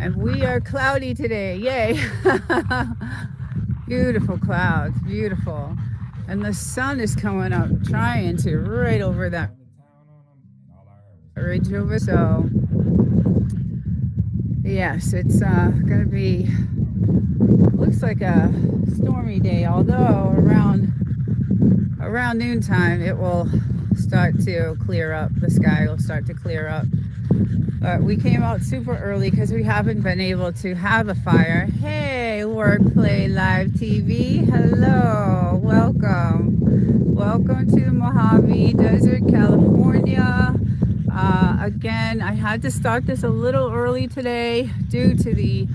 And we are cloudy today. Yay. Beautiful clouds. Beautiful. And the sun is coming up, trying to right over that ridge over. So, yes, it's going to be, looks like a stormy day, although around noontime it will start to clear up. The sky will start to clear up. But we came out super early because we haven't been able to have a fire. Hey, Work Play Live TV. Hello, welcome. Welcome to Mojave Desert, California. Again, I had to start this a little early today due to the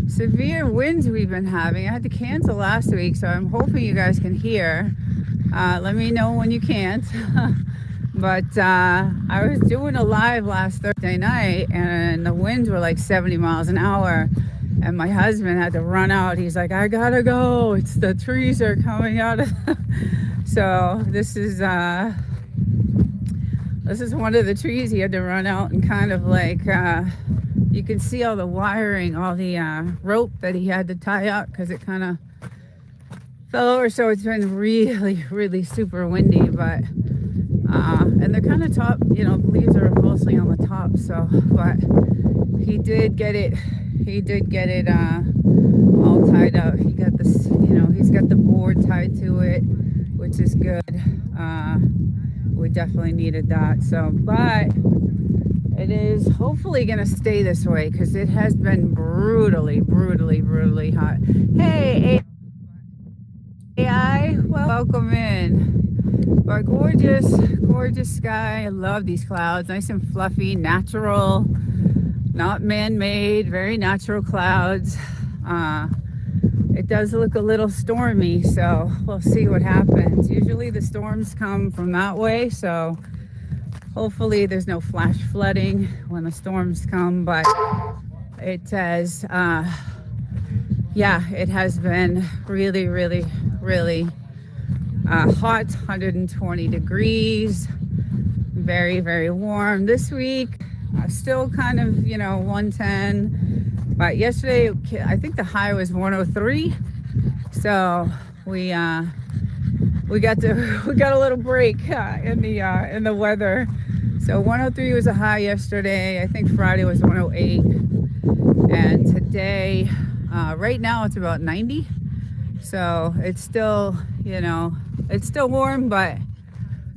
severe winds we've been having. I had to cancel last week, so I'm hoping you guys can hear. Let me know when you can't. But I was doing a live last Thursday night, and the winds were like 70 miles an hour. And my husband had to run out. He's like, I gotta go. It's the trees are coming out. So this is one of the trees. He had to run out and kind of like, you can see all the wiring, all the rope that he had to tie up because it kind of fell over. So it's been really, really super windy, but and they're kind of top, the leaves are mostly on the top. So, but he did get it all tied up. He got this, he's got the board tied to it, which is good. We definitely needed that. So, but it is hopefully going to stay this way because it has been brutally hot. Hey, AI, welcome in. But gorgeous sky. I love these clouds. Nice and fluffy, natural, not man-made, very natural clouds. It does look a little stormy, so we'll see what happens. Usually the storms come from that way, so hopefully there's no flash flooding when the storms come, but it has, it has been really hot, 120 degrees, very warm. This week, still kind of, 110. But yesterday, I think the high was 103. So we got a little break in the weather. So 103 was a high yesterday. I think Friday was 108, and today, right now it's about 90. So it's still, it's still warm, but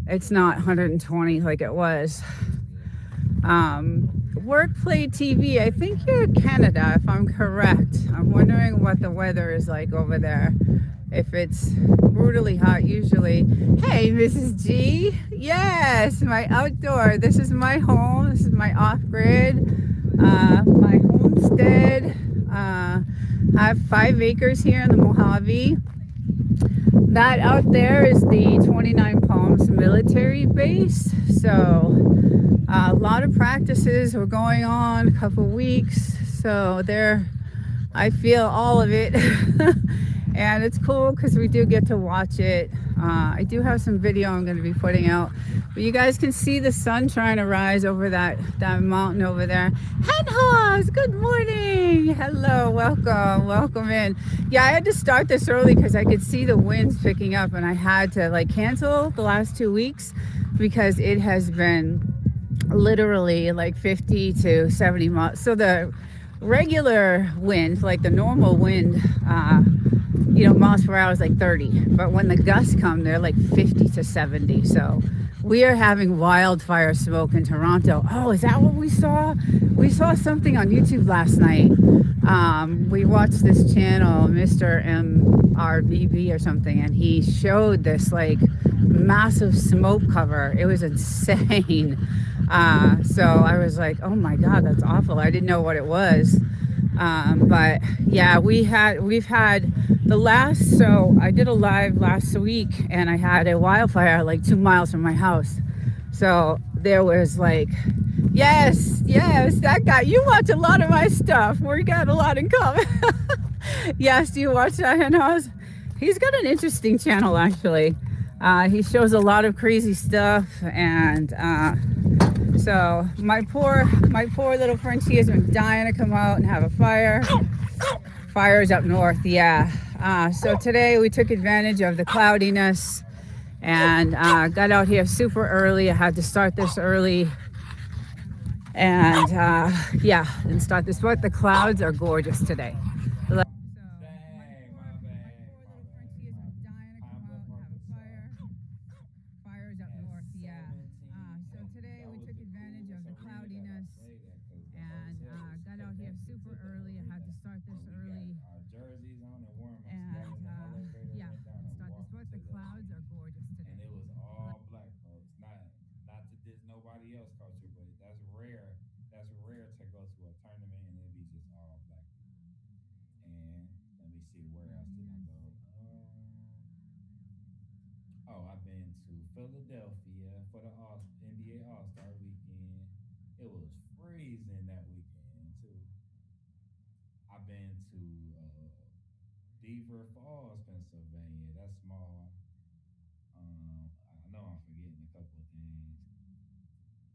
it's not 120 like it was. Workplay TV, I think you're in Canada, if I'm correct. I'm wondering what the weather is like over there. If it's brutally hot usually. Hey, Mrs. G. Yes, my outdoor. This is my home. This is my off-grid, my homestead. I have 5 acres here in the Mojave. That out there is the 29 Palms military base. So a lot of practices were going on, a couple weeks. So I feel all of it. And it's cool because we do get to watch it. I do have some video I'm going to be putting out. But you guys can see the sun trying to rise over that mountain over there. Henhouse, good morning. Hello, welcome in. Yeah, I had to start this early because I could see the winds picking up, and I had to cancel the last 2 weeks because it has been literally 50 to 70 miles. So the regular wind, the normal wind, miles per hour is 30, but when the gusts come, they're 50 to 70. So we are having wildfire smoke in Toronto. Oh, is that what we saw? We saw something on YouTube last night. We watched this channel, Mr. MRBB or something, and he showed this massive smoke cover. It was insane. So I was like, oh my God, that's awful. I didn't know what it was. But yeah, we've had so I did a live last week, and I had a wildfire 2 miles from my house. So there was yes, that guy, you watch a lot of my stuff. We got a lot in common. Yes, do you watch that, Henhouse? He's got an interesting channel, actually. He shows a lot of crazy stuff, and So my poor little Frenchie has been dying to come out and have a fire. Fire's up north, yeah. So today we took advantage of the cloudiness and got out here super early. I had to start this early and yeah, and start this. But the clouds are gorgeous today. Fires up north, yeah. So today we took advantage of the cloudiness and got out here super early. I had to start this early and yeah, and start this. But the clouds are gorgeous today. And it was all black folks. Not to diss nobody else culture, but that's rare. That's rare to go to a tournament and it be just all black people. And let me see where else did I go. Oh, I've been to Philadelphia for the NBA All Star Weekend. It was freezing that weekend too. I've been to Beaver Falls, Pennsylvania. That's small. I know I'm forgetting a couple of things.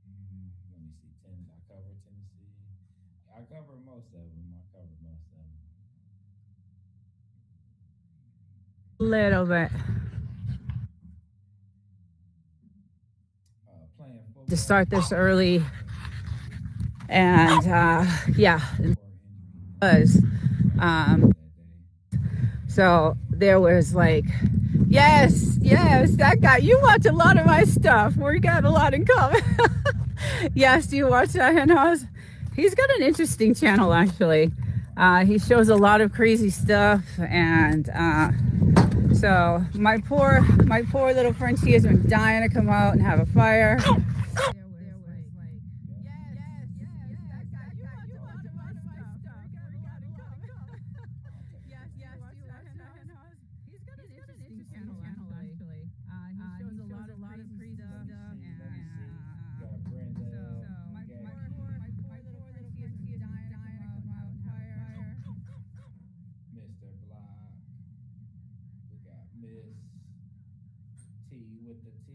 Let me see. I covered Tennessee. I covered most of them. I covered most of them. Little bit. Playing To football. start this early and yeah, was so there was like, yes, that guy, you watch a lot of my stuff, we got a lot in common. Yes, do you watch that hen house? He's got an interesting channel actually. He shows a lot of crazy stuff and so my poor little Frenchie has been dying to come out and have a fire. Mr. Block. We got Miss T with the T.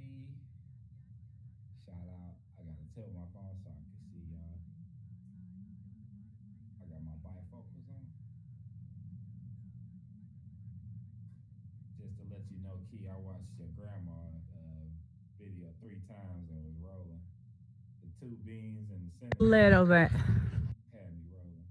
Shout out. I gotta tilt my phone so I can see y'all. I got my bifocals on. Just to let you know, Key, I watched your grandma video 3 times and was rolling. The two beans in the center Little bit. had me rolling.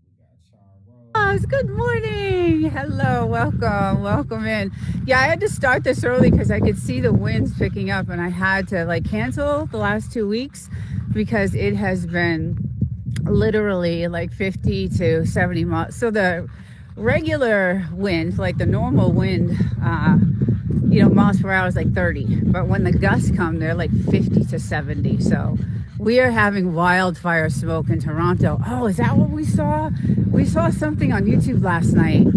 We got Char Rose. Good morning. Hello, welcome in. Yeah, I had to start this early because I could see the winds picking up and I had to like cancel the last 2 weeks because it has been literally like 50 to 70 miles. So the regular wind, like the normal wind, miles per hour is like 30, but when the gusts come, they're like 50 to 70. So we are having wildfire smoke in Toronto. Oh, is that what we saw? We saw something on YouTube last night.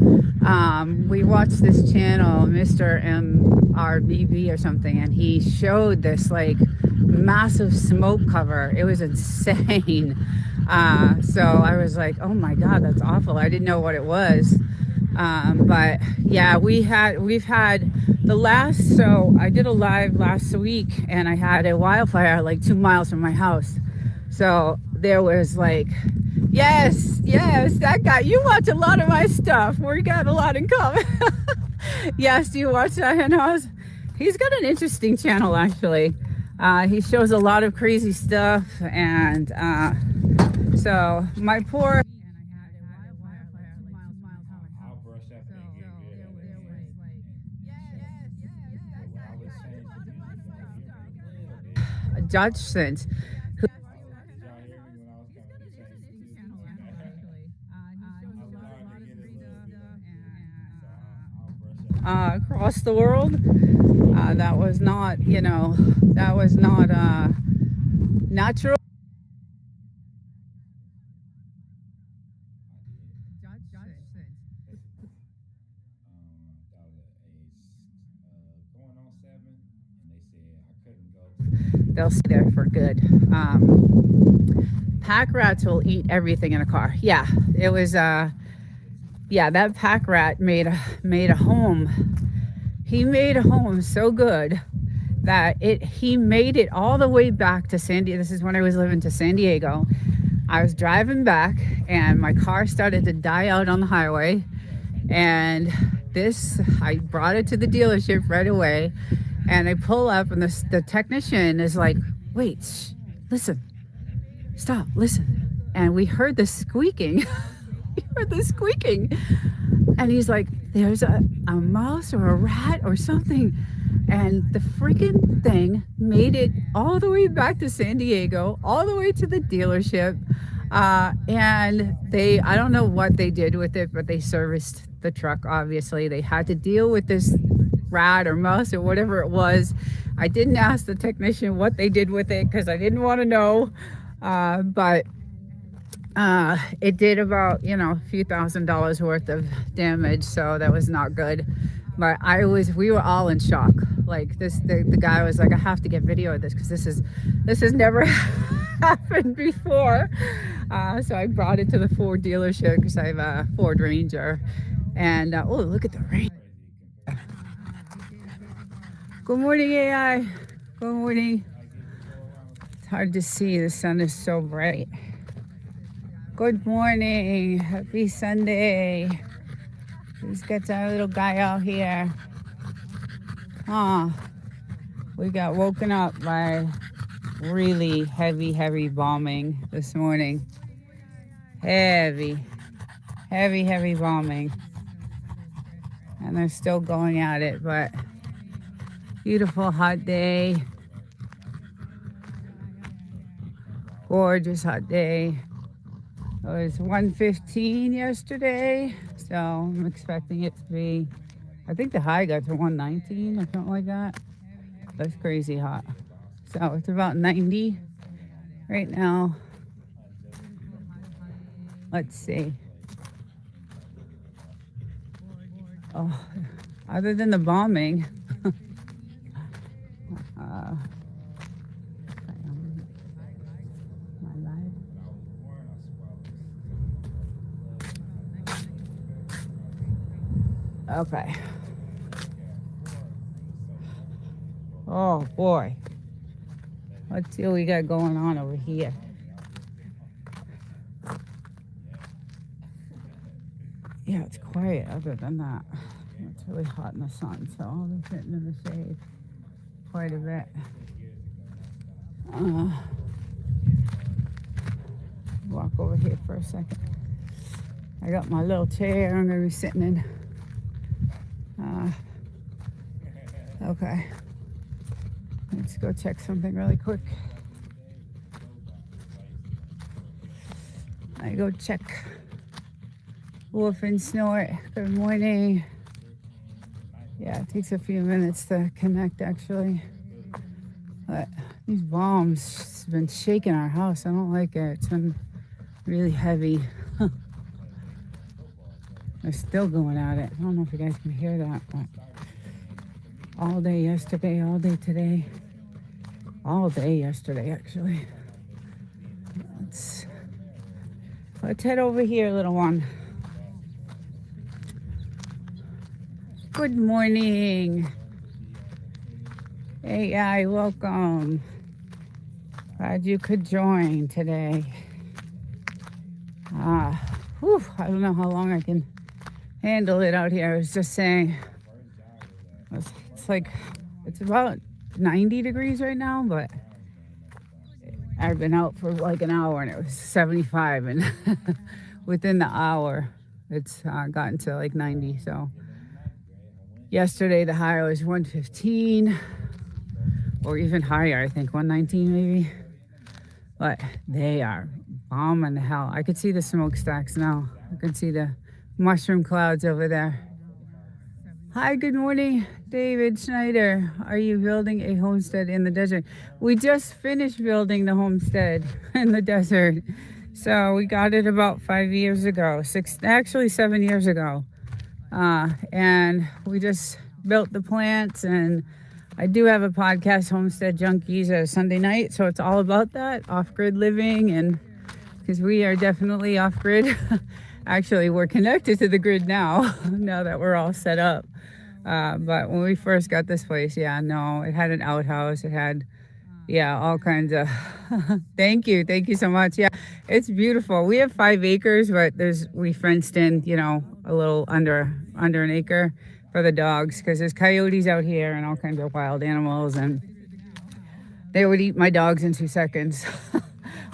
We watched this channel, Mr. MRBB or something, and he showed this like massive smoke cover. It was insane. So I was like, oh my God, that's awful. I didn't know what it was. But yeah, we've had so I did a live last week and I had a wildfire like 2 miles from my house. So there was like, yes, that guy, you watch a lot of my stuff, we got a lot in common. Yes, do you watch that hen house? He's got an interesting channel actually. He shows a lot of crazy stuff and so my poor I'll brush up and get good at it. But I was changing the music, y'all hear me a little bit. judgment. Did y'all hear me when I was coming to change the music? I'm starting to get it a little bit up here. So I'll brush up. Across the world, that was not, natural. I did. That was going on 7, and they said I couldn't go to the. They'll stay there for good. Pack rats will eat everything in a car. Yeah, it was. Yeah, that pack rat made a home. He made a home so good that he made it all the way back to San Diego. This is when I was living to San Diego. I was driving back and my car started to die out on the highway. And I brought it to the dealership right away. And I pull up and the technician is like, wait, listen, stop, listen. And we heard the squeaking. We heard the squeaking. And he's like, there's a mouse or a rat or something. And the freaking thing made it all the way back to San Diego, all the way to the dealership. And I don't know what they did with it, but they serviced the truck, obviously. They had to deal with this rat or mouse or whatever it was. I didn't ask the technician what they did with it because I didn't want to know. But it did about, a few $1,000s worth of damage, so that was not good. But we were all in shock. Like the guy was like, I have to get video of this because this has never happened before. So I brought it to the Ford dealership because I have a Ford Ranger. And oh, look at the rain. Good morning, AI. Good morning. It's hard to see. The sun is so bright. Good morning. Happy Sunday. Let's get our little guy out here. We got woken up by really heavy bombing this morning. Heavy bombing. And they're still going at it, but beautiful hot day. Gorgeous hot day. It was 115 yesterday, so I'm expecting it to be, I think the high got to 119 or something like that. That's crazy hot. So it's about 90 right now. Let's see. Oh, other than the bombing, okay. Oh boy. Let's see what we got going on over here. Yeah, it's quiet other than that. It's really hot in the sun, so I'll be sitting in the shade quite a bit. Walk over here for a second. I got my little chair I'm going to be sitting in. Okay. Let's go check something really quick. I go check Wolf and Snort. Good morning. Yeah, it takes a few minutes to connect actually. But these bombs have been shaking our house. I don't like it. It's been really heavy. They're still going at it. I don't know if you guys can hear that, but all day yesterday, all day today. All day yesterday, actually. Let's head over here, little one. Good morning. AI, welcome. Glad you could join today. I don't know how long I can handle it out here. I was just saying, it's about 90 degrees right now, but I've been out for like an hour and it was 75, and within the hour it's gotten to like 90. So yesterday the high was 115 or even higher, I think 119 maybe. But they are bombing the hell. I could see the smokestacks now. I could see the mushroom clouds over there. Hi, good morning, David Schneider. Are you building a homestead in the desert? We just finished building the homestead in the desert. So we got it about 5 years ago, 7 years ago. And we just built the plants, and I do have a podcast, Homestead Junkies, a Sunday night. So it's all about that, off-grid living, and because we are definitely off-grid. Actually, we're connected to the grid now that we're all set up. But when we first got this place, yeah, no, it had an outhouse. It had, yeah, all kinds of. Thank you so much. Yeah, it's beautiful. We have 5 acres, but we fenced in, a little under an acre for the dogs because there's coyotes out here and all kinds of wild animals, and they would eat my dogs in 2 seconds.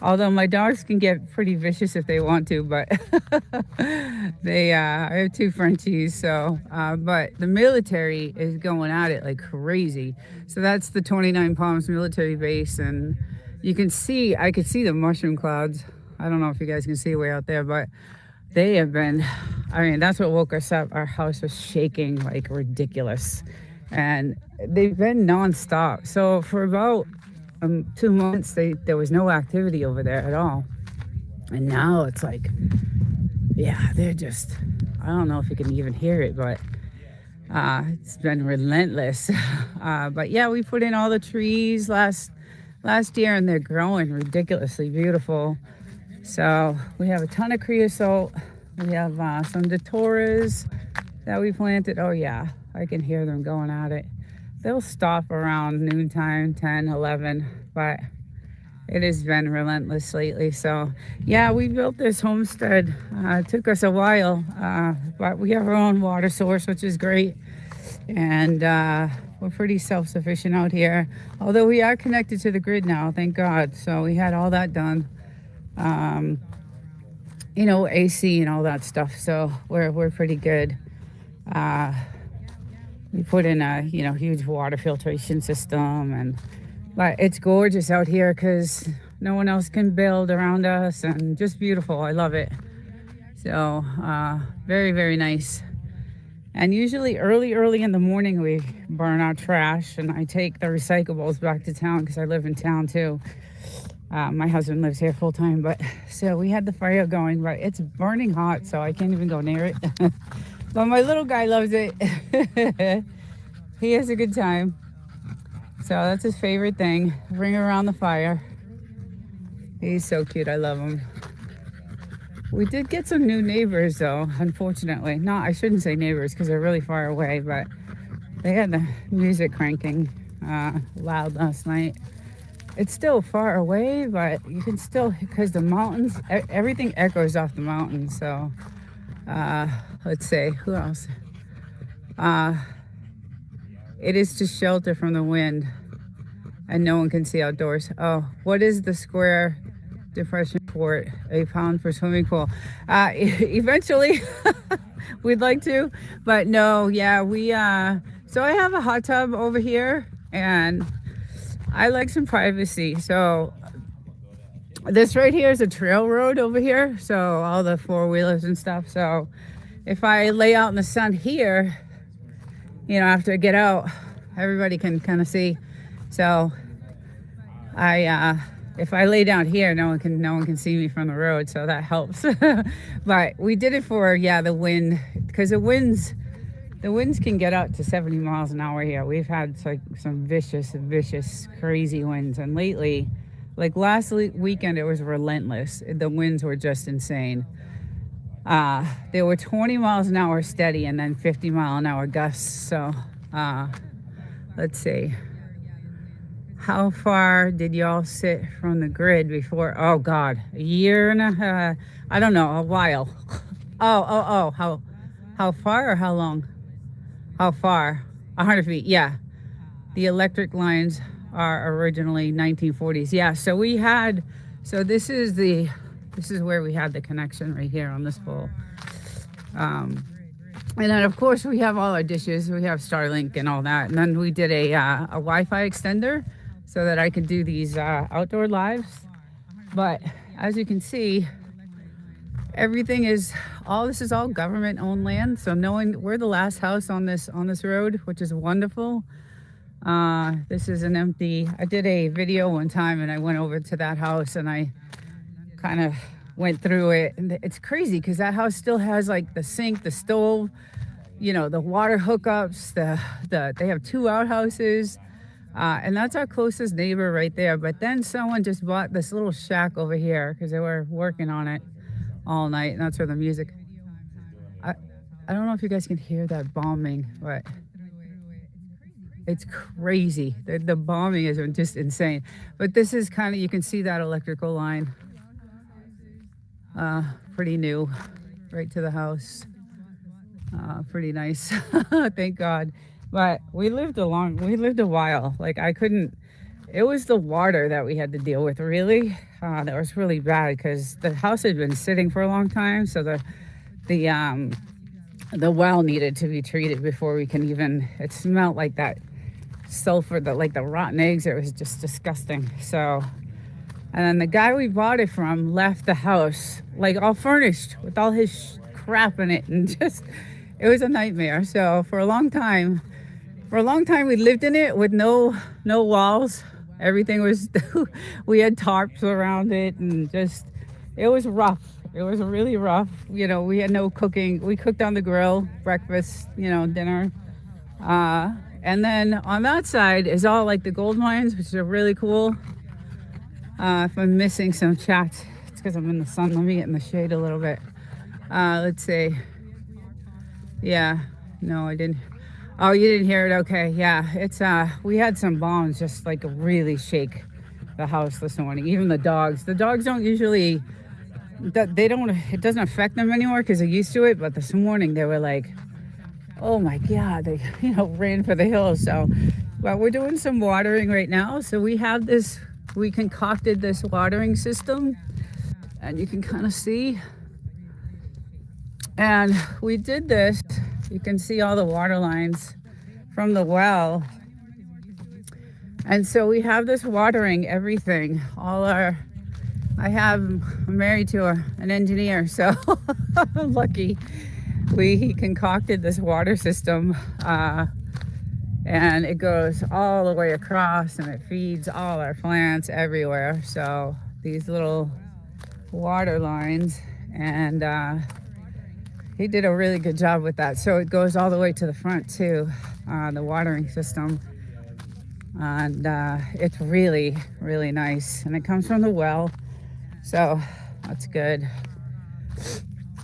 Although my dogs can get pretty vicious if they want to, but I have two Frenchies, so, but the military is going at it like crazy. So that's the 29 Palms military base, and I could see the mushroom clouds. I don't know if you guys can see way out there, but they have been, I mean, that's what woke us up. Our house was shaking like ridiculous, and they've been nonstop. So for about 2 months, there was no activity over there at all. And now it's like, yeah, they're just, I don't know if you can even hear it, but it's been relentless. But yeah, we put in all the trees last year, and they're growing ridiculously beautiful. So we have a ton of creosote. We have some datoras that we planted. Oh yeah, I can hear them going at it. They'll stop around noontime, 10, 11, but it has been relentless lately. So yeah, we built this homestead. It took us a while, but we have our own water source, which is great. And we're pretty self-sufficient out here. Although we are connected to the grid now, thank God. So we had all that done. AC and all that stuff. So we're pretty good. We put in a huge water filtration system, but it's gorgeous out here because no one else can build around us, and just beautiful. I love it. So very, very nice. And usually early in the morning we burn our trash, and I take the recyclables back to town because I live in town too. My husband lives here full time, but so we had the fire going, but it's burning hot, so I can't even go near it. But my little guy loves it. He has a good time. So that's his favorite thing. Bring around the fire. He's so cute. I love him. We did get some new neighbors, though, unfortunately. No, I shouldn't say neighbors because they're really far away, but they had the music cranking loud last night. It's still far away, but you can still, because the mountains, everything echoes off the mountains. So let's say, who else? It is to shelter from the wind, and no one can see outdoors. Oh, what is the square depression fort? A pound for swimming pool. Eventually, we'd like to, but no, yeah, so I have a hot tub over here, and I like some privacy. So this right here is a trail road over here, so all the four-wheelers and stuff. So if I lay out in the sun here, after I get out, everybody can kind of see. So if I lay down here, no one can see me from the road, so that helps. But we did it for the wind, because the winds can get up to 70 miles an hour here. We've had like some vicious, crazy winds, and lately, like last weekend, it was relentless. The winds were just insane. They were 20 miles an hour steady, and then 50-mile-an-hour gusts. So let's see. How far did y'all sit from the grid before? Oh God, a year and a half. I don't know, a while. Oh, how far or how long? How far? 100 feet. Yeah, the electric lines are originally 1940s. Yeah, so this is where we had the connection right here on this pole. And then of course we have all our dishes. We have Starlink and all that. And then we did a Wi-Fi extender so that I could do these outdoor lives. But as you can see, this is all government owned land. So we're the last house on this road, which is wonderful. This is an empty, I did a video one time and I went over to that house and I kind of went through it, and it's crazy because that house still has like the sink, the stove, the water hookups, they have 2 outhouses, and that's our closest neighbor right there. But then someone just bought this little shack over here because they were working on it all night, and that's where the music. I don't know if you guys can hear that bombing, but It's crazy. The bombing is just insane. But this is kind of, you can see that electrical line, pretty new, right to the house. Pretty nice. Thank God. But we lived a while. Like I couldn't, it was the water that we had to deal with really. That was really bad because the house had been sitting for a long time. So the, um, the well needed to be treated before we can even, it smelled like that sulfur, like the rotten eggs. It was just disgusting. So, and then the guy we bought it from left the house like all furnished with all his crap in it, and just it was a nightmare. So for a long time we lived in it with no walls. Everything was we had tarps around it, and just it was rough. It was really rough. We had no cooking. We cooked on the grill, breakfast, dinner. Uh, and then on that side is all like the gold mines, which are really cool. If I'm missing some chat, it's because I'm in the sun. Let me get in the shade a little bit. Let's see. Yeah, no, I didn't. Oh, you didn't hear it? Okay, yeah. We had some bombs just like really shake the house this morning. Even the dogs. The dogs don't usually, they don't, it doesn't affect them anymore because they're used to it. But this morning they were like, oh my God, they, ran for the hills. So, but we're doing some watering right now. So we concocted this watering system, and you can kind of see. And we did this, you can see all the water lines from the well. And so we have this watering everything. I'm married to an engineer, so I'm lucky. He concocted this water system, and it goes all the way across, and it feeds all our plants everywhere. So these little water lines, and he did a really good job with that. So it goes all the way to the front too, the watering system. And it's really, really nice. And it comes from the well. So that's good.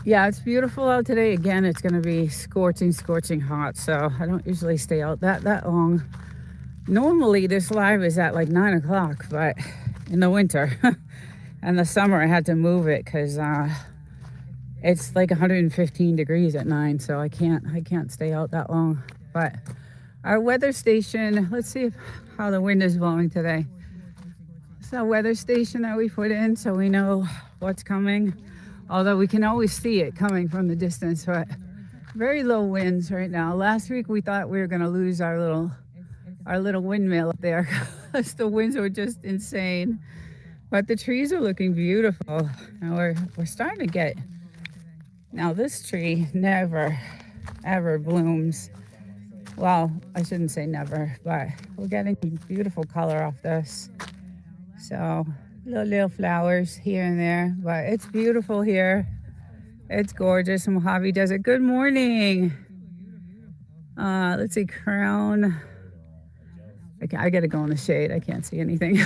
Yeah, it's beautiful out today. Again, it's going to be scorching hot. So I don't usually stay out that long. Normally this live is at like 9 o'clock, but in the winter and the summer I had to move it because it's like 115 degrees at 9, so I can't stay out that long. But our weather station, let's see how the wind is blowing today. It's a weather station that we put in so we know what's coming. Although we can always see it coming from the distance, but very low winds right now. Last week we thought we were going to lose our little windmill up there because the winds were just insane. But the trees are looking beautiful. And we're starting to get. Now this tree never, ever blooms. Well, I shouldn't say never, but we're getting beautiful color off this. So little flowers here and there, but it's beautiful here. It's gorgeous. Mojave Desert. Good morning. Let's see, Crown. I gotta go in the shade. I can't see anything.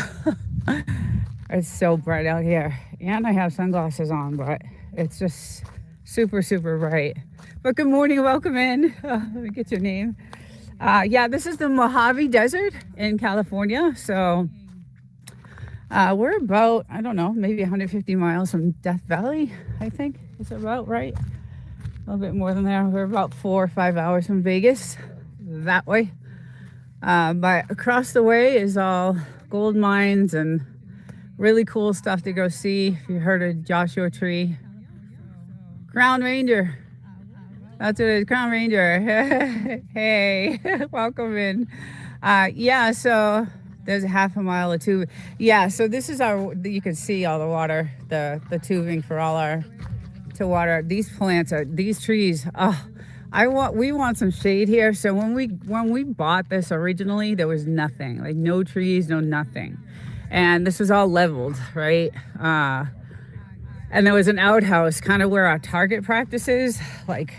It's so bright out here. And I have sunglasses on, but it's just super bright. But good morning, welcome in. Let me get your name. Yeah, this is the Mojave Desert in California. So we're about, I don't know, maybe 150 miles from Death Valley, I think. It's about right. A little bit more than that. We're about 4 or 5 hours from Vegas, that way. But across the way is all gold mines and really cool stuff to go see. If you heard of Joshua Tree. Crown Ranger. That's what it is, Crown Ranger. Hey, welcome in. Yeah, so there's a half a mile or two. Yeah, so this is you can see all the water, the tubing for all to water. These trees, we want some shade here. So when we bought this originally, there was nothing, like no trees, no nothing. And this was all leveled, right? And there was an outhouse kind of where our target practice is. Like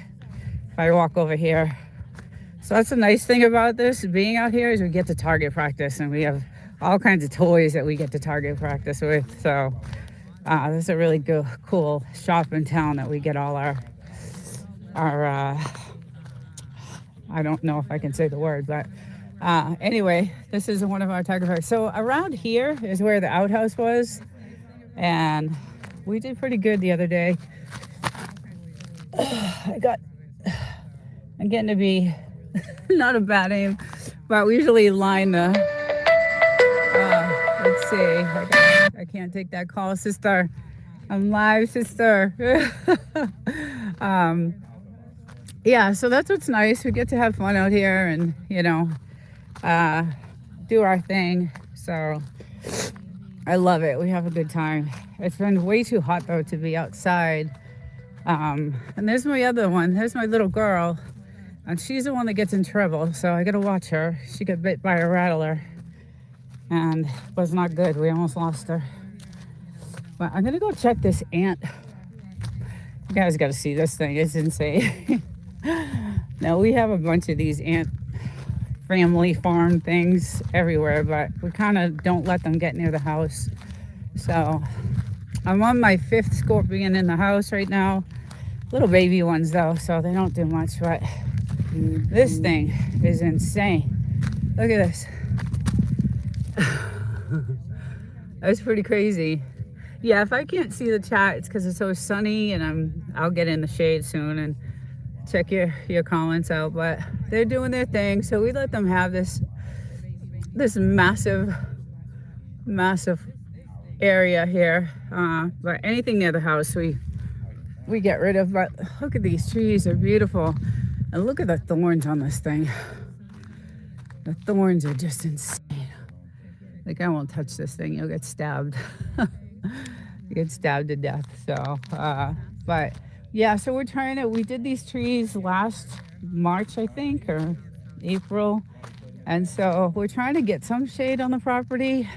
if I walk over here. So that's the nice thing about this being out here is we get to target practice, and we have all kinds of toys that we get to target practice with. So this is a really cool shop in town that we get all our I don't know if I can say the word, but Anyway, this is one of our tiger parks. So around here is where the outhouse was, and we did pretty good the other day. I got, I'm getting to be not a bad aim, but we usually line the. Let's see. I can't take that call, sister. I'm live, sister. um, yeah, so that's what's nice. We get to have fun out here, and uh, do our thing. So I love it. We have a good time. It's been way too hot though to be outside. And there's my other one. There's my little girl, and she's the one that gets in trouble. So I gotta watch her. She got bit by a rattler, and was not good. We almost lost her. But I'm gonna go check this ant. You guys gotta see this thing. It's insane. Now we have a bunch of these ant family farm things everywhere, but we kind of don't let them get near the house. So I'm on my 5th scorpion in the house right now. Little baby ones though, so they don't do much, but this thing is insane. Look at this. That's pretty crazy. Yeah, if I can't see the chat, it's because it's so sunny, and I'll get in the shade soon and check your comments out. But they're doing their thing, so we let them have this massive area here. But anything near the house, we get rid of. But look at these trees; they're beautiful, and look at the thorns on this thing. The thorns are just insane. Like, I won't touch this thing; you'll get stabbed. You get stabbed to death. So, but yeah, so we did these trees last March, I think, or April. And so we're trying to get some shade on the property.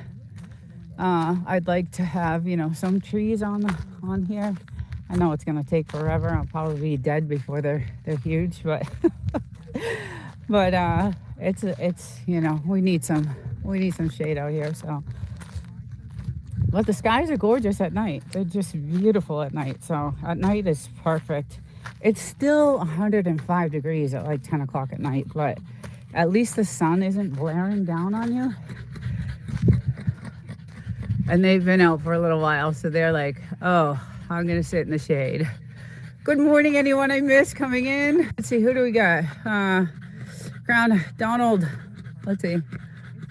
I'd like to have, some trees on here. I know it's gonna take forever. I'll probably be dead before they're huge, but but it's we need some shade out here. So, but the skies are gorgeous at night. They're just beautiful at night. So at night is perfect. It's still 105 degrees at like 10 o'clock at night, but at least the sun isn't blaring down on you. And they've been out for a little while, so they're like, oh, I'm gonna sit in the shade. Good morning, anyone I missed coming in. Let's see, who do we got? Donald. Let's see.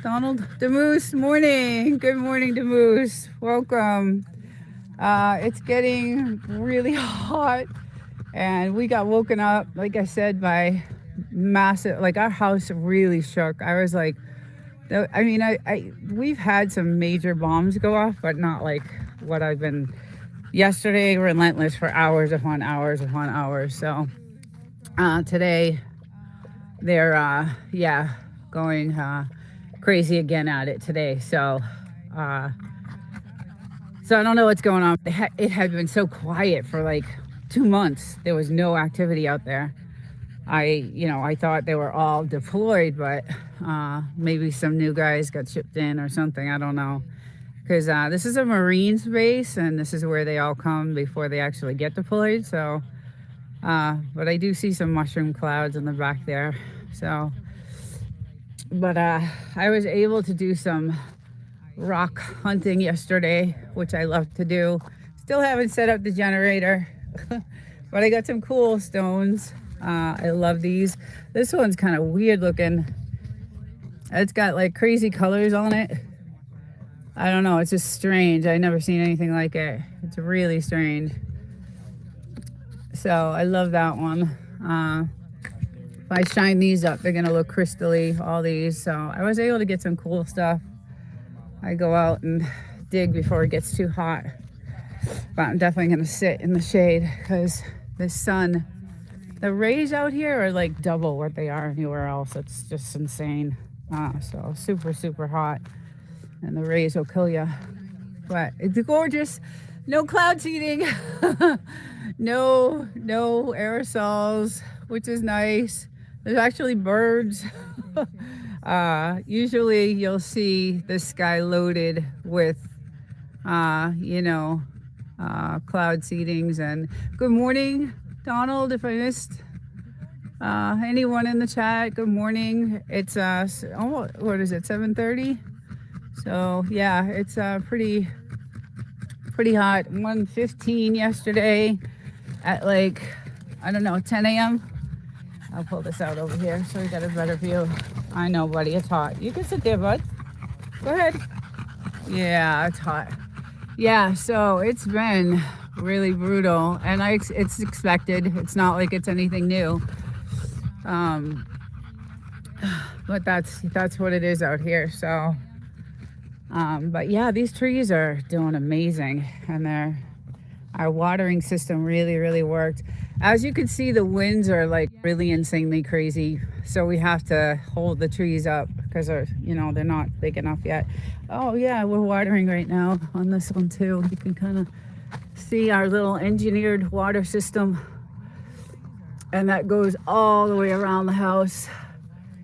Donald DeMoose, morning. Good morning, DeMoose. Welcome. It's getting really hot, and we got woken up, like I said, by massive, like our house really shook. I was like, I mean, we've had some major bombs go off, but not like what I've been. Yesterday, relentless for hours upon hours upon hours. So today, they're going crazy again at it today. So I don't know what's going on. It had been so quiet for like 2 months. There was no activity out there. I thought they were all deployed, but maybe some new guys got shipped in or something. I don't know. Because this is a Marines base, and this is where they all come before they actually get deployed. So, but I do see some mushroom clouds in the back there. So, but I was able to do some rock hunting yesterday, which I love to do. Still haven't set up the generator, but I got some cool stones. I love these. This one's kind of weird looking. It's got like crazy colors on it. I don't know, it's just strange. I've never seen anything like it. It's really strange. So I love that one. If I shine these up, they're gonna look crystally, all these. So I was able to get some cool stuff. I go out and dig before it gets too hot. But I'm definitely gonna sit in the shade because the sun, the rays out here are like double what they are anywhere else. It's just insane. So super, super hot. And the rays will kill you. But it's gorgeous. No cloud seeding. no aerosols, which is nice. There's actually birds. Usually you'll see the sky loaded with, cloud seedings. And good morning, Donald, if I missed Anyone in the chat? Good morning. It's oh, what is it? 7:30. So yeah, it's pretty hot. 1:15 yesterday at like I don't know 10 a.m. I'll pull this out over here so we got a better view. I know, buddy. It's hot. You can sit there, bud. Go ahead. Yeah, it's hot. Yeah, so it's been really brutal, and it's expected. It's not like it's anything new. Um, but that's what it is out here. So, but yeah, these trees are doing amazing, and our watering system really worked. As you can see, the winds are like really insanely crazy. So we have to hold the trees up because they're not big enough yet. Oh yeah, we're watering right now on this one too. You can kind of see our little engineered water system, and that goes all the way around the house.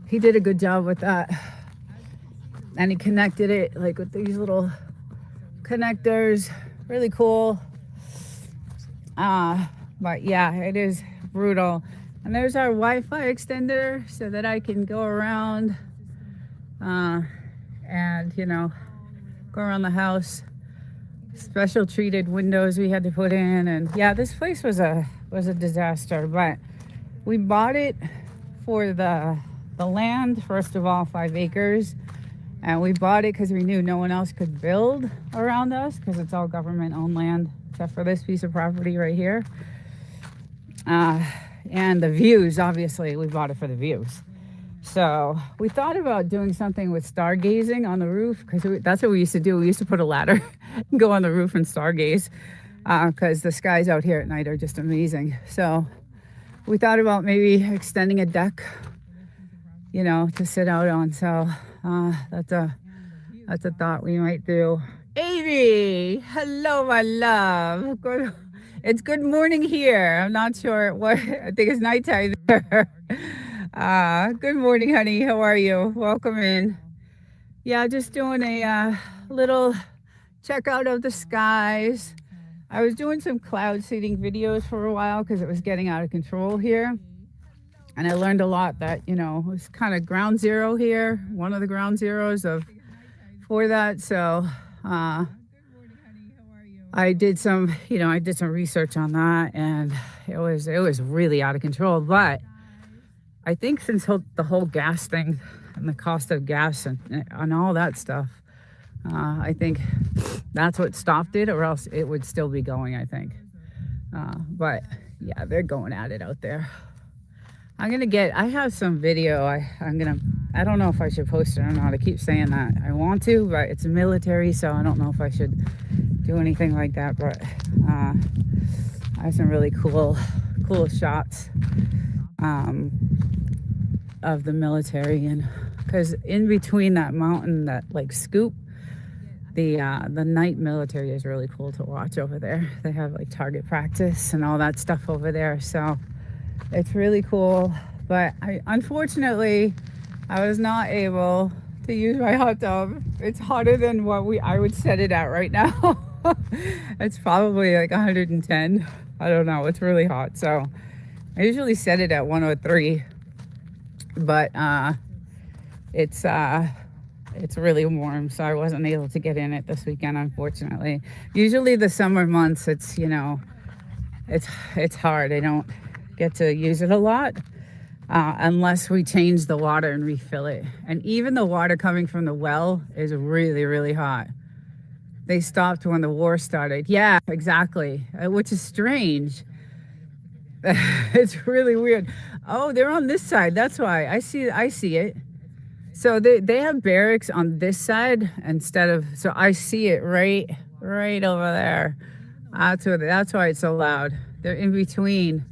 He did a good job with that, and he connected it like with these little connectors. Really cool. But yeah, it is brutal. And there's our Wi-Fi extender so that I can go around and go around the house. Special treated windows we had to put in, and yeah, this place was a disaster, but we bought it for the land. First of all, 5 acres, and we bought it because we knew no one else could build around us because it's all government owned land except for this piece of property right here. And the views, obviously, we bought it for the views. So we thought about doing something with stargazing on the roof because that's what we used to do. We used to put a ladder and go on the roof and stargaze because the skies out here at night are just amazing. So we thought about maybe extending a deck, to sit out on. So that's a thought we might do. Amy, hello, my love. It's good morning here. I'm not sure what, I think it's nighttime there. Good morning, honey. How are you? Welcome in. Yeah, just doing a little check out of the skies. I was doing some cloud seeding videos for a while because it was getting out of control here. And I learned a lot that, it was kind of ground zero here, one of the ground zeros for that. So I did some research on that, and it was really out of control. But I think since the whole gas thing and the cost of gas and all that stuff, I think that's what stopped it, or else it would still be going, I think. But yeah, they're going at it out there. I have some video. I don't know if I should post it or not. I keep saying that I want to, but it's military, so I don't know if I should do anything like that. But I have some really cool shots of the military, and because in between that mountain, that like scoop, the night military is really cool to watch over there. They have like target practice and all that stuff over there, so it's really cool. But unfortunately I was not able to use my hot tub. It's hotter than what I would set it at right now. It's probably like 110. I don't know, it's really hot. So I usually set it at 103, but it's really warm, so I wasn't able to get in it this weekend, unfortunately. Usually the summer months, it's hard. I don't get to use it a lot unless we change the water and refill it. And even the water coming from the well is really hot. They stopped when the war started. Yeah, exactly, which is strange. It's really weird. Oh, they're on this side. That's why I see it. So they have barracks on this side so I see it right over there. That's why it's so loud. They're in between,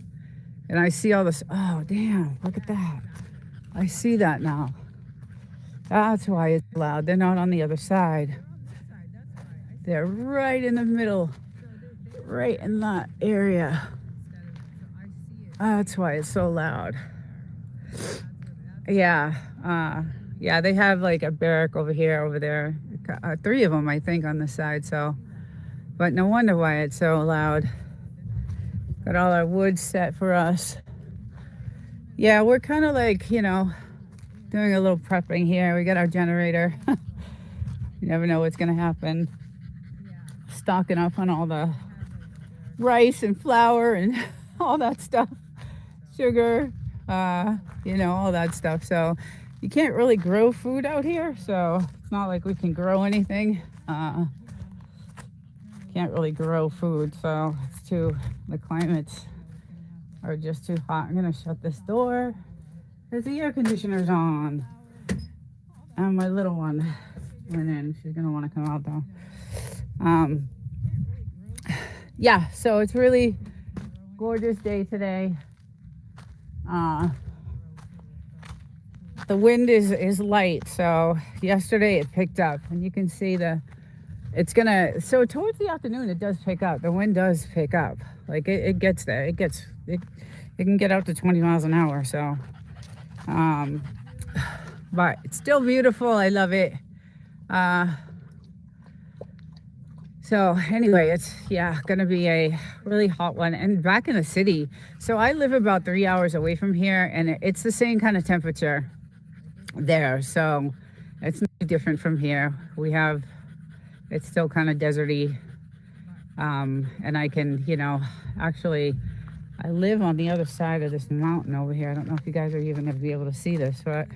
and I see all this. Oh damn! Look at that. I see that now. That's why it's loud. They're not on the other side. They're right in the middle, right in that area. That's why it's so loud. Yeah. Yeah, they have like a barrack over there, 3 of them, I think, on the side. So, but no wonder why it's so loud. Got all our wood set for us. Yeah, we're kind of like, doing a little prepping here. We got our generator. You never know what's going to happen. Stocking up on all the rice and flour and all that stuff, sugar, all that stuff. So you can't really grow food out here. So it's not like we can grow anything. Can't really grow food. So the climates are just too hot. I'm going to shut this door because the air conditioner's on. And my little one went in. She's going to want to come out though. Yeah, so it's really gorgeous day today. The wind is light, so yesterday it picked up, and you can see so towards the afternoon it does pick up. The wind does pick up. Like it gets there. It can get out to 20 miles an hour, so but it's still beautiful. I love it. So anyway, it's gonna be a really hot one, and back in the city. So I live about 3 hours away from here, and it's the same kind of temperature there. So it's no different from here. It's still kind of deserty, and I can, actually, I live on the other side of this mountain over here. I don't know if you guys are even gonna be able to see this, but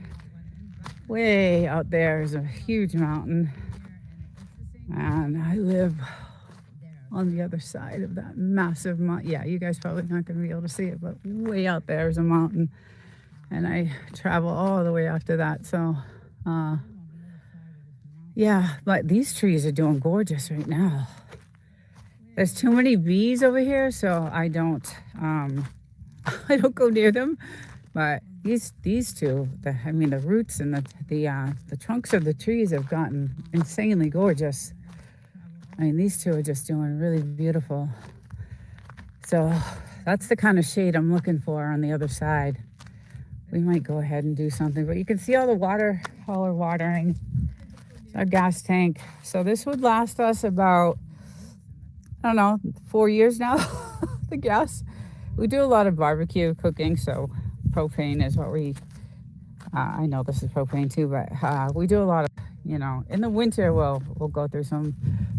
way out there is a huge mountain. And I live on the other side of that massive mountain. Yeah, you guys probably not going to be able to see it, but way out there is a mountain. And I travel all the way after that. So, but these trees are doing gorgeous right now. There's too many bees over here, so I don't I don't go near them. But these two, the roots and the trunks of the trees have gotten insanely gorgeous. These two are just doing really beautiful. So that's the kind of shade I'm looking for on the other side. We might go ahead and do something, but you can see all we're watering. It's our gas tank. So this would last us about, 4 years now, the gas. We do a lot of barbecue cooking, so propane is what I know this is propane too, but we do a lot of, in the winter we'll go through some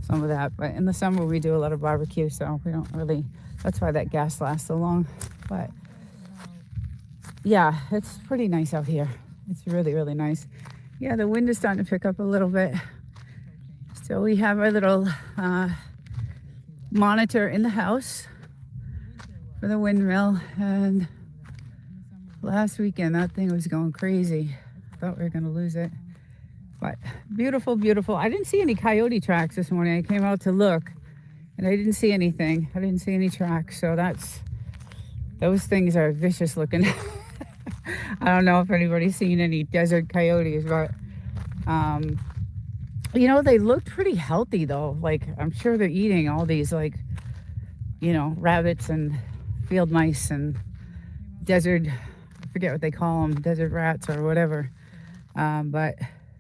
of that, but in the summer we do a lot of barbecue, so we don't really, that's why that gas lasts so long. But yeah, it's pretty nice out here. It's really, really nice. Yeah, the wind is starting to pick up a little bit. So we have our little monitor in the house for the windmill, and last weekend that thing was going crazy. Thought we were gonna lose it. But beautiful, beautiful. I didn't see any coyote tracks this morning. I came out to look and I didn't see anything. I didn't see any tracks. So those things are vicious looking. I don't know if anybody's seen any desert coyotes, but they looked pretty healthy though. Like, I'm sure they're eating all these rabbits and field mice and desert, I forget what they call them, desert rats or whatever. But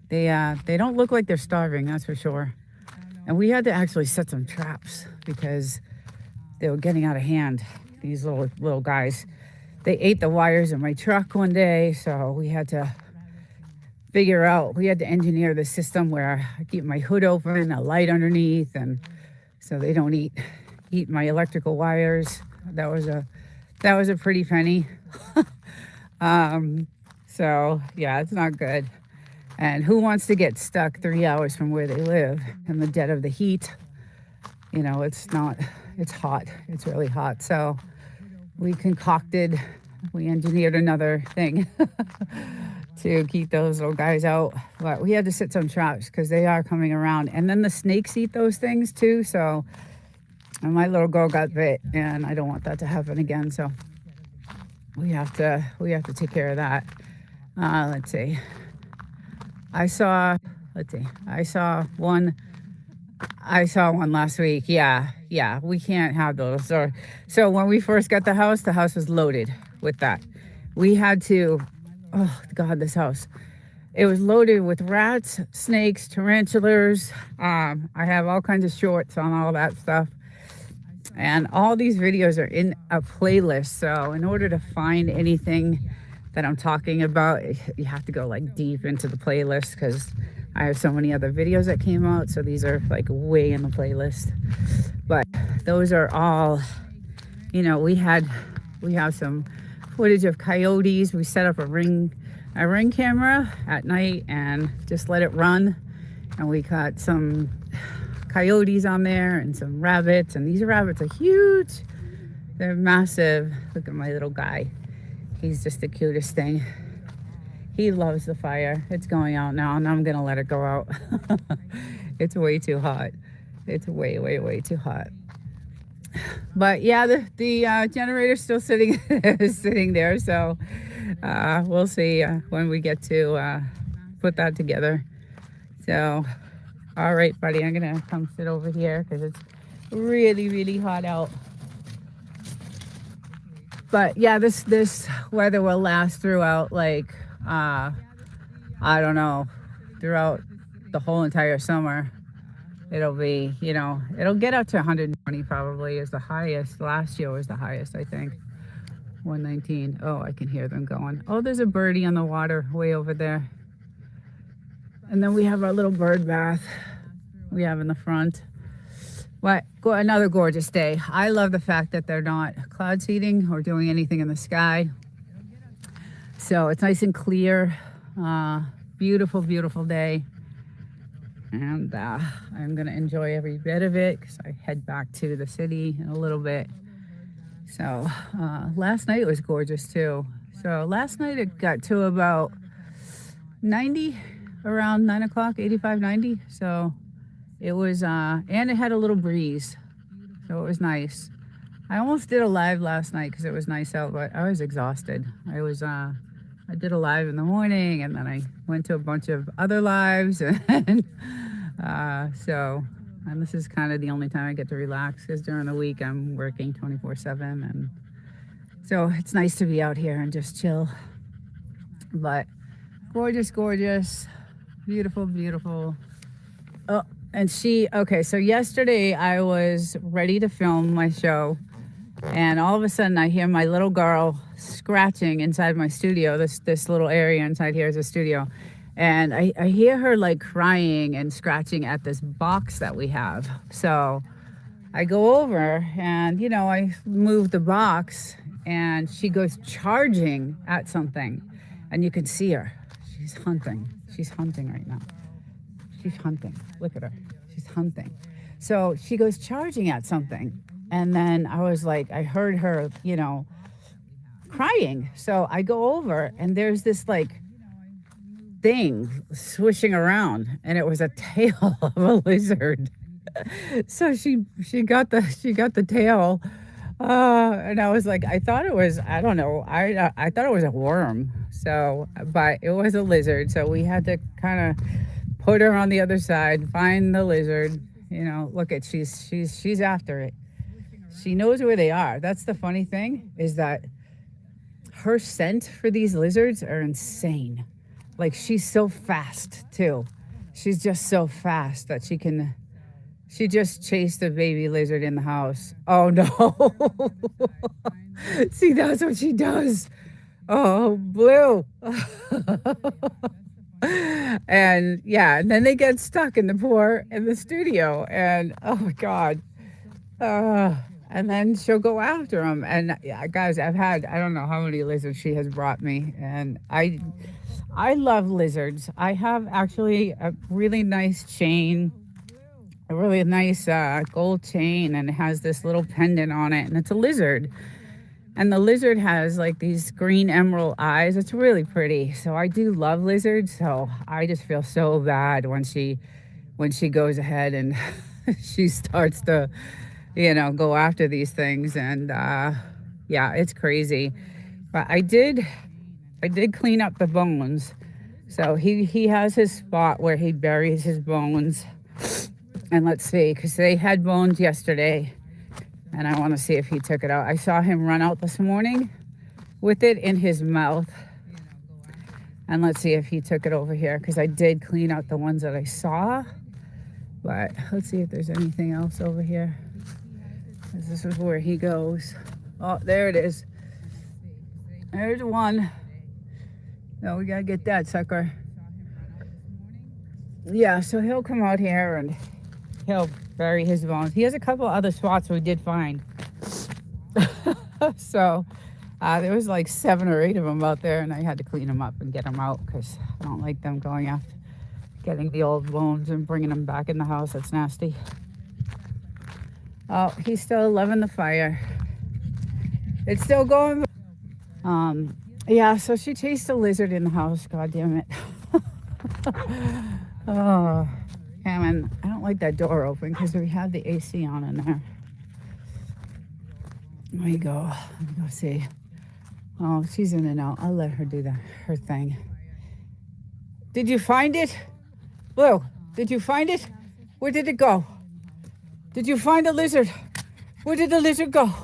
they don't look like they're starving, that's for sure. And we had to actually set some traps because they were getting out of hand. These little guys, they ate the wires in my truck one day, so we had to engineer the system where I keep my hood open, a light underneath, and so they don't eat my electrical wires. That was a pretty penny. So yeah, it's not good. And who wants to get stuck 3 hours from where they live in the dead of the heat? It's hot. It's really hot. So we engineered another thing to keep those little guys out. But we had to set some traps because they are coming around. And then the snakes eat those things too. So, and my little girl got bit, and I don't want that to happen again. So we have to take care of that. Let's see. I saw one last week. Yeah, we can't have those. So when we first got the house was loaded with that. We had to, oh God, this house. It was loaded with rats, snakes, tarantulas. I have all kinds of shorts on all that stuff. And all these videos are in a playlist. So in order to find anything that I'm talking about, you have to go like deep into the playlist because I have so many other videos that came out. So these are like way in the playlist. But those are all, we have some footage of coyotes. We set up a ring camera at night and just let it run. And we caught some coyotes on there and some rabbits. And these rabbits are huge. They're massive. Look at my little guy. He's just the cutest thing. He loves the fire. It's going out now, and I'm gonna let it go out. It's way too hot. It's way, way, way too hot. But yeah, the generator's still sitting sitting there. So we'll see when we get to put that together. So, all right, buddy, I'm gonna come sit over here because it's really, really hot out. But yeah, this weather will last throughout I don't know, throughout the whole entire summer. It'll be, it'll get up to 120 probably is the highest. Last year was the highest, I think. 119. Oh, I can hear them going. Oh, there's a birdie on the water way over there. And then we have our little bird bath we have in the front. What? Another gorgeous day. I love the fact that they're not cloud seeding or doing anything in the sky. So it's nice and clear. Beautiful, beautiful day. And I'm going to enjoy every bit of it because I head back to the city in a little bit. So last night was gorgeous too. So last night it got to about 90, around 9 o'clock, 85, 90. So it was, and it had a little breeze. So it was nice. I almost did a live last night because it was nice out, but I was exhausted. I did a live in the morning and then I went to a bunch of other lives. And and this is kind of the only time I get to relax because during the week I'm working 24/7. And so it's nice to be out here and just chill. But gorgeous, gorgeous, beautiful, beautiful. Oh, and okay, so yesterday I was ready to film my show. And all of a sudden I hear my little girl scratching inside my studio. This little area inside here is a studio. And I hear her like crying and scratching at this box that we have. So I go over and, I move the box and she goes charging at something. And you can see her. She's hunting. She's hunting right now. She's hunting. Look at her. She's hunting. So she goes charging at something. And then I was like, I heard her, crying. So I go over and there's this like thing swishing around and it was a tail of a lizard. So she got the tail. And I was like, I thought it was, I don't know. I thought it was a worm. So, but it was a lizard. So we had to kind of put her on the other side, find the lizard, look at, she's after it. She knows where they are. That's the funny thing is that her scent for these lizards are insane. Like she's so fast too. She's just so fast that she just chased a baby lizard in the house. Oh no. See, that's what she does. Oh, Blue. And yeah, and then they get stuck in the studio and oh my God. And then she'll go after them. And guys, I don't know how many lizards she has brought me. And I love lizards. I have actually a really nice chain, a really nice gold chain, and it has this little pendant on it. And it's a lizard. And the lizard has like these green emerald eyes. It's really pretty. So I do love lizards. So I just feel so bad when she goes ahead and she starts to go after these things. And yeah, it's crazy. But I did clean up the bones. So he has his spot where he buries his bones. And let's see, because they had bones yesterday. And I want to see if he took it out. I saw him run out this morning with it in his mouth. And let's see if he took it over here, because I did clean out the ones that I saw. But let's see if there's anything else over here. This is where he goes. Oh, there it is. There's one. No, we gotta get that sucker. Yeah, so he'll come out here and he'll bury his bones. He has a couple other spots we did find. So there was like 7 or 8 of them out there, and I had to clean them up and get them out because I don't like them going after getting the old bones and bringing them back in the house. That's nasty. Oh, he's still loving the fire. It's still going. Yeah, so she chased a lizard in the house. God damn it. Oh, and I don't like that door open because we have the AC on in there. Let me go see. Oh, she's in and out. I'll let her do her thing. Did you find it? Blue, did you find it? Where did it go? Did you find the lizard? Where did the lizard go?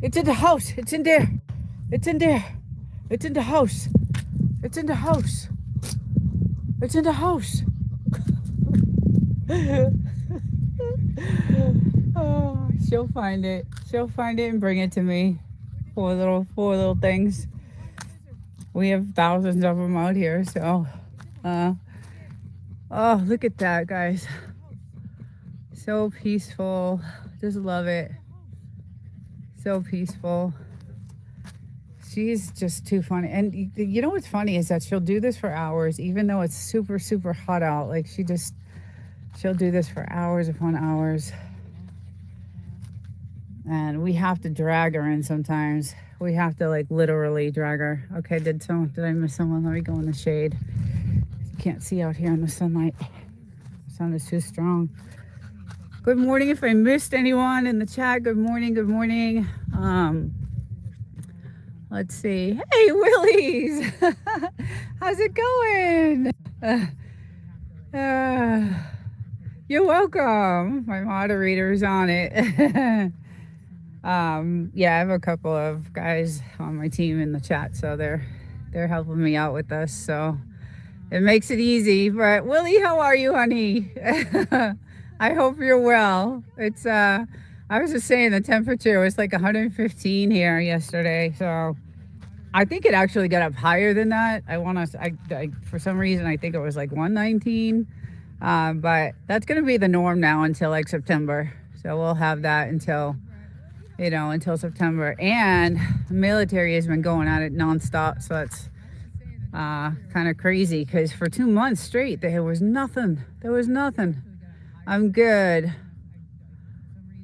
It's in the house. It's in there. It's in there. It's in the house. It's in the house. It's in the house. Oh, she'll find it. She'll find it and bring it to me. Four little things. We have thousands of them out here, so. Oh, look at that, guys. So peaceful. Just love it. So peaceful. She's just too funny. And you know what's funny is that she'll do this for hours, even though it's super, super hot out. Like she'll do this for hours upon hours. And we have to drag her in sometimes. We have to like literally drag her. Okay, did I miss someone? Let me go in the shade. Can't see out here in the sunlight. The sun is too strong. Good morning. If I missed anyone in the chat, good morning. Good morning. Let's see. Hey, Willies. How's it going? You're welcome. My moderator's on it. Yeah, I have a couple of guys on my team in the chat, so they're helping me out with this. So it makes it easy. But Willie, how are you, honey? I hope you're well. It's I was just saying the temperature was like 115 here yesterday, so I think it actually got up higher than that. I for some reason I think it was like 119, but that's gonna be the norm now until like September. So we'll have that until September. And the military has been going at it nonstop, so it's kind of crazy because for 2 months straight there was nothing. I'm good.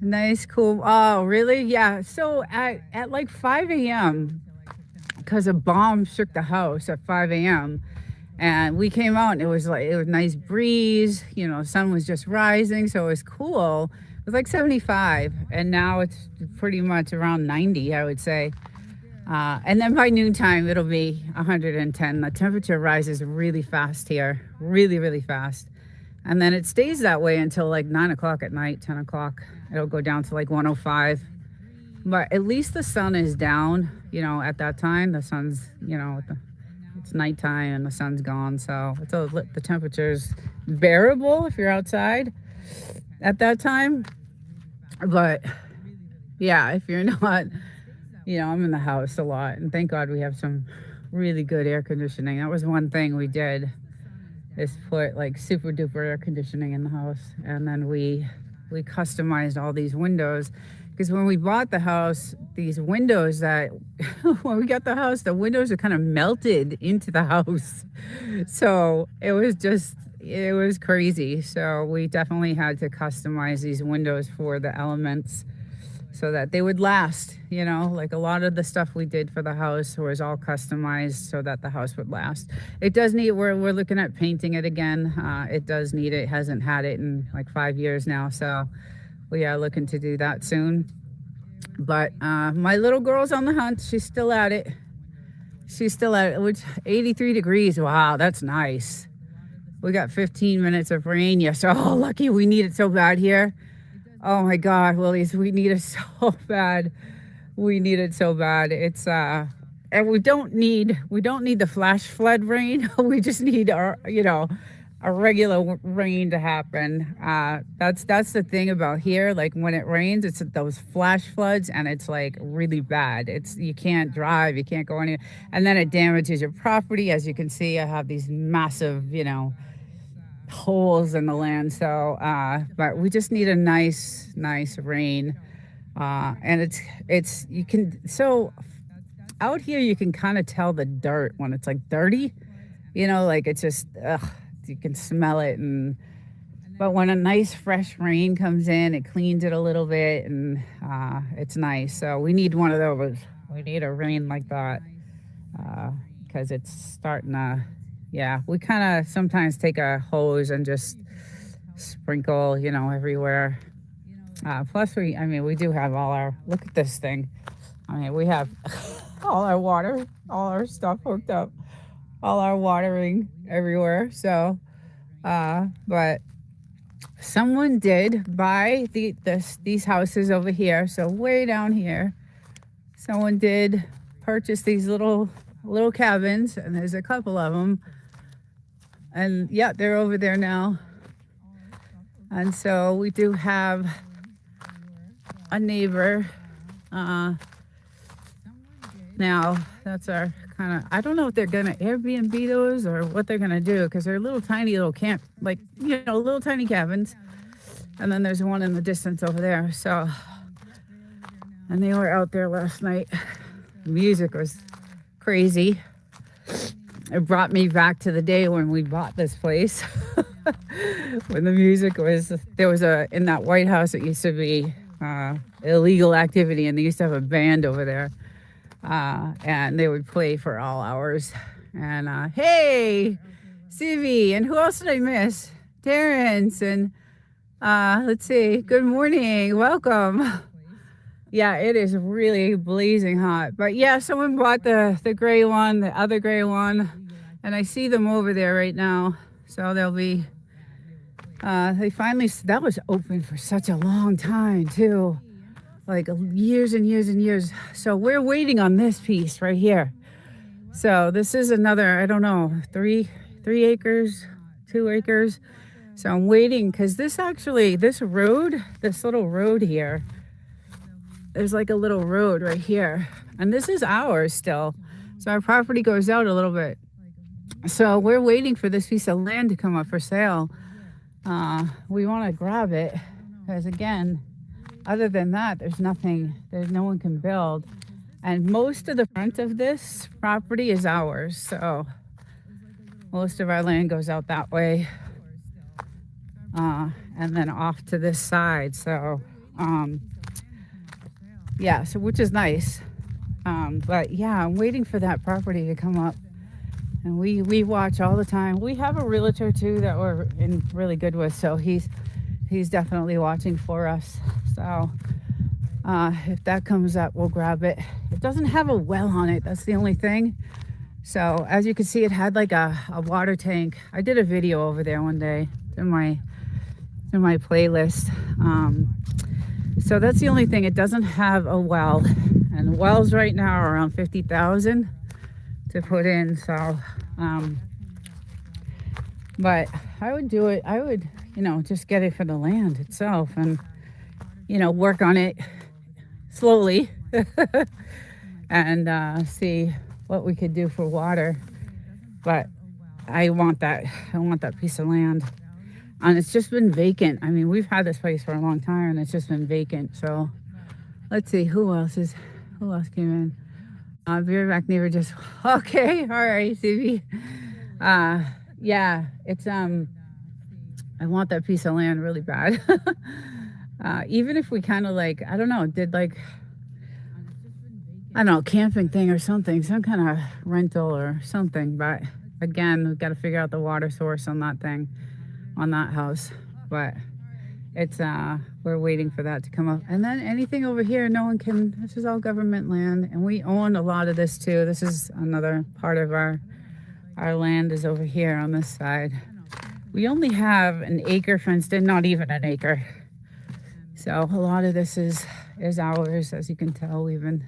Nice, cool. Oh, really? Yeah. So at like 5 a.m., because a bomb shook the house at 5 a.m., and we came out and it was nice breeze. Sun was just rising, so it was cool. It was like 75, and now it's pretty much around 90, I would say. And then by noontime, it'll be 110. The temperature rises really fast here, really, really fast. And then it stays that way until like 9 o'clock at night, 10 o'clock. It'll go down to like 105. But at least the sun is down, at that time. The sun's, it's nighttime and the sun's gone. So the temperature's bearable if you're outside at that time. But yeah, if you're not, I'm in the house a lot. And thank God we have some really good air conditioning. That was one thing we did, is put like super duper air conditioning in the house. And then we customized all these windows, because when we bought the house, these windows when we got the house, the windows are kind of melted into the house. So it was crazy. So we definitely had to customize these windows for the elements so that they would last. Like a lot of the stuff we did for the house was all customized so that the house would last. It does need, we're looking at painting it again. It does need it. Hasn't had it in like 5 years now, so we are looking to do that soon. But my little girl's on the hunt. She's still at it, which 83 degrees. Wow, that's nice. We got 15 minutes of rain. Yes. Oh, lucky. We need it so bad here. Oh my God, Willies, we need it so bad. It's and we don't need the flash flood rain. We just need our a regular rain to happen. That's the thing about here. Like when it rains, it's those flash floods, and it's like really bad. It's you can't drive, you can't go anywhere, and then it damages your property. As you can see, I have these massive, holes in the land. So, but we just need a nice rain, and it's you can so out here you can kind of tell the dirt when it's like dirty. Like it's just ugh, you can smell it. And but when a nice fresh rain comes in, it cleans it a little bit, and it's nice. So we need one of those. We need a rain like that, because it's starting to. Yeah, we kind of sometimes take a hose and just sprinkle, everywhere. Plus, we do have all our. Look at this thing. We have all our water, all our stuff hooked up, all our watering everywhere. So, but someone did buy these houses over here. So way down here, someone did purchase these little cabins, and there's a couple of them. And yeah, they're over there now. And so we do have a neighbor. Now that's our kind of, I don't know if they're going to Airbnb those or what they're going to do, because they're little tiny little little tiny cabins. And then there's one in the distance over there. So, and they were out there last night. The music was crazy. It brought me back to the day when we bought this place. When the music was, in that White House, it used to be illegal activity, and they used to have a band over there. And they would play for all hours. And hey, CV, and who else did I miss? Terrence, and let's see. Good morning, welcome. Yeah, it is really blazing hot. But yeah, someone bought the gray one, the other gray one, and I see them over there right now. So they'll be. They finally, that was open for such a long time too. Like years and years and years. So we're waiting on this piece right here. So this is another, I don't know, 3 acres, 2 acres. So I'm waiting, because this little road here, there's like a little road right here, and this is ours still. So our property goes out a little bit. So we're waiting for this piece of land to come up for sale. We want to grab it, because again, other than that, there's no one can build. And most of the front of this property is ours. So most of our land goes out that way. And then off to this side. So, yeah, so which is nice. But yeah, I'm waiting for that property to come up. And we watch all the time. We have a realtor too that we're really good with. So he's definitely watching for us. So if that comes up, we'll grab it. It doesn't have a well on it. That's the only thing. So as you can see, it had like a water tank. I did a video over there one day in my playlist. So that's the only thing. It doesn't have a well, and wells right now are around 50,000 to put in. So, but I would do it. I would, just get it for the land itself, and work on it slowly and see what we could do for water. But I want that piece of land. And it's just been vacant. We've had this place for a long time, and it's just been vacant. So let's see, who else came in? Beer back neighbor just, okay, all right, CV. Yeah, it's, I want that piece of land really bad. Even if we kind of did camping thing or something, some kind of rental or something. But again, we've got to figure out the water source on that thing, on that house. But it's, we're waiting for that to come up. And then anything over here, this is all government land, and we own a lot of this too. This is another part of our land is over here on this side. We only have an acre fenced in, not even an acre. So a lot of this is ours. As you can tell, we've been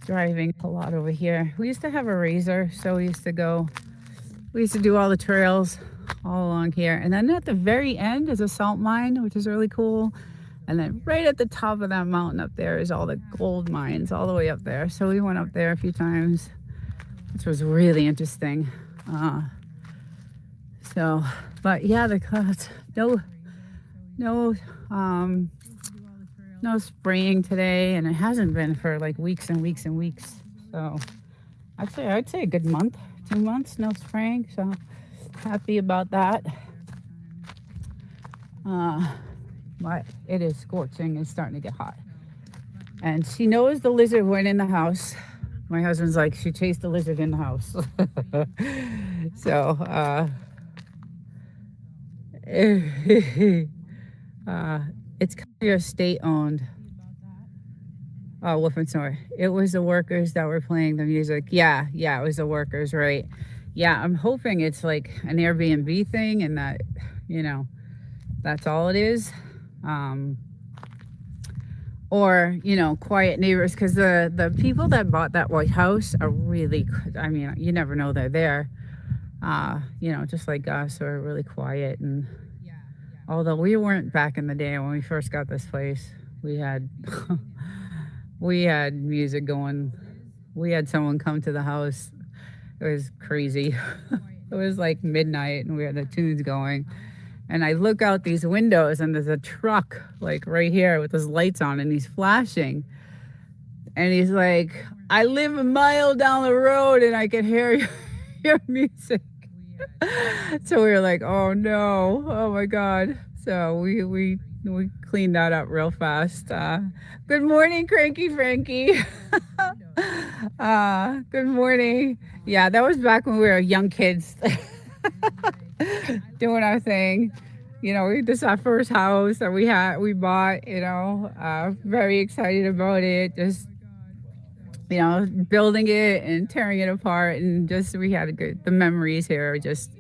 driving a lot over here. We used to have a razor, so we used to do all the trails all along here. And then at the very end is a salt mine, which is really cool. And then right at the top of that mountain up there is all the gold mines all the way up there. So we went up there a few times, which was really interesting. Uh, so, but yeah, the clouds, no, um, no spraying today, and it hasn't been for like weeks and weeks and weeks. So I'd say a good month, 2 months, no spraying. So happy about that. But it is scorching. It's starting to get hot. And she knows the lizard went in the house. My husband's like, she chased the lizard in the house. So, it's your state owned. Oh, Wolf and Snore. It was the workers that were playing the music. Yeah, it was the workers, right? Yeah, I'm hoping it's like an Airbnb thing and that, you know, that's all it is. Or, quiet neighbors, because the people that bought that White House are really, I mean, you never know they're there. Just like us, are really quiet. And although we weren't back in the day when we first got this place, we had we had music going. We had someone come to the house. It was crazy. It was like midnight and we had the tunes going. And I look out these windows and there's a truck like right here with his lights on and he's flashing. And he's like, I live a mile down the road and I can hear your music. So we were like, oh no, oh my God. So we cleaned that up real fast. Good morning, Cranky Frankie. Good morning. Yeah, that was back when we were young kids. Doing our thing. This is our first house that we bought, very excited about it. Just, building it and tearing it apart and just, we had the memories here are just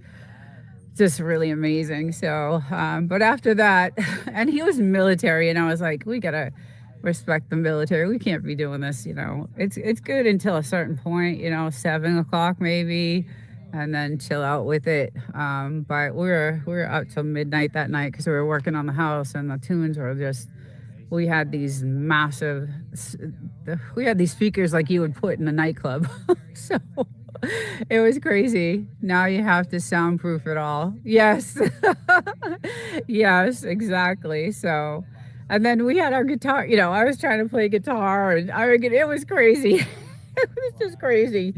really amazing. So, but after that, and he was military and I was like, we gotta respect the military. We can't be doing this, it's good until a certain point, 7 o'clock maybe, and then chill out with it. But we were up till midnight that night because we were working on the house and the tunes were just, we had these massive, we had these speakers like you would put in a nightclub. So it was crazy. Now you have to soundproof it all. Yes. Yes, exactly. So, and then we had our guitar, I was trying to play guitar and it was crazy. It was just crazy.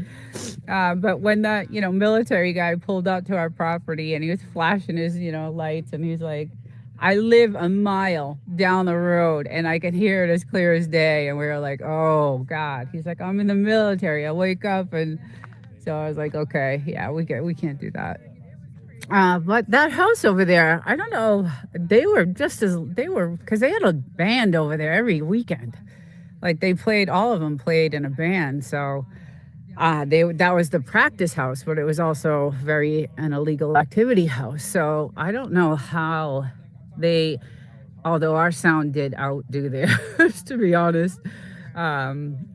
But when the, military guy pulled up to our property and he was flashing his, lights and he's like, I live a mile down the road and I can hear it as clear as day. And we were like, oh God. He's like, I'm in the military. I wake up. And so I was like, okay, yeah, we can't do that. But that house over there, I don't know. Because they had a band over there every weekend. Like all of them played in a band. So that was the practice house, but it was also an illegal activity house. So I don't know how although our sound did outdo theirs, to be honest. And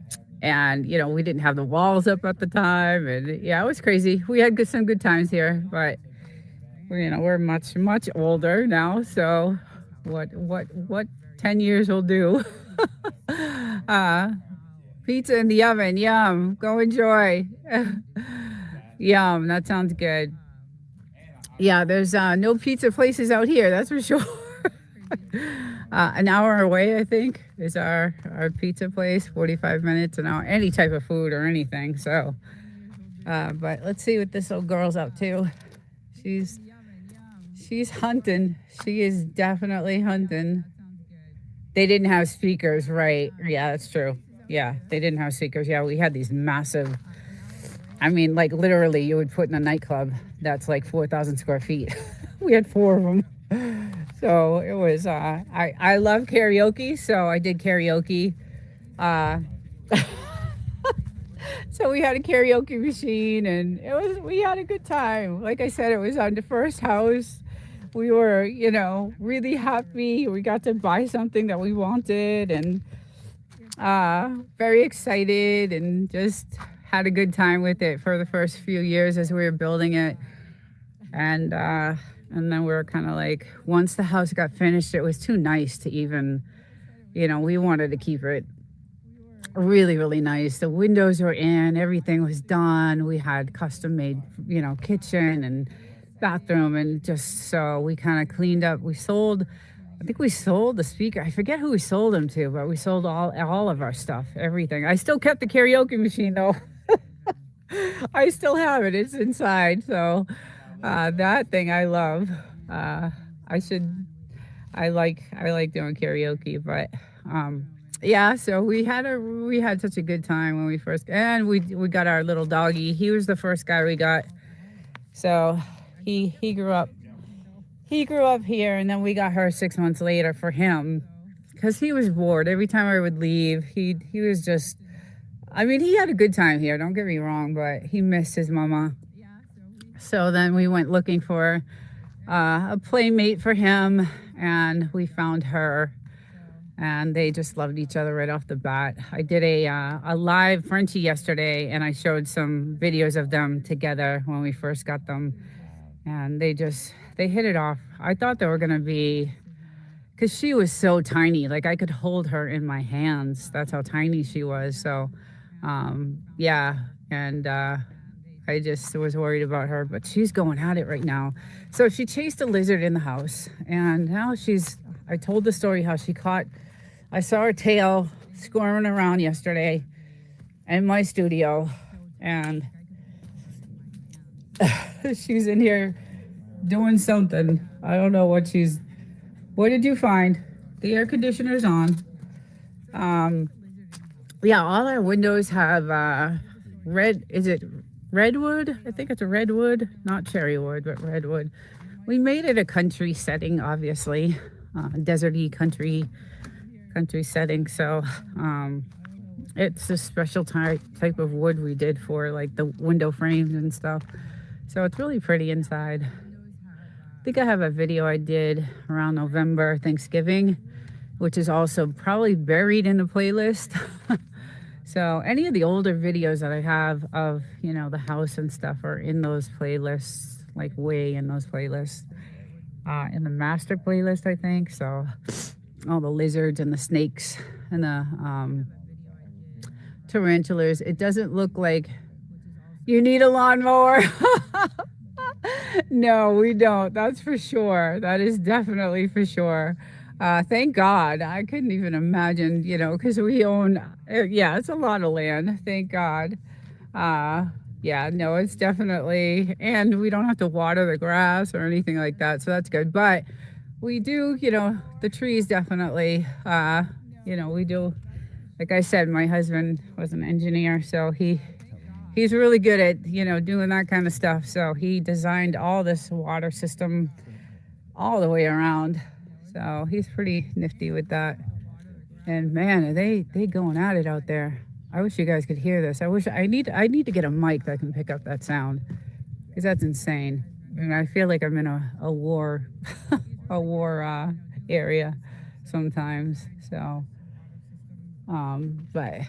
we didn't have the walls up at the time, and yeah, it was crazy. We had some good times here, but we're much older now. So what 10 years will do? Pizza in the oven, yum. Go enjoy. Yum, that sounds good. Yeah, there's no pizza places out here, that's for sure. An hour away, I think, is our pizza place. 45 minutes an hour, any type of food or anything. So, but let's see what this little girl's up to. She's hunting. She is definitely hunting. They didn't have speakers, right? Yeah, that's true. Yeah, they didn't have speakers. Yeah, we had these massive, I mean, like literally you would put in a nightclub that's like 4,000 square feet. We had 4 of them. So it was, I love karaoke, so I did karaoke. So we had a karaoke machine and we had a good time. Like I said, it was on the first house. We were, really happy. We got to buy something that we wanted and very excited and just had a good time with it for the first few years as we were building it. and uh, and then we were kind of like, once the house got finished, it was too nice to even, we wanted to keep it really, really nice. The windows were in, everything was done. We had custom made, kitchen and bathroom, and just so we kind of cleaned up. I think we sold the speaker. I forget who we sold them to, but we sold all of our stuff, everything. I still kept the karaoke machine though. I still have it. It's inside. So that thing I love. Uh, I should. I like doing karaoke, but um, yeah. So we had such a good time when we first, and we got our little doggy. He was the first guy we got. So he grew up. He grew up here, and then we got her 6 months later for him, because he was bored. Every time I would leave, he was just. I mean, he had a good time here. Don't get me wrong, but he missed his mama. So then we went looking for a playmate for him, and we found her, and they just loved each other right off the bat. I did a live Frenchie yesterday, and I showed some videos of them together when we first got them, and they hit it off. I thought they were gonna be, because she was so tiny, like I could hold her in my hands. That's how tiny she was. So, yeah, and I just was worried about her, but she's going at it right now. So she chased a lizard in the house, and now I told the story how I saw her tail squirming around yesterday in my studio, and she's in here doing something. I don't know what did you find? The air conditioner's on. Um, yeah, all our windows have is it redwood? I think it's a redwood, not cherry wood, but redwood. We made it a country setting, obviously, deserty country setting. So it's a special type of wood we did for like the window frames and stuff. So it's really pretty inside. I think I have a video I did around November, Thanksgiving, which is also probably buried in the playlist. So any of the older videos that I have of, the house and stuff are in those playlists, like way in those playlists, in the master playlist, I think. So all the lizards and the snakes and the tarantulas. It doesn't look like you need a lawnmower. No, we don't. That's for sure. That is definitely for sure. Thank God. I couldn't even imagine, because we own, yeah, it's a lot of land. Thank God. Uh, yeah, no, it's definitely, and we don't have to water the grass or anything like that. So that's good. But we do, the trees definitely, we do. Like I said, my husband was an engineer, so he's really good at, doing that kind of stuff. So he designed all this water system all the way around. So he's pretty nifty with that. And man, are they going at it out there. I wish you guys could hear this. I need to get a mic that can pick up that sound, because that's insane. I mean, I feel like I'm in a war a war area sometimes. So but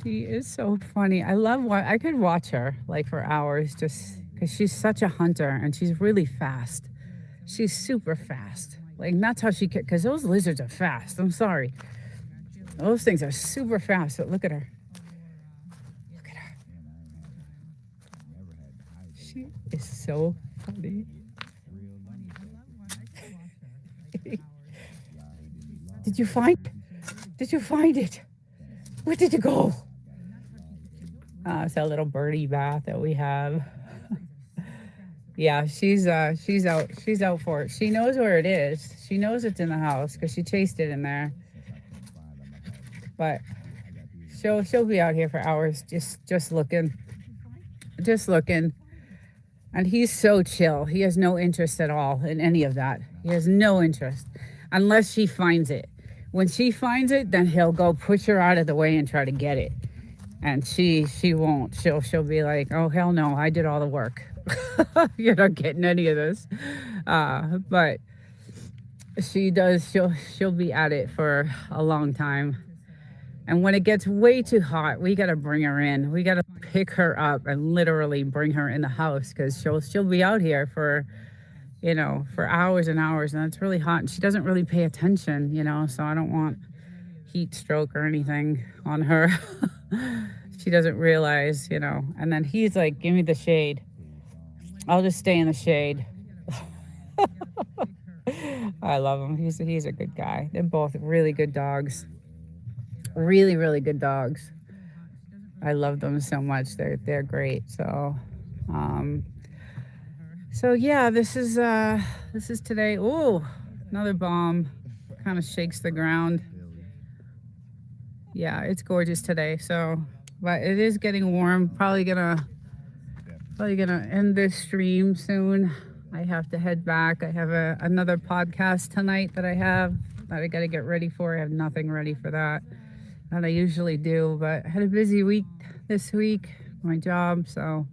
she is so funny. I could watch her like for hours, just because she's such a hunter, and she's really fast. She's super fast. Like, that's how she can, because those lizards are fast. I'm sorry. Those things are super fast. But look at her. Look at her. She is so funny. Did you find? Did you find it? Where did you go? It's that little birdie bath that we have. Yeah, she's out for it. She knows where it is. She knows it's in the house because she chased it in there. But she'll be out here for hours, just looking, just looking. And he's so chill. He has no interest at all in any of that. He has no interest unless she finds it. When she finds it, then he'll go push her out of the way and try to get it. And she won't. She'll be like, "Oh hell no, I did all the work. You're not getting any of this." But she does. She'll be at it for a long time. And when it gets way too hot, we gotta bring her in. We gotta pick her up and literally bring her in the house, because she'll be out here for for hours and hours, and it's really hot, and she doesn't really pay attention, so I don't want heat stroke or anything on her. She doesn't realize, and then he's like, give me the shade. I'll just stay in the shade. I love him. He's a good guy. They're both really good dogs. Really, really good dogs. I love them so much. They're great. Um, so yeah, this is today. Oh, another bomb. Kind of shakes the ground. Yeah, it's gorgeous today. So, but it is getting warm. Probably gonna end this stream soon. I have to head back. I have another podcast tonight that I got to get ready for. I have nothing ready for that I usually do, but I had a busy week this week, my job. So,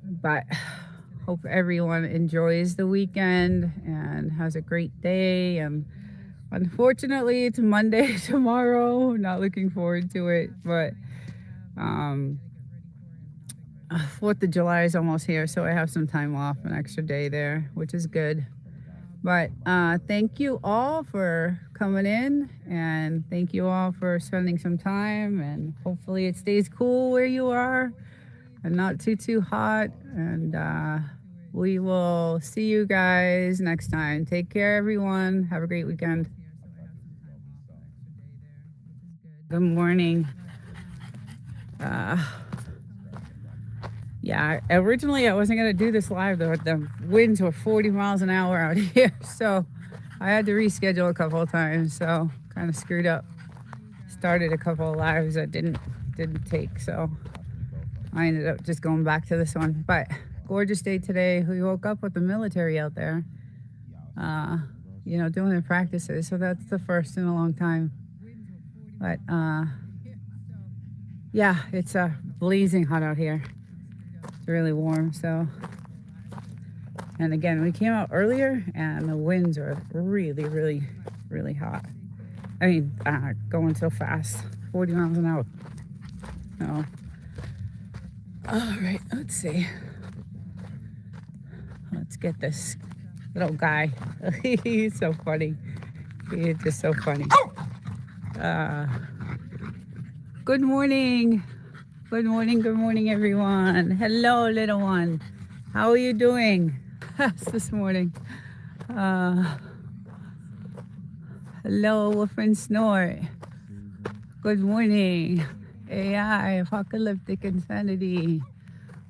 but hope everyone enjoys the weekend and has a great day. And unfortunately, it's Monday tomorrow. Not looking forward to it, but 4th of July is almost here, so I have some time off, an extra day there, which is good. But thank you all for coming in, and thank you all for spending some time. And hopefully, it stays cool where you are and not too hot. And we will see you guys next time. Take care, everyone. Have a great weekend. Good morning. Yeah, originally I wasn't gonna do this live. The winds were 40 miles an hour out here, so I had to reschedule a couple of times. So kind of screwed up. Started a couple of lives that didn't take, so I ended up just going back to this one. But gorgeous day today. We woke up with the military out there, doing their practices. So that's the first in a long time. But yeah, it's blazing hot out here. It's really warm, so. And again, we came out earlier and the winds are really, really, really hot. I mean, going so fast, 40 miles an hour. So, all right, let's see. Let's get this little guy. He's so funny. He's just so funny. Good morning. Good morning, everyone. Hello, little one. How are you doing this morning? Hello, Wolf and Snort. Good morning. AI, apocalyptic insanity.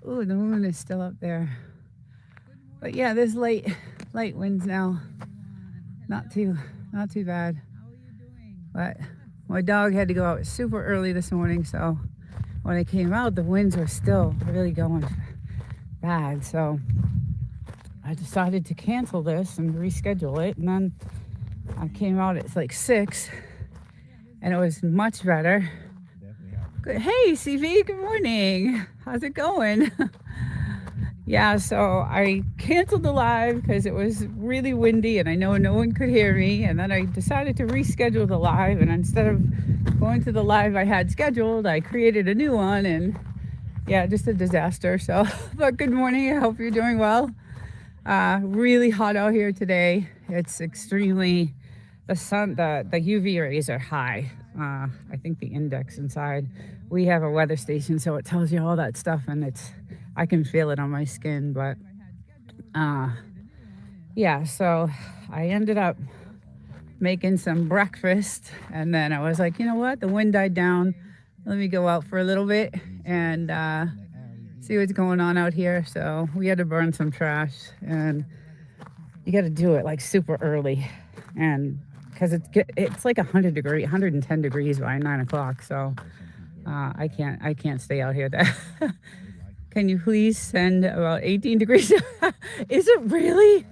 Ooh, the moon is still up there. But yeah, there's light winds now. Not too bad. But my dog had to go out super early this morning, so when I came out, the winds were still really going bad. So I decided to cancel this and reschedule it. And then I came out at like 6, and it was much better. Good. Hey, CV, good morning. How's it going? Yeah, so I canceled the live because it was really windy and I know no one could hear me. And then I decided to reschedule the live. And instead of going to the live I had scheduled, I created a new one. And yeah, just a disaster. So, but good morning. I hope you're doing well. Really hot out here today. It's extremely, the sun, the UV rays are high. I think the index inside, we have a weather station, so it tells you all that stuff, and I can feel it on my skin. But yeah, so I ended up making some breakfast, and then I was like, you know what, the wind died down, let me go out for a little bit and see what's going on out here. So we had to burn some trash, and you got to do it like super early, and because it's like 110 degrees by 9 o'clock. So I can't stay out here. Can you please send about 18 degrees? Is it really?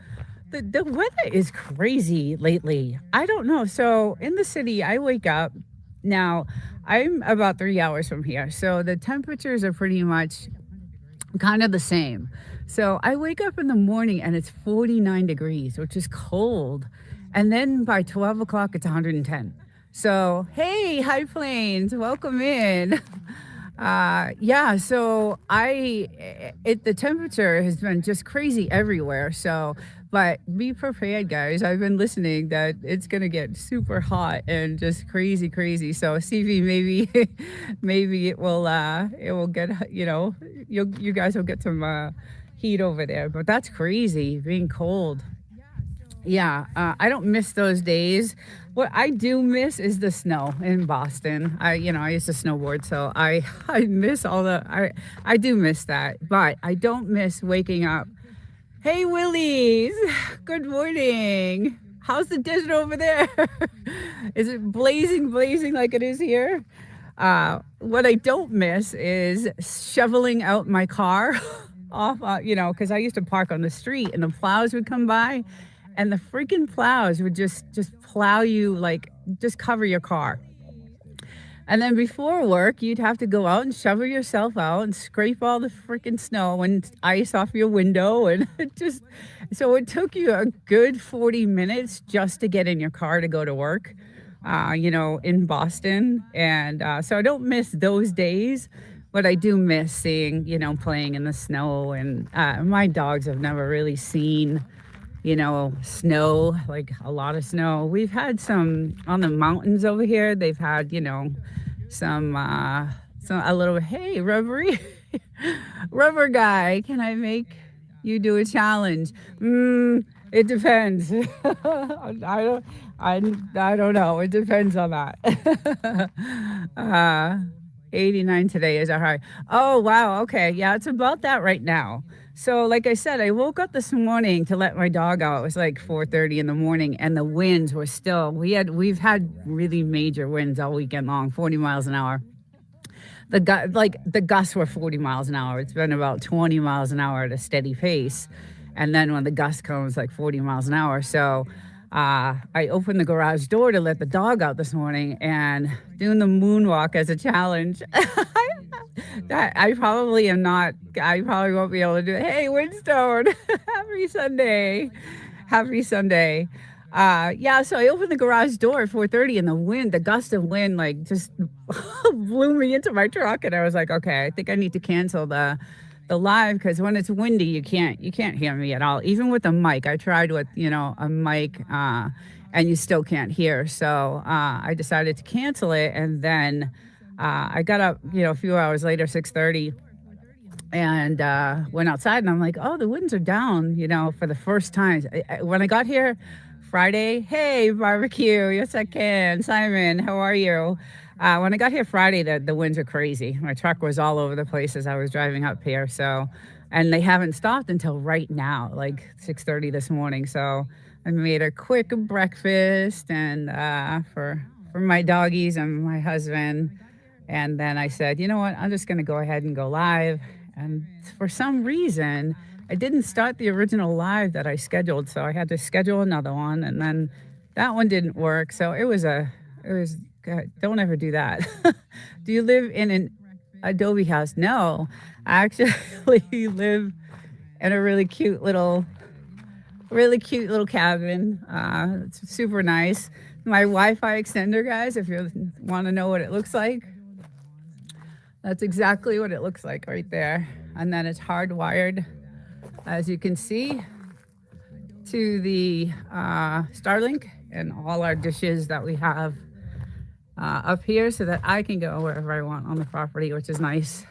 The weather is crazy lately. I don't know. So in the city, I wake up now. I'm about 3 hours from here, so the temperatures are pretty much kind of the same. So I wake up in the morning and it's 49 degrees, which is cold. And then by 12 o'clock, it's 110. So, hey, High Plains, welcome in. Yeah, so the temperature has been just crazy everywhere. So, but be prepared, guys. I've been listening that it's gonna get super hot and just crazy, crazy. So, CV, maybe, maybe it will get, you guys will get some heat over there. But that's crazy, being cold. Yeah, I don't miss those days. What I do miss is the snow in Boston. I used to snowboard, so I miss I do miss that, but I don't miss waking up. Hey, Willies, good morning. How's the desert over there? Is it blazing, blazing like it is here? What I don't miss is shoveling out my car off, because I used to park on the street and the plows would come by, and the freaking plows would just plow you, like, just cover your car. And then before work, you'd have to go out and shovel yourself out and scrape all the freaking snow and ice off your window. And so it took you a good 40 minutes just to get in your car to go to work, in Boston. And so I don't miss those days, but I do miss seeing, playing in the snow. And my dogs have never really seen, snow, like a lot of snow. We've had some on the mountains over here. They've had, a little, hey, rubbery, rubber guy, can I make you do a challenge? It depends. I don't know. It depends on that. uh, 89 today is our high. Oh, wow. Okay. Yeah, it's about that right now. So, like I said, I woke up this morning to let my dog out. It was like 4:30 in the morning, and the winds were still. We've had really major winds all weekend long, 40 miles an hour. The gusts were 40 miles an hour. It's been about 20 miles an hour at a steady pace, and then when the gust comes, like 40 miles an hour. So, I opened the garage door to let the dog out this morning, and doing the moonwalk as a challenge. That I probably am not. I probably won't be able to do it. Hey, Windstone, happy Sunday, happy Sunday. Yeah. So I opened the garage door at 4:30, and the gust of wind, like just blew me into my truck, and I was like, okay, I think I need to cancel the live because when it's windy, you can't hear me at all. Even with a mic, I tried with a mic, and you still can't hear. So I decided to cancel it, and then. I got up, a few hours later, 6:30, and went outside, and I'm like, oh, the winds are down, for the first time. When I got here Friday, hey, barbecue, yes, I can. Simon, how are you? When I got here Friday, the winds are crazy. My truck was all over the place as I was driving up here. So, and they haven't stopped until right now, like 6:30 this morning. So I made a quick breakfast and for my doggies and my husband. And then I said, you know what? I'm just going to go ahead and go live. And for some reason, I didn't start the original live that I scheduled. So I had to schedule another one. And then that one didn't work. So God, don't ever do that. Do you live in an adobe house? No, I actually live in a really cute little cabin. It's super nice. My Wi-Fi extender, guys, if you want to know what it looks like, that's exactly what it looks like right there. And then it's hardwired, as you can see, to the Starlink and all our dishes that we have up here so that I can go wherever I want on the property, which is nice.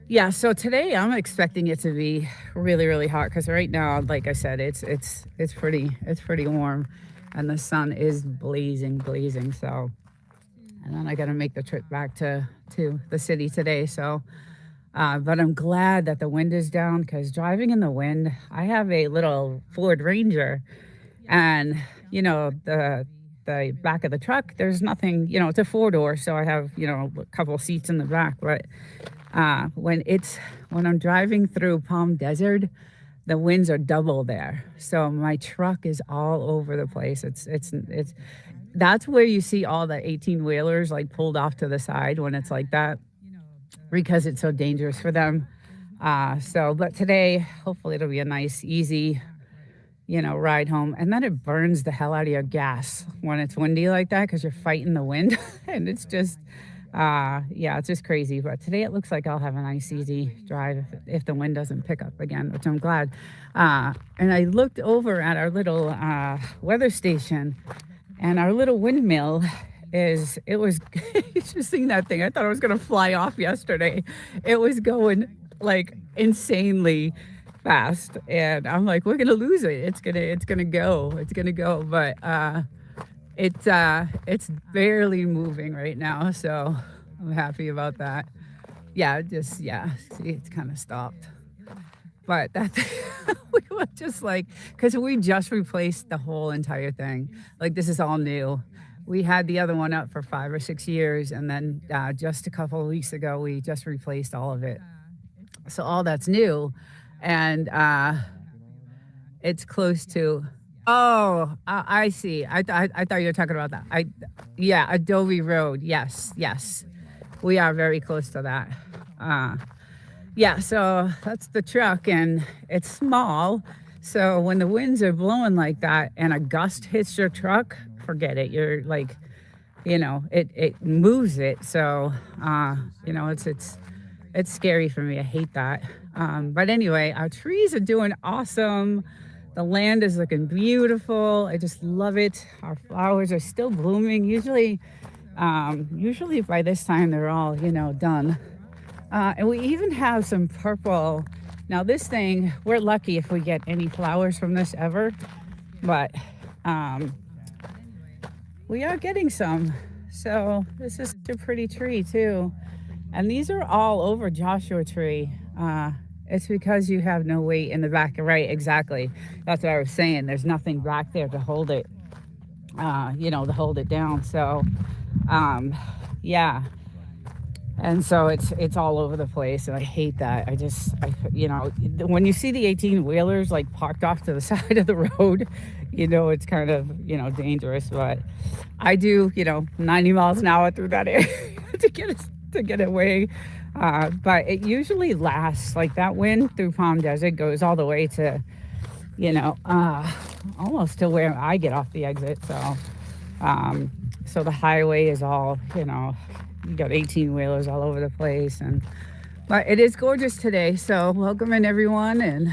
Yeah, so today I'm expecting it to be really, really hot because right now, like I said, it's pretty warm, and the sun is blazing, blazing. So, and then I got to make the trip back to the city today. So, but I'm glad that the wind is down because driving in the wind, I have a little Ford Ranger, and the back of the truck, there's nothing. It's a four-door, so I have a couple seats in the back, but. When I'm driving through Palm Desert, the winds are double there. So my truck is all over the place. It's that's where you see all the 18 wheelers like pulled off to the side when it's like that because it's so dangerous for them. But today, hopefully it'll be a nice, easy, ride home. And then it burns the hell out of your gas when it's windy like that because you're fighting the wind and it's just Yeah, it's just crazy. But today it looks like I'll have a nice, easy drive if the wind doesn't pick up again, which I'm glad. And I looked over at our little weather station, and our little windmill it was, you should have seen that thing. I thought it was going to fly off yesterday. It was going like insanely fast. And I'm like, we're going to lose it. It's going to go. But it's barely moving right now. So I'm happy about that. Yeah, yeah, see, it's kind of stopped. But that we were just like, because we just replaced the whole entire thing. Like, this is all new. We had the other one up for 5 or 6 years, and then just a couple of weeks ago, we just replaced all of it. So all that's new, and it's close to. Oh, I see. I thought you were talking about that. Yeah, Adobe Road. Yes, yes, we are very close to that. Yeah, so that's the truck, and it's small. So when the winds are blowing like that and a gust hits your truck, forget it. You're like, it moves it. So, it's scary for me. I hate that. But anyway, our trees are doing awesome. The land is looking beautiful. I just love it. Our flowers are still blooming. Usually by this time they're all, done. And we even have some purple. Now this thing, we're lucky if we get any flowers from this ever, but we are getting some. So this is a pretty tree too. And these are all over Joshua Tree. It's because you have no weight in the back. Right, exactly. That's what I was saying. There's nothing back there to hold it, to hold it down. So, yeah. And so it's all over the place, and I hate that. When you see the 18-wheelers like parked off to the side of the road, it's kind of, dangerous. But I do, 90 miles an hour through that area to get away. But it usually lasts, like that wind through Palm Desert goes all the way to, almost to where I get off the exit. So the highway is all, you got 18-wheelers all over the place. But it is gorgeous today. So welcome in, everyone. And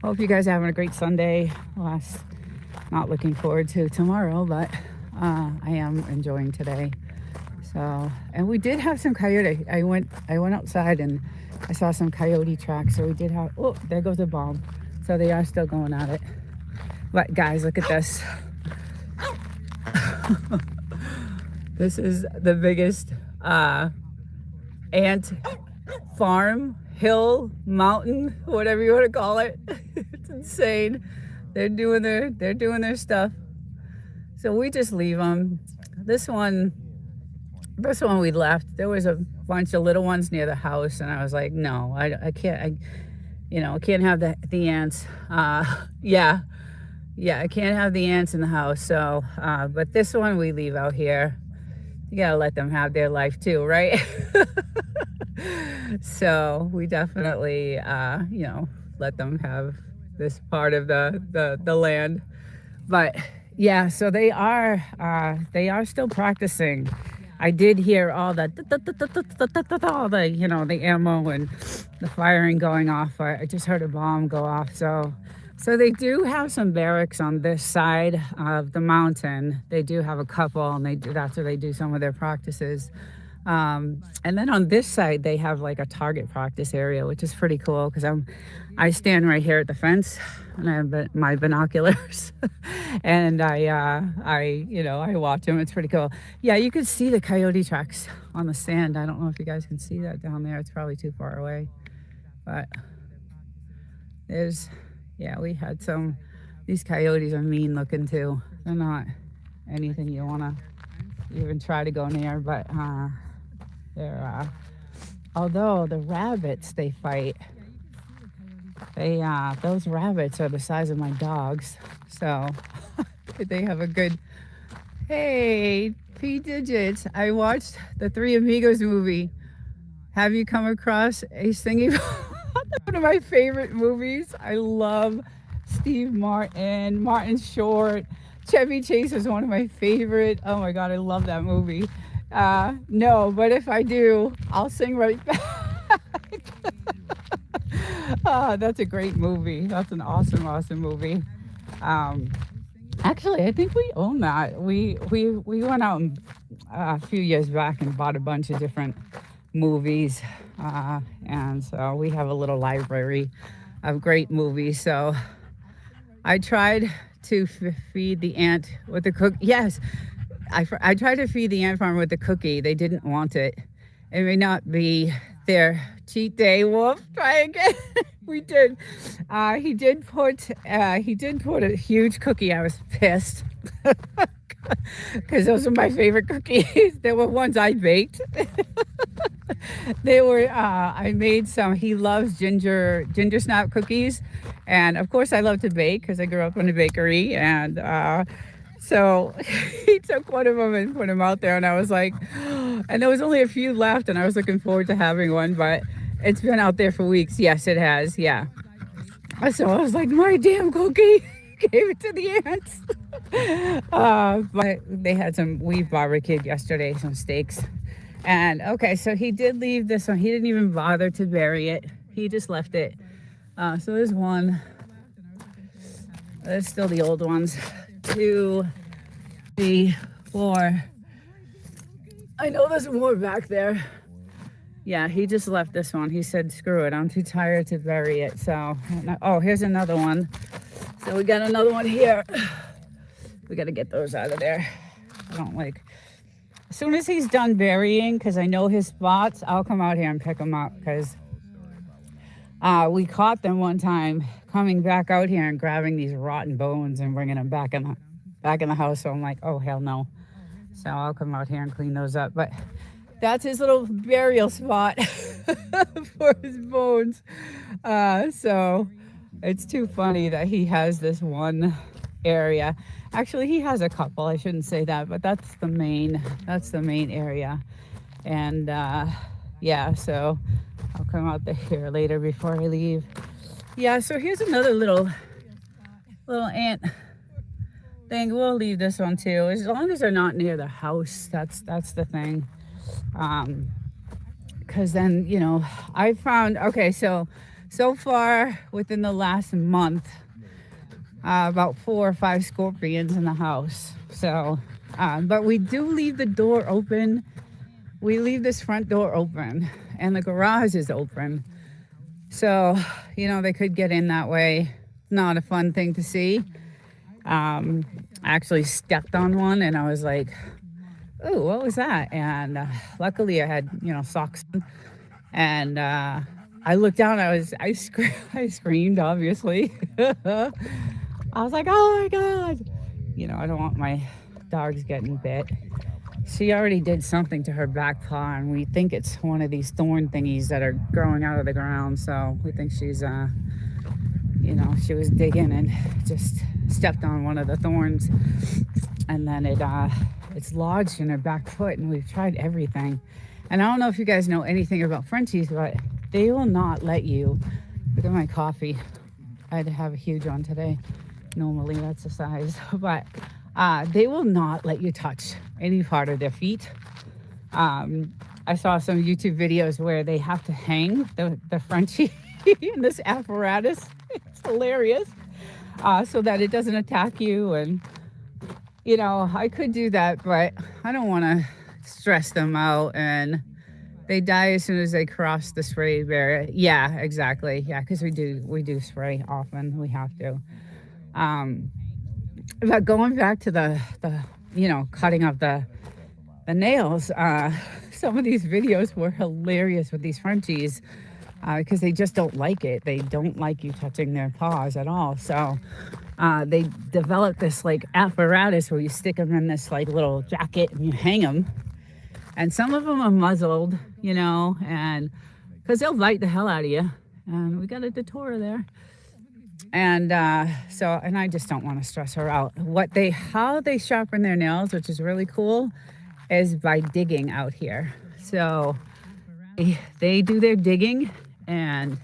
hope you guys are having a great Sunday. Not looking forward to tomorrow, but I am enjoying today. So, and we did have some coyote. I went outside and I saw some coyote tracks. So we did have, oh, there goes a bomb. So they are still going at it. But guys, look at this. This is the biggest ant farm, hill, mountain, whatever you want to call it. It's insane. They're doing their stuff. So we just leave them. This one we left. There was a bunch of little ones near the house, and I was like, no, I can't. I can't have the ants. Yeah, I can't have the ants in the house. So, but this one we leave out here. You gotta let them have their life too, right? So we definitely, let them have this part of the land. But yeah, so they are still practicing. I did hear all the the ammo and the firing going off. I just heard a bomb go off. So they do have some barracks on this side of the mountain. They do have a couple, and that's where they do some of their practices. And then on this side, they have like a target practice area, which is pretty cool because I stand right here at the fence, and I have my binoculars, and I watch them. It's pretty cool. Yeah, you can see the coyote tracks on the sand. I don't know if you guys can see that down there. It's probably too far away, but we had some. These coyotes are mean looking too. They're not anything you want to even try to go near, but they're although the rabbits they fight, those rabbits are the size of my dogs, so they have a good. Hey, P Digits, I watched the Three Amigos movie. Have you come across a singing? One of my favorite movies. I love Steve Martin, Martin Short. Chevy Chase is one of my favorite. Oh my God, I love that movie. No, but if I do, I'll sing right back. That's a great movie. That's an awesome, awesome movie. Um, Actually, I think we own that. We went out a few years back and bought a bunch of different movies, and so we have a little library of great movies. So I tried to feed the ant with the cook. Yes, I tried to feed the ant farm with the cookie. They didn't want it. It may not be their cheat day. Wolf, try again. We did. He did put a huge cookie. I was pissed because those are my favorite cookies. They were ones I baked. They were. I made some. He loves ginger snap cookies, and of course I love to bake because I grew up in a bakery. And so he took one of them and put him out there, and I was like, and there was only a few left, and I was looking forward to having one, but it's been out there for weeks. Yes, it has. Yeah. So I was like, my damn cookie. Gave it to the ants. But they had some, we barbecued yesterday, some steaks. And okay, so he did leave this one. He didn't even bother to bury it. He just left it. So there's one. There's still the old ones. 2, 3, 4. I know there's more back there. Yeah, he just left this one. He said, screw it. I'm too tired to bury it. So, oh, here's another one. So we got another one here. We got to get those out of there. I don't like. As soon as he's done burying, because I know his spots, I'll come out here and pick them up. Because we caught them one time coming back out here and grabbing these rotten bones and bringing them back in the house. So I'm like, oh hell no. So I'll come out here and clean those up. But that's his little burial spot for his bones. So it's too funny that he has this one area. Actually, he has a couple. I shouldn't say that, but that's the main area. And yeah, so I'll come out here later before I leave. Yeah, so here's another little ant thing. We'll leave this one too, as long as they're not near the house. That's the thing. Because then, you know, I found, okay, so far within the last month, about 4 or 5 scorpions in the house. So, but we do leave the door open. We leave this front door open and the garage is open. So, you know, they could get in that way. Not a fun thing to see. I actually stepped on one and I was like, oh, what was that? And luckily I had, you know, socks on. And I looked down, I screamed, obviously. I was like, oh my God. You know, I don't want my dogs getting bit. She already did something to her back paw, and we think it's one of these thorn thingies that are growing out of the ground. So we think she's, you know, she was digging and just stepped on one of the thorns. And then it's lodged in her back foot, and we've tried everything. And I don't know if you guys know anything about Frenchies, but they will not let you. Look at my coffee. I had to have a huge one today. Normally that's the size, but they will not let you touch any part of their feet. I saw some YouTube videos where they have to hang the Frenchie in this apparatus. It's hilarious, so that it doesn't attack you. And you know, I could do that, but I don't want to stress them out, and they die as soon as they cross the spray barrier. Yeah, exactly. Yeah, because we do spray often. We have to. But going back to the you know, cutting of the nails, some of these videos were hilarious with these Frenchies, because they just don't like it. They don't like you touching their paws at all. So they developed this like apparatus where you stick them in this like little jacket and you hang them. And some of them are muzzled, you know, and because they'll bite the hell out of you. And we got a Datora there. And and I just don't want to stress her out. How they sharpen their nails, which is really cool, is by digging out here. So they do their digging, and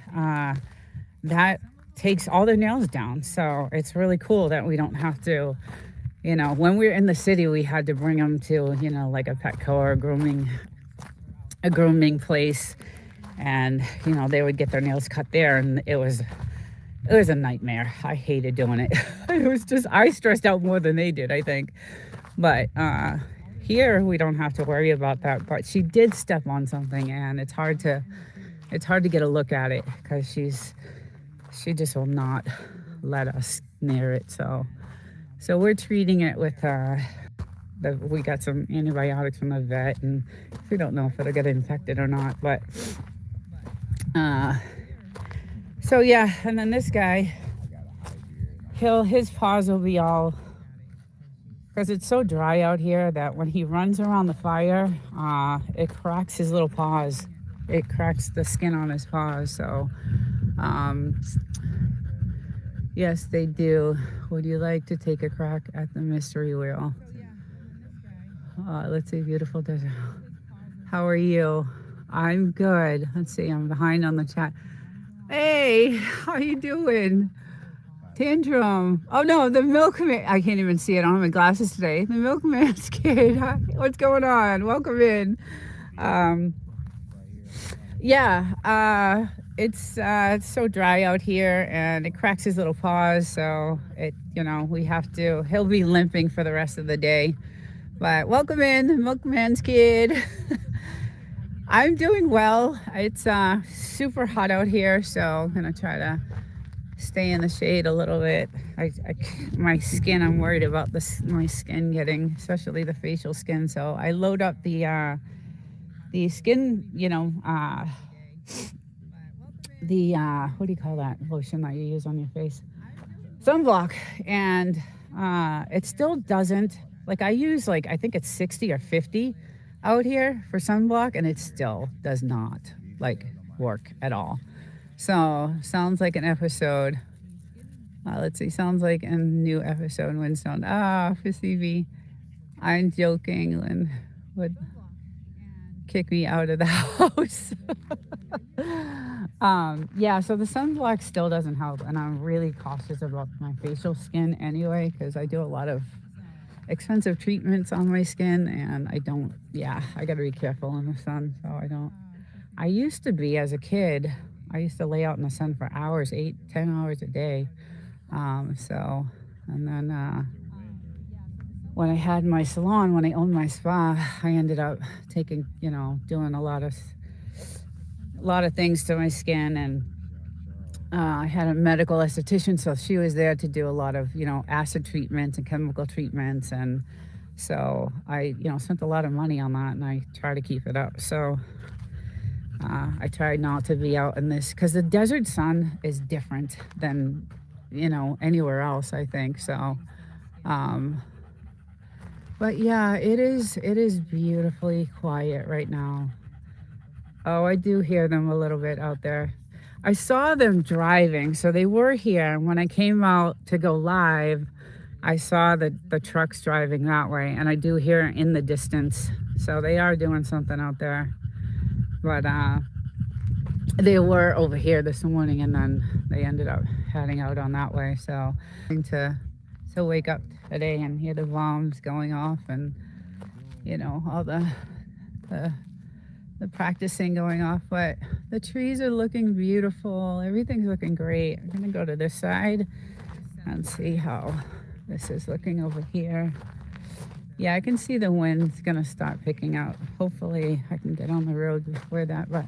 that takes all their nails down. So it's really cool that we don't have to You know, when we were in the city, we had to bring them to, you know, like a Petco or a grooming place, and you know they would get their nails cut there, and it was a nightmare. I hated doing it. It was just I stressed out more than they did, I think. But here we don't have to worry about that. But she did step on something, and it's hard to get a look at it because she just will not let us near it. So we're treating it with we got some antibiotics from the vet, and we don't know if it'll get infected or not. But so yeah, and then this guy, his paws will be all, because it's so dry out here that when he runs around the fire, it cracks his little paws. It cracks the skin on his paws. So yes, they do. Would you like to take a crack at the mystery wheel? Let's see, beautiful desert. How are you? I'm good. Let's see, I'm behind on the chat. Hey, how you doing? Tantrum. Oh no, the milkman. I can't even see it. I don't have my glasses today. The milkman's kid. What's going on? Welcome in. Yeah, it's so dry out here, and it cracks his little paws. So we have to. He'll be limping for the rest of the day. But welcome in, milkman's kid. I'm doing well. It's super hot out here, so I'm gonna try to stay in the shade a little bit. My skin, I'm worried about my skin getting, especially the facial skin. So I load up the skin, what do you call that lotion that you use on your face? Sunblock. And it still doesn't, like I use I think it's 60 or 50 out here for sunblock, and it still does not work at all. So sounds like an episode. Let's see. Sounds like a new episode. Windstone. For CV. I'm joking. Lynn would kick me out of the house. Yeah. So the sunblock still doesn't help, and I'm really cautious about my facial skin anyway, because I do a lot of expensive treatments on my skin, and I got to be careful in the sun. So I used to be, as a kid, I used to lay out in the sun for hours, 8-10 hours a day. And then when I had my salon, when I owned my spa, I ended up doing a lot of things to my skin, and I had a medical esthetician, so she was there to do a lot of, acid treatments and chemical treatments. And so I, spent a lot of money on that, and I try to keep it up. So I tried not to be out in this, because the desert sun is different than, anywhere else, I think. So, but yeah, it is beautifully quiet right now. Oh, I do hear them a little bit out there. I saw them driving, so they were here. And when I came out to go live, I saw the trucks driving that way, and I do hear in the distance. So they are doing something out there. But they were over here this morning, and then they ended up heading out on that way. So to wake up today and hear the bombs going off, and all the practicing going off. But the trees are looking beautiful. Everything's looking great. I'm gonna go to this side and see how this is looking over here. Yeah, I can see the wind's gonna start picking up. Hopefully I can get on the road before that. But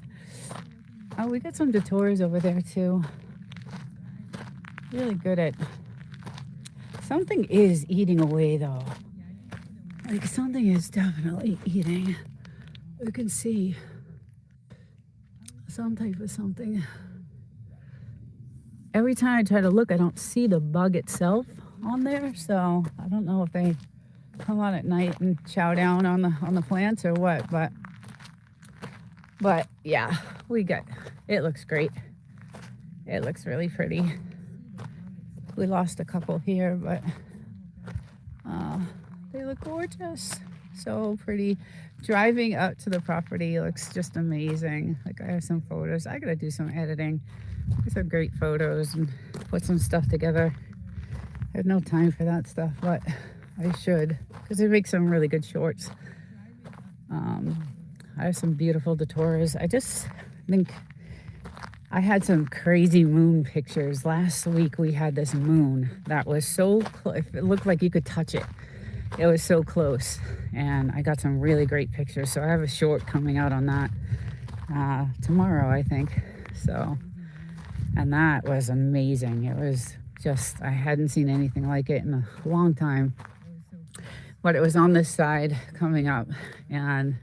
we got some detours over there too. Really good at, something is eating away though. Something is definitely eating. You can see some type of something. Every time I try to look, I don't see the bug itself on there. So I don't know if they come out at night and chow down on the plants or what. But yeah, it looks great. It looks really pretty. We lost a couple here, but they look gorgeous. So pretty. Driving up to the property looks just amazing. I have some photos. I gotta do some editing. Get some great photos and put some stuff together. I have no time for that stuff, but I should, because it makes some really good shorts. Um, I have some beautiful Datoras. I just think I had some crazy moon pictures. Last week we had this moon that was so close. It looked like you could touch it. It was so close. And I got some really great pictures. So I have a short coming out on that tomorrow, I think. So, and that was amazing. It was just, I hadn't seen anything like it in a long time. But it was on this side coming up, and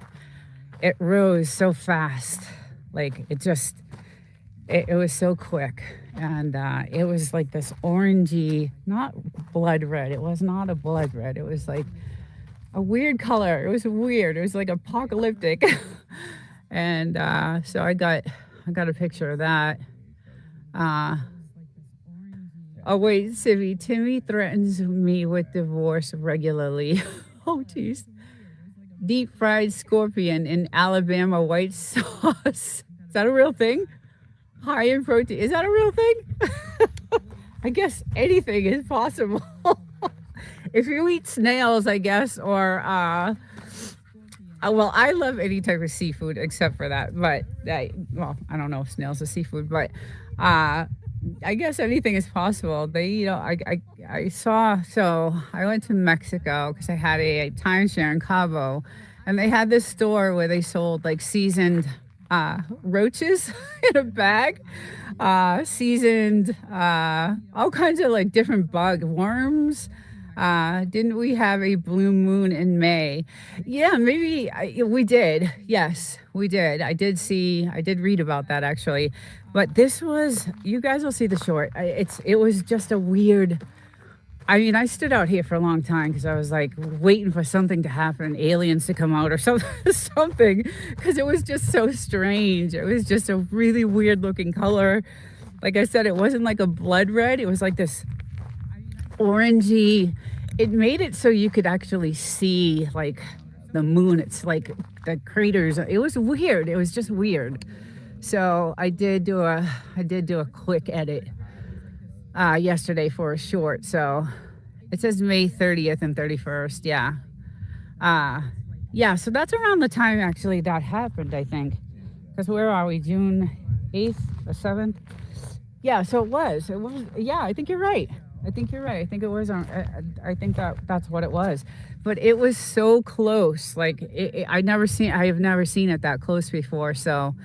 it rose so fast. Like it was so quick. And it was like this orangey, not blood red. It was not a blood red. It was like a weird color. It was weird. It was like apocalyptic. And so I got a picture of that. Oh wait, Civvy, Timmy threatens me with divorce regularly. Oh geez. Deep fried scorpion in Alabama white sauce. Is that a real thing? High in protein. Is that a real thing? I guess anything is possible. If you eat snails, I guess, or well, I love any type of seafood except for that. But well, I don't know if snails are seafood, but I guess anything is possible. I saw, so I went to Mexico because I had a timeshare in Cabo, and they had this store where they sold like seasoned roaches in a bag, seasoned all kinds of like different bug worms. Didn't we have a blue moon in May? Yeah, maybe we did. Yes, we did. I did read about that actually. But this was, you guys will see the short. It was just a weird, I mean, I stood out here for a long time because I was like waiting for something to happen, aliens to come out or something, because it was just so strange. It was just a really weird looking color. Like I said, it wasn't like a blood red. It was like this orangey. It made it so you could actually see like the moon. It's like the craters. It was weird. It was just weird. So I did do a quick edit yesterday for a short. So it says May 30th and 31st. Yeah. Yeah. So that's around the time actually that happened, I think. Because where are we? June 8th or 7th? Yeah. So it was. Yeah. I think you're right. I think it was on. I think that's what it was. But it was so close. Like I have never seen it that close before. So.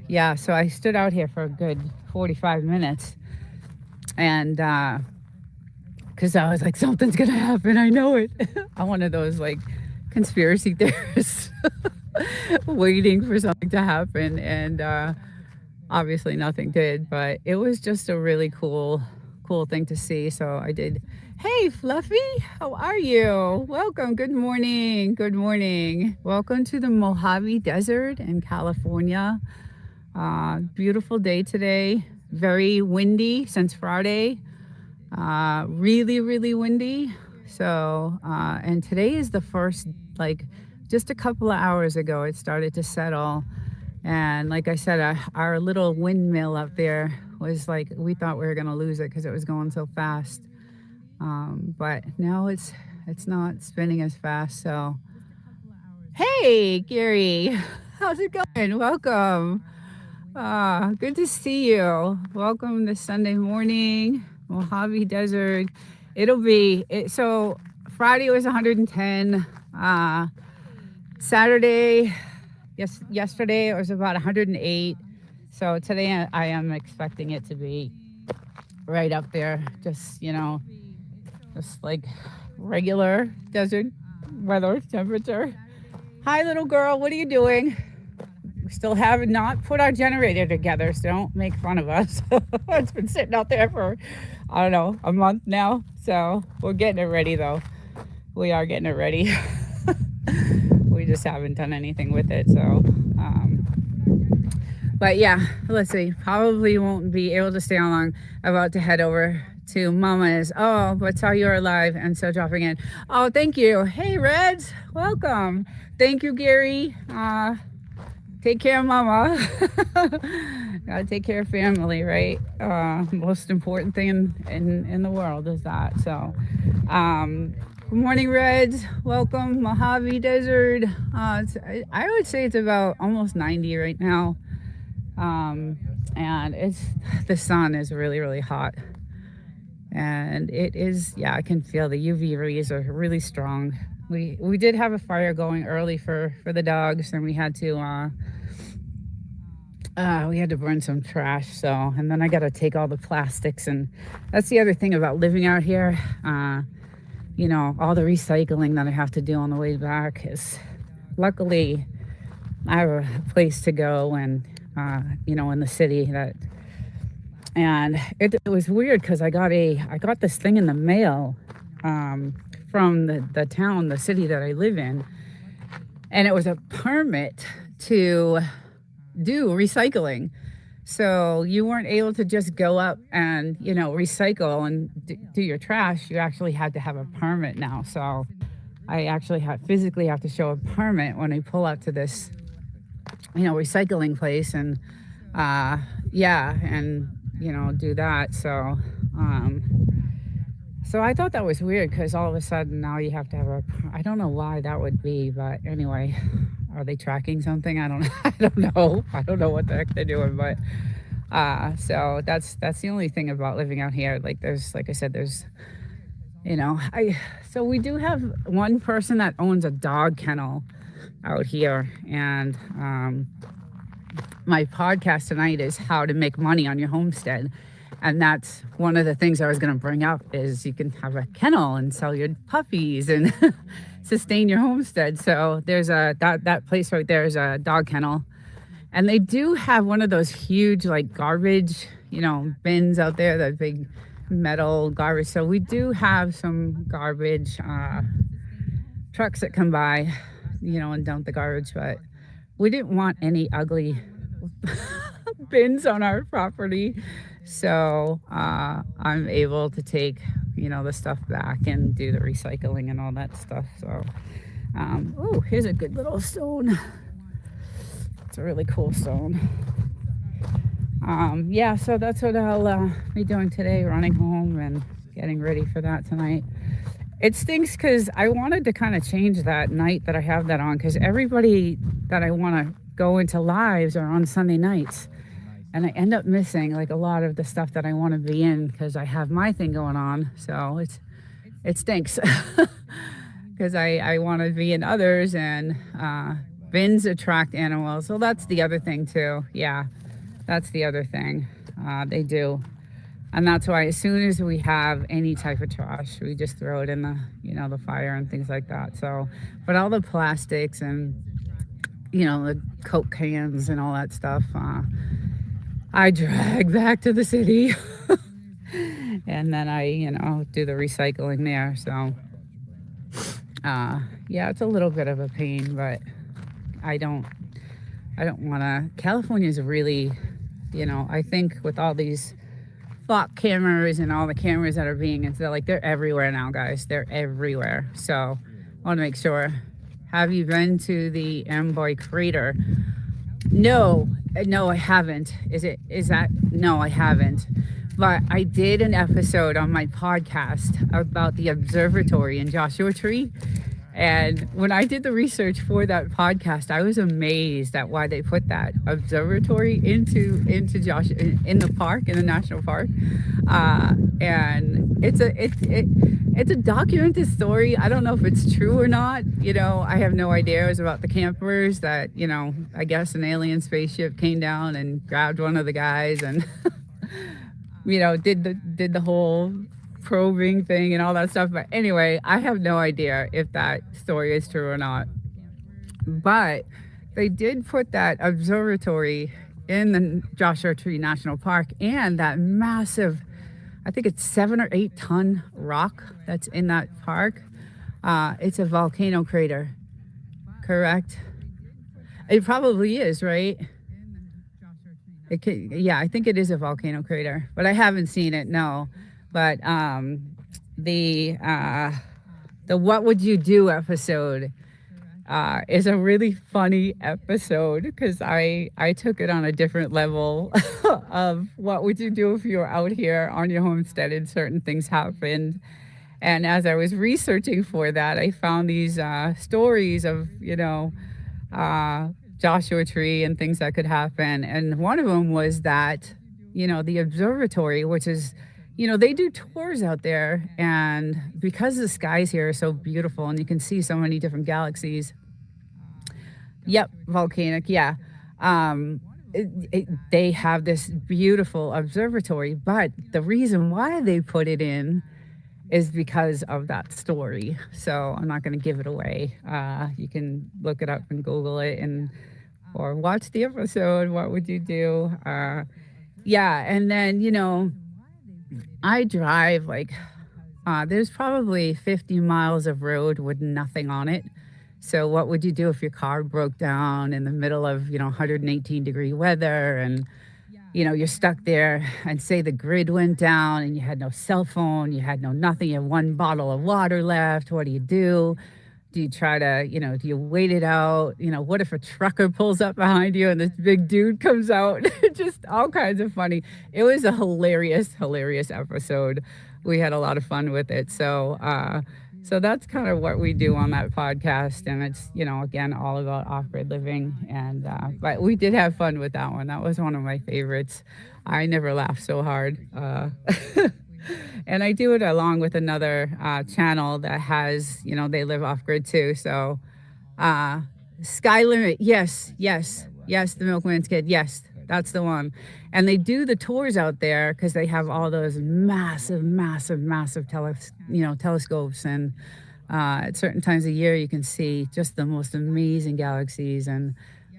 Yeah, so I stood out here for a good 45 minutes, and because I was like, something's gonna happen, I know it. I'm one of those like conspiracy theorists waiting for something to happen, and obviously nothing did, but it was just a really cool thing to see. So I did. Hey Fluffy, how are you? Welcome. Good morning. Welcome to the Mojave Desert in California. Beautiful day today. Very windy since Friday. Really windy. So and today is the first, like just a couple of hours ago it started to settle. And like I said, our little windmill up there was like, we thought we were gonna lose it because it was going so fast. But now it's not spinning as fast. So, hey, Gary, how's it going? Welcome. Good to see you. Welcome this Sunday morning, Mojave Desert. So Friday was 110. Saturday, yesterday it was about 108. So today I am expecting it to be right up there. Just like regular desert weather temperature. Hi, little girl. What are you doing? We still have not put our generator together, so don't make fun of us. It's been sitting out there for, I don't know, a month now. So we're getting it ready, though. We are getting it ready. We just haven't done anything with it. So, but yeah, let's see. Probably won't be able to stay on long. About to head over to Mama's. Oh, but saw you're alive and so dropping in. Oh, thank you. Hey, Reds, welcome. Thank you, Gary. take care of mama. Gotta take care of family, right? Most important thing in the world is that. So, good morning, Reds. Welcome, Mojave Desert. I would say it's about almost 90 right now. And the sun is really, really hot. And it is, yeah, I can feel the UV rays are really strong. We did have a fire going early for the dogs, and we had to burn some trash. So, and then I got to take all the plastics, and that's the other thing about living out here. All the recycling that I have to do on the way back is, luckily, I have a place to go, and in the city and it was weird because I got this thing in the mail from the town, the city that I live in, and it was a permit to do recycling. So you weren't able to just go up and recycle and do your trash. You actually had to have a permit now. So I actually physically have to show a permit when I pull up to this recycling place, and do that. So I thought that was weird because all of a sudden now you have to have I don't know why that would be, but anyway, are they tracking something? I don't I don't know. I don't know what the heck they're doing, but so that's the only thing about living out here. Like I said, there's so we do have one person that owns a dog kennel out here, and my podcast tonight is how to make money on your homestead. And that's one of the things I was going to bring up is you can have a kennel and sell your puppies and sustain your homestead. So there's that place right there is a dog kennel. And they do have one of those huge like garbage, bins out there, that big metal garbage. So we do have some garbage trucks that come by, and dump the garbage, but we didn't want any ugly bins on our property. So I'm able to take, the stuff back and do the recycling and all that stuff. So, here's a good little stone. It's a really cool stone. So that's what I'll be doing today, running home and getting ready for that tonight. It stinks because I wanted to kind of change that night that I have that on, because everybody that I want to go into lives are on Sunday nights. And I end up missing like a lot of the stuff that I want to be in because I have my thing going on. So it stinks because I want to be in others, and bins attract animals. So that's the other thing too. Yeah, that's the other thing. They do. And that's why as soon as we have any type of trash, we just throw it in the fire and things like that. So, but all the plastics and, the Coke cans and all that stuff, I drag back to the city and then I, do the recycling there. So, it's a little bit of a pain, but I don't want to. California's really, I think with all these flock cameras and all the cameras that are being installed, they're everywhere now, guys. They're everywhere. So I want to make sure. Have you been to the Amboy Crater? No, I haven't. No, I haven't. But I did an episode on my podcast about the observatory in Joshua Tree. And when I did the research for that podcast, I was amazed at why they put that observatory into Joshua in the park, in the national park. And it's a documented story. I don't know if it's true or not. I have no idea. It was about the campers that, I guess an alien spaceship came down and grabbed one of the guys and, did the whole probing thing and all that stuff. But anyway, I have no idea if that story is true or not. But they did put that observatory in the Joshua Tree National Park, and that massive, I think it's 7 or 8 ton rock that's in that park. It's a volcano crater, correct? It probably is, right? I think it is a volcano crater, but I haven't seen it, no. But the What Would You Do episode, is a really funny episode because I took it on a different level of what would you do if you were out here on your homestead and certain things happened. And as I was researching for that, I found these stories of, uh, Joshua Tree and things that could happen. And one of them was that, the observatory, which is, they do tours out there. And because the skies here are so beautiful and you can see so many different galaxies. Yep, volcanic, yeah. They have this beautiful observatory, but the reason why they put it in is because of that story. So I'm not going to give it away. You can look it up and Google it and or watch the episode. What would you do? Yeah, and then I drive like there's probably 50 miles of road with nothing on it. So what would you do if your car broke down in the middle of 118-degree weather and you're stuck there and say the grid went down and you had no cell phone, you had no nothing, you have one bottle of water left. What do you do? Do you try to, do you wait it out? What if a trucker pulls up behind you and this big dude comes out? Just all kinds of funny. It was a hilarious, hilarious episode. We had a lot of fun with it. So that's kind of what we do on that podcast. And it's, again, all about off-grid living. And, but we did have fun with that one. That was one of my favorites. I never laughed so hard. And I do it along with another channel that has, they live off-grid too. So Sky Limit, yes, the Milkman's Kid, yes, that's the one. And they do the tours out there because they have all those massive, telescopes. And at certain times of year, you can see just the most amazing galaxies.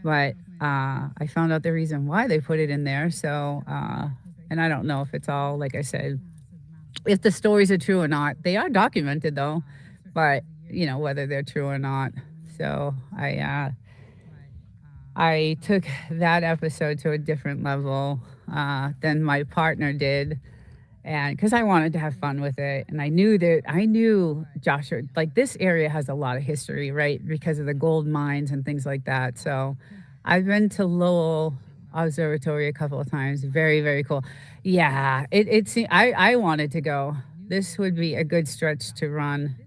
But I found out the reason why they put it in there. So, and I don't know if it's all, like I said, if the stories are true or not. They are documented though, but whether they're true or not. So I took that episode to a different level than my partner did, and because I wanted to have fun with it, and I knew Joshua, like this area has a lot of history, right, because of the gold mines and things like that. So I've been to Lowell Observatory a couple of times. Very, very cool. Yeah, I wanted to go. This would be a good stretch to run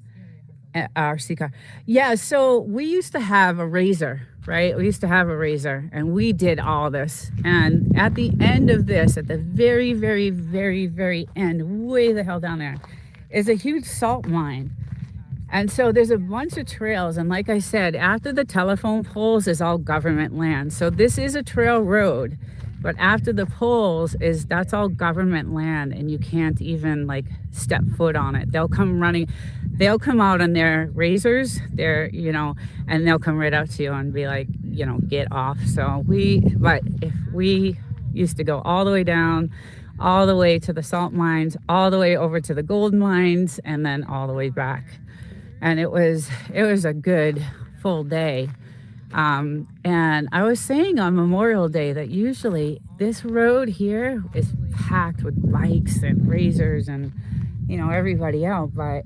RC car. Yeah, so we used to have a razor, right? We used to have a razor, and we did all this. And at the end of this, at the very, very, very, very end, way the hell down there, is a huge salt mine. And so there's a bunch of trails. And like I said, after the telephone poles is all government land. So this is a trail road. But after the poles that's all government land, and you can't even like step foot on it. They'll come out on their razors, and they'll come right up to you and be like, get off. But if we used to go all the way down, all the way to the salt mines, all the way over to the gold mines, and then all the way back. And it was a good full day. And I was saying on Memorial Day that usually this road here is packed with bikes and razors and, everybody out. But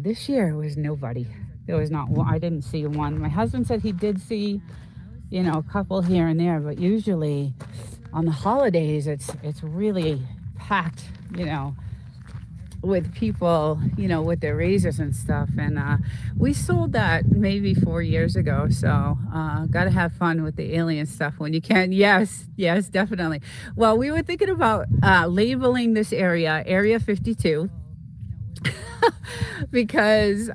this year was nobody. There was not one. I didn't see one. My husband said he did see, a couple here and there. But usually on the holidays, it's really packed, with people, with their razors and stuff. And we sold that maybe 4 years ago. So gotta have fun with the alien stuff when you can. Yes, definitely. Well, we were thinking about labeling this area 52 because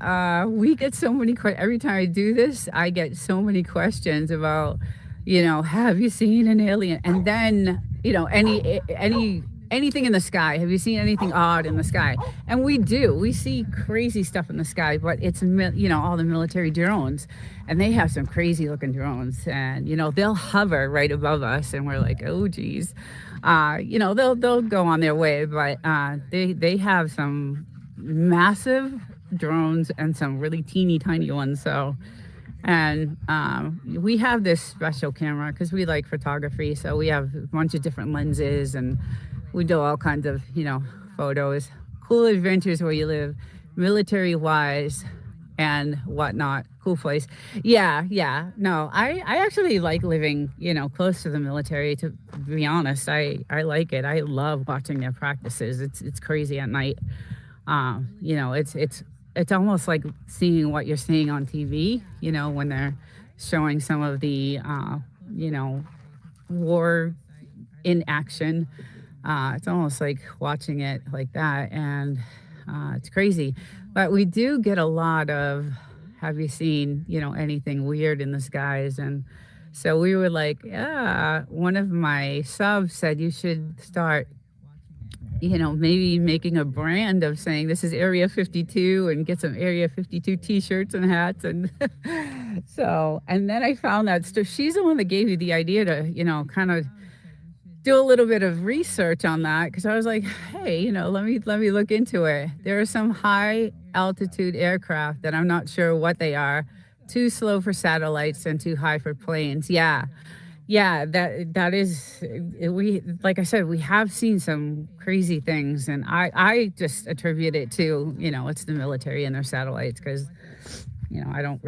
we get so many every time I do this, I get so many questions about, have you seen an alien? And then, anything in the sky. Have you seen anything odd in the sky? And we do. We see crazy stuff in the sky, but it's, all the military drones. And they have some crazy looking drones. And, they'll hover right above us. And we're like, oh, geez. They'll go on their way. But they have some massive drones and some really teeny tiny ones. So, and we have this special camera because we like photography. So we have a bunch of different lenses, and we do all kinds of, photos, cool adventures where you live, military wise, and whatnot. Cool place. Yeah, yeah. No, I actually like living, close to the military. To be honest, I like it. I love watching their practices. It's crazy at night. It's almost like seeing what you're seeing on TV. When they're showing some of the you know war in action. It's almost like watching it like that, and it's crazy. But we do get a lot of, have you seen, anything weird in the skies? And so we were like, yeah, one of my subs said you should start, maybe making a brand of saying this is Area 52 and get some Area 52 t-shirts and hats. And so, and then I found that she's the one that gave me the idea to, kind of do a little bit of research on that, because I was like, hey, let me look into it. There are some high altitude aircraft that I'm not sure what they are, too slow for satellites and too high for planes. Yeah. Yeah, that is, we, like I said, we have seen some crazy things, and I just attribute it to, it's the military and their satellites, because I don't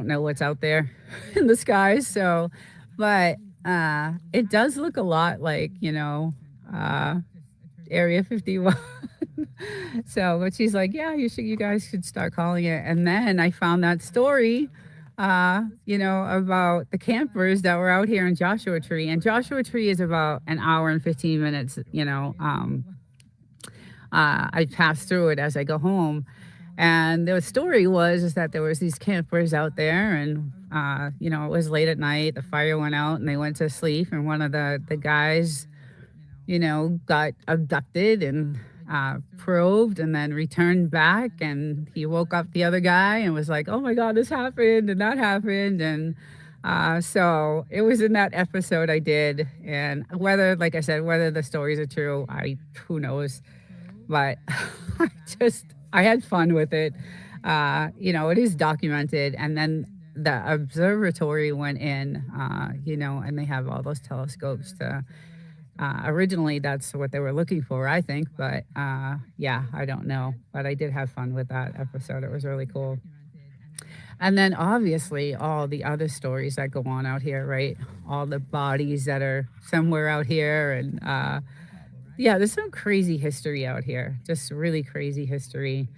know what's out there in the skies. So, but it does look a lot like, uh, Area 51. So, but she's like, yeah, you guys should start calling it. And then I found that story, about the campers that were out here in Joshua Tree. And Joshua Tree is about an hour and 15 minutes, I pass through it as I go home. And the story was is that there was these campers out there, and it was late at night. The fire went out, and they went to sleep. And one of the guys, got abducted and probed, and then returned back. And he woke up the other guy and was like, "Oh my God, this happened and that happened." And so it was in that episode I did. And whether, like I said, whether the stories are true, who knows. But I had fun with it. It is documented. And then the observatory went in, and they have all those telescopes to, originally that's what they were looking for, I think. But yeah, I don't know. But I did have fun with that episode. It was really cool. And then obviously all the other stories that go on out here, right? All the bodies that are somewhere out here, and yeah, there's some crazy history out here, just really crazy history.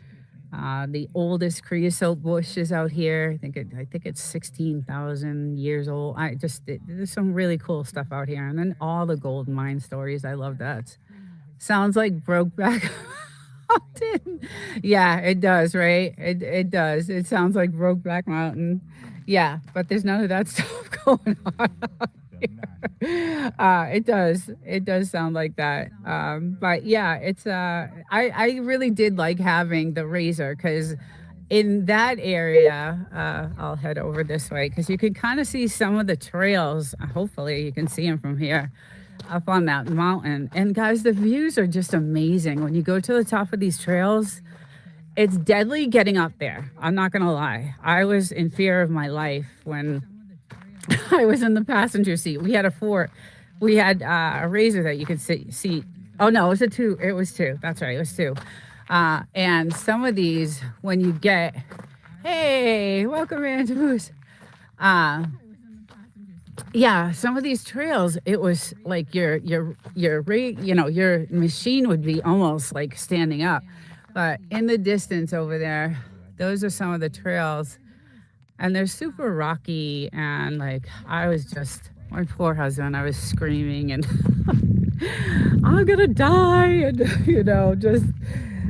The oldest creosote bush is out here. I think it's 16,000 years old. There's some really cool stuff out here, and then all the gold mine stories. I love that. Sounds like Brokeback Mountain. Yeah, it does, right? It does. It sounds like Brokeback Mountain. Yeah, but there's none of that stuff going on. It does. It does sound like that. But yeah, I really did like having the razor, because in that area, I'll head over this way because you can kind of see some of the trails. Hopefully, you can see them from here up on that mountain. And guys, the views are just amazing. When you go to the top of these trails, it's deadly getting up there. I'm not going to lie. I was in fear of my life when I was in the passenger seat. We had a razor that you could see. Oh no, it was a two. It was two. That's right. It was two. And some of these, when you get, hey, welcome in to Moose. Yeah, some of these trails, it was like your machine would be almost like standing up. But in the distance over there, those are some of the trails, and they're super rocky. And like, my poor husband, I was screaming and I'm gonna die, and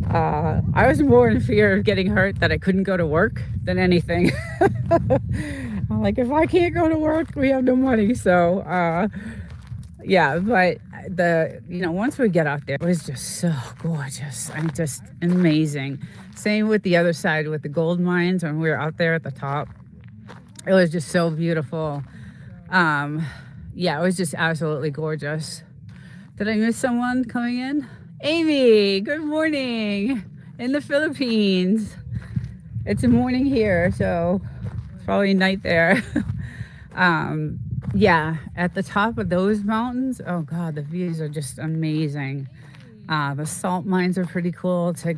I was more in fear of getting hurt that I couldn't go to work than anything. I'm like, if I can't go to work, we have no money. So yeah, but once we get out there, it was just so gorgeous and just amazing. Same with the other side with the gold mines. When we were out there at the top, it was just so beautiful. Yeah, it was just absolutely gorgeous. Did I miss someone coming in? Amy, good morning. In the Philippines. It's a morning here, so it's probably night there. Yeah, at the top of those mountains, oh God, the views are just amazing. The salt mines are pretty cool to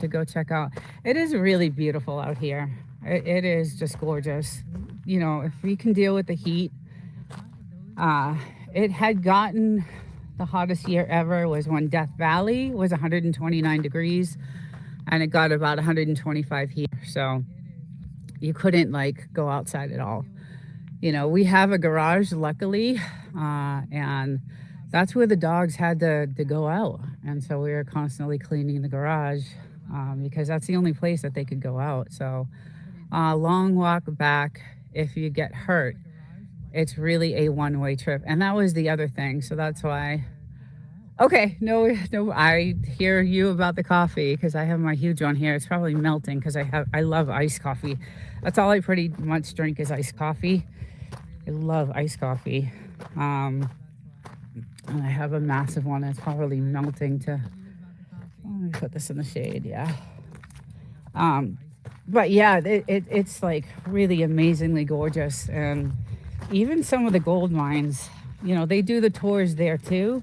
go check out. It is really beautiful out here. It is just gorgeous. If we can deal with the heat, uh, it had gotten the hottest year ever was when Death Valley was 129 degrees, and it got about 125 here. So you couldn't like go outside at all. We have a garage, luckily, and that's where the dogs had to go out. And so we were constantly cleaning the garage because that's the only place that they could go out. So, long walk back if you get hurt. It's really a one-way trip. And that was the other thing. So that's why. Okay, no, no, I hear you about the coffee because I have my huge one here. It's probably melting because I love iced coffee. That's all I pretty much drink is iced coffee. I love iced coffee. And I have a massive one that's probably melting to. Let me put this in the shade, yeah. Um, but yeah, it's like really amazingly gorgeous. And even some of the gold mines, they do the tours there too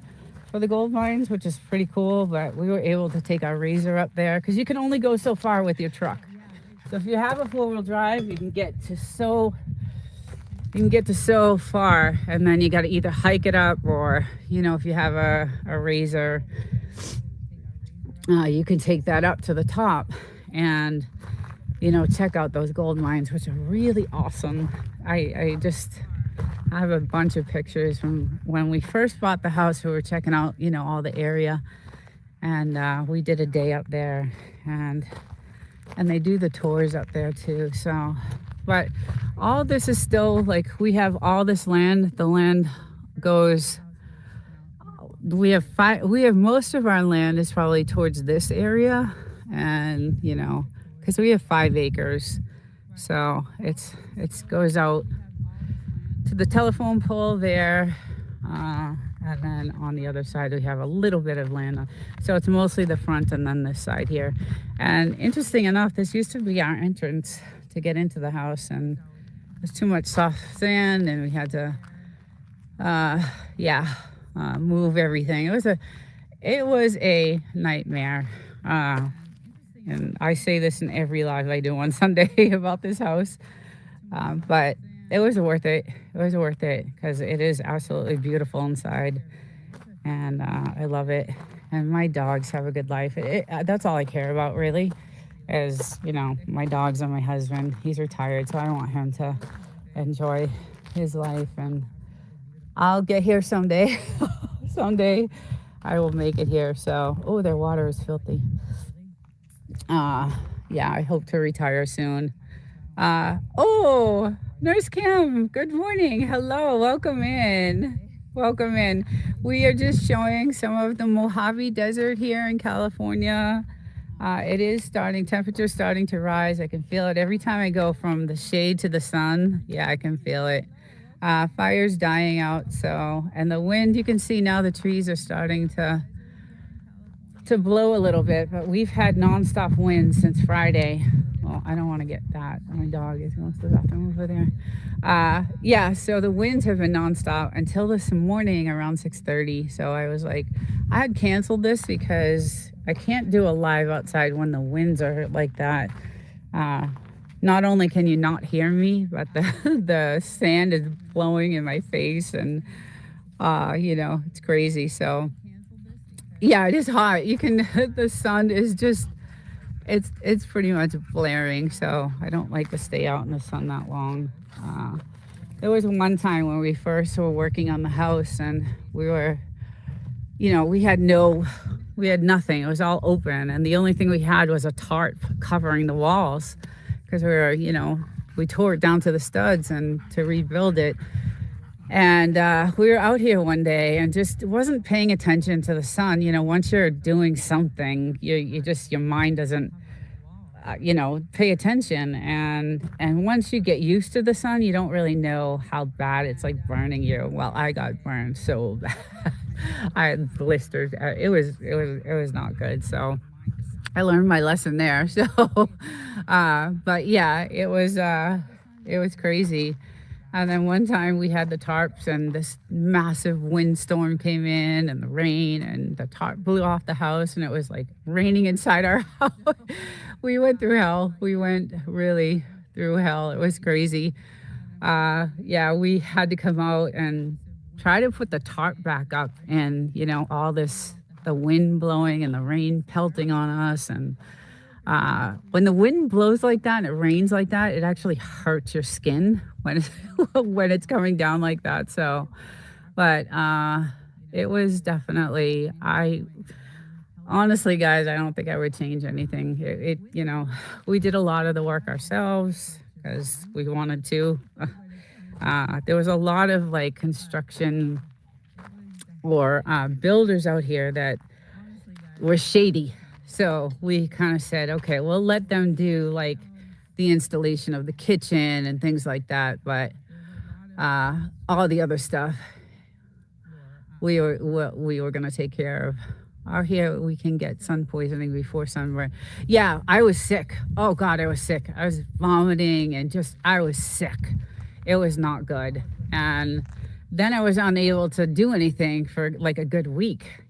for the gold mines, which is pretty cool. But we were able to take our razor up there because you can only go so far with your truck. So if you have a four-wheel drive, you can get to so far, and then you got to either hike it up or, if you have a razor, you can take that up to the top and, check out those gold mines, which are really awesome. I have a bunch of pictures from when we first bought the house. We were checking out, all the area, and we did a day up there, and they do the tours up there too. So, but all this is still like we have all this land. The land goes. We have most of our land is probably towards this area, and because we have 5 acres, so it goes out to the telephone pole there, and then on the other side we have a little bit of land. So it's mostly the front and then this side here. And interesting enough, this used to be our entrance to get into the house, and there's too much soft sand, and we had to, move everything. It was a nightmare. And I say this in every live I do on Sunday about this house, but it was worth it. It was worth it because it is absolutely beautiful inside, and I love it. And my dogs have a good life. That's all I care about, really, is my dogs and my husband. He's retired, so I want him to enjoy his life, and I'll get here someday. Someday I will make it here. So, their water is filthy. Yeah, I hope to retire soon. Nurse Kim, good morning. Hello, welcome in. Welcome in. We are just showing some of the Mojave Desert here in California. It is temperature's starting to rise. I can feel it every time I go from the shade to the sun. Yeah, I can feel it. Fire's dying out, and the wind, you can see now the trees are starting to blow a little bit, but we've had nonstop winds since Friday. Well, I don't want to get that. My dog is going to the bathroom over there. So the winds have been nonstop until this morning around 6:30. So I was like, I had canceled this because I can't do a live outside when the winds are like that. Not only can you not hear me, but the sand is blowing in my face, and it's crazy. So yeah, it is hot. The sun is just, it's pretty much blaring. So I don't like to stay out in the sun that long. There was one time when we first were working on the house, and we were, we had nothing. It was all open, and the only thing we had was a tarp covering the walls. Because we tore it down to the studs and to rebuild it. And we were out here one day and just wasn't paying attention to the sun. Once you're doing something, your mind doesn't, pay attention. And once you get used to the sun, you don't really know how bad it's like burning you. Well, I got burned so bad. I had blisters. It was not good. So I learned my lesson there. So, but yeah, it was crazy. And then one time we had the tarps, and this massive windstorm came in, and the rain, and the tarp blew off the house, and it was like raining inside our house. We went through hell. We went really through hell. It was crazy. Yeah, we had to come out and try to put the tarp back up, and all this, the wind blowing and the rain pelting on us. And when the wind blows like that and it rains like that, it actually hurts your skin when it's when it's coming down like that. So, but it was definitely, I honestly, guys, I don't think I would change anything. We did a lot of the work ourselves because we wanted to. There was a lot of like construction or builders out here that were shady. So we kind of said, okay, we'll let them do like the installation of the kitchen and things like that. But all the other stuff we were going to take care of. Out here, we can get sun poisoning before sunburn. Yeah, I was sick. Oh God, I was sick. I was vomiting and I was sick. It was not good. And then I was unable to do anything for like a good week.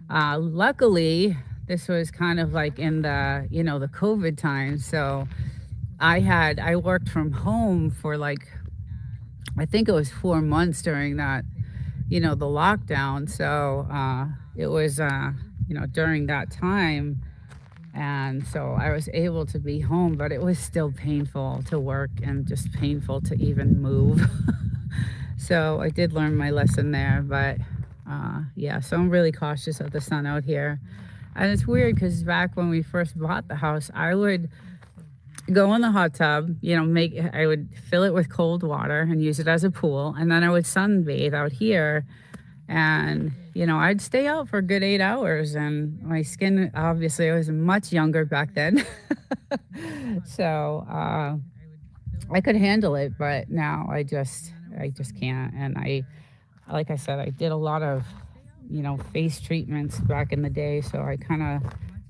Luckily, this was kind of like in the COVID time. So I worked from home for like, I think it was 4 months during that, the lockdown. So it was, during that time. And so I was able to be home, but it was still painful to work and just painful to even move. So I did learn my lesson there. But yeah, so I'm really cautious of the sun out here. And it's weird because back when we first bought the house, I would go in the hot tub, I would fill it with cold water and use it as a pool. And then I would sunbathe out here. And, I'd stay out for a good 8 hours. And my skin, obviously, I was much younger back then. So I could handle it. But now I just can't. And like I said, I did a lot of, face treatments back in the day. So I kind of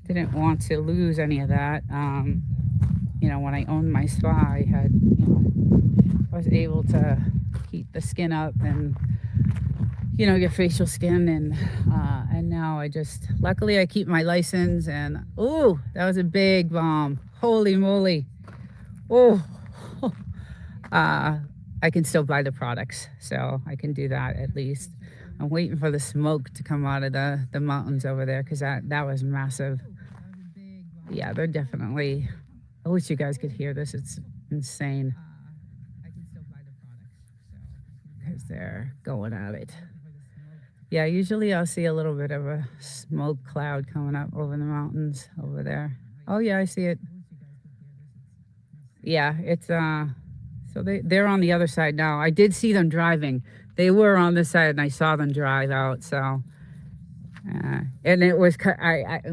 didn't want to lose any of that. When I owned my spa, I was able to keep the skin up and, get facial skin. And now luckily I keep my license. And, oh, that was a big bomb. Holy moly. Oh, I can still buy the products. So I can do that at least. I'm waiting for the smoke to come out of the mountains over there because that was massive. Yeah, they're definitely, I wish you guys could hear this. It's insane because they're going at it. Yeah, usually I'll see a little bit of a smoke cloud coming up over the mountains over there. Oh yeah, I see it. Yeah, it's so they're on the other side now. I did see them driving. They were on this side and I saw them drive out. So and it was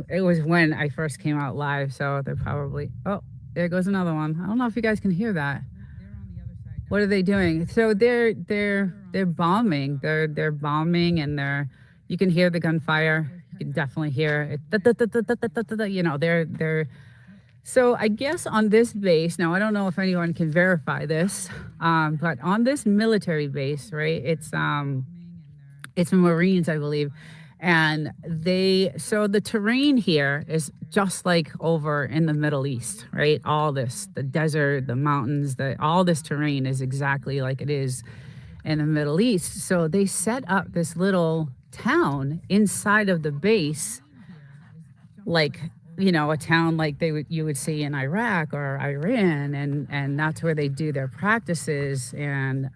it was when I first came out live, so they're probably, oh, there goes another one. I don't know if you guys can hear that. What are they doing? So they're bombing. They're bombing, and you can hear the gunfire. You can definitely hear it. They're so I guess on this base, now I don't know if anyone can verify this, but on this military base, right? It's Marines, I believe. And so the terrain here is just like over in the Middle East, right? All this, the desert, the mountains, all this terrain is exactly like it is in the Middle East. So they set up this little town inside of the base, like, a town like you would see in Iraq or Iran. And that's where they do their practices. And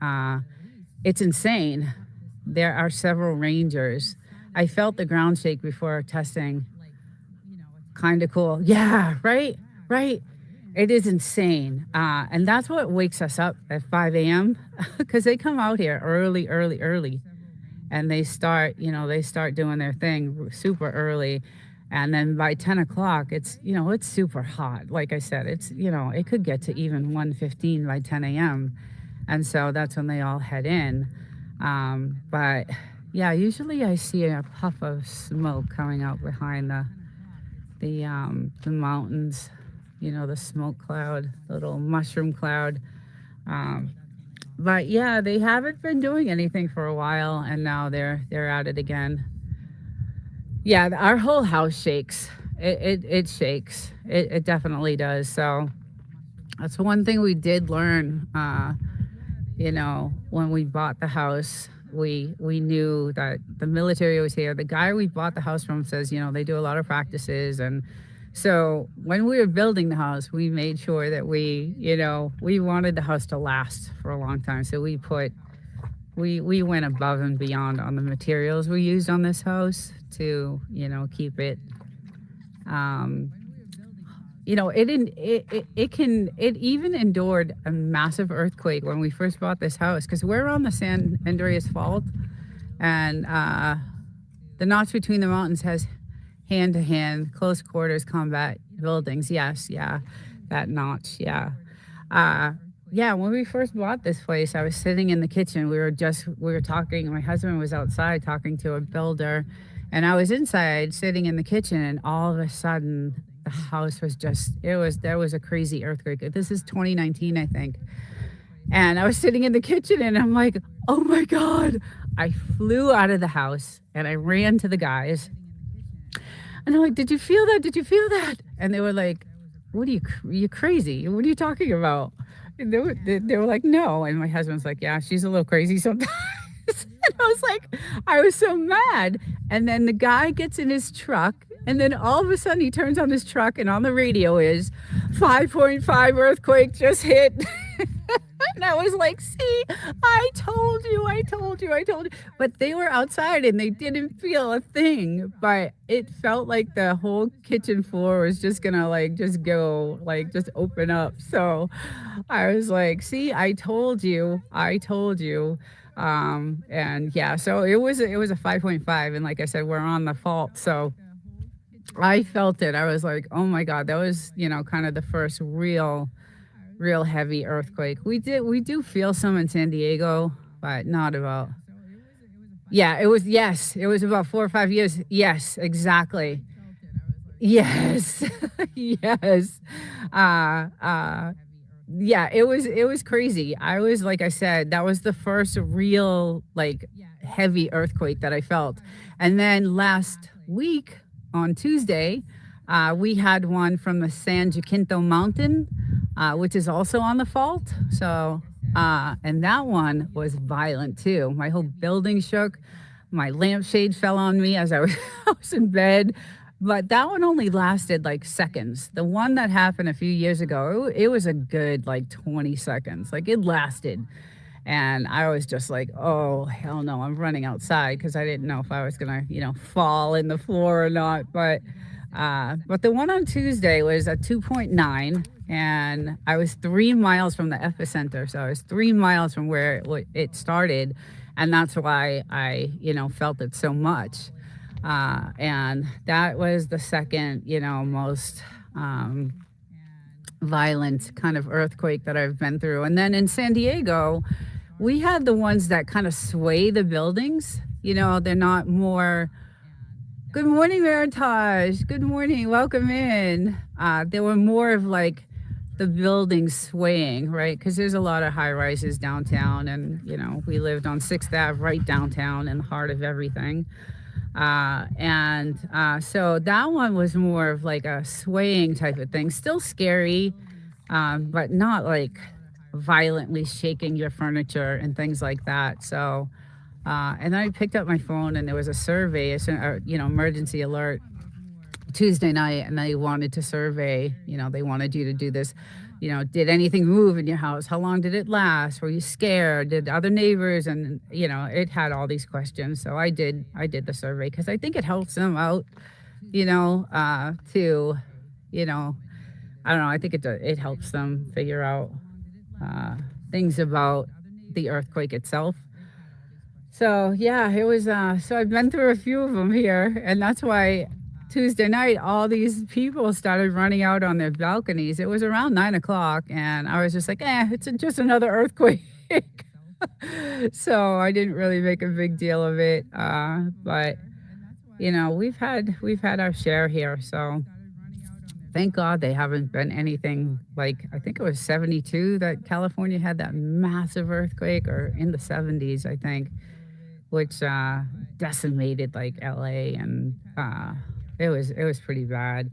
it's insane. There are several rangers. I felt the ground shake before testing. Kind of cool. Yeah, right. It is insane. And that's what wakes us up at 5 a.m. because they come out here early. And they start doing their thing super early. And then by 10 o'clock, it's super hot. Like I said, it could get to even 1:15 by 10 a.m. And so that's when they all head in. But yeah, usually I see a puff of smoke coming out behind the mountains, the smoke cloud, the little mushroom cloud. But yeah, they haven't been doing anything for a while, and now they're at it again. Yeah, our whole house shakes. It shakes. It definitely does. So that's one thing we did learn. When we bought the house, we knew that the military was here. The guy we bought the house from says, they do a lot of practices, and so when we were building the house, we made sure that we wanted the house to last for a long time. So we went above and beyond on the materials we used on this house to keep it. Um, it even endured a massive earthquake when we first bought this house because we're on the San Andreas Fault, and the notch between the mountains has hand to hand close quarters combat buildings. Yes, yeah, that notch. Yeah. Uh, yeah, when we first bought this place, I was sitting in the kitchen. We were talking. My husband was outside talking to a builder, and I was inside sitting in the kitchen. And all of a sudden, the house was just. There was a crazy earthquake. This is 2019, I think. And I was sitting in the kitchen, and I'm like, oh my god! I flew out of the house and I ran to the guys, and I'm like, did you feel that? Did you feel that? And they were like, what are you crazy? What are you talking about? And they were like, no. And my husband's like, yeah, she's a little crazy sometimes. And I was so mad. And then the guy gets in his truck. And then all of a sudden he turns on his truck and on the radio is 5.5 earthquake just hit. And I was like, see, I told you, I told you, I told you. But they were outside and they didn't feel a thing. But it felt like the whole kitchen floor was just gonna just go, just open up. So I was like, see, I told you, I told you. And yeah, so it was a 5.5. And like I said, we're on the fault. So I felt it. I was like, oh my God, that was, kind of the first real heavy earthquake. We do feel some in San Diego, but not about. Yeah, it was about 4 or 5 years. Yes, exactly. Yes. Yes. Uh uh yeah, it was crazy. I was like I said, that was the first real heavy earthquake that I felt. And then last week on Tuesday, we had one from the San Jacinto Mountain, which is also on the fault. So, and that one was violent too. My whole building shook. My lampshade fell on me as I was, I was in bed. But that one only lasted like seconds. The one that happened a few years ago, it was a good 20 seconds. Like it lasted. And I was just like, oh, hell no, I'm running outside because I didn't know if I was going to, fall in the floor or not. But the one on Tuesday was a 2.9, and I was 3 miles from the epicenter. So I was 3 miles from where it started. And that's why I, felt it so much. And that was the second, most violent kind of earthquake that I've been through. And then in San Diego, we had the ones that kind of sway the buildings. They're not more. Good morning, Meritage. Good morning. Welcome in. They were more of the buildings swaying, right? Because there's a lot of high rises downtown, and we lived on 6th Ave, right downtown, in the heart of everything. So that one was more of a swaying type of thing. Still scary, but not violently shaking your furniture and things like that. So, and then I picked up my phone and there was a survey, emergency alert Tuesday night, and they wanted to survey, they wanted you to do this. Did anything move in your house? How long did it last? Were you scared? Did other neighbors? And, it had all these questions. So I did the survey because I think it helps them out, to, I don't know. I think it helps them figure out things about the earthquake itself. So yeah, it was. So I've been through a few of them here, and that's why Tuesday night all these people started running out on their balconies. It was around 9 o'clock, and I was just like, it's just another earthquake. So I didn't really make a big deal of it. But we've had our share here. So Thank God they haven't been anything like, I think it was 72 that California had that massive earthquake, or in the 70s, I think, which decimated like LA, and it was pretty bad.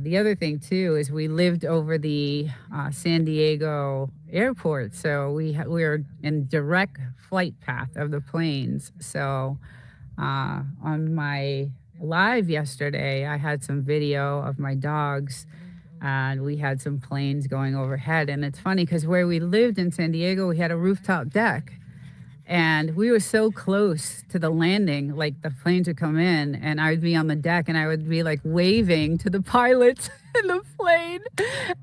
The other thing too is we lived over the San Diego airport, so we were in direct flight path of the planes. So on my live yesterday, I had some video of my dogs, and we had some planes going overhead. And it's funny because where we lived in San Diego, we had a rooftop deck, and we were so close to the landing, like the planes would come in, and I would be on the deck and I would be like waving to the pilots in the plane.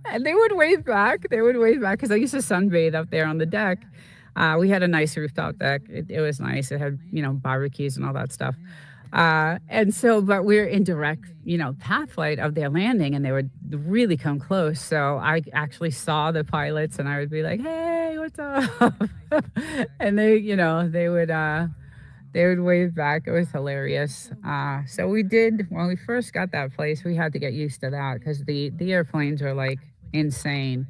And they would wave back. They would wave back because I used to sunbathe up there on the deck. We had a nice rooftop deck. It was nice. It had, barbecues and all that stuff. And so, but we're in direct, path flight of their landing, and they would really come close. So I actually saw the pilots, and I would be like, "Hey, what's up?" And they would wave back. It was hilarious. So we did, when we first got that place, we had to get used to that because the airplanes are like insane.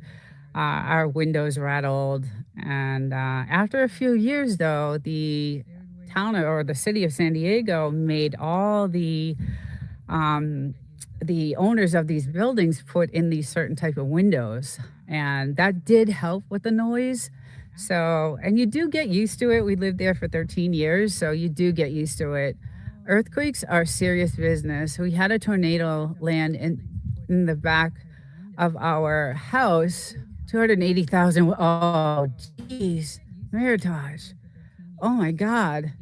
Our windows rattled, and after a few years, though, the town or the city of San Diego made all um, the owners of these buildings put in these certain type of windows, and that did help with the noise. So, and you do get used to it. We lived there for 13 years, so you do get used to it. Earthquakes are serious business. We had a tornado land in the back of our house, 280,000. Oh, geez, Meritage. Oh my God.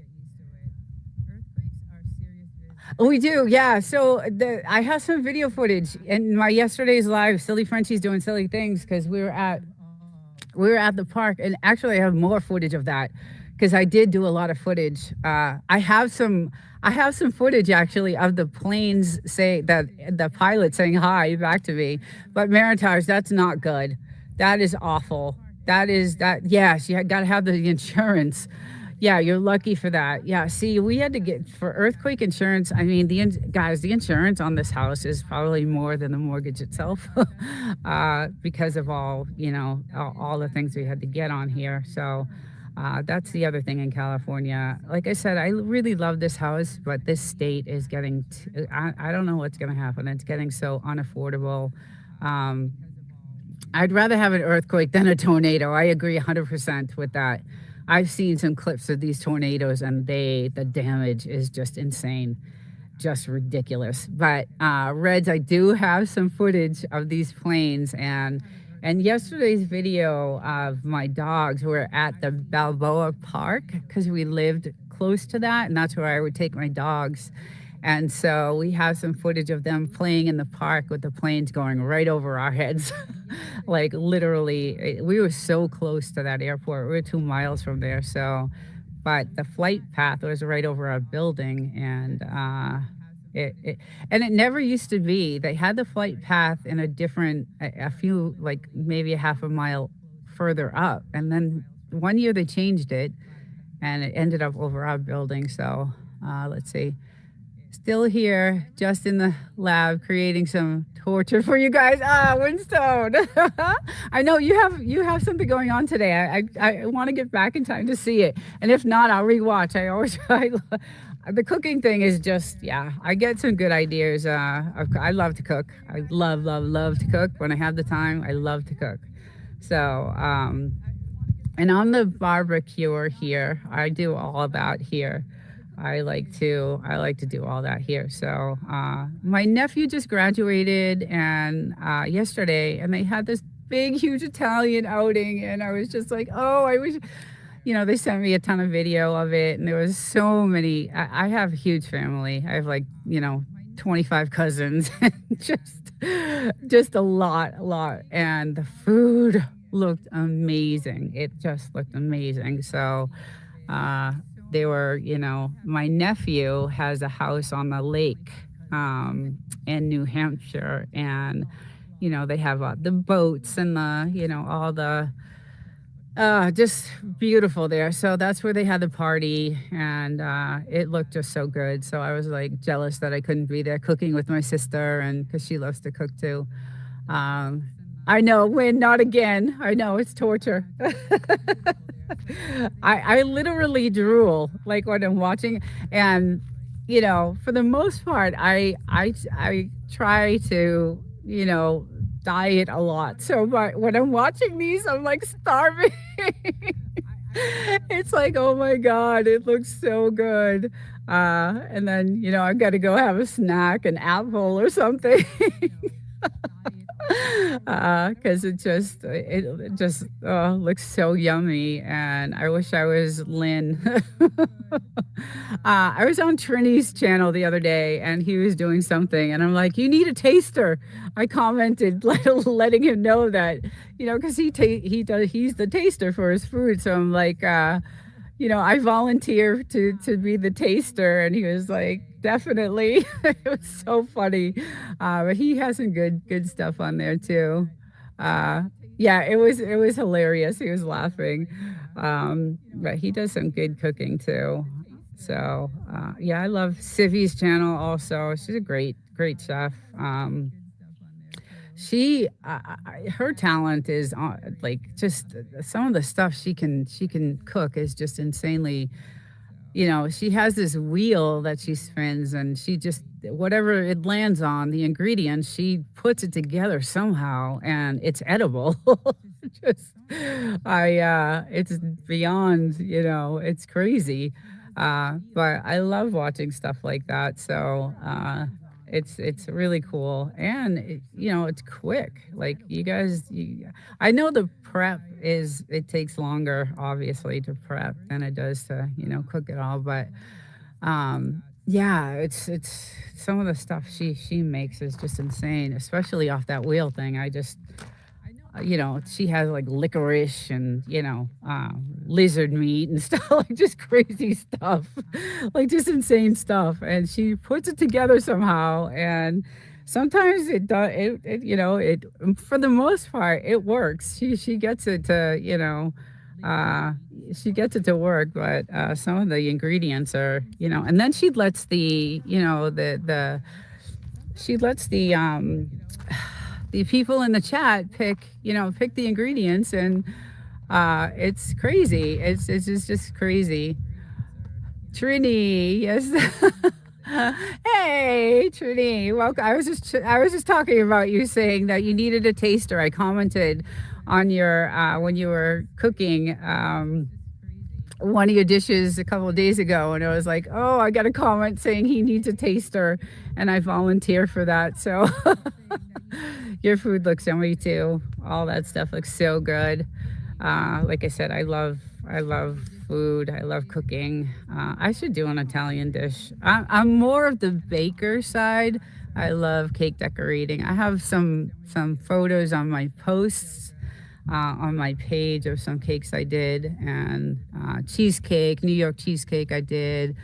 We do, yeah. So I have some video footage in my yesterday's live. Silly Frenchie's doing silly things because we were at the park, and actually I have more footage of that because I did do a lot of footage. I have some footage actually of the planes say that the pilot saying hi back to me. But Meritage, that's not good. That is awful. That is that. Yes, you got to have the insurance. Yeah, you're lucky for that. Yeah, see, we had to get for earthquake insurance. I mean, guys, the insurance on this house is probably more than the mortgage itself, because of all the things we had to get on here. So that's the other thing in California. Like I said, I really love this house, but this state is getting. I don't know what's going to happen. It's getting so unaffordable. Um, I'd rather have an earthquake than a tornado. I agree 100% with that. I've seen some clips of these tornadoes, and the damage is just insane, just ridiculous. But Reds, I do have some footage of these planes, and yesterday's video of my dogs were at the Balboa Park because we lived close to that, and that's where I would take my dogs. And so we have some footage of them playing in the park with the planes going right over our heads. Like literally, we were so close to that airport. We were 2 miles from there. So, but the flight path was right over our building, and it never used to be. They had the flight path in a few, like maybe a half a mile further up, and then one year they changed it, and it ended up over our building. So let's see. Still here, just in the lab, creating some torture for you guys. Winstone. I know you have something going on today. I want to get back in time to see it, and if not, I'll rewatch. The cooking thing is just, yeah. I get some good ideas. I love to cook. I love to cook when I have the time. I love to cook. So and on the barbecue here, I do all of that here. I like to do all that here. So my nephew just graduated and yesterday, and they had this big, huge Italian outing, and I was just like, oh, I wish. They sent me a ton of video of it, and there was so many. I have a huge family. I have like 25 cousins, and just a lot, and the food looked amazing. It just looked amazing. So. Uh, they were, my nephew has a house on the lake in New Hampshire, and they have the boats and all Just beautiful there. So that's where they had the party, and it looked just so good. So I was like jealous that I couldn't be there cooking with my sister, and because she loves to cook too. Um, I know, when not again. I know it's torture. I literally drool like when I'm watching, and for the most part, I try to diet a lot. So when I'm watching these, I'm like starving. It's like, oh my god, it looks so good. And then I've got to go have a snack, an apple or something. Because it just looks so yummy, and I wish I was Lynn. I was on Trini's channel the other day, and he was doing something, and I'm like, "You need a taster." I commented, letting him know that, because he's the taster for his food. So I'm like, I volunteer to be the taster, and he was like, definitely. It was so funny, but he has some good stuff on there too. Uh, yeah, it was hilarious. He was laughing, but he does some good cooking too. So yeah, I love Civi's channel also. She's a great chef. Her talent is like just some of the stuff she can cook is just insanely. She has this wheel that she spins, and she just whatever it lands on, the ingredients, she puts it together somehow, and it's edible. Just it's beyond, it's crazy. But I love watching stuff like that. So it's really cool, and it's quick. Like I know the prep is it takes longer, obviously, to prep than it does to cook it all. But yeah, it's some of the stuff she makes is just insane, especially off that wheel thing. I just she has like licorice and lizard meat and stuff, like just crazy stuff, like just insane stuff, and she puts it together somehow. And sometimes it does it for the most part it works. She gets it to uh she gets it to work, but some of the ingredients are and then she lets the people in the chat pick the ingredients, and it's crazy. It's just crazy. Trini, yes. Hey, Trini, welcome. I was just talking about you saying that you needed a taster. I commented on your when you were cooking one of your dishes a couple of days ago, and it was like, oh, I got a comment saying he needs a taster, and I volunteer for that. So your food looks yummy too. All that stuff looks so good. Like I said, I love food. I love cooking. I should do an Italian dish. I'm more of the baker side. I love cake decorating. I have some photos on my posts on my page of some cakes I did, and cheesecake, New York cheesecake I did.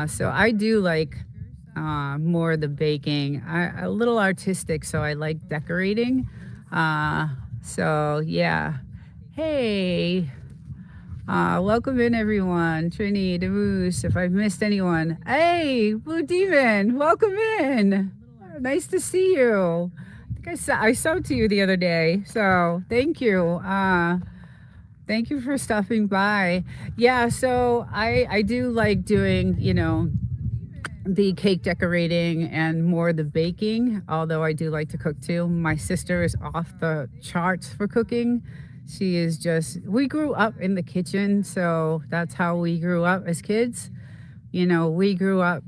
So I do like more of the baking. A little artistic, so I like decorating. So yeah. Hey, welcome in everyone. Trini, DeMoose, if I've missed anyone. Hey, Blue Demon, welcome in. Nice to see you. I sewed to you the other day, so thank you. Thank you for stopping by. Yeah, so I do like doing, the cake decorating and more the baking, although I do like to cook too. My sister is off the charts for cooking. We grew up in the kitchen, so that's how we grew up as kids. We grew up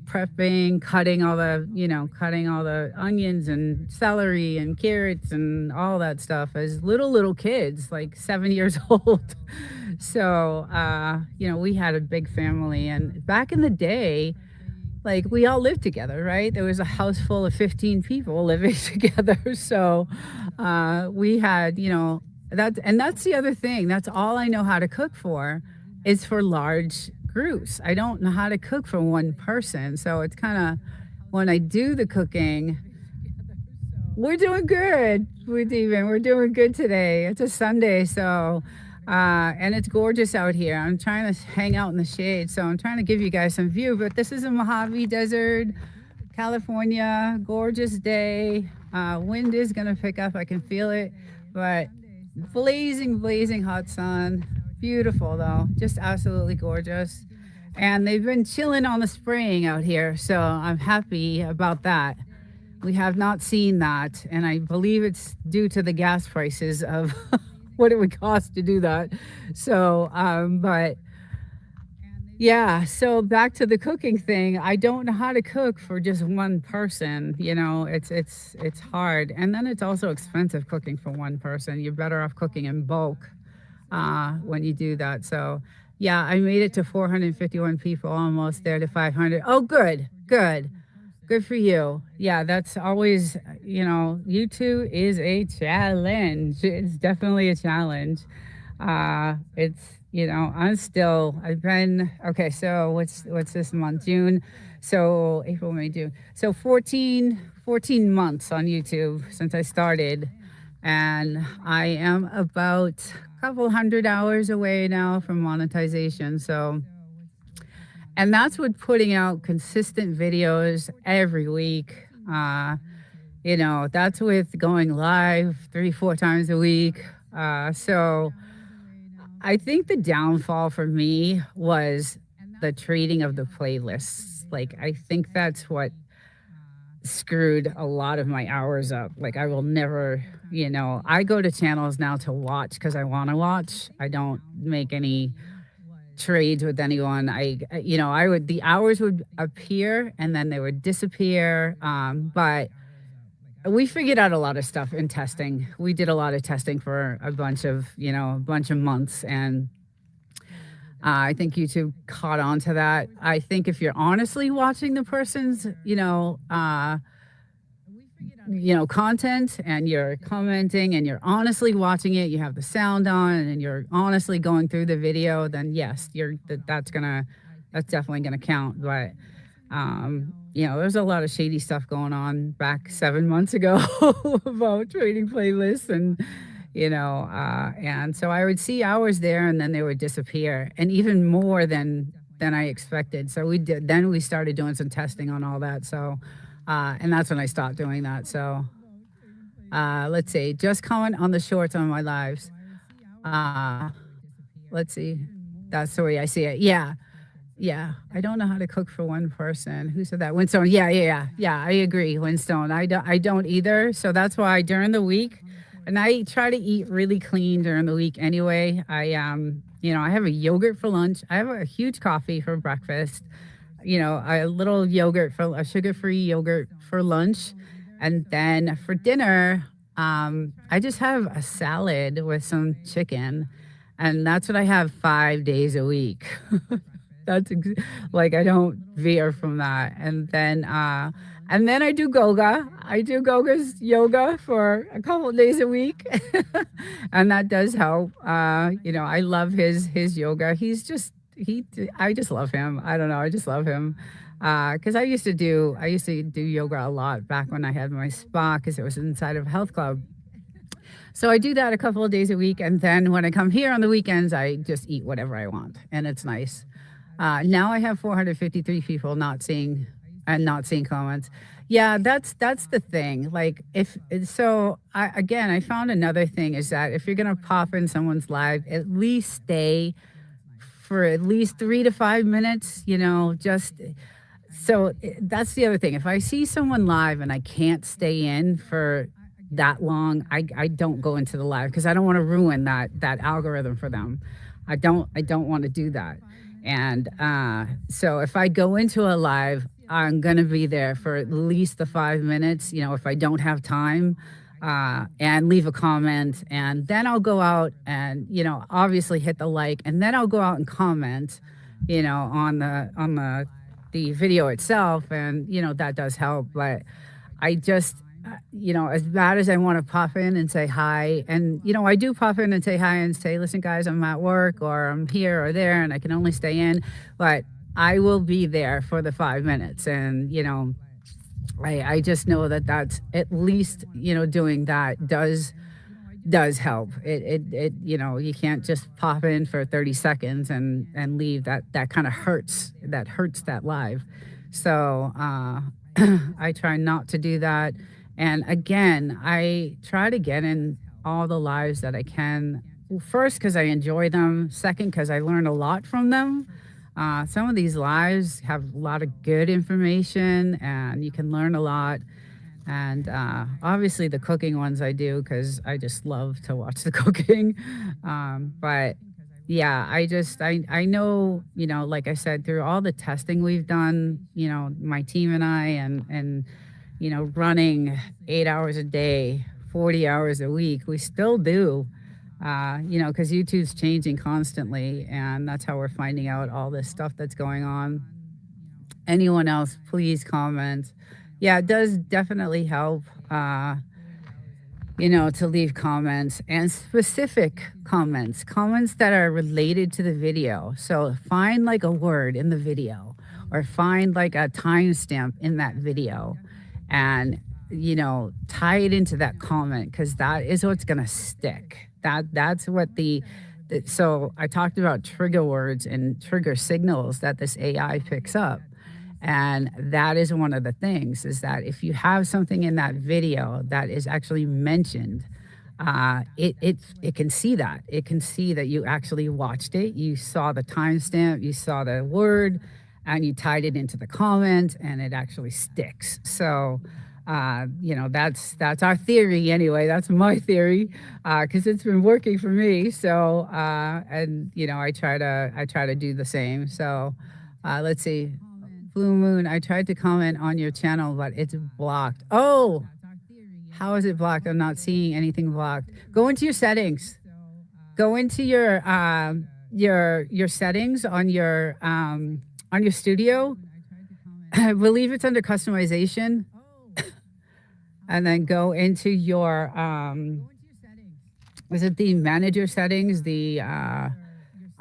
prepping, cutting all the onions and celery and carrots and all that stuff as little kids, like 7 years old. So, we had a big family, and back in the day, like we all lived together, right? There was a house full of 15 people living together. So, we had, that's the other thing. That's all I know how to cook for is for large groups. I don't know how to cook for one person. So it's kind of when I do the cooking, we're doing good. Good evening. We're doing good today. It's a Sunday, so and it's gorgeous out here. I'm trying to hang out in the shade, so I'm trying to give you guys some view. But this is a Mojave Desert, California, gorgeous day. Wind is gonna pick up. I can feel it, but blazing, blazing hot sun. Beautiful though, just absolutely gorgeous. And they've been chilling on the spraying out here, so I'm happy about that. We have not seen that, and I believe it's due to the gas prices of what it would cost to do that. So, but yeah, so back to the cooking thing. I don't know how to cook for just one person. It's hard, and then it's also expensive cooking for one person. You're better off cooking in bulk when you do that. So, yeah, I made it to 451 people, almost there to 500. Oh, good, good. Good for you. Yeah, that's always, YouTube is a challenge. It's definitely a challenge. I've been, okay, so what's this month? June. So April, May, June. So 14 months on YouTube since I started. And I am about a couple hundred hours away now from monetization. So, and that's with putting out consistent videos every week. That's with going live 3, 4 times a week. So I think the downfall for me was the trading of the playlists. Like, I think that's what screwed a lot of my hours up. Like, I will never, I go to channels now to watch because I want to watch. I don't make any trades with anyone. The hours would appear and then they would disappear. But we figured out a lot of stuff in testing. We did a lot of testing for a bunch of months, and I think YouTube caught on to that. I think if you're honestly watching the person's, content, and you're commenting and you're honestly watching it, you have the sound on and you're honestly going through the video, then yes, that's definitely gonna count. But there's a lot of shady stuff going on back 7 months ago about trading playlists, and so I would see hours there and then they would disappear, and even more than I expected. So we started doing some testing on all that. So, and that's when I stopped doing that. So, let's see, just comment on the shorts on my lives. Uh, let's see. That's the way I see it. Yeah. Yeah, I don't know how to cook for one person. Who said that? Winstone. Yeah. I agree, Winstone. I don't either. So that's why during the week, and I try to eat really clean during the week anyway. I have a yogurt for lunch. I have a huge coffee for breakfast. A little yogurt for a sugar-free yogurt for lunch, and then for dinner, I just have a salad with some chicken, and that's what I have 5 days a week. Like, I don't veer from that. And then I do Goga. I do Goga's yoga for a couple of days a week, and that does help. I love his yoga. I just love him. I don't know. I just love him. Because I used to do yoga a lot back when I had my spa, because it was inside of a health club. So I do that a couple of days a week, and then when I come here on the weekends, I just eat whatever I want, and it's nice. Now I have 453 people not seeing comments. Yeah, that's the thing. Like, I found another thing is that if you're gonna pop in someone's live, at least stay for at least 3 to 5 minutes. That's the other thing. If I see someone live and I can't stay in for that long, I don't go into the live, because I don't want to ruin that algorithm for them. I don't want to do that. And so if I go into a live, I'm gonna be there for at least the 5 minutes. If I don't have time, and leave a comment, and then I'll go out and obviously hit the like, and then I'll go out and comment, on the video itself, and that does help. But I just, as bad as I want to pop in and say hi, and I do pop in and say hi and say, listen, guys, I'm at work, or I'm here or there, and I can only stay in, but I will be there for the 5 minutes. And I just know that that's at least, doing that does help. You can't just pop in for 30 seconds and leave. That kind of hurts. That hurts that live. So I try not to do that. And again, I try to get in all the lives that I can. Well, first, because I enjoy them. Second, because I learn a lot from them. Some of these lives have a lot of good information, and you can learn a lot. And obviously, the cooking ones I do because I just love to watch the cooking. But yeah, I know, like I said, through all the testing we've done, my team and I, and running 8 hours a day, 40 hours a week, we still do. Because YouTube's changing constantly, and that's how we're finding out all this stuff that's going on. Anyone else, please comment. Yeah, it does definitely help, to leave comments and specific comments that are related to the video. So find like a word in the video or find like a timestamp in that video and, tie it into that comment because that is what's going to stick. That's what so I talked about trigger words and trigger signals that this AI picks up. And that is one of the things is that if you have something in that video that is actually mentioned, it can see that. It can see that you actually watched it. You saw the timestamp, you saw the word, and you tied it into the comment, and it actually sticks. So, that's our theory anyway. That's my theory because it's been working for me. So, and I try to do the same. So, let's see. Blue Moon, I tried to comment on your channel, but it's blocked. Oh, how is it blocked? I'm not seeing anything blocked. Go into your settings. Go into your settings on your studio. I believe it's under customization, and then go into your is it the manager settings? I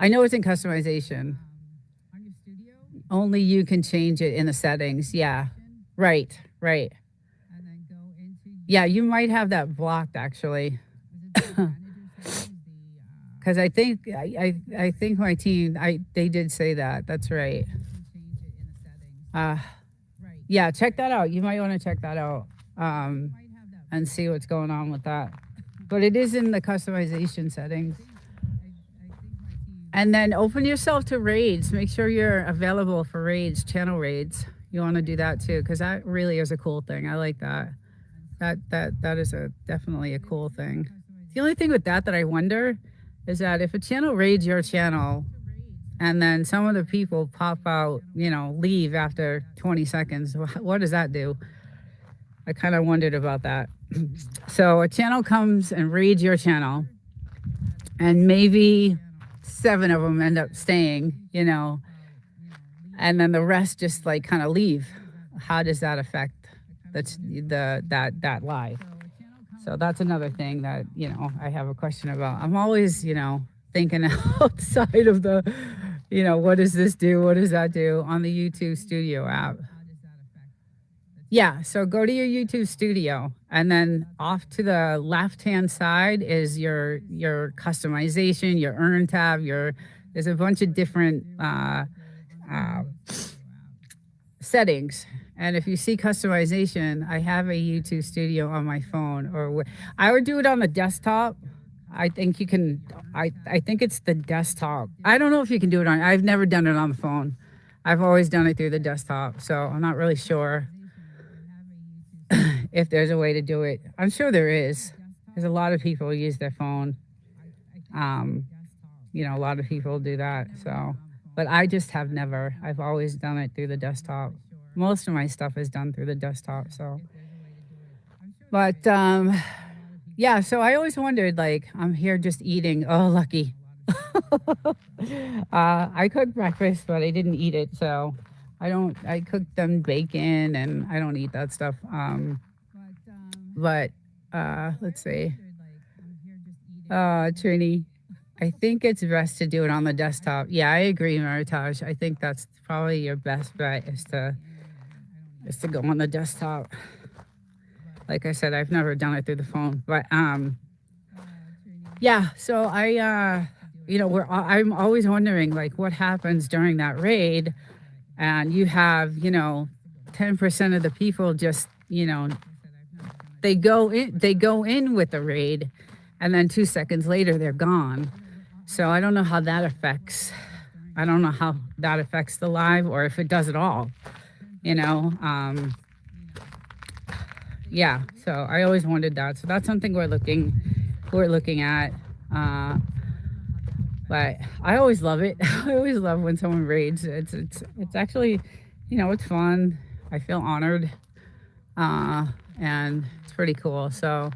know it's in customization. Only you can change it in the settings. Yeah. Right. Right. Yeah, you might have that blocked actually. Because I think my team they did say that. That's right. Uh yeah, check that out. You might want to check that out. And see what's going on with that. But it is in the customization settings. And then open yourself to raids. Make sure you're available for raids, channel raids. You want to do that too, because that really is a cool thing. I like that. That is definitely a cool thing. The only thing with that I wonder is that if a channel raids your channel, and then some of the people pop out, leave after 20 seconds, what does that do? I kind of wondered about that. So a channel comes and raids your channel, and maybe 7 of them end up staying, and then the rest just like kind of leave. How does that affect that live? So that's another thing that I have a question about. I'm always thinking outside of the what does this do, what does that do on the YouTube Studio app. Yeah, so go to your YouTube Studio, and then off to the left-hand side is your customization, your earn tab, there's a bunch of different settings. And if you see customization, I have a YouTube Studio on my phone, I would do it on the desktop. I think you can. I think it's the desktop. I don't know if you can do it on. I've never done it on the phone. I've always done it through the desktop, so I'm not really sure if there's a way to do it. I'm sure there is, because a lot of people use their phone. A lot of people do that. So, but I just have never. I've always done it through the desktop. Most of my stuff is done through the desktop. So, but yeah. So I always wondered, like, I'm here just eating. Oh, lucky. I cooked breakfast, but I didn't eat it. So I cooked them bacon, and I don't eat that stuff. But let's see. Trini, I think it's best to do it on the desktop. Yeah, I agree, Maritage. I think that's probably your best bet is to is to go on the desktop. Like I said, I've never done it through the phone, but yeah. So I'm always wondering like what happens during that raid, and you have 10% of the people just they go in with the raid, and then 2 seconds later they're gone. So I don't know how that affects. I don't know how that affects the live, or if it does at all. You know, yeah. So I always wondered that. So that's something we're looking at. Uh, but I always love it. I always love when someone raids. It's actually, it's fun. I feel honored, uh, and it's pretty cool. So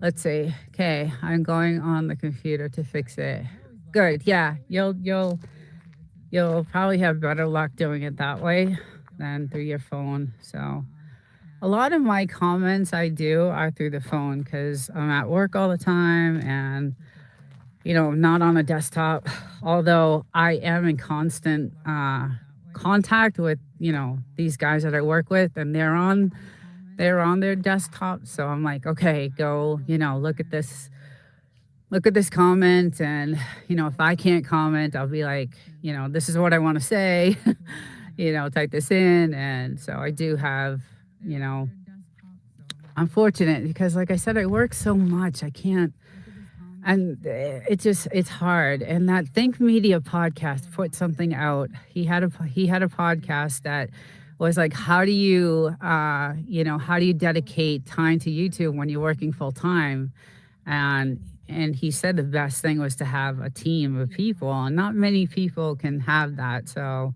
let's see. Okay, I'm going on the computer to fix it. Good. Yeah, you'll probably have better luck doing it that way than through your phone. So a lot of my comments I do are through the phone because I'm at work all the time, and not on a desktop. Although I am in constant contact with these guys that I work with, and they're on their desktop. So I'm like, okay, go, look at this comment, and if I can't comment, I'll be like, this is what I want to say. Type this in. And so I do have, you know I'm fortunate because, like I said, I work so much. I can't, and it's hard. And that Think Media podcast put something out. He had a podcast that was like, how do you dedicate time to YouTube when you're working full time? And he said the best thing was to have a team of people, and not many people can have that. So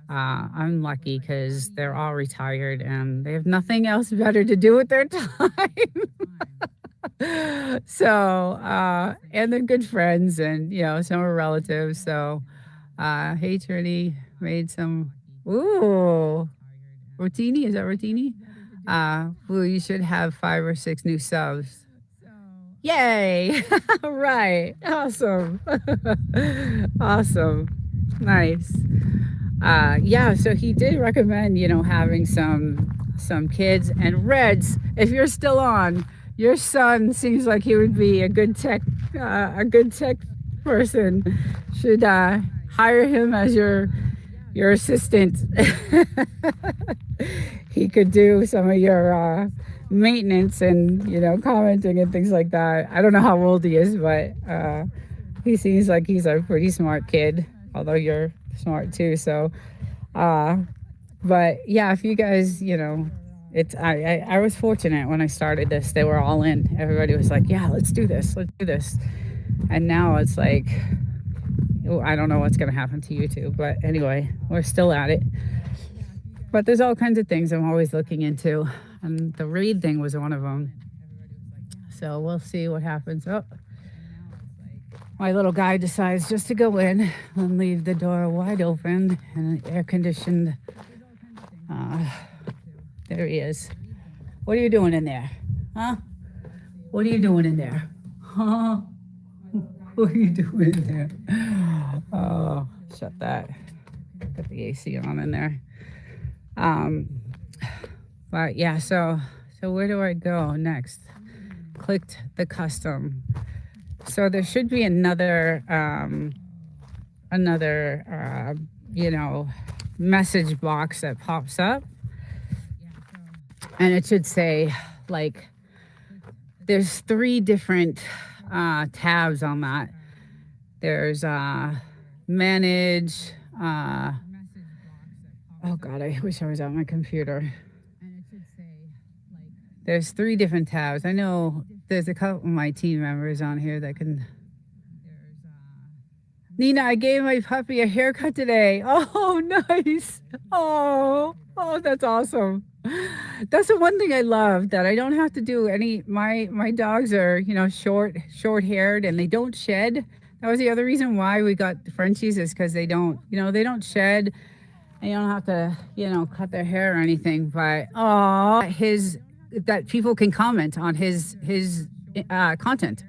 I'm lucky because they're all retired and they have nothing else better to do with their time. So, and they're good friends, and some are relatives. So, hey, Trini made some. Ooh, rotini, is that rotini? Well, you should have 5 or 6 new subs. Yay! Right, awesome, awesome, nice. Yeah, so he did recommend, having some kids and Reds. If you're still on, your son seems like he would be a good tech person. Should hire him as your assistant. He could do some of your maintenance and commenting and things like that. I don't know how old he is, but he seems like he's a pretty smart kid. Although you're smart too, so. Uh, but yeah, if you guys, I was fortunate when I started this. They were all in. Everybody was like, "Yeah, let's do this. Let's do this." And now it's like, oh, I don't know what's gonna happen to YouTube, but anyway, we're still at it. But there's all kinds of things I'm always looking into, and the raid thing was one of them. So we'll see what happens. Oh, my little guy decides just to go in and leave the door wide open and air conditioned. Uh, there he is. What are you doing in there? Huh? What are you doing in there? Huh? What are you doing in there? Oh, shut that. Got the AC on in there. But yeah, so where do I go next? Clicked the custom. So there should be another message box that pops up, and it should say, like, there's 3 different tabs on that. There's manage. Oh God, I wish I was on my computer. There's 3 different tabs. I know there's a couple of my team members on here that can. Nina, I gave my puppy a haircut today. Oh, nice. Oh, that's awesome. That's the one thing I love, that I don't have to do any. My dogs are, short haired, and they don't shed. That was the other reason why we got the Frenchies, is because they don't shed. And you don't have to, cut their hair or anything. But that people can comment on his content.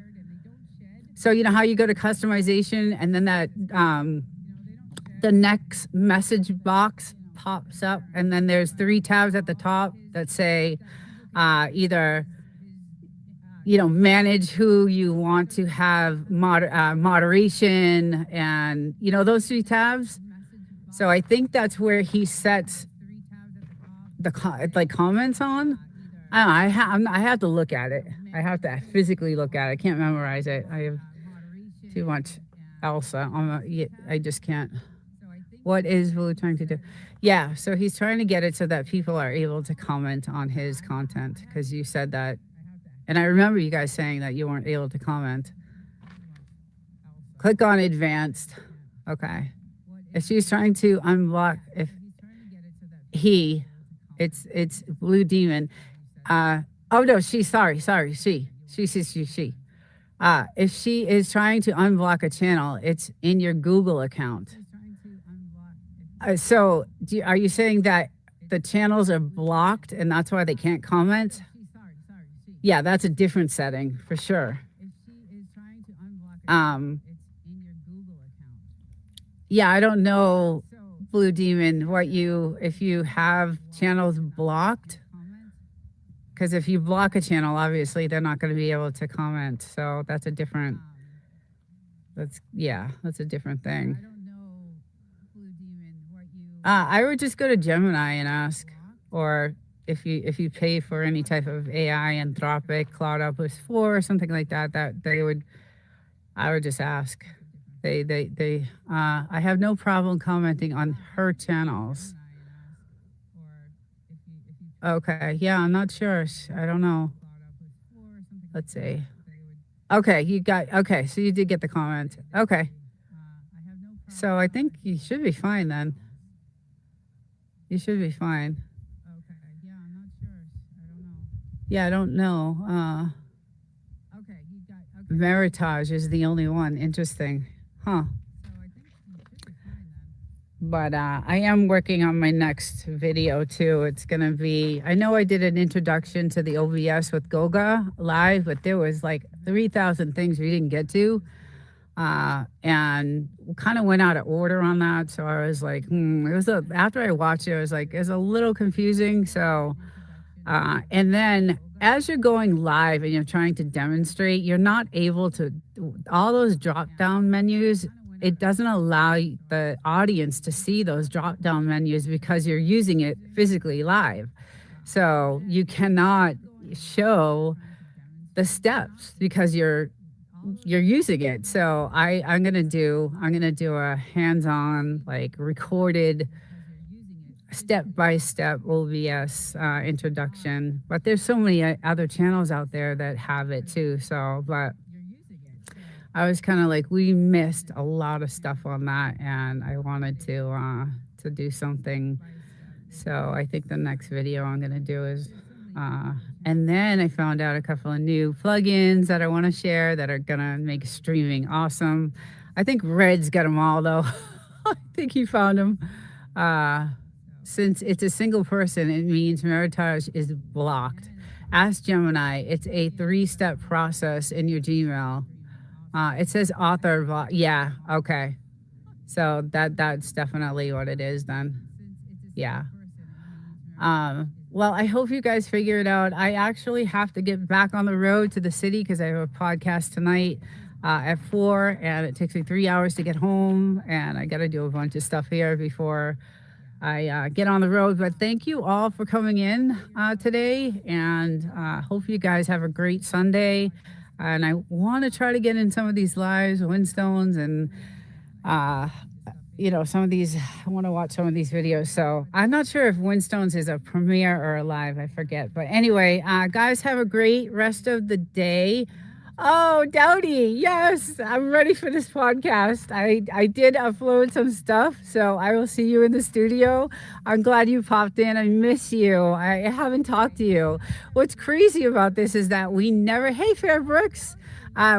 So how you go to customization, and then that the next message box pops up, and then there's three tabs at the top that say either manage who you want to have moderation, and those three tabs. So I think that's where he sets the like comments on. I don't know, I have to look at it. I have to physically look at it. I can't memorize it. I have too much else. I just can't. What is Blue trying to do? Yeah, so he's trying to get it so that people are able to comment on his content, because you said that. And I remember you guys saying that you weren't able to comment. Click on advanced. Okay. If she's trying to unblock, if he, it's Blue Demon. Oh no, she. She. If she is trying to unblock a channel, it's in your Google account. So, are you saying that the channels are blocked and that's why they can't comment? Yeah, that's a different setting for sure. Yeah, I don't know, Blue Demon, if you have channels blocked, because if you block a channel, obviously they're not going to be able to comment. So that's a different thing. I would just go to Gemini and ask, or if you pay for any type of AI, Anthropic, Cloud Atlas 4 or something like that, I would just ask. I have no problem commenting on her channels. Okay, yeah, I'm not sure. I don't know. Let's see. Okay, so you did get the comment. Okay. So I think you should be fine then. You should be fine. Yeah, I don't know. Meritage is the only one. Interesting. Huh. But I am working on my next video too. It's going to be, I know I did an introduction to the OBS with Goga live, but there was like 3,000 things we didn't get to. And kind of went out of order on that. So I was like, after I watched it, I was like, it's a little confusing. So, and then as you're going live and you're trying to demonstrate, you're not able to, all those drop down menus, it doesn't allow the audience to see those drop down menus because you're using it physically live. So you cannot show the steps because you're using it. So I'm gonna do a hands-on, like, recorded step-by-step OBS introduction. But there's so many other channels out there that have it too. So, but I was kind of like, we missed a lot of stuff on that, and I wanted to do something. So I think the next video I'm gonna do is, and then I found out a couple of new plugins that I want to share that are gonna make streaming awesome. I think Red's got them all though. I think he found them. Since it's a single person, it means Meritage is blocked. Ask Gemini. It's a 3-step process in your Gmail. It says author block. Yeah, okay. So that's definitely what it is then. Yeah. Well, I hope you guys figure it out. I actually have to get back on the road to the city because I have a podcast tonight at 4, and it takes me 3 hours to get home, and I got to do a bunch of stuff here before I get on the road. But thank you all for coming in today, and hope you guys have a great Sunday. And I want to try to get in some of these lives, Windstones, and some of these. I want to watch some of these videos. So I'm not sure if Windstones is a premiere or a live. I forget. But anyway, guys, have a great rest of the day. Oh, Dowdy, yes, I'm ready for this podcast. I did upload some stuff, so I will see you in the studio. I'm glad you popped in. I miss you. I haven't talked to you. What's crazy about this is that we never, hey, Fairbrooks,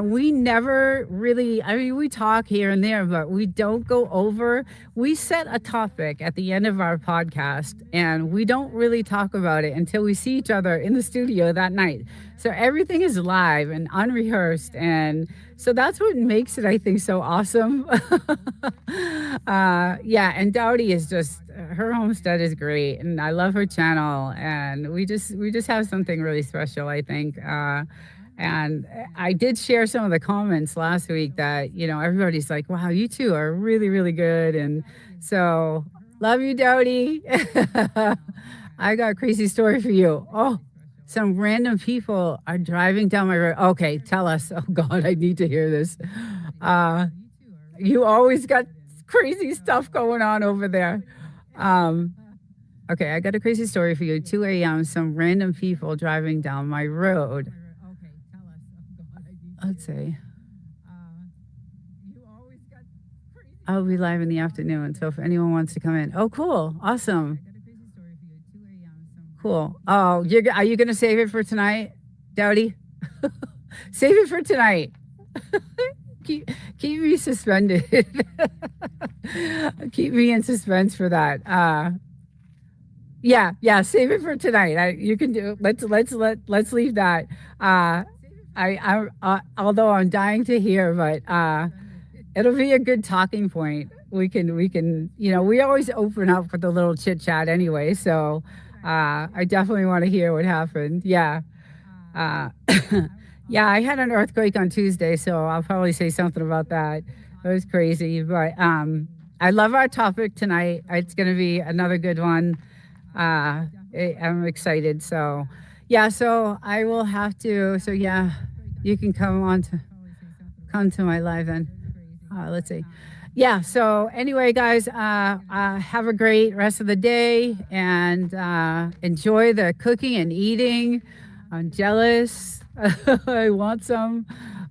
we never really, we talk here and there, but we don't go over. We set a topic at the end of our podcast, and we don't really talk about it until we see each other in the studio that night. So everything is live and unrehearsed, and so that's what makes it, I think, so awesome. Yeah, and Dowdy is just her homestead is great, and I love her channel, and we just have something really special, I think. And I did share some of the comments last week that everybody's like, "Wow, you two are really really good," and so love you, Dowdy. I got a crazy story for you. Oh, some random people are driving down my road. Okay, tell us. Oh God, I need to hear this. Uh, you always got crazy stuff going on over there. Um, okay, I got a crazy story for you. 2 a.m. Some random people driving down my road. Let's see. I'll be live in the afternoon. So if anyone wants to come in. Oh, cool. Awesome. Cool. Oh, are you going to save it for tonight, Dowdy? Save it for tonight. Keep me suspended. Keep me in suspense for that. Yeah. Save it for tonight. You can do. Let's leave that. Although I'm dying to hear, but it'll be a good talking point. We can. We always open up with a little chit chat anyway. So I definitely want to hear what happened. Yeah. Uh, yeah, I had an earthquake on Tuesday, so I'll probably say something about that. It was crazy, but I love our topic tonight. It's going to be another good one. I'm excited. So, yeah, so I will have to. So, yeah, you can come to my live then. Let's see. Yeah. So anyway, guys, have a great rest of the day and enjoy the cooking and eating. I'm jealous. I want some.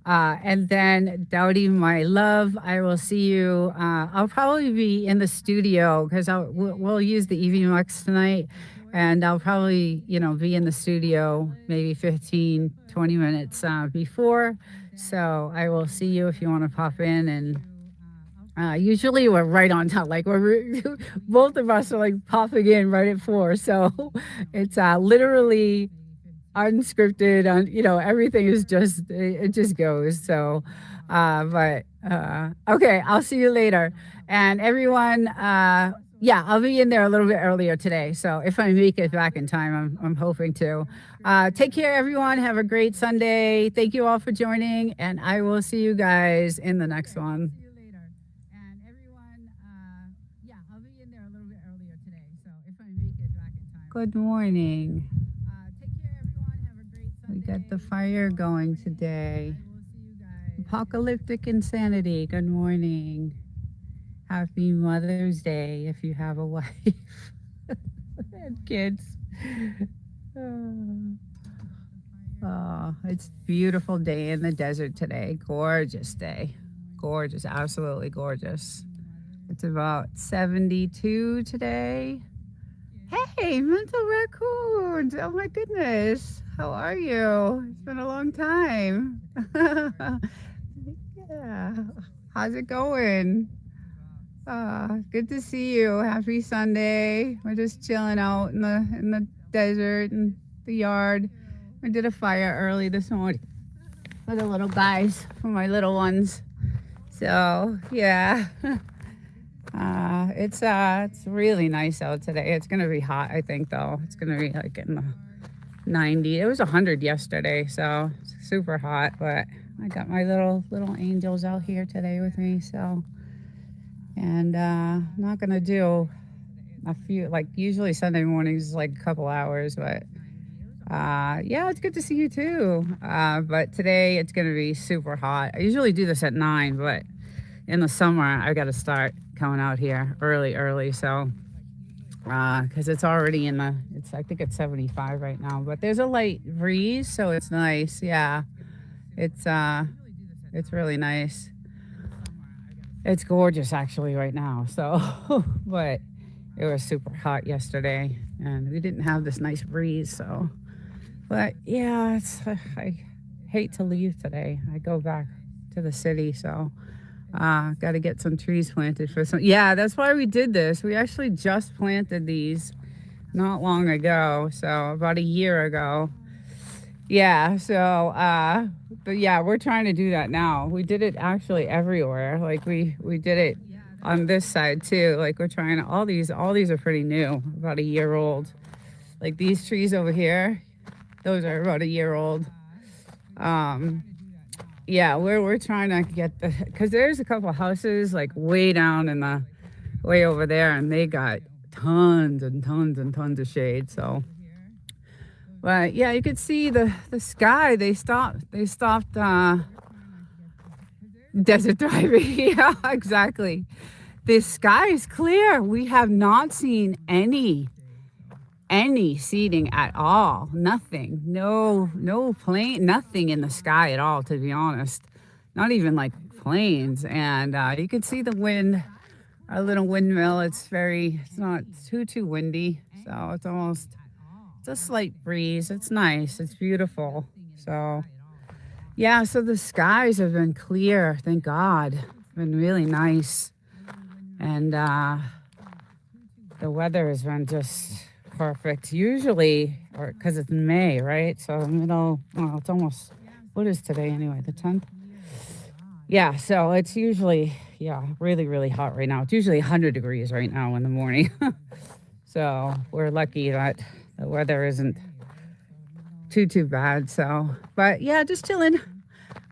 And then, Dowdy, my love, I will see you. I'll probably be in the studio because we'll use the EV Mux tonight. And I'll probably, be in the studio maybe 15, 20 minutes before. So I will see you if you want to pop in. And usually we're right on time. Like both of us are like popping in right at 4. So it's literally unscripted everything is just it just goes. So but okay, I'll see you later. And everyone, yeah, I'll be in there a little bit earlier today, so if I make it back in time, I'm hoping to. Take care, everyone. Have a great Sunday. Thank you all for joining, and I will see you guys in the next one. Good morning. We got the fire going today. Apocalyptic insanity. Good morning. Happy Mother's Day if you have a wife and kids. Oh, it's a beautiful day in the desert today. Gorgeous day. Gorgeous. Absolutely gorgeous. It's about 72 today. Hey, mental raccoons. Oh my goodness. How are you? It's been a long time. Yeah. How's it going? Good to see you. Happy Sunday. We're just chilling out in the desert and the yard. We did a fire early this morning for the little guys, for my little ones. So yeah. It's really nice out today. It's gonna be hot, I think, though. It's gonna be like in the 90. It was 100 yesterday, so it's super hot. But I got my little angels out here today with me. So, and I'm not gonna do a few, like usually Sunday mornings is like a couple hours, but yeah, it's good to see you too. But today it's gonna be super hot. I usually do this at 9, but in the summer I got to start coming out here early. So, because it's already I think it's 75 right now, but there's a light breeze, so it's nice. Yeah, it's really nice. It's gorgeous actually right now. So, but it was super hot yesterday, and we didn't have this nice breeze. So, but yeah, I hate to leave today. I go back to the city, so. Got to get some trees planted for some. Yeah, that's why we did this. We actually just planted these not long ago, so about a year ago. Yeah, so, but yeah, we're trying to do that now. We did it actually everywhere. Like we did it on this side too. Like we're trying to, all these are pretty new, about a year old. Like these trees over here, those are about a year old. Um, yeah, we're trying to get because there's a couple houses like way down in the, way over there, and they got tons and tons and tons of shade. So, but yeah, you could see the sky. They stopped desert driving. Yeah, exactly. The sky is clear. We have not seen any seeding at all. Nothing. No plane. Nothing in the sky at all. To be honest, not even like planes. And you can see the wind. Our little windmill. It's not too windy. So it's a slight breeze. It's nice. It's beautiful. So yeah. So the skies have been clear. Thank God. It's been really nice. And the weather has been just perfect. Usually, or because it's May, right? So well, it's almost, what is today anyway? The 10th? Yeah, so it's usually, yeah, really, really hot right now. It's usually 100 degrees right now in the morning. So we're lucky that the weather isn't too bad. So, but yeah, just chilling.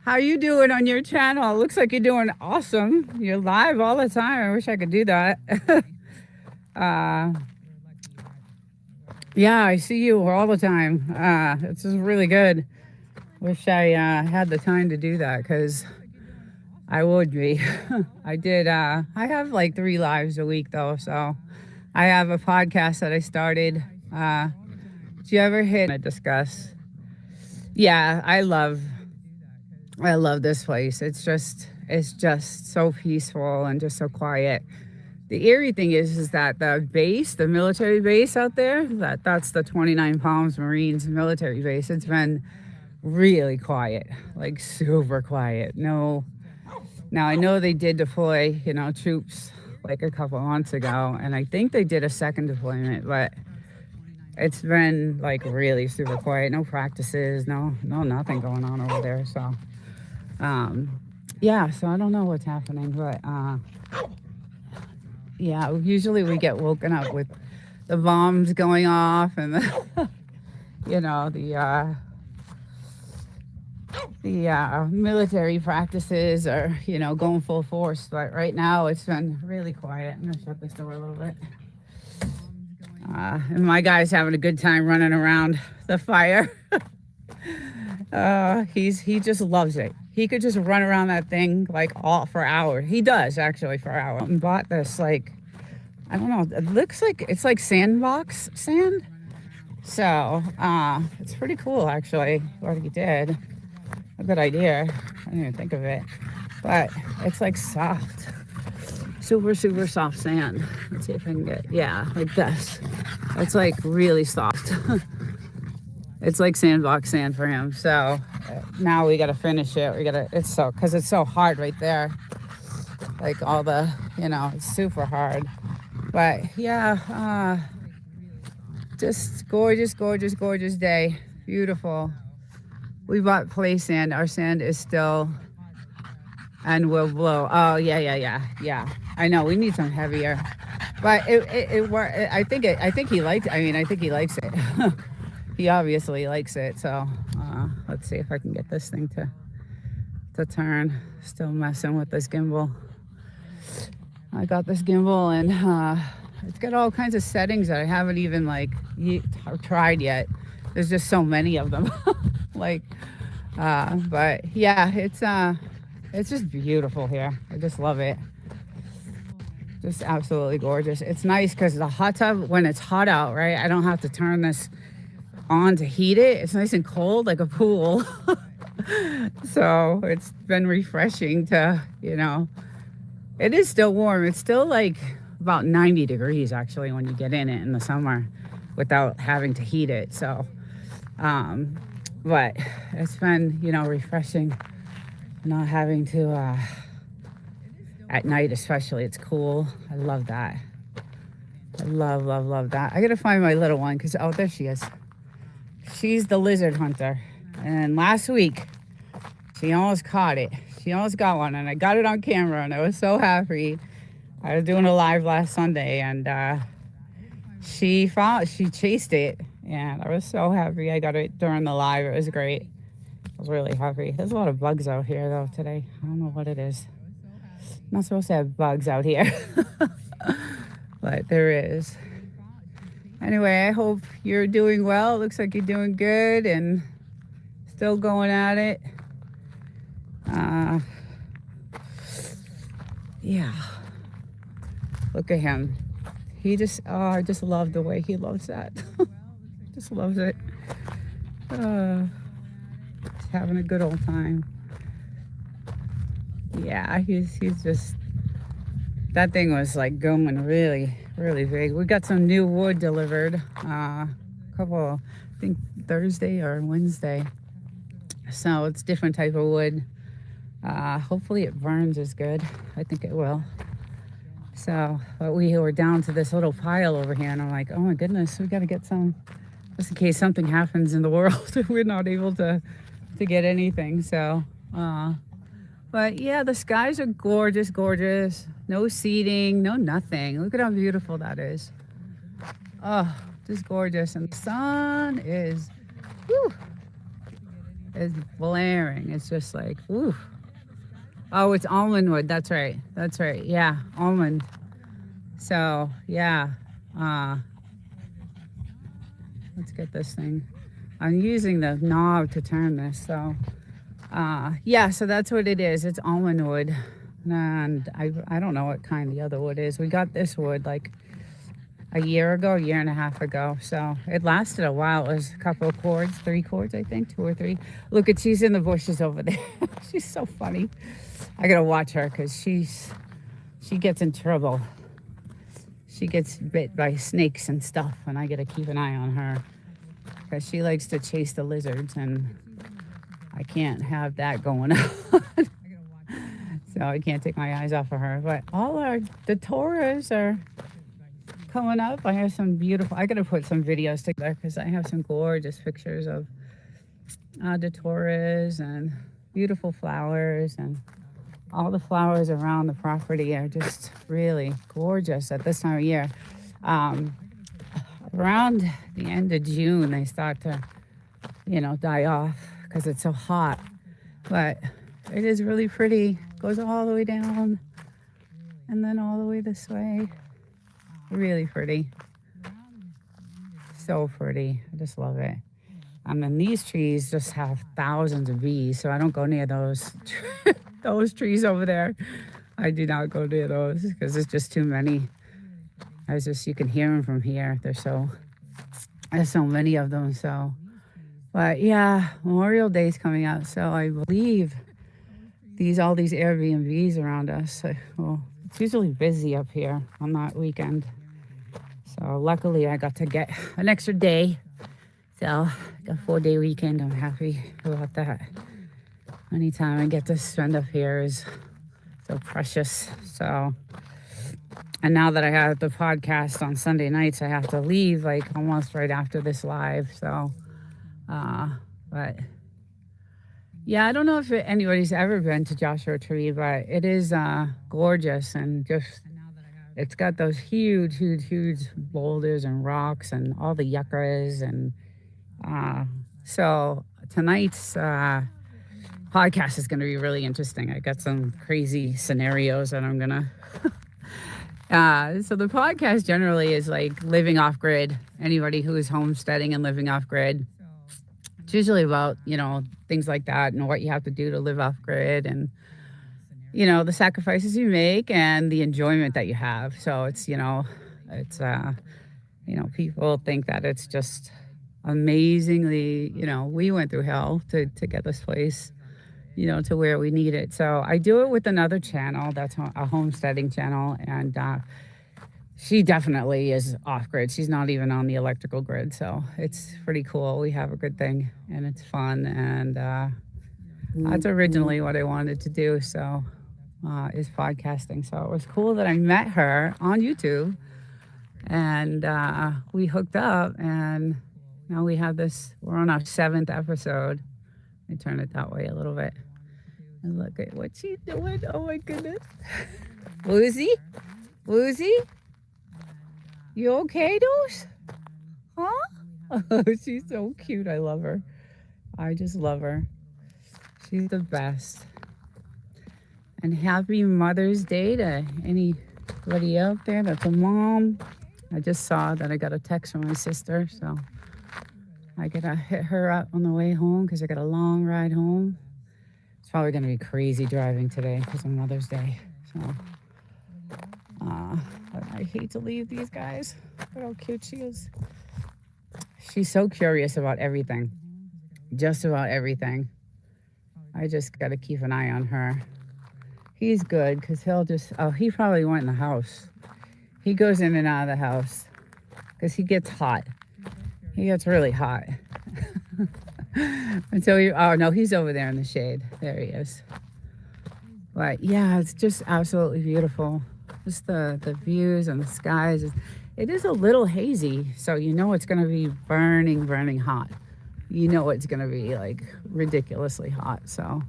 How you doing on your channel? It looks like you're doing awesome. You're live all the time. I wish I could do that. uh, yeah, I see you all the time. This is really good. Wish I had the time to do that because I would be. I have like 3 lives a week though. So I have a podcast that I started. Do you ever hit a discuss? Yeah, I love this place. It's just so peaceful and just so quiet. The eerie thing is that the base, the military base out there, that's the 29 Palms Marines military base. It's been really quiet, like super quiet. No, now I know they did deploy, troops like a couple months ago, and I think they did a second deployment, but it's been like really super quiet. No practices, no nothing going on over there. So, yeah. So I don't know what's happening, but yeah. Usually we get woken up with the bombs going off and the, the military practices are going full force. But right now it's been really quiet. I'm gonna shut this door a little bit. And my guy's having a good time running around the fire. He just loves it. He could just run around that thing like all for hours. He does actually for hours. And bought this like, I don't know. It looks like it's like sandbox sand. So it's pretty cool actually. What he did. A good idea. I didn't even think of it. But it's like soft. Super soft sand. Let's see if I can get, yeah, like this. It's like really soft. It's like sandbox sand for him. So now we gotta finish it. Cause it's so hard right there. Like all the, it's super hard. But yeah, just gorgeous day. Beautiful. We bought play sand. Our sand is still, and will blow. Oh yeah. I know we need some heavier, but I think he likes. I think he likes it. He obviously likes it. So let's see if I can get this thing to turn. Still messing with this gimbal. I got this gimbal and it's got all kinds of settings that I haven't even tried yet. There's just so many of them. But yeah, it's just beautiful here. I just love it. Just absolutely gorgeous. It's nice because the hot tub, when it's hot out, right? I don't have to turn this on to heat it. It's nice and cold like a pool. So it's been refreshing to, it is still warm. It's still like about 90 degrees actually when you get in it in the summer without having to heat it. So, but it's been, refreshing not having to, at night especially, it's cool. I love that. I love that. I gotta find my little one because, oh, there she is. She's the lizard hunter. And last week, she almost caught it. She almost got one and I got it on camera and I was so happy. I was doing a live last Sunday, and she chased it, and I was so happy I got it during the live. It was great. I was really happy. There's a lot of bugs out here though today. I don't know what it is. I'm not supposed to have bugs out here, but there is. Anyway, I hope you're doing well. It looks like you're doing good and still going at it. Uh, yeah. Look at him. I just love the way he loves that. Just loves it. Uh, just having a good old time. Yeah, he's just, that thing was like going really, really big. We got some new wood delivered, I think Thursday or Wednesday. So it's different type of wood. Hopefully it burns as good. I think it will. So, but we were down to this little pile over here, and I'm like, oh my goodness, we got to get some, just in case something happens in the world. We're not able to get anything. So, but yeah, the skies are gorgeous, gorgeous. No seating, no nothing. Look at how beautiful that is. Oh, just gorgeous. And the sun is, whew, is blaring. It's just like, whew. Oh, it's almond wood. That's right. That's right. Yeah, almond. So, yeah. Let's get this thing. I'm using the knob to turn this. So, yeah, so that's what it is. It's almond wood. And I don't know what kind the other wood is. We got this wood like a year and a half ago. So it lasted a while. It was a couple of cords, 3 cords, I think, 2 or 3. Look at, she's in the bushes over there. She's so funny. I gotta watch her because she gets in trouble. She gets bit by snakes and stuff, and I gotta keep an eye on her because she likes to chase the lizards, and I can't have that going on. So I can't take my eyes off of her. But the Torahs are coming up. I have some beautiful, I gotta put some videos together because I have some gorgeous pictures of the Torahs and beautiful flowers, and all the flowers around the property are just really gorgeous at this time of year. Around the end of June, they start to, die off because it's so hot. But it is really pretty. Goes all the way down and then all the way this way. Really pretty. So pretty. I just love it. And then these trees just have thousands of bees, so I don't go near those those trees over there. I do not go near those because there's just too many. You can hear them from here. There's so many of them. So, but yeah, Memorial Day is coming up, so I believe all these Airbnbs around us. Well, it's usually busy up here on that weekend. So luckily I got to get an extra day. So a 4-day weekend. I'm happy about that. Anytime I get to spend up here is so precious. So, and now that I have the podcast on Sunday nights, I have to leave like almost right after this live. So, but yeah, I don't know if anybody's ever been to Joshua Tree, but it is gorgeous, and just it's got those huge, huge, huge boulders and rocks and all the yuccas, and so tonight's podcast is going to be really interesting. I got some crazy scenarios that I'm gonna. So the podcast generally is like living off grid. Anybody who is homesteading and living off grid. It's usually about, things like that and what you have to do to live off grid, and, the sacrifices you make and the enjoyment that you have. So it's, people think that it's just amazingly, we went through hell to get this place, to where we need it. So I do it with another channel that's a homesteading channel, and she definitely is off grid. She's not even on the electrical grid. So it's pretty cool. We have a good thing and it's fun. And that's originally what I wanted to do. So is podcasting. So it was cool that I met her on YouTube, and we hooked up, and now we have this, we're on our 7th episode. Let me turn it that way a little bit. And look at what she's doing. Oh my goodness. Woozy? Lucy, you okay, Dose? Huh? Oh, she's so cute. I love her. I just love her. She's the best. And happy Mother's Day to anybody out there that's a mom. I just saw that I got a text from my sister, so I gotta hit her up on the way home because I got a long ride home. It's probably gonna be crazy driving today because of Mother's Day. So, but I hate to leave these guys. Look how cute she is. She's so curious about everything, just about everything. I just gotta keep an eye on her. He's good because he probably went in the house. He goes in and out of the house because he gets hot. He gets really hot. Oh no, he's over there in the shade. There he is. But yeah, it's just absolutely beautiful. Just the views and the skies. It is a little hazy, so you know it's gonna be burning, burning hot. You know it's gonna be like ridiculously hot. So,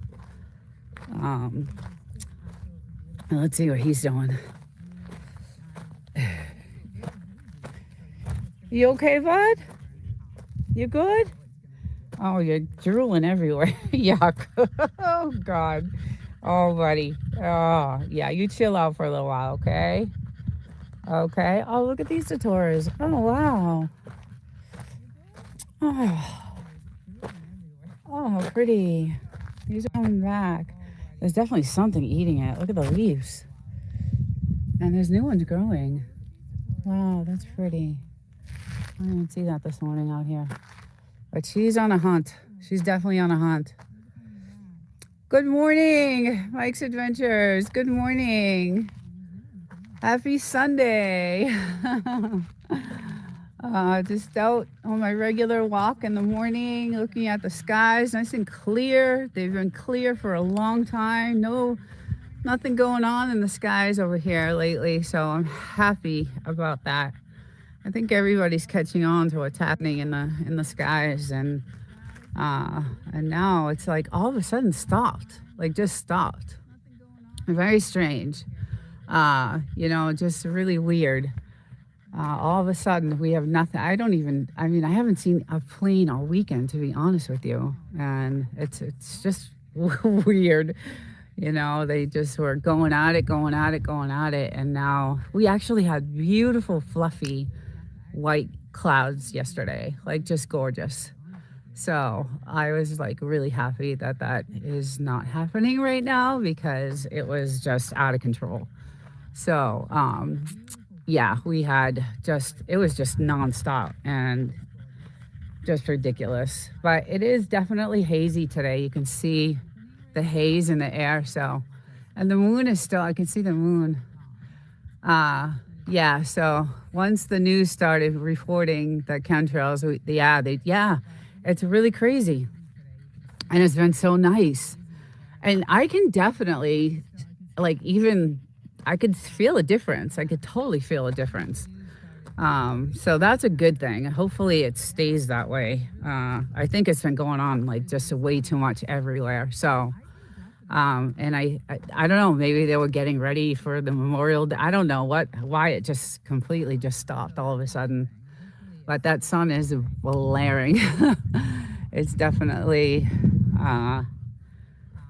let's see what he's doing. You okay, bud? You good? Oh, you're drooling everywhere. Yuck. Oh, God. Oh, buddy. Oh, yeah, you chill out for a little while, okay? Okay. Oh, look at these Satoras. Oh, wow. Oh, how pretty. He's going back. There's definitely something eating it. Look at the leaves. And there's new ones growing. Wow, that's pretty. I didn't see that this morning out here. But she's on a hunt. She's definitely on a hunt. Good morning, Mike's Adventures. Good morning. Happy Sunday. Just out on my regular walk in the morning, looking at the skies, nice and clear. They've been clear for a long time. Nothing going on in the skies over here lately, so I'm happy about that. I think everybody's catching on to what's happening in the skies, and now it's like all of a sudden stopped, like just stopped. Very strange, just really weird. All of a sudden we have nothing. I haven't seen a plane all weekend, to be honest with you, and it's just weird. They just were going at it, and now we actually had beautiful, fluffy white clouds yesterday, like just gorgeous. So I was like really happy that is not happening right now because it was just out of control. So yeah, it was just nonstop and just ridiculous. But it is definitely hazy today. You can see the haze in the air. So, and the moon is still, I can see the moon. Yeah, so once the news started reporting the chemtrails, it's really crazy. And it's been so nice. And I can definitely, I could feel a difference. I could totally feel a difference. So that's a good thing. Hopefully it stays that way. I think it's been going on like just way too much everywhere. So, and I don't know, maybe they were getting ready for the Memorial Day. I don't know why it just completely just stopped all of a sudden. But that sun is blaring. It's definitely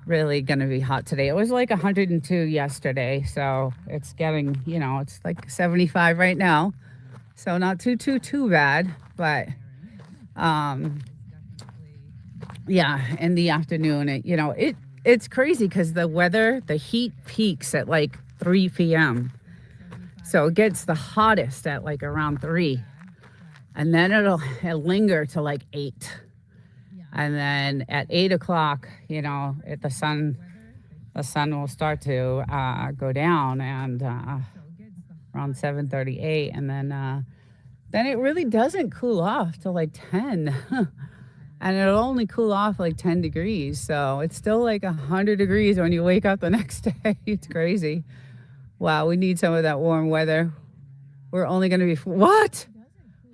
really going to be hot today. It was like 102 yesterday. So it's getting, it's like 75 right now. So not too bad. But yeah, in the afternoon, it's crazy because the heat peaks at like 3 p.m. So it gets the hottest at like around 3. And then it'll linger to like 8. And then at 8 o'clock, the sun will start to go down, and around 7:38. And then it really doesn't cool off till like 10. And it'll only cool off like 10 degrees. So it's still like 100 degrees when you wake up the next day. It's crazy. Wow, we need some of that warm weather. We're only going to be, what?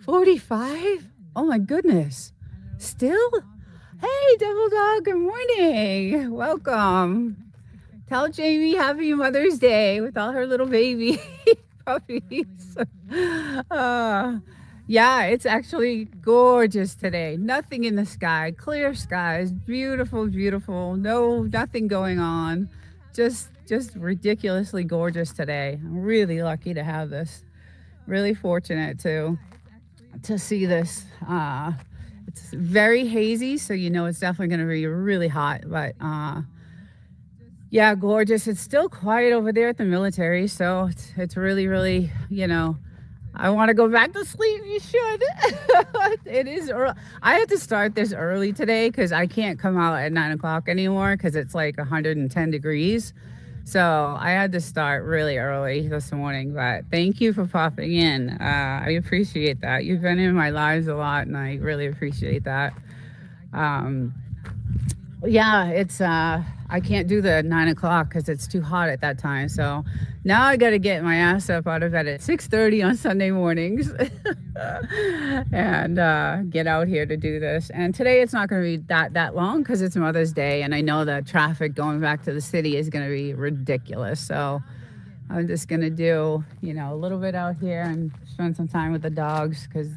45? Oh my goodness. Still? Hey, Devil Dog, good morning. Welcome. Tell Jamie happy Mother's Day with all her little baby puppies. Uh, yeah, it's actually gorgeous today. Nothing in the sky, clear skies, beautiful, beautiful. No, nothing going on. Just ridiculously gorgeous today. I'm really lucky to have this. Really fortunate to see this. It's very hazy, so you know it's definitely going to be really hot. But yeah, gorgeous. It's still quiet over there at the military, so it's really, really, I want to go back to sleep. You should. It is early. I had to start this early today because I can't come out at 9 o'clock anymore because it's like 110 degrees. So I had to start really early this morning. But thank you for popping in. I appreciate that. You've been in my lives a lot, and I really appreciate that. Um, yeah, it's I can't do the 9 o'clock because it's too hot at that time. So now I got to get my ass up out of bed at 6:30 on Sunday mornings and get out here to do this. And today it's not going to be that long because it's Mother's Day, and I know that traffic going back to the city is going to be ridiculous. So I'm just going to do a little bit out here and spend some time with the dogs because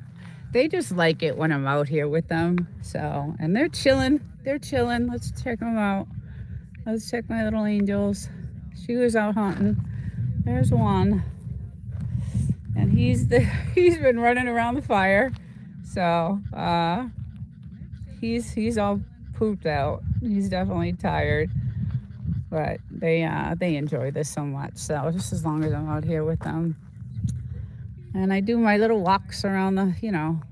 they just like it when I'm out here with them. So, and they're chilling. They're chilling. Let's check them out. Let's check my little angels. She was out hunting. There's one. And he's been running around the fire. So, he's all pooped out. He's definitely tired. But they enjoy this so much. So, just as long as I'm out here with them. And I do my little walks around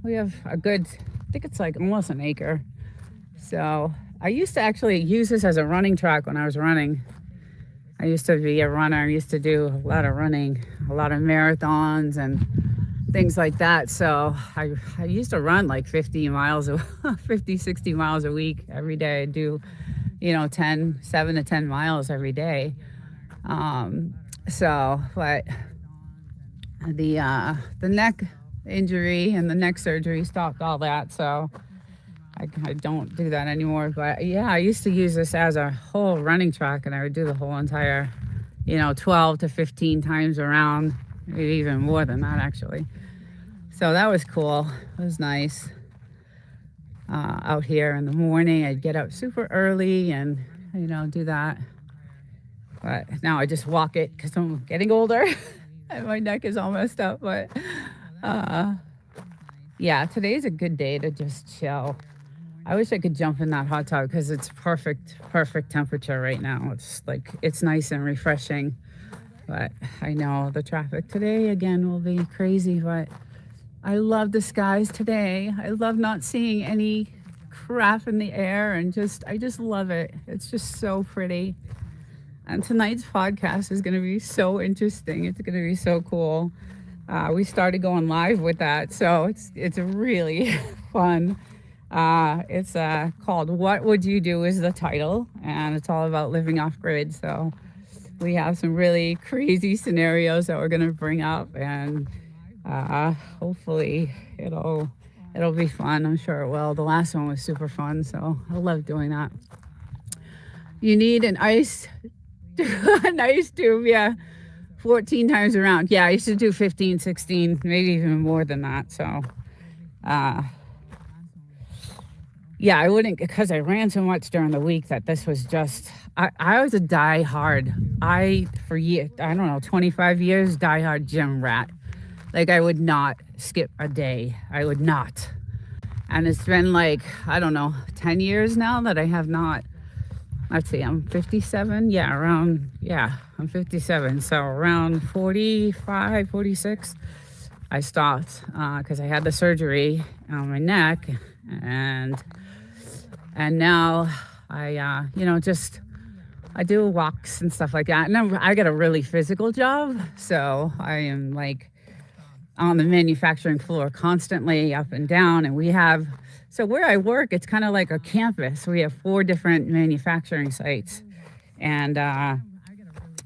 we have a good, I think it's like almost an acre. So I used to actually use this as a running track when I was running. I used to be a runner. I used to do a lot of running, a lot of marathons and things like that. So I used to run like 50 miles, 50, 60 miles a week every day. I do, 7 to 10 miles every day. But the neck injury and the neck surgery stopped all that, so I don't do that anymore. But yeah, I used to use this as a whole running track, and I would do the whole entire 12 to 15 times around, maybe even more than that actually. So that was cool. It was nice. Out here in the morning I'd get up super early and do that, but now I just walk it because I'm getting older. And my neck is all messed up, but yeah, today's a good day to just chill. I wish I could jump in that hot tub because it's perfect temperature right now. It's nice and refreshing, but I know the traffic today again will be crazy, but I love the skies today. I love not seeing any crap in the air, and I just love it. It's just so pretty. And tonight's podcast is going to be so interesting. It's going to be so cool. We started going live with that, so it's really fun. It's called "What Would You Do" is the title, and it's all about living off grid. So we have some really crazy scenarios that we're going to bring up, and hopefully it'll be fun. I'm sure it will. The last one was super fun, so I love doing that. You need an ice tube, yeah, 14 times around. Yeah, I used to do 15, 16, maybe even more than that. So yeah, I wouldn't, because I ran so much during the week that this was just, I was a die-hard, for years, I don't know, 25 years, die-hard gym rat. Like, I would not skip a day. I would not. And it's been like, I don't know, 10 years now that I have not. Let's see, I'm 57. I'm 57. So around 45, 46, I stopped because I had the surgery on my neck. And now I, I do walks and stuff like that. And I got a really physical job. So I am like on the manufacturing floor constantly up and down. And so where I work, it's kind of like a campus. We have 4 different manufacturing sites. And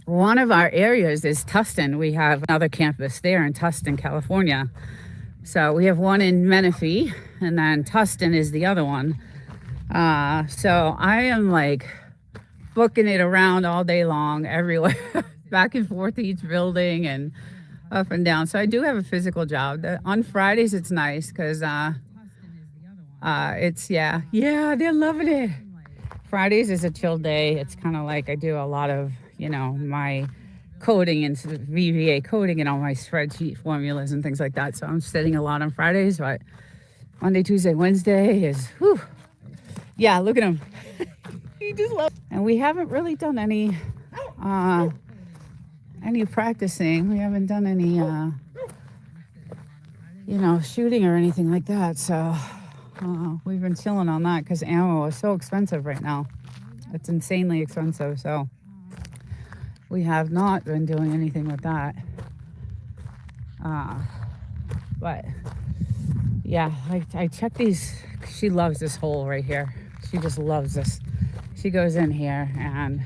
one of our areas is Tustin. We have another campus there in Tustin, California. So we have one in Menifee, and then Tustin is the other one. So I am like booking it around all day long, everywhere, back and forth each building. And up and down. So I do have a physical job. On Fridays, it's nice because it's, yeah, they're loving it. Fridays is a chill day. It's kind of like I do a lot of, my coding and VBA coding and all my spreadsheet formulas and things like that. So I'm sitting a lot on Fridays, but Monday, Tuesday, Wednesday is, whew. Yeah, look at him. He just loves. And we haven't really done any practicing. We haven't done any, shooting or anything like that. So we've been chilling on that because ammo is so expensive right now. It's insanely expensive. So we have not been doing anything with that. But yeah, I check these. She loves this hole right here. She just loves this. She goes in here and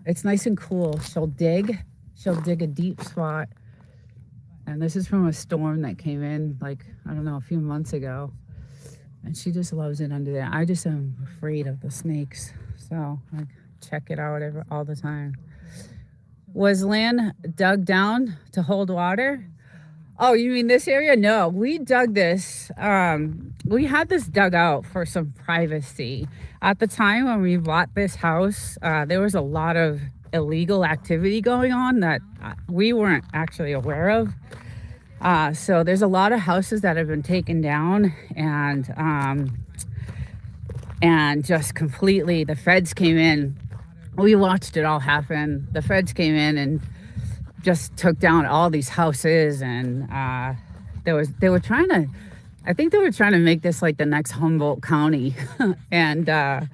it's nice and cool. She'll dig a deep spot. And this is from a storm that came in, like, I don't know, a few months ago. And she just loves it under there. I just am afraid of the snakes. So I check it out all the time. Was land dug down to hold water? Oh, you mean this area? No, we dug this. We had this dug out for some privacy. At the time when we bought this house, there was a lot of illegal activity going on that we weren't actually aware of. So there's a lot of houses that have been taken down and just completely, the feds came in. We watched it all happen. The feds came in and just took down all these houses, and they were trying to, I think they were trying to make this like the next Humboldt County. And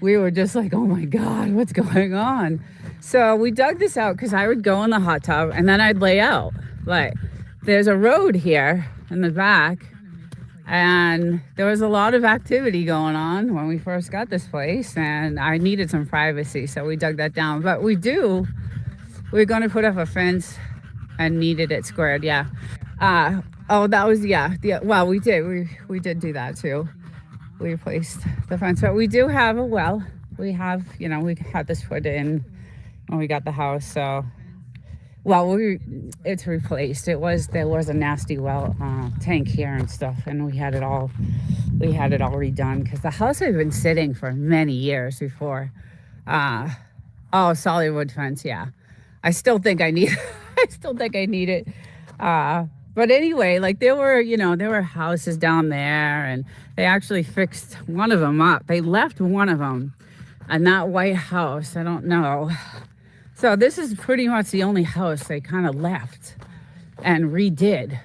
we were just like, oh my God, what's going on? So we dug this out because I would go in the hot tub and then I'd lay out. But there's a road here in the back, and there was a lot of activity going on when we first got this place, and I needed some privacy, so we dug that down. But we're going to put up a fence and needed it squared, yeah. That was, yeah, well, we did do that too. We replaced the fence, but we do have a well. We have, we had this put in when we got the house, so, well, it's replaced. There was a nasty well tank here and stuff, and we had it all redone because the house had been sitting for many years before. Solid wood fence, yeah. I still think I need it. But anyway, like there were houses down there, and they actually fixed one of them up. They left one of them, and that white house, I don't know. So this is pretty much the only house they kind of left and redid.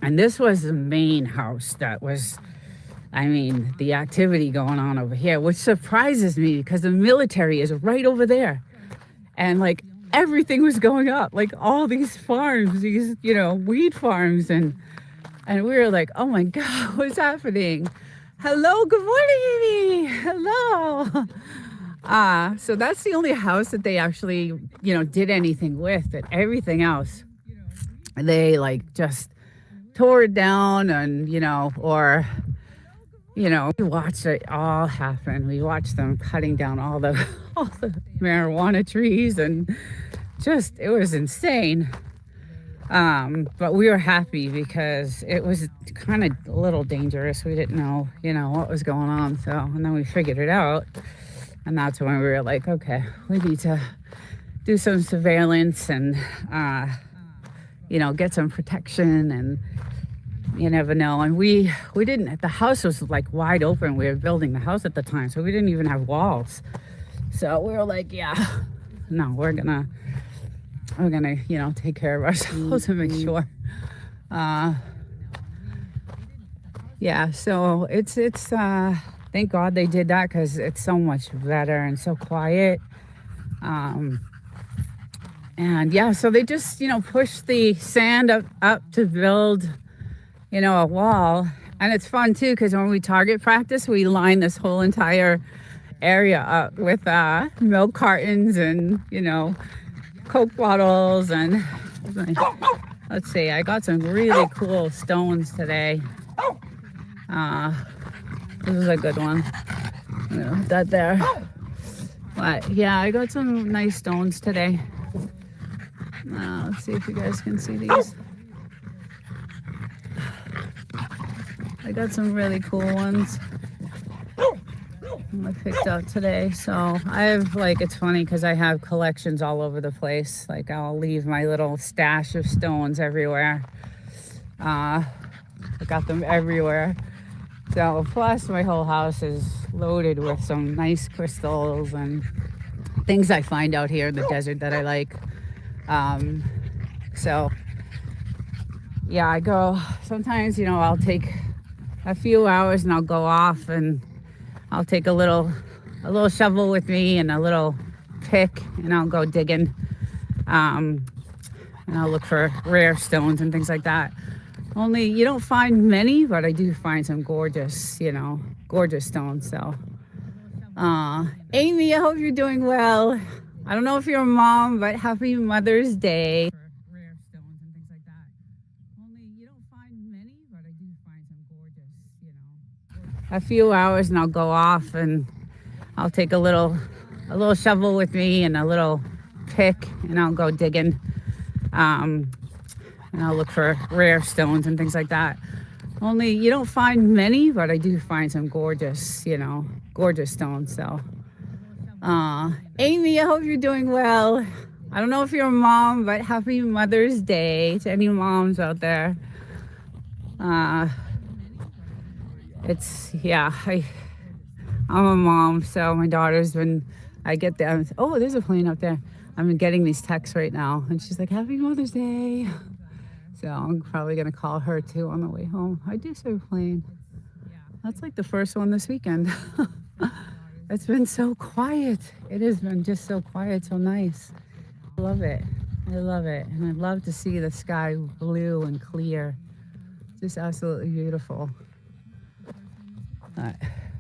And this was the main house that was, the activity going on over here, which surprises me because the military is right over there. And like everything was going up, like all these farms, these, weed farms. And we were like, oh my God, what's happening? Hello, good morning, Amy. Hello. So that's the only house that they actually, did anything with. But everything else, they like just tore it down and, we watched it all happen. We watched them cutting down all the marijuana trees, and just, it was insane. But we were happy because it was kind of a little dangerous. We didn't know, what was going on. So, and then we figured it out. And that's when we were like, okay, we need to do some surveillance and, get some protection, and you never know. And we didn't, the house was like wide open. We were building the house at the time, so we didn't even have walls. So we were like, yeah, no, we're gonna, take care of ourselves and make sure. Yeah, so it's thank God they did that because it's so much better and so quiet. And yeah, so they just, push the sand up to build, a wall. And it's fun too because when we target practice, we line this whole entire area up with milk cartons and, Coke bottles. And let's see, I got some really cool stones today. This is a good one. That there. But yeah, I got some nice stones today. Let's see if you guys can see these. I got some really cool ones I picked out today. So I have like, it's funny because I have collections all over the place. Like I'll leave my little stash of stones everywhere. I got them everywhere. So plus my whole house is loaded with some nice crystals and things I find out here in the desert that I like. So yeah, I go sometimes, I'll take a few hours and I'll go off and I'll take a little shovel with me and a little pick and I'll go digging. And I'll look for rare stones and things like that. Only you don't find many, but I do find some gorgeous, gorgeous stones. So, Amy, I hope you're doing well. I don't know if you're a mom, but happy Mother's Day. Rare stones and things like that. Only you don't find many, but I do find some gorgeous, A few hours and I'll go off and I'll take a little shovel with me and a little pick and I'll go digging. And I'll look for rare stones and things like that. Only you don't find many, but I do find some gorgeous, gorgeous stones. So, Amy, I hope you're doing well. I don't know if you're a mom, but happy Mother's Day to any moms out there. I'm a mom, so my daughter's I get them. Oh, there's a plane up there. I'm getting these texts right now, and she's like, happy Mother's Day. So I'm probably going to call her too on the way home. I do see a plane. That's like the first one this weekend. It's been so quiet. It has been just so quiet, so nice. I love it. I love it. And I love to see the sky blue and clear. Just absolutely beautiful.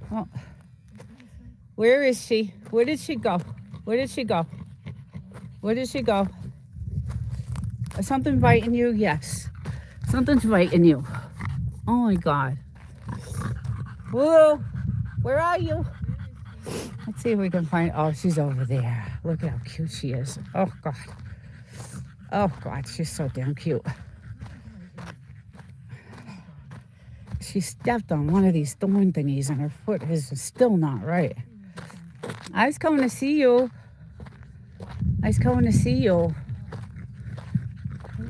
Well, where is she? Where did she go? Where did she go? Where did she go? Is something biting you? Yes. Something's biting you. Oh my God. Whoa. Where are you? Let's see if we can find. Oh, she's over there. Look at how cute she is. Oh God. Oh God, she's so damn cute. She stepped on one of these thorn thingies and her foot is still not right. I was coming to see you. I was coming to see you.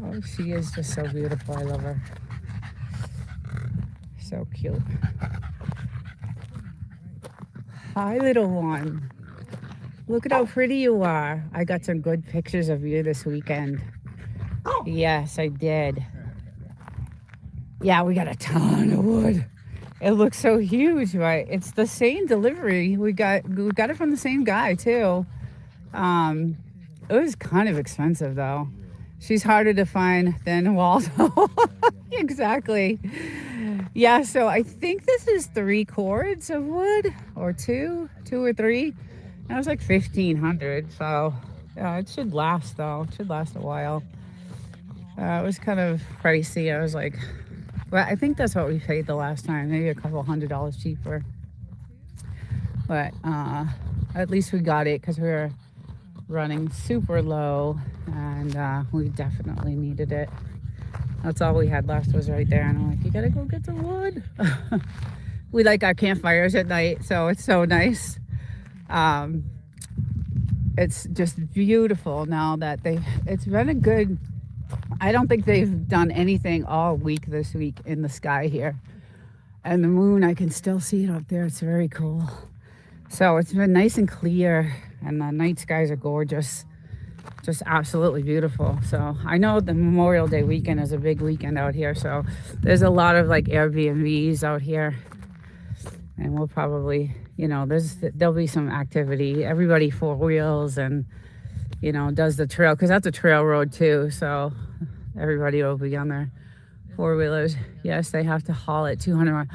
Oh, she is just so beautiful. I love her. So cute. Hi, little one. Look at how pretty you are. I got some good pictures of you this weekend. Yes, I did. Yeah, we got a ton of wood. It looks so huge, right? It's the same delivery. We got it from the same guy too. It was kind of expensive though. She's harder to find than Waldo. Exactly. Yeah, so I think this is 3 cords of wood or two or three. That was like $1,500. So yeah, it should last though. It should last a while. It was kind of pricey. I was like, well, I think that's what we paid the last time. Maybe a couple $100 cheaper. But at least we got it because we were running super low and we definitely needed it. That's all we had left was right there. And I'm like, you gotta go get some wood. We like our campfires at night, so it's so nice. It's just beautiful now that it's been a good, I don't think they've done anything all week this week in the sky here. And the moon, I can still see it up there. It's very cool. So it's been nice and clear and the night skies are gorgeous. Just absolutely beautiful. So I know the Memorial Day weekend is a big weekend out here. So there's a lot of like Airbnbs out here. And we'll probably, there'll be some activity. Everybody 4-wheels and, does the trail. Because that's a trail road too. So everybody will be on their 4-wheelers. Yes, they have to haul it 200 miles.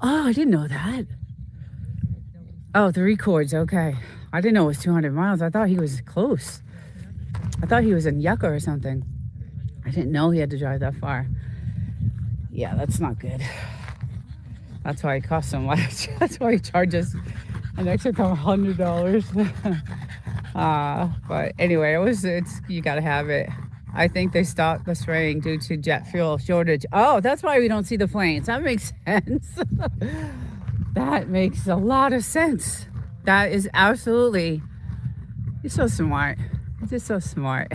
Oh, I didn't know that. Oh, 3 cords. Okay. I didn't know it was 200 miles. I thought he was close. I thought he was in Yucca or something. I didn't know he had to drive that far. Yeah, that's not good. That's why it costs so much. That's why he charges an extra couple $100. But anyway, it's you gotta have it. I think they stopped the spraying due to jet fuel shortage. Oh, that's why we don't see the planes. That makes sense. That makes a lot of sense. That is absolutely. You're so smart. You're just so smart.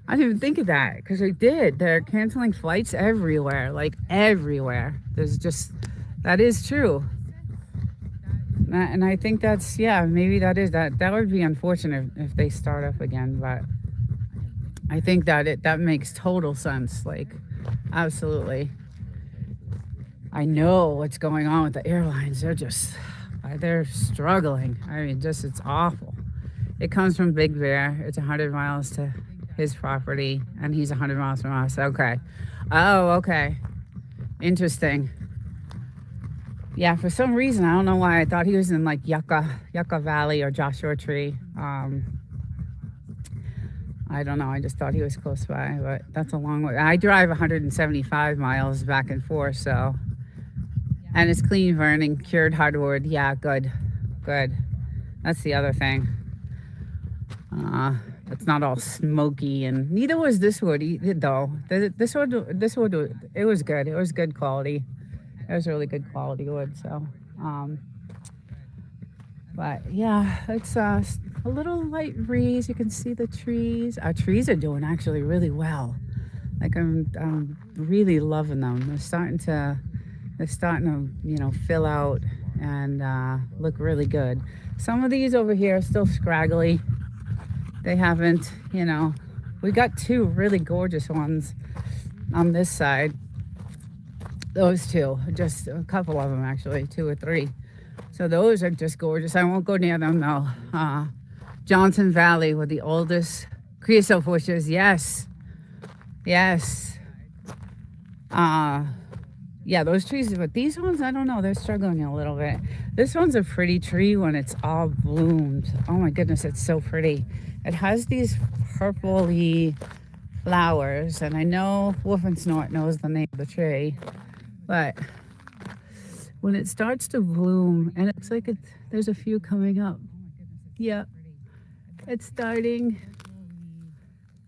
I didn't even think of that because they did. They're canceling flights everywhere, like everywhere. There's just, that is true. And I think that's, yeah, maybe that is that. That would be unfortunate if they start up again, but I think that that makes total sense. Like, absolutely. I know what's going on with the airlines. They're struggling. I mean, just, it's awful. It comes from Big Bear. It's 100 miles to his property, and he's 100 miles from us. Okay. Oh, okay. Interesting. Yeah, for some reason, I don't know why I thought he was in like Yucca Valley or Joshua Tree. I don't know. I just thought he was close by, but that's a long way. I drive 175 miles back and forth, so. And it's clean burning, cured hardwood. Yeah, good. Good. That's the other thing. It's not all smoky, and neither was this wood though. This wood, it was good. It was good quality. It was really good quality wood. So, but yeah, it's a little light breeze. You can see the trees. Our trees are doing actually really well. Like I'm really loving them. They're starting to fill out and look really good. Some of these over here are still scraggly. They haven't, we got two really gorgeous ones on this side. Those two, just a couple of them actually, two or three. So those are just gorgeous. I won't go near them though. Johnson Valley with the oldest creosote bushes. Yes. Yes. Yeah, those trees, but these ones, I don't know, they're struggling a little bit. This one's a pretty tree when it's all bloomed. Oh my goodness, it's so pretty. It has these purpley flowers, and I know Wolf and Snort knows the name of the tree, but when it starts to bloom, and it's like there's a few coming up. Yeah, it's starting.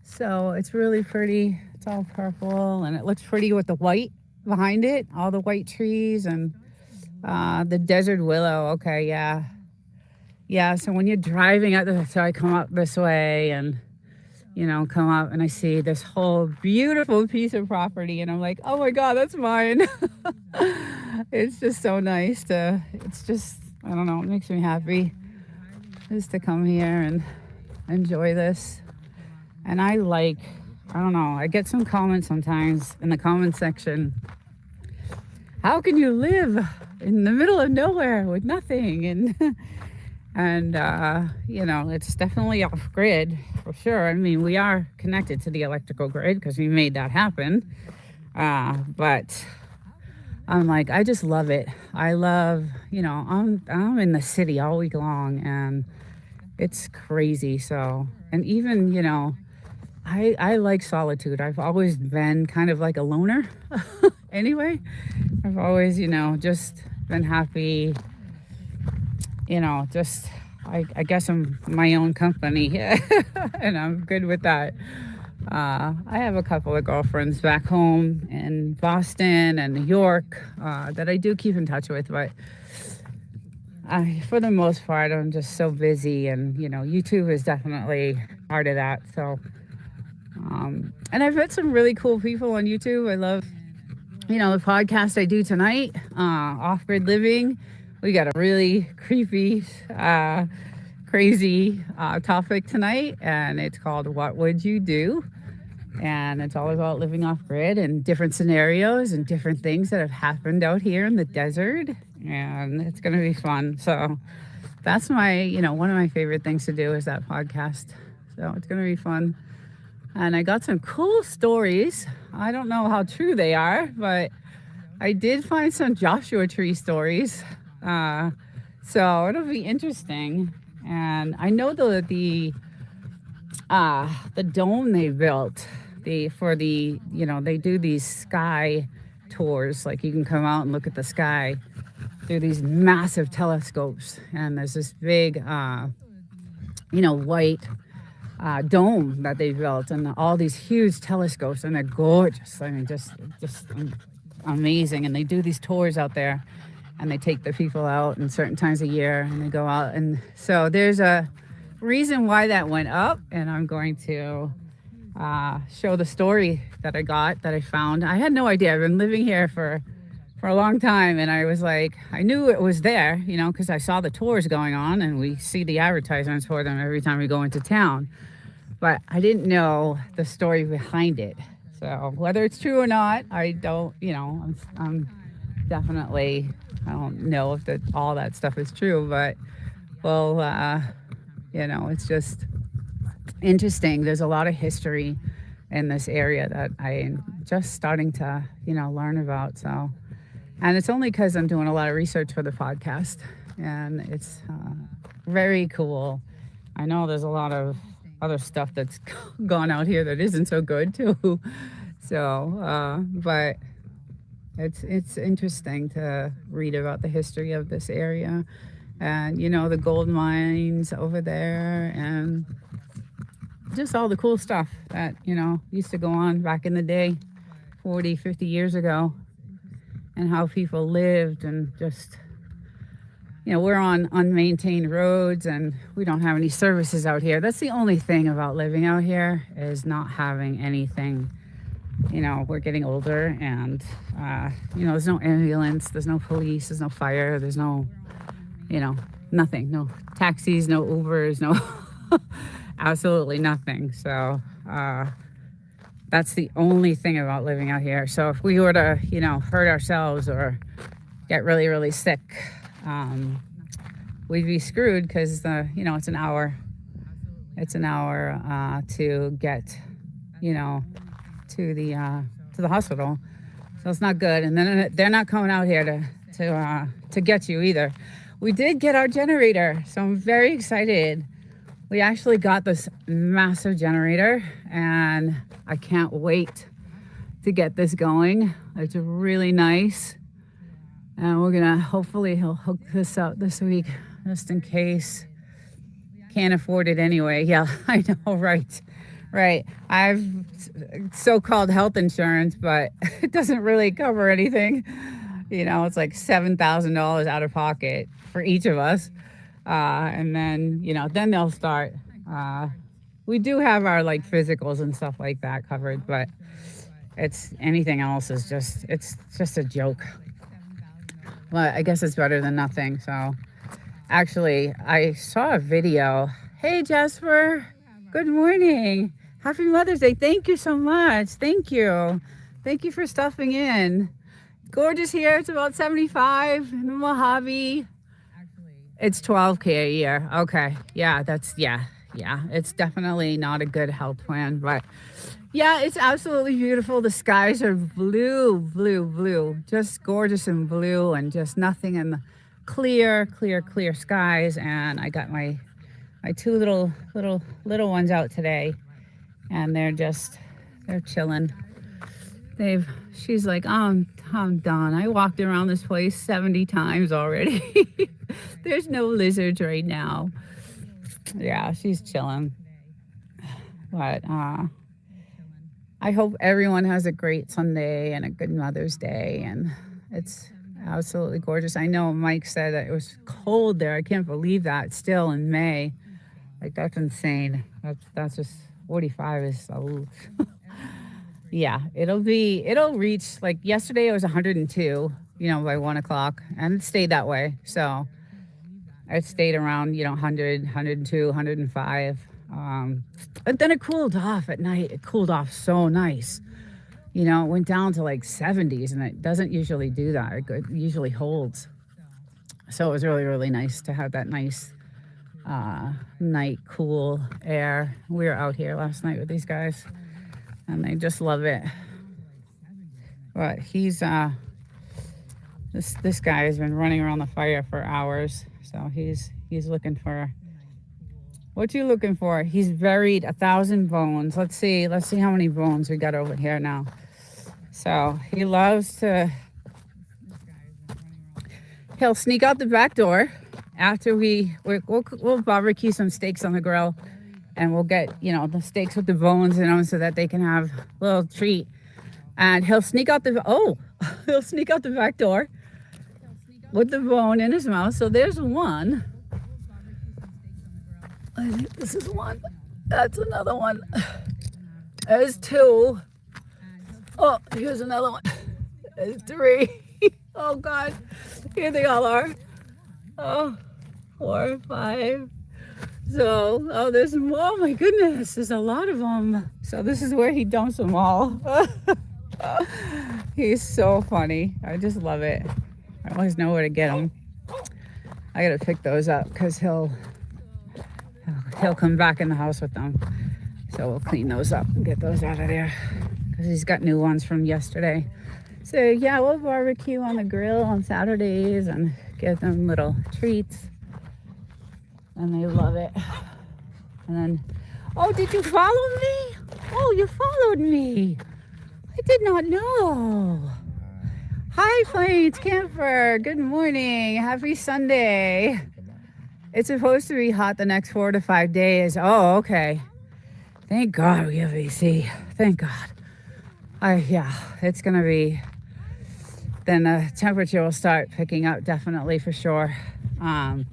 So it's really pretty. It's all purple, and it looks pretty with the white behind it, all the white trees and the desert willow. Okay, yeah. Yeah, so when you're driving out so I come up this way and, come up and I see this whole beautiful piece of property and I'm like, oh my God, that's mine. It's just so nice it's just, I don't know, it makes me happy just to come here and enjoy this. And I don't know, I get some comments sometimes in the comment section. How can you live in the middle of nowhere with nothing? And it's definitely off grid for sure. I mean, we are connected to the electrical grid because we made that happen. But I'm like, I just love it. I love, I'm in the city all week long and it's crazy. So, and even, I like solitude. I've always been kind of like a loner anyway. I've always, just been happy, just, I guess I'm my own company and I'm good with that. I have a couple of girlfriends back home in Boston and New York that I do keep in touch with, but for the most part, I'm just so busy, and YouTube is definitely part of that. So, and I've met some really cool people on YouTube. I love, the podcast I do tonight, Off Grid Living. We got a really creepy, crazy topic tonight, and it's called "What Would You Do?" And it's all about living off grid and different scenarios and different things that have happened out here in the desert. And it's going to be fun. So that's my, one of my favorite things to do is that podcast. So it's going to be fun. And I got some cool stories. I don't know how true they are, but I did find some Joshua Tree stories. So it'll be interesting. And I know the dome they built, they do these sky tours. Like you can come out and look at the sky through these massive telescopes. And there's this big, white dome that they built, and all these huge telescopes, and they're gorgeous. I mean, just amazing. And they do these tours out there, and they take the people out in certain times of year, and they go out. And so there's a reason why that went up, and I'm going to show the story that I found. I had no idea. I've been living here for a long time, and I was like, I knew it was there, you know, because I saw the tours going on, and we see the advertisements for them every time we go into town. But I didn't know the story behind it. So whether it's true or not, I don't, you know, I'm definitely, I don't know if all that stuff is true, but well, you know, it's just interesting. There's a lot of history in this area that I'm just starting to, you know, learn about. So, and it's only because I'm doing a lot of research for the podcast, and it's very cool. I know there's a lot of other stuff that's gone out here that isn't so good too. So, but it's interesting to read about the history of this area, and you know, the gold mines over there, and just all the cool stuff that, you know, used to go on back in the day, 40, 50 years ago, and how people lived. And just, you know, we're on unmaintained roads, and we don't have any services out here. That's the only thing about living out here, is not having anything. You know, we're getting older, and you know, there's no ambulance, there's no police, there's no fire, there's no, you know, nothing, no taxis, no Ubers, no absolutely nothing. So that's the only thing about living out here. So if we were to, you know, hurt ourselves or get really, really sick, we'd be screwed, because you know, it's an hour to get, you know, to the hospital. So it's not good. And then they're not coming out here to get you either. We did get our generator, so I'm very excited. We actually got this massive generator, and I can't wait to get this going. It's really nice. And we're gonna, hopefully he'll hook this up this week, just in case. Can't afford it anyway. Yeah, I know, right. Right. I've so-called health insurance, but it doesn't really cover anything. You know, it's like $7,000 out of pocket for each of us. And then, you know, then they'll start. We do have our like physicals and stuff like that covered, but it's anything else is just, it's just a joke. But I guess it's better than nothing. So actually, I saw a video. Hey, Jasper. Good morning. Happy Mother's Day. Thank you so much. Thank you. Thank you for stuffing in. Gorgeous here. It's about 75 in the Mojave. It's 12K a year. Okay. Yeah, yeah. It's definitely not a good health plan, but yeah, it's absolutely beautiful. The skies are blue. Just gorgeous and blue, and just nothing in the clear skies. And I got my two little ones out today, and they're chilling. She's like, I'm done. I walked around this place 70 times already. There's no lizards right now. Yeah, she's chilling. But I hope everyone has a great Sunday and a good Mother's Day, and it's absolutely gorgeous. I know Mike said that it was cold there. I can't believe that, still in May. Like, that's insane. That's just 45 is yeah, it'll reach, like yesterday it was 102, you know, by 1 o'clock, and it stayed that way. So it stayed around, you know, 100, 102, 105. But then it cooled off at night. It cooled off so nice. You know, it went down to like 70s, and it doesn't usually do that. It usually holds. So it was really, really nice to have that nice night cool air. We were out here last night with these guys, and they just love it. But he's this guy has been running around the fire for hours, so he's looking for, what you looking for? He's buried 1,000 bones. Let's see how many bones we got over here now. So he loves to, he'll sneak out the back door after we'll barbecue some steaks on the grill, and we'll get, the steaks with the bones in them so that they can have a little treat. And he'll sneak out he'll sneak out the back door with the bone in his mouth. So there's one. I think this is one. That's another one. There's two. Oh, here's another one. There's three. Oh God, here they all are. Oh, 4, 5. So, there's more. Oh my goodness, there's a lot of them. So this is where he dumps them all. He's so funny. I just love it. I always know where to get him. I gotta pick those up because he'll come back in the house with them. So we'll clean those up and get those out of there because he's got new ones from yesterday. So yeah, we'll barbecue on the grill on Saturdays and give them little treats. And they love it. And then, oh, did you follow me? Oh, you followed me. I did not know. Hi, Plains Camper. Good morning. Happy Sunday. It's supposed to be hot the next 4 to 5 days. Oh, okay. Thank God we have AC. Thank God. Yeah, it's going to be, then the temperature will start picking up definitely for sure. And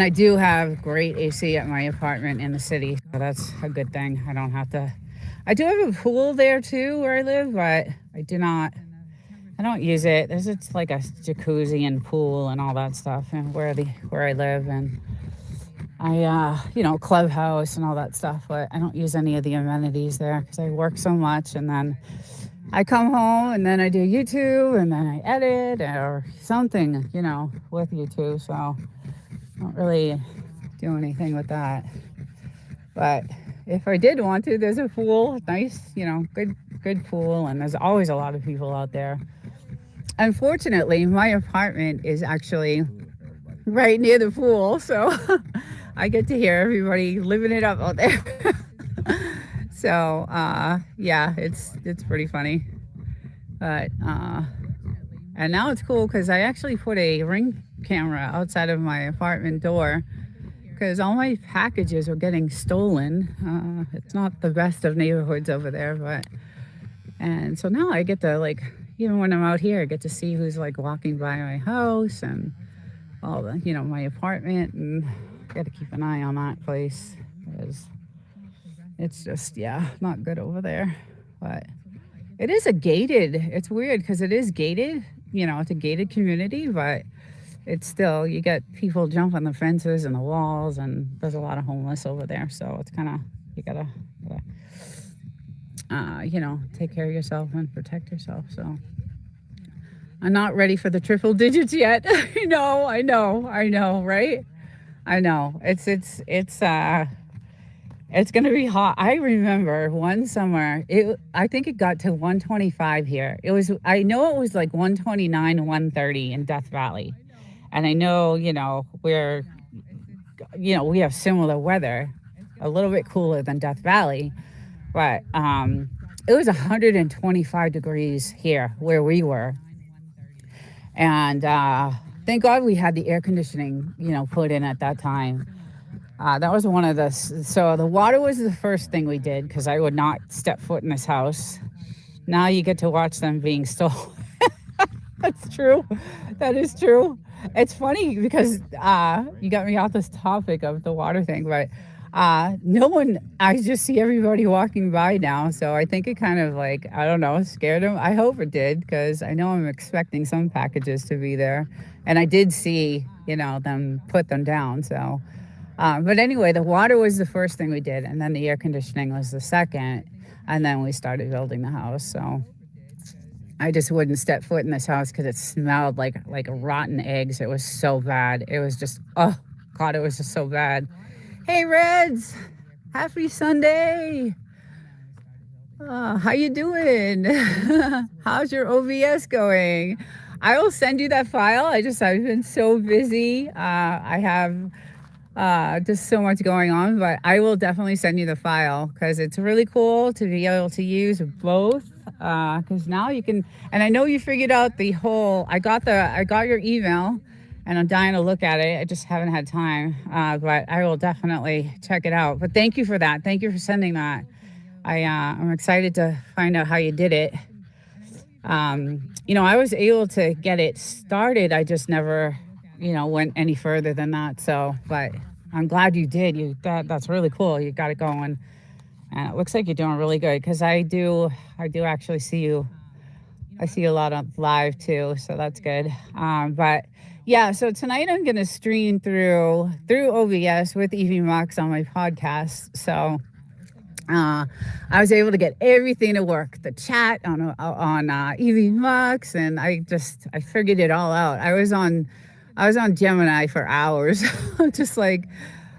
I do have great AC at my apartment in the city. So that's a good thing. I don't have to. I do have a pool there too where I live, but I don't use it. It's like a jacuzzi and pool and all that stuff and where I live, and I clubhouse and all that stuff, but I don't use any of the amenities there because I work so much, and then I come home and then I do YouTube and then I edit or something, with YouTube. So I don't really do anything with that. But if I did want to, there's a pool, nice, good pool, and there's always a lot of people out there. Unfortunately, my apartment is actually right near the pool, so I get to hear everybody living it up out there. So, yeah, it's pretty funny. But, and now it's cool because I actually put a Ring camera outside of my apartment door because all my packages are getting stolen. It's not the best of neighborhoods over there, and so now I get to, even when I'm out here, I get to see who's walking by my house and all the, my apartment, and I got to keep an eye on that place because it's just, not good over there. But it is it's weird because it is gated, it's a gated community, but it's still, you get people jumping the fences and the walls, and there's a lot of homeless over there. So it's kind of, you gotta take care of yourself and protect yourself. So I'm not ready for the triple digits yet. I know, right? I know. It's gonna be hot. I remember one summer, I think it got to 125 here. I know it was 129, 130 in Death Valley. And I know, we have similar weather, a little bit cooler than Death Valley, but it was 125 degrees here where we were. And thank God we had the air conditioning, put in at that time. That was one of so the water was the first thing we did because I would not step foot in this house. Now you get to watch them being stolen. That's true. That is true. It's funny because you got me off this topic of the water thing, but I just see everybody walking by now. So I think it kind of I don't know, scared them. I hope it did because I know I'm expecting some packages to be there. And I did see, them put them down. So, but anyway, the water was the first thing we did. And then the air conditioning was the second. And then we started building the house. So I just wouldn't step foot in this house because it smelled like rotten eggs. It was so bad. It was just, oh God, it was just so bad. Hey, Reds, happy Sunday. How you doing? How's your OBS going? I will send you that file. I've been so busy. I have just so much going on, but I will definitely send you the file because it's really cool to be able to use both. Because now you can, and I know you figured out the whole, I got your email and I'm dying to look at it. I just haven't had time, but I will definitely check it out. But thank you for that. Thank you for sending that. I'm excited to find out how you did it. I was able to get it started. I just never, went any further than that. So, but I'm glad you did. That's really cool. You got it going, and it looks like you're doing really good. Because I do actually see you. I see you a lot on live too, so that's good. But yeah, so tonight I'm gonna stream through OBS with Evie Mox on my podcast. So I was able to get everything to work. The chat on Evie Mux, and I figured it all out. I was on Gemini for hours, just like,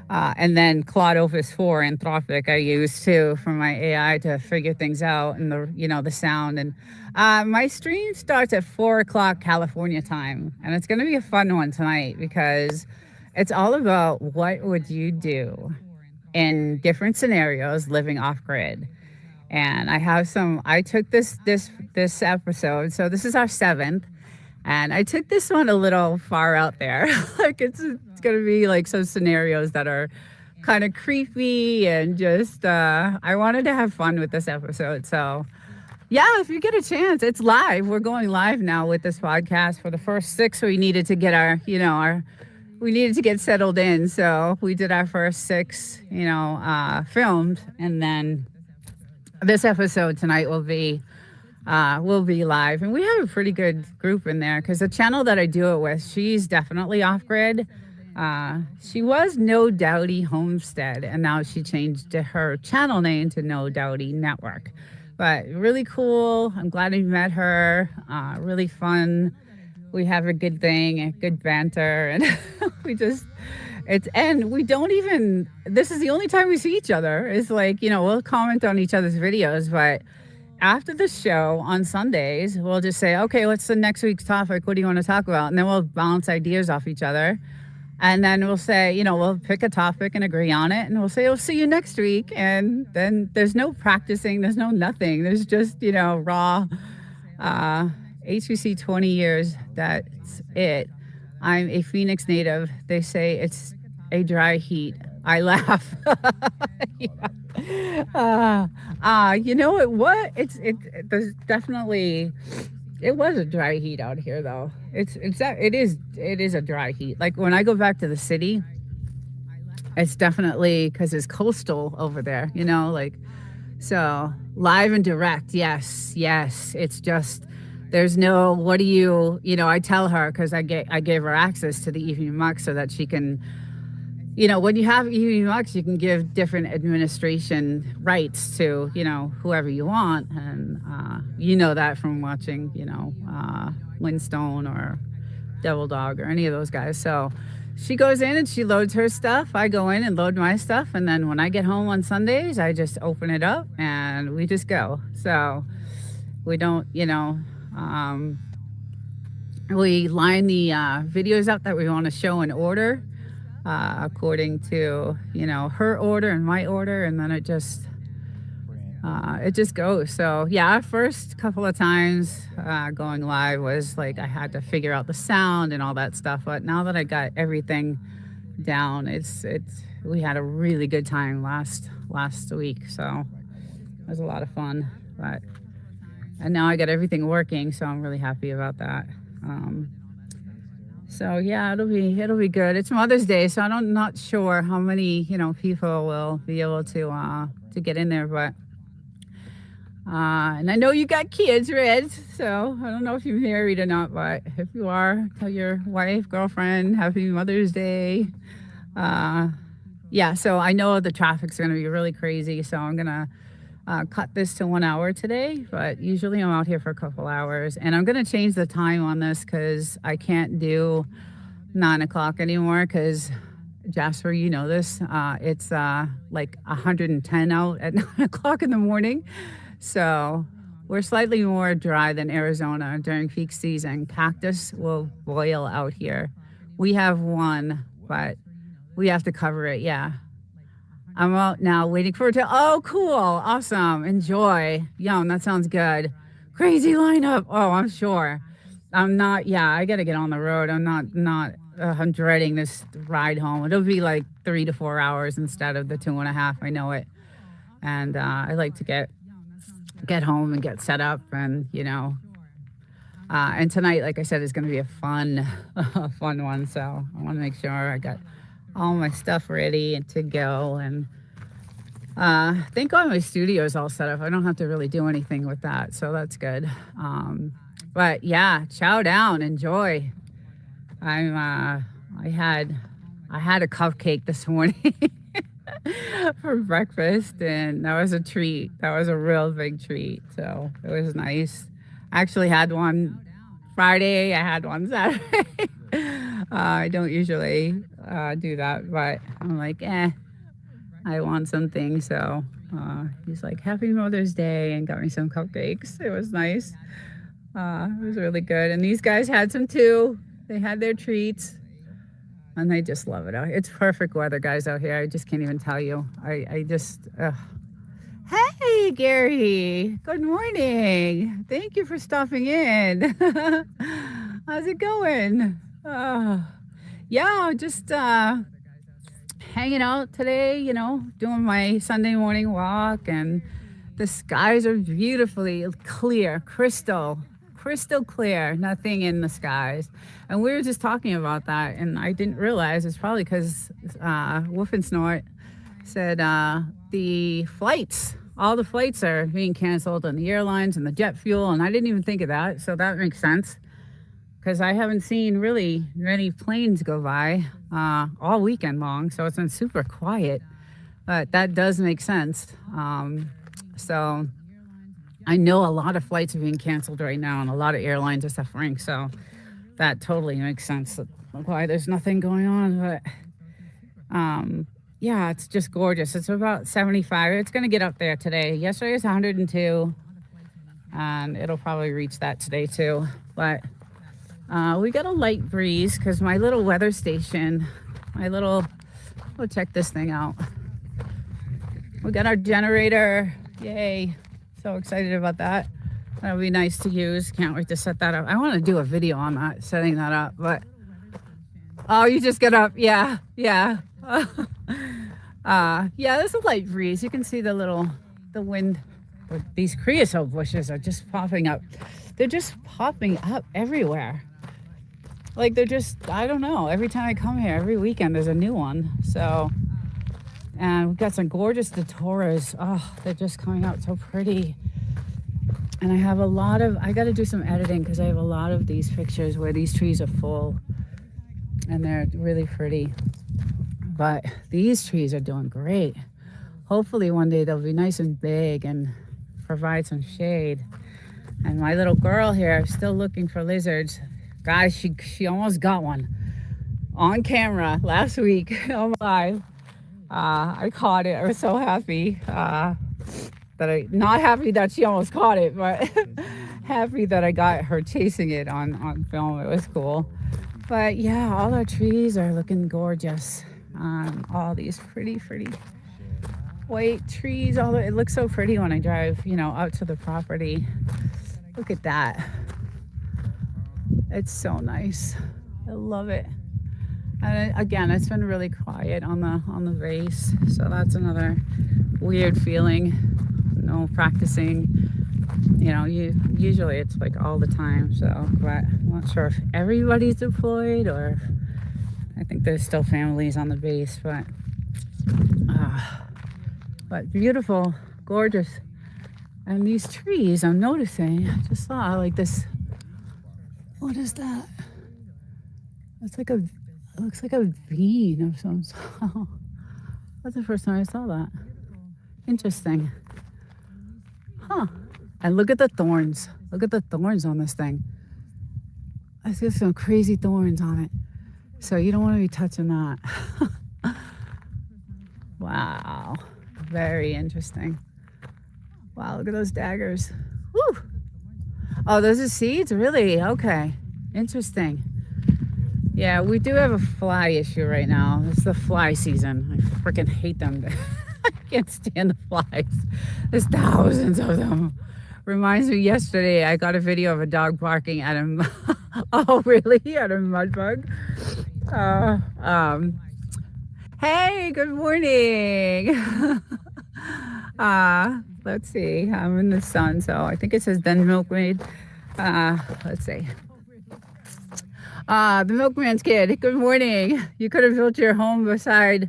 and then Claude Opus 4 Anthropic I use too for my AI to figure things out, and the sound. And my stream starts at 4 o'clock California time, and it's going to be a fun one tonight because it's all about what would you do in different scenarios living off grid. And I took this episode, so this is our seventh, and I took this one a little far out there. Like it's gonna be like some scenarios that are kind of creepy, and just I wanted to have fun with this episode. So yeah, if you get a chance, it's live. We're going live now with this podcast. For the first six, we needed to get we needed to get settled in. So we did our first six, filmed, and then this episode tonight will be live. And we have a pretty good group in there because the channel that I do it with, she's definitely off grid. She was No Doubty Homestead, and now she changed her channel name to No Doubty Network. But really cool. I'm glad I met her. Really fun. We have a good thing, a good banter, and and we don't even, this is the only time we see each other. It's like, we'll comment on each other's videos, but after the show on Sundays, we'll just say, okay, what's the next week's topic? What do you want to talk about? And then we'll bounce ideas off each other. And then we'll say, we'll pick a topic and agree on it. And we'll say, "I'll see you next week." And then there's no practicing. There's no nothing. There's just, raw HBC 20 years. That's it. I'm a Phoenix native. They say it's a dry heat. I laugh. Yeah. You know it what? There's definitely, it was a dry heat out here though. It is a dry heat. Like when I go back to the city, it's definitely because it's coastal over there, like, so live and direct. Yes. It's just, there's no, what do I tell her, because I gave her access to the Evie Mux so that she can, when you have Evie Mux, you can give different administration rights to, whoever you want. And that from watching, Windstone or Devil Dog or any of those guys. So she goes in and she loads her stuff. I go in and load my stuff. And then when I get home on Sundays, I just open it up and we just go. So we don't, we line the videos up that we want to show in order, according to, her order and my order. And then it just goes. So yeah, our first couple of times going live was like I had to figure out the sound and all that stuff. But now that I got everything down, we had a really good time last week. So it was a lot of fun. And now I got everything working, so I'm really happy about that. So yeah, it'll be good. It's Mother's Day, so I'm not sure how many people will be able to get in there, but. And I know you got kids, Red, so I don't know if you're married or not, but if you are, tell your wife, girlfriend, happy Mother's Day. Yeah, so I know the traffic's going to be really crazy, so I'm going to cut this to 1 hour today, but usually I'm out here for a couple hours. And I'm going to change the time on this because I can't do 9 o'clock anymore because, Jasper, you know this, it's like 110 out at 9 o'clock in the morning. So we're slightly more dry than Arizona during peak season. Cactus will boil out here. We have one, but we have to cover it. Yeah. I'm out now waiting for it to. Oh, cool. Awesome. Enjoy. Yum. That sounds good. Crazy lineup. Oh, I'm sure. I'm not. Yeah, I got to get on the road. I'm not I'm dreading this ride home. It'll be like 3 to 4 hours instead of the 2.5. I know it. And I like to get home and get set up, and and tonight, like I said, is going to be a fun, a fun one. So I want to make sure I got all my stuff ready and to go. And thank God my studio is all set up. I don't have to really do anything with that, so that's good. But yeah, chow down, enjoy. I had a cupcake this morning for breakfast, and that was a treat. That was a real big treat. So it was nice. I actually had one Friday. I had one Saturday. I don't usually do that, but I'm like, I want something. So he's like, Happy Mother's Day, and got me some cupcakes. It was nice. It was really good. And these guys had some too. They had their treats. And they just love it out here. It's perfect weather, guys, out here. I just can't even tell you. I just, Hey, Gary. Good morning. Thank you for stopping in. How's it going? Yeah, just hanging out today, doing my Sunday morning walk. And the skies are beautifully clear, crystal clear, nothing in the skies. And we were just talking about that, and I didn't realize it's probably because Woof and Snort said all the flights are being canceled on the airlines and the jet fuel, and I didn't even think of that, so that makes sense because I haven't seen really many planes go by all weekend long, so it's been super quiet, but that does make sense. So I know a lot of flights are being canceled right now, and a lot of airlines are suffering. So that totally makes sense why there's nothing going on. But yeah, it's just gorgeous. It's about 75. It's going to get up there today. Yesterday was 102, and it'll probably reach that today too. But we got a light breeze because my little weather station, we'll check this thing out. We got our generator. Yay. So excited about that. That'll be nice to use. Can't wait to set that up. I want to do a video on that, setting that up. But oh, you just get up. Yeah. Yeah, there's a light breeze. You can see the wind. These creosote bushes are just popping up. They're just popping up everywhere. Like they're just, I don't know. Every time I come here, every weekend, there's a new one. So, and we've got some gorgeous datoras. Oh, they're just coming out so pretty. And I have I got to do some editing because I have a lot of these pictures where these trees are full and they're really pretty. But these trees are doing great. Hopefully one day they'll be nice and big and provide some shade. And my little girl here is still looking for lizards. Guys, she almost got one on camera last week on live. I caught it. I was so happy. Not happy that she almost caught it, but happy that I got her chasing it on film. It was cool. But yeah, all our trees are looking gorgeous. All these pretty white trees. It looks so pretty when I drive, out to the property. Look at that. It's so nice. I love it. And again, it's been really quiet on the base, so that's another weird feeling. No practicing, usually it's like all the time. So, but I'm not sure if everybody's deployed or I think there's still families on the base. But beautiful, gorgeous, and these trees I'm noticing. I just saw like this. What is that? It looks like a bean of some sort. That's the first time I saw that. Interesting. Huh. And look at the thorns. Look at the thorns on this thing. I see some crazy thorns on it. So you don't want to be touching that. Wow. Very interesting. Wow, look at those daggers. Woo! Oh, those are seeds? Really? Okay. Interesting. Yeah, we do have a fly issue right now. It's the fly season. I freaking hate them. I can't stand the flies. There's thousands of them. Reminds me, yesterday I got a video of a dog barking at him. Oh, really? At a mud bug? Uh, um, hey, good morning. Let's see. I'm in the sun, so I think it says then milkmaid. Let's see. The milkman's kid. Good morning. You could have built your home beside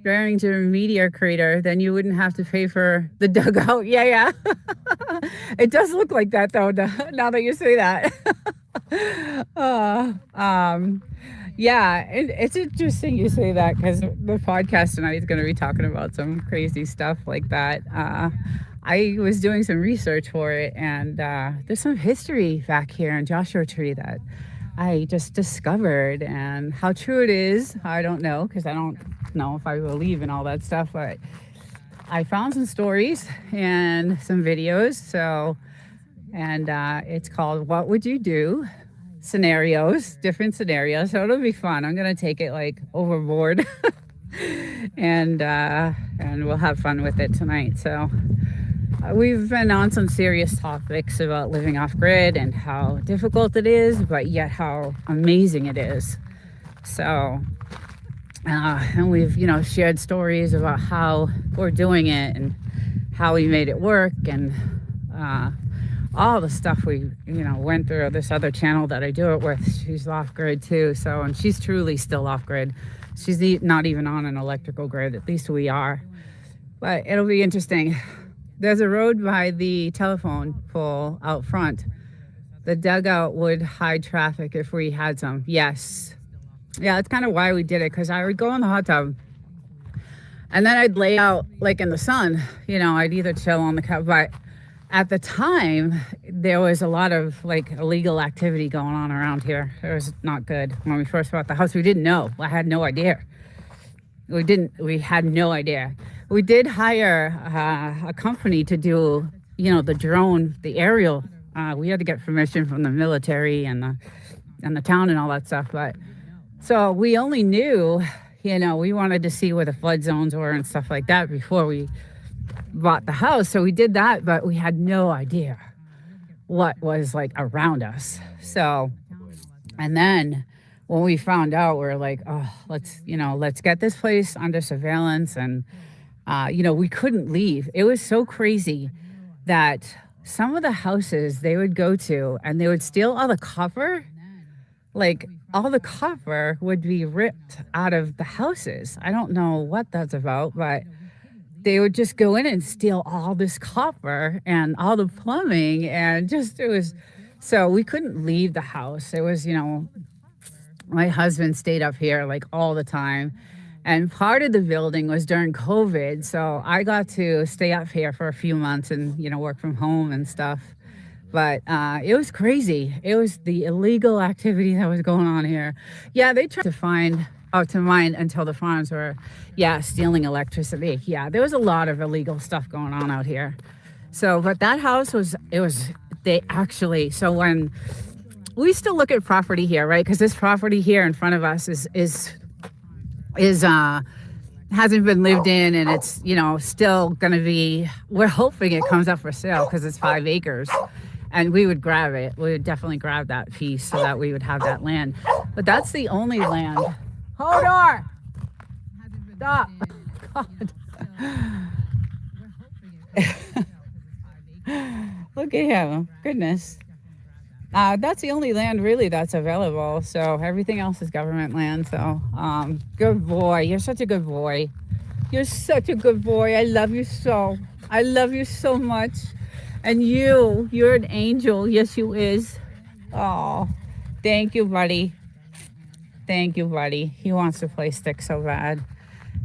Barrington Meteor Crater, then you wouldn't have to pay for the dugout. Yeah, yeah. It does look like that though. Now that you say that. uh, um, yeah, it's interesting you say that because the podcast tonight is going to be talking about some crazy stuff like that. I was doing some research for it, and there's some history back here in Joshua Tree that I just discovered, and how true it is, I don't know, because I don't know if I believe in all that stuff, but I found some stories and some videos. So, and it's called What Would You Do? Scenarios, different scenarios. So it'll be fun. I'm going to take it like overboard and we'll have fun with it tonight. So, we've been on some serious topics about living off grid and how difficult it is, but yet how amazing it is. So, and we've, shared stories about how we're doing it and how we made it work and all the stuff we, went through. This other channel that I do it with, she's off grid too. So, and she's truly still off grid. She's not even on an electrical grid. At least we are. But it'll be interesting. There's a road by the telephone pole out front. The dugout would hide traffic if we had some. Yes. Yeah, that's kind of why we did it, because I would go in the hot tub and then I'd lay out like in the sun. I'd either chill on the couch, but at the time there was a lot of like illegal activity going on around here. It was not good. When we first bought the house, we didn't know. I had no idea. We had no idea. We did hire a company to do, the drone, the aerial. We had to get permission from the military and the town and all that stuff. But so we only knew, we wanted to see where the flood zones were and stuff like that before we bought the house. So we did that, but we had no idea what was like around us. So, and then when we found out, we're like, oh, let's get this place under surveillance. And, we couldn't leave. It was so crazy that some of the houses they would go to and they would steal all the copper. Like all the copper would be ripped out of the houses. I don't know what that's about, but they would just go in and steal all this copper and all the plumbing, and it was, so we couldn't leave the house. It was, my husband stayed up here like all the time. And part of the building was during COVID. So I got to stay up here for a few months and, work from home and stuff. But it was crazy. It was the illegal activity that was going on here. Yeah, they tried to mine until the farms were, stealing electricity. Yeah, there was a lot of illegal stuff going on out here. So, but that house so when we still look at property here, right? Because this property here in front of us is hasn't been lived in, and it's, still going to be, we're hoping it comes up for sale because it's 5 acres. And we would grab it. We would definitely grab that piece so that we would have that land. But that's the only land. Hold on. Stop. God. Look at him. Goodness. That's the only land really that's available. So everything else is government land. So good boy. You're such a good boy. You're such a good boy. I love you so. I love you so much. And you're an angel. Yes, you is. Oh, thank you, buddy. Thank you, buddy. He wants to play stick so bad.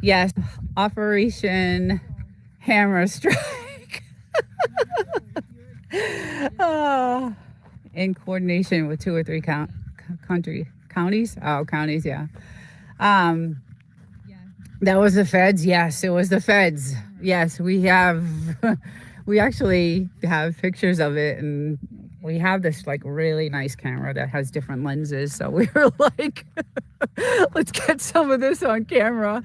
Yes, Operation Hammer Strike. In coordination with 2 or 3 counties. Oh, counties, yeah. That was the feds. Yes, it was the feds. Yes, we actually have pictures of it, and we have this like really nice camera that has different lenses. So we were like, let's get some of this on camera.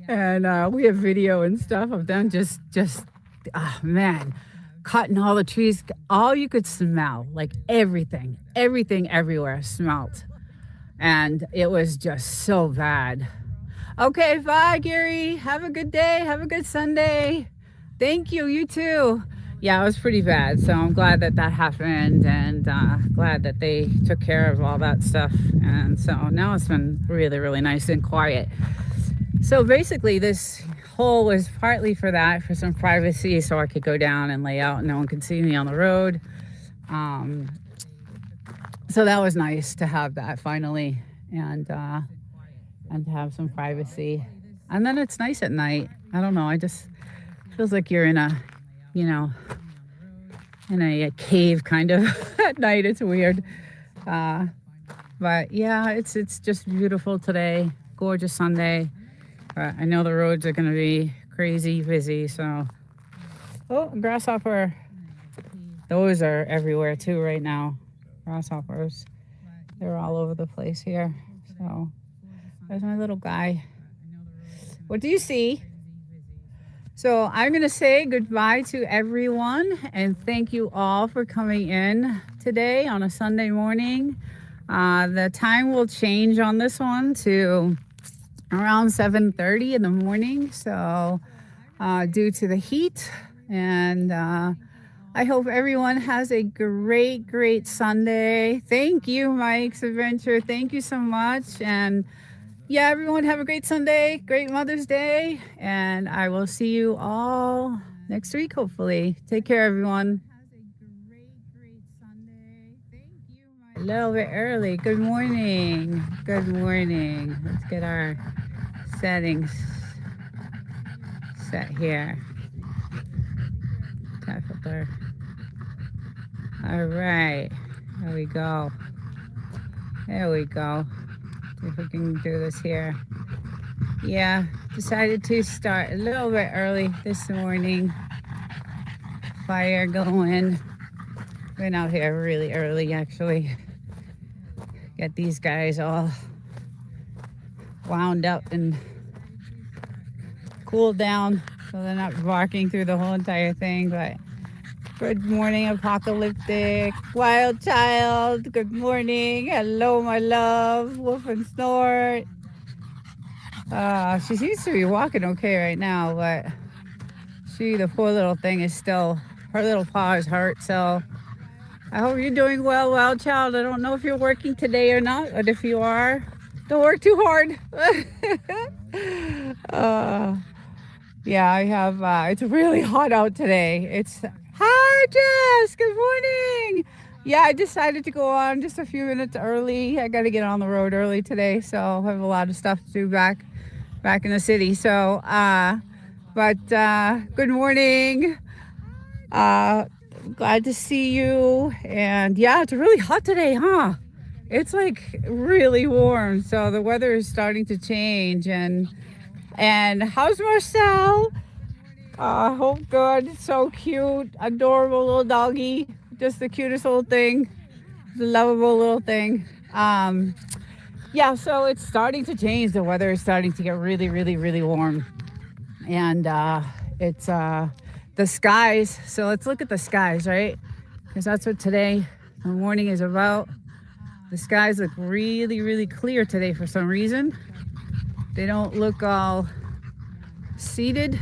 And we have video and stuff of them just, man, cutting all the trees. All you could smell, like everything everywhere smelled. and it was just so bad. Okay, bye, Gary. Have a good day. Have a good Sunday. Thank you. You too. Yeah, it was pretty bad. So I'm glad that that happened, and glad that they took care of all that stuff. And so now it's been really, really nice and quiet. So basically, this hole was partly for that, for some privacy, so I could go down and lay out and no one could see me on the road. Um, so that was nice to have that finally, and to have some privacy. And then it's nice at night. I don't know. I just feels like you're in a, you know, in a cave kind of at night. It's weird. Uh, but yeah, it's just beautiful today. Gorgeous Sunday. But I know the roads are going to be crazy busy. So, oh, grasshopper. Those are everywhere too right now. Grasshoppers. They're all over the place here. So, there's my little guy. What do you see? So I'm going to say goodbye to everyone and thank you all for coming in today on a Sunday morning. The time will change on this one to around 7:30 in the morning. So due to the heat, and I hope everyone has a great, great Sunday. Thank you, Mike's Adventure. Thank you so much. And yeah, everyone have a great Sunday, great Mother's Day, and I will see you all next week, hopefully. Take care, everyone. A little bit early. Good morning. Good morning. Let's get our settings set here. Tap filter. All right. There we go. There we go. See if we can do this here. Yeah, decided to start a little bit early this morning. Fire going. Been out here really early, actually. Get these guys all wound up and cooled down so they're not barking through the whole entire thing. But good morning, Apocalyptic. Wild Child, good morning. Hello, my love. Wolf and Snort. She seems to be walking okay right now, but the poor little thing is still, her little paw is hurt. So I hope you're doing well, Wild Child. I don't know if you're working today or not, but if you are, don't work too hard. Yeah, I have, it's really hot out today. Hi, Jess, good morning. Yeah, I decided to go on just a few minutes early. I got to get on the road early today, so I have a lot of stuff to do back in the city. So, good morning. Glad to see you. And yeah, it's really hot today, huh? It's like really warm. So the weather is starting to change. And how's Marcel? Hope good. So cute. Adorable little doggy. Just the cutest little thing. The lovable little thing. Yeah, so it's starting to change. The weather is starting to get really, really, really warm. And it's the skies. So let's look at the skies, right? Because that's what today, the morning is about. The skies look really, really clear today for some reason. They don't look all seeded.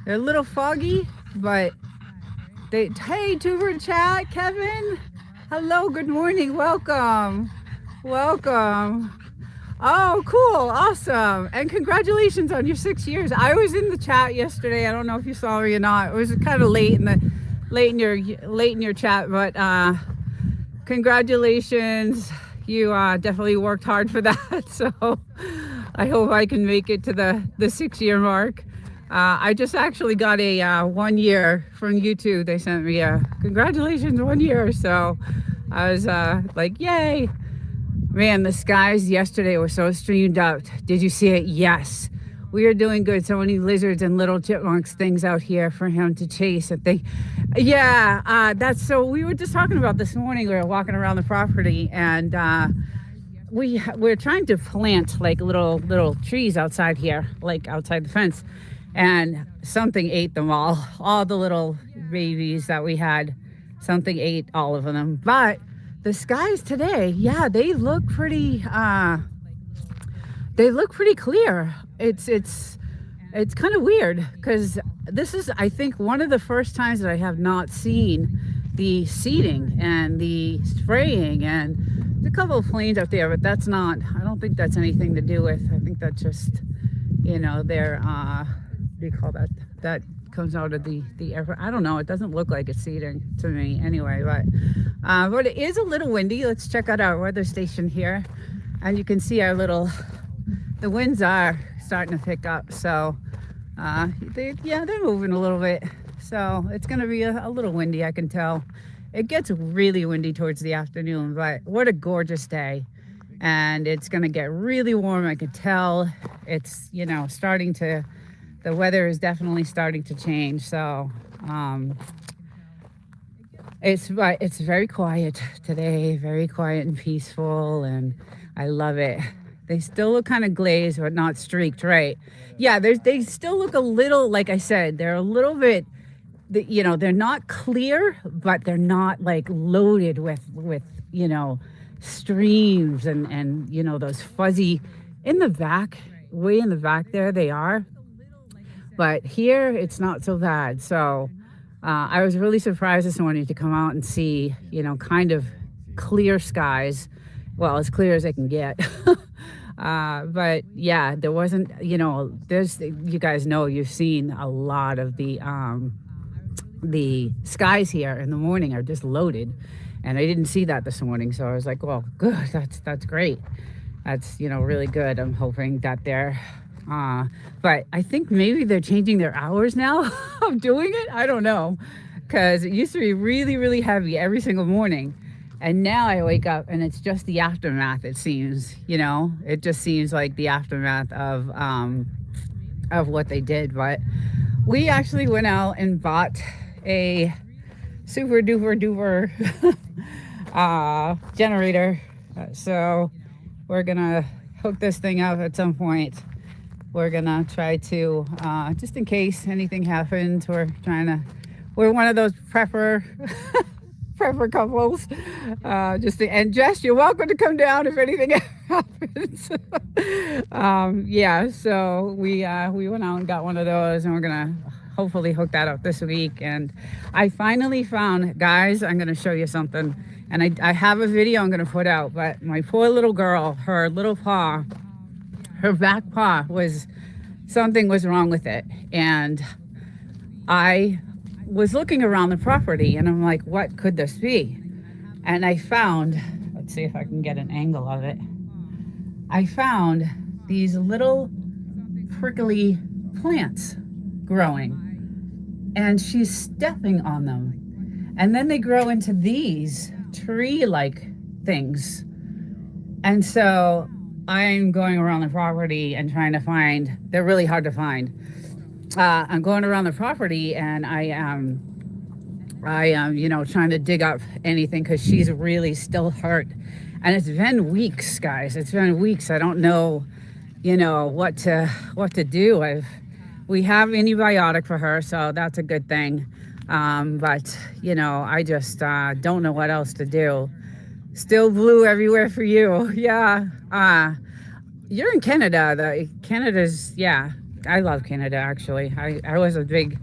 They're a little foggy, but hey, Tuber Chat, Kevin. Hello, good morning, welcome. Oh, cool, awesome. And congratulations on your 6 years. I was in the chat yesterday. I don't know if you saw me or not. It was kind of late in your chat, but congratulations. You definitely worked hard for that. So I hope I can make it to the 6 year mark. I just actually got a 1 year from YouTube. They sent me a congratulations 1 year. So I was like, yay. Man, the skies yesterday were so streamed out. Did you see it? Yes. We are doing good. So many lizards and little chipmunks things out here for him to chase. I think, yeah, that's so. We were just talking about this morning. We were walking around the property, and we're trying to plant like little trees outside here, like outside the fence, and something ate them all the little babies that we had. Something ate all of them, but the skies today, yeah, they look pretty clear. It's kind of weird because this is, I think, one of the first times that I have not seen the seeding and the spraying. And there's a couple of planes out there, but that's not, I don't think that's anything to do with, I think that's just, their, what do you call that? That comes out of the air. I don't know. It doesn't look like it's seeding to me anyway, but it is a little windy. Let's check out our weather station here. And you can see the winds are starting to pick up. So they're moving a little bit. So it's going to be a little windy, I can tell. It gets really windy towards the afternoon, but what a gorgeous day. And it's going to get really warm, I could tell. It's, the weather is definitely starting to change. So it's very quiet today, very quiet and peaceful, and I love it. They still look kind of glazed, but not streaked, right? Yeah, they still look a little, like I said, they're a little bit, they're not clear, but they're not like loaded with streams and those fuzzy, in the back, way in the back there they are. But here it's not so bad. So I was really surprised this morning to come out and see, kind of clear skies. Well, as clear as they can get. But yeah, there wasn't, you guys know, you've seen a lot of the skies here in the morning are just loaded. And I didn't see that this morning. So I was like, well, good. That's great. That's, really good. I'm hoping that but I think maybe they're changing their hours now of doing it. I don't know. Because it used to be really, really heavy every single morning. And now I wake up and it's just the aftermath, it seems, it just seems like the aftermath of what they did. But we actually went out and bought a super duper duper generator. So we're gonna hook this thing up at some point. We're gonna try to, just in case anything happens, we're one of those prepper couples. And Jess, you're welcome to come down if anything happens. So we went out and got one of those, and we're gonna hopefully hook that up this week. And I finally found, guys, I'm gonna show you something. And I have a video I'm gonna put out, but my poor little girl, her little paw, her back paw something was wrong with it. And I was looking around the property and I'm like, what could this be? And I found, let's see if I can get an angle of it. I found these little prickly plants growing, and she's stepping on them. And then they grow into these tree-like things. And so I'm going around the property and trying to find, they're really hard to find. I'm going around the property and I am, trying to dig up anything because she's really still hurt. And it's been weeks, guys. It's been weeks. I don't know, what to do. We have antibiotic for her, so that's a good thing. But I just don't know what else to do. Still blue everywhere for you. Yeah. You're in Canada. Canada's, yeah. I love Canada, actually. I was a big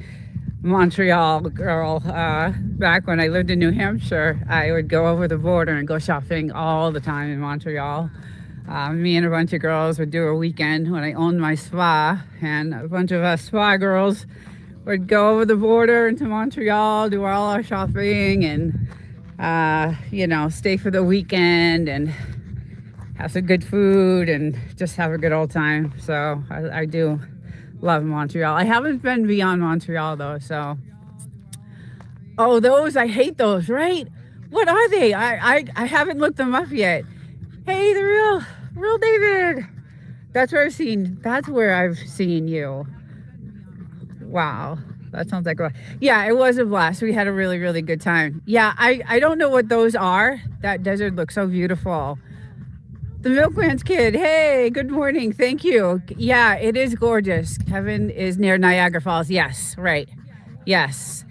Montreal girl. Back when I lived in New Hampshire, I would go over the border and go shopping all the time in Montreal. Me and a bunch of girls would do a weekend when I owned my spa, and a bunch of us spa girls would go over the border into Montreal, do all our shopping, and stay for the weekend and have some good food and just have a good old time. So I do love Montreal. I haven't been beyond Montreal though, so. Oh, those, I hate those, right? What are they? I haven't looked them up yet. Hey, the real David. That's where I've seen you. Wow. That sounds like yeah, it was a blast. We had a really, really good time. Yeah, I don't know what those are. That desert looks so beautiful. The Milkman's kid. Hey, good morning. Thank you. Yeah, it is gorgeous. Kevin is near Niagara Falls. Yes, right. Yes.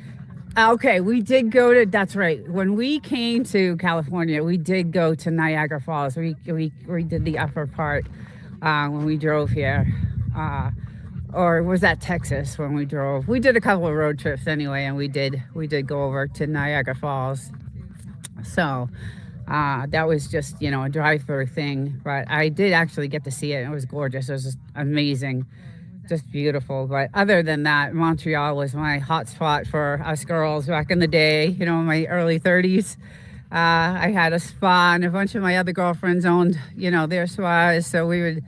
Okay, we did go to. That's right. When we came to California, we did go to Niagara Falls. We did the upper part when we drove here, uh, or was that Texas when we drove? We did a couple of road trips anyway, and we did go over to Niagara Falls. So that was just a drive-through thing, but I did actually get to see it. It was gorgeous. It was just amazing, just beautiful. But other than that, Montreal was my hot spot for us girls back in the day, in my early 30s. I had a spa, and a bunch of my other girlfriends owned, their spas. So we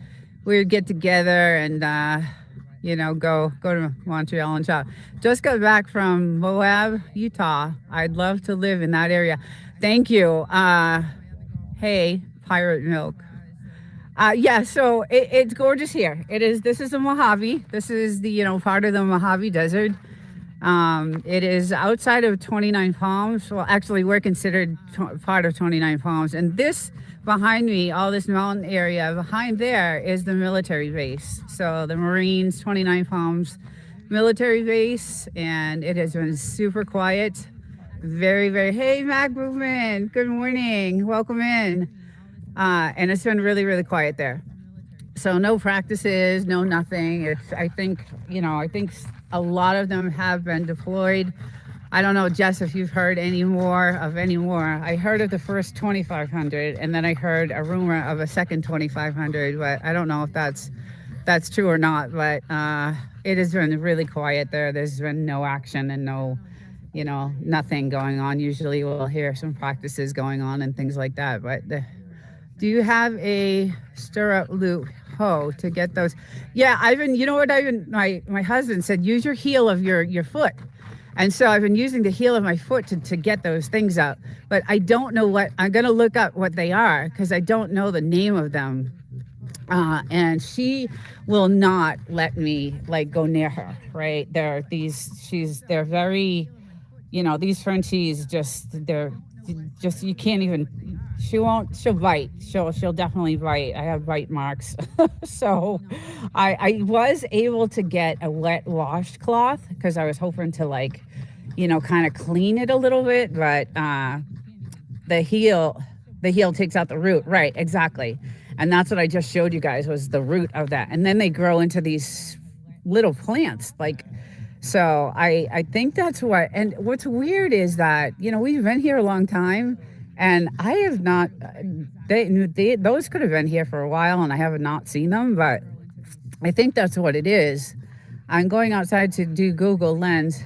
would get together and, go to Montreal and shop. Just got back from Moab, Utah. I'd love to live in that area. Thank you. Hey, Pirate Milk. Yeah, so it's gorgeous here. It is. This is the Mojave. This is the part of the Mojave Desert. It is outside of 29 Palms. Well, actually, we're considered part of 29 Palms. And this behind me, all this mountain area behind there is the military base. So the Marines, 29 Palms military base, and it has been super quiet. Very, very. Hey, Mac Movement. Good morning. Welcome in. And it's been really, really quiet there. So no practices, no nothing. I think a lot of them have been deployed. I don't know, Jess, if you've heard any more. I heard of the first 2,500, and then I heard a rumor of a second 2,500, but I don't know if that's true or not. But it has been really quiet there. There's been no action and no, nothing going on. Usually we'll hear some practices going on and things like that. But do you have a stirrup loop hoe to get those? Yeah, my husband said, use your heel of your foot. And so I've been using the heel of my foot to get those things out. But I don't know I'm going to look up what they are because I don't know the name of them. And she will not let me go near her, right? They're very, these Frenchies you can't even, she'll bite. She'll definitely bite. I have bite marks. So I was able to get a wet washcloth because I was hoping to kind of clean it a little bit, but the heel takes out the root. Right, exactly. And that's what I just showed you guys was the root of that. And then they grow into these little plants. So I think that's what, and what's weird is that, we've been here a long time and I have not, those could have been here for a while and I have not seen them, but I think that's what it is. I'm going outside to do Google Lens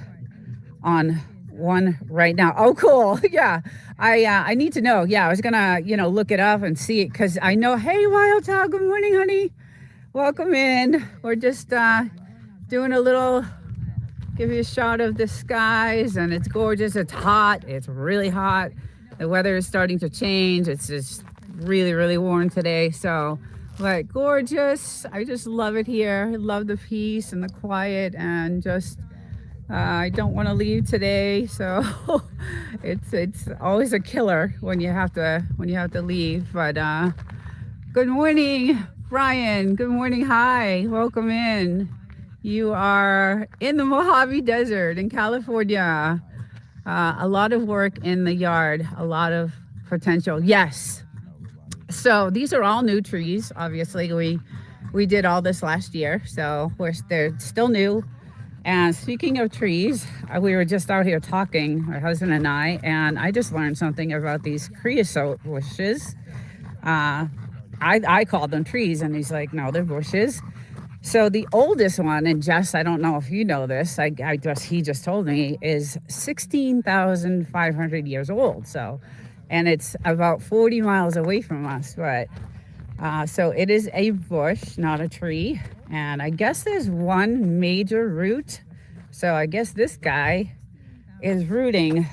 on one right now. Oh, cool. Yeah. I need to know. Yeah. I was gonna, look it up and see it. Cause I know, hey, Wild Child, good morning, honey. Welcome in. We're just, doing a little, give you a shot of the skies, and it's gorgeous. It's hot. It's really hot. The weather is starting to change. It's just really, really warm today. So, gorgeous. I just love it here. I love the peace and the quiet, and just I don't want to leave today. So it's always a killer when you have to leave. But good morning, Brian. Good morning. Hi. Welcome in. You are in the Mojave Desert in California. A lot of work in the yard, a lot of potential. Yes. So these are all new trees. Obviously, we did all this last year, so they're still new. And speaking of trees, we were just out here talking, my husband and I just learned something about these creosote bushes. I called them trees, and he's like, no, they're bushes. So the oldest one, and Jess, I don't know if you know this, he just told me, is 16,500 years old. So, and it's about 40 miles away from us. But so it is a bush, not a tree. And I guess there's one major root. So I guess this guy is rooting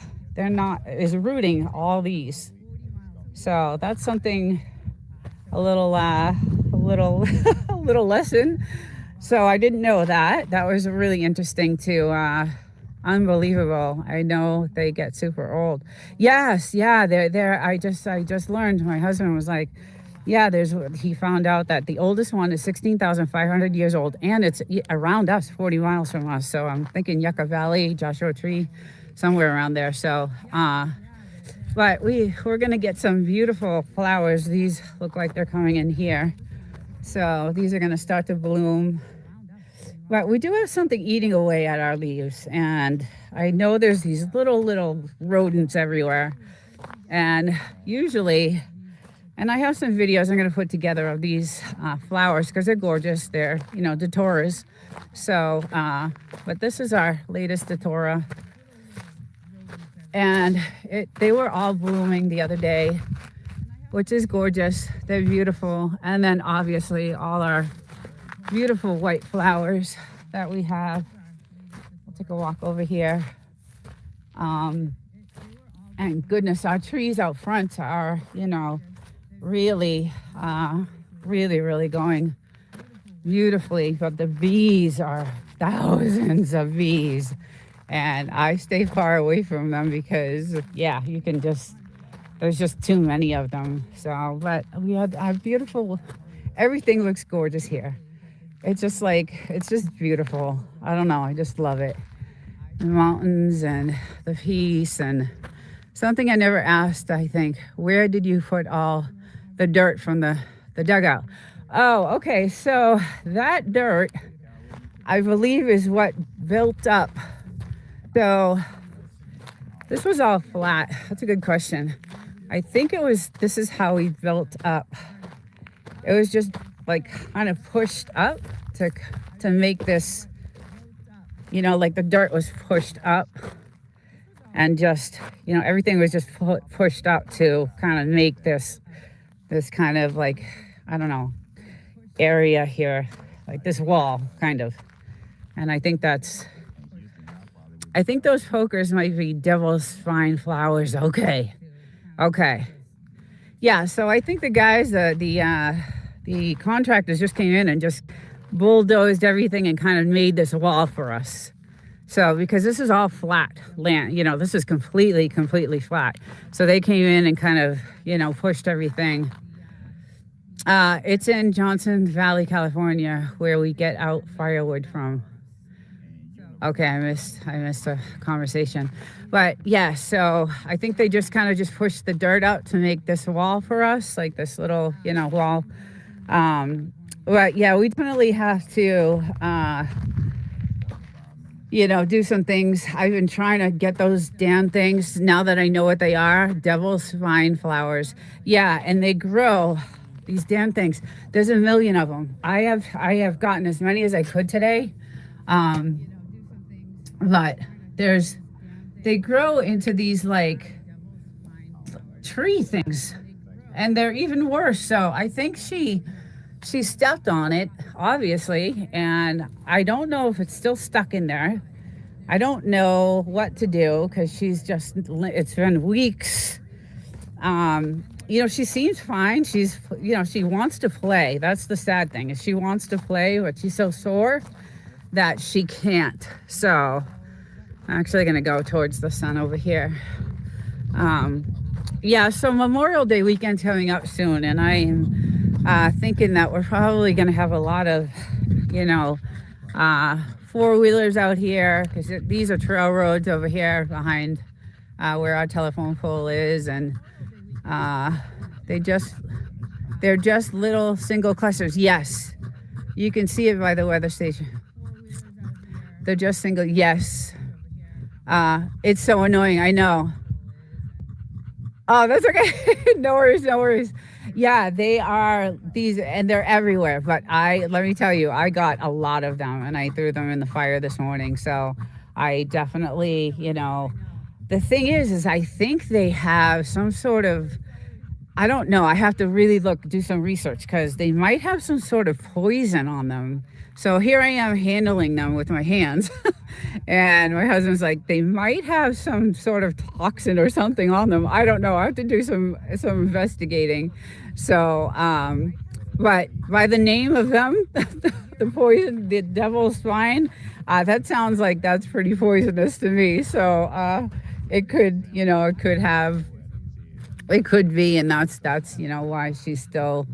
all these. So that's something, a little little lesson. So I didn't know that. That was really interesting too. Unbelievable. I know they get super old. Yes, yeah, they're I just learned. My husband was like, yeah, he found out that the oldest one is 16,500 years old, and it's around us, 40 miles from us. So I'm thinking Yucca Valley, Joshua Tree. somewhere around there. So, but we're gonna get some beautiful flowers. These look like they're coming in here. So these are gonna start to bloom. But we do have something eating away at our leaves, and I know there's these little rodents everywhere. And usually, and I have some videos I'm going to put together of these flowers because they're gorgeous. They're, datoras. So, but this is our latest datora. And they were all blooming the other day, which is gorgeous. They're beautiful. And then obviously all our beautiful white flowers that we have. I'll take a walk over here. And goodness, our trees out front are, really, really going beautifully. But the bees are thousands of bees. And I stay far away from them because, you can there's just too many of them. So, but we have our beautiful, everything looks gorgeous here. It's just beautiful. I don't know, I just love it. The mountains and the peace. And something I never asked, I think, where did you put all the dirt from the dugout? Oh, okay, so that dirt, I believe, is what built up. So this was all flat. That's a good question. I think this is how we built up. It was just like kind of pushed up to make this, like the dirt was pushed up and just, everything was just pushed up to kind of make this kind of like, I don't know, area here, like this wall kind of. And I think those pokers might be devil's spine flowers. Okay. Yeah, so I think the guys, the contractors just came in and just bulldozed everything and kind of made this wall for us. So because this is all flat land, this is completely flat. So they came in and kind of, pushed everything. It's in Johnson Valley, California, where we get out firewood from. Okay, I missed a conversation. But yeah, so I think they just kind of pushed the dirt out to make this wall for us, like this little, wall. But yeah, we definitely have to, do some things. I've been trying to get those damn things now that I know what they are. Devil's spine flowers. Yeah, and they grow, these damn things. There's a million of them. I have gotten as many as I could today. But they grow into these like tree things, and they're even worse. So I think she stepped on it, obviously, and I don't know if it's still stuck in there. I don't know what to do because it's been weeks. She seems fine. She's, she wants to play. That's the sad thing, is she wants to play, but she's so sore that she can't. So I'm actually going to go towards the sun over here. So Memorial Day weekend's coming up soon, and I am thinking that we're probably going to have a lot of, four-wheelers out here, because these are trail roads over here behind where our telephone pole is, and they're just little single clusters. Yes, you can see it by the weather station. They're just single. Yes. It's so annoying. I know. Oh, that's okay. No worries. Yeah, they are these, and they're everywhere. But let me tell you, I got a lot of them, and I threw them in the fire this morning. So I definitely, the thing is I think they have some sort of, I don't know. I have to really do some research, because they might have some sort of poison on them. So here I am handling them with my hands. And my husband's like, they might have some sort of toxin or something on them. I don't know. I have to do some investigating. So, but by the name of them, the poison, the devil's spine, that sounds like that's pretty poisonous to me. So it could be, and that's why she's still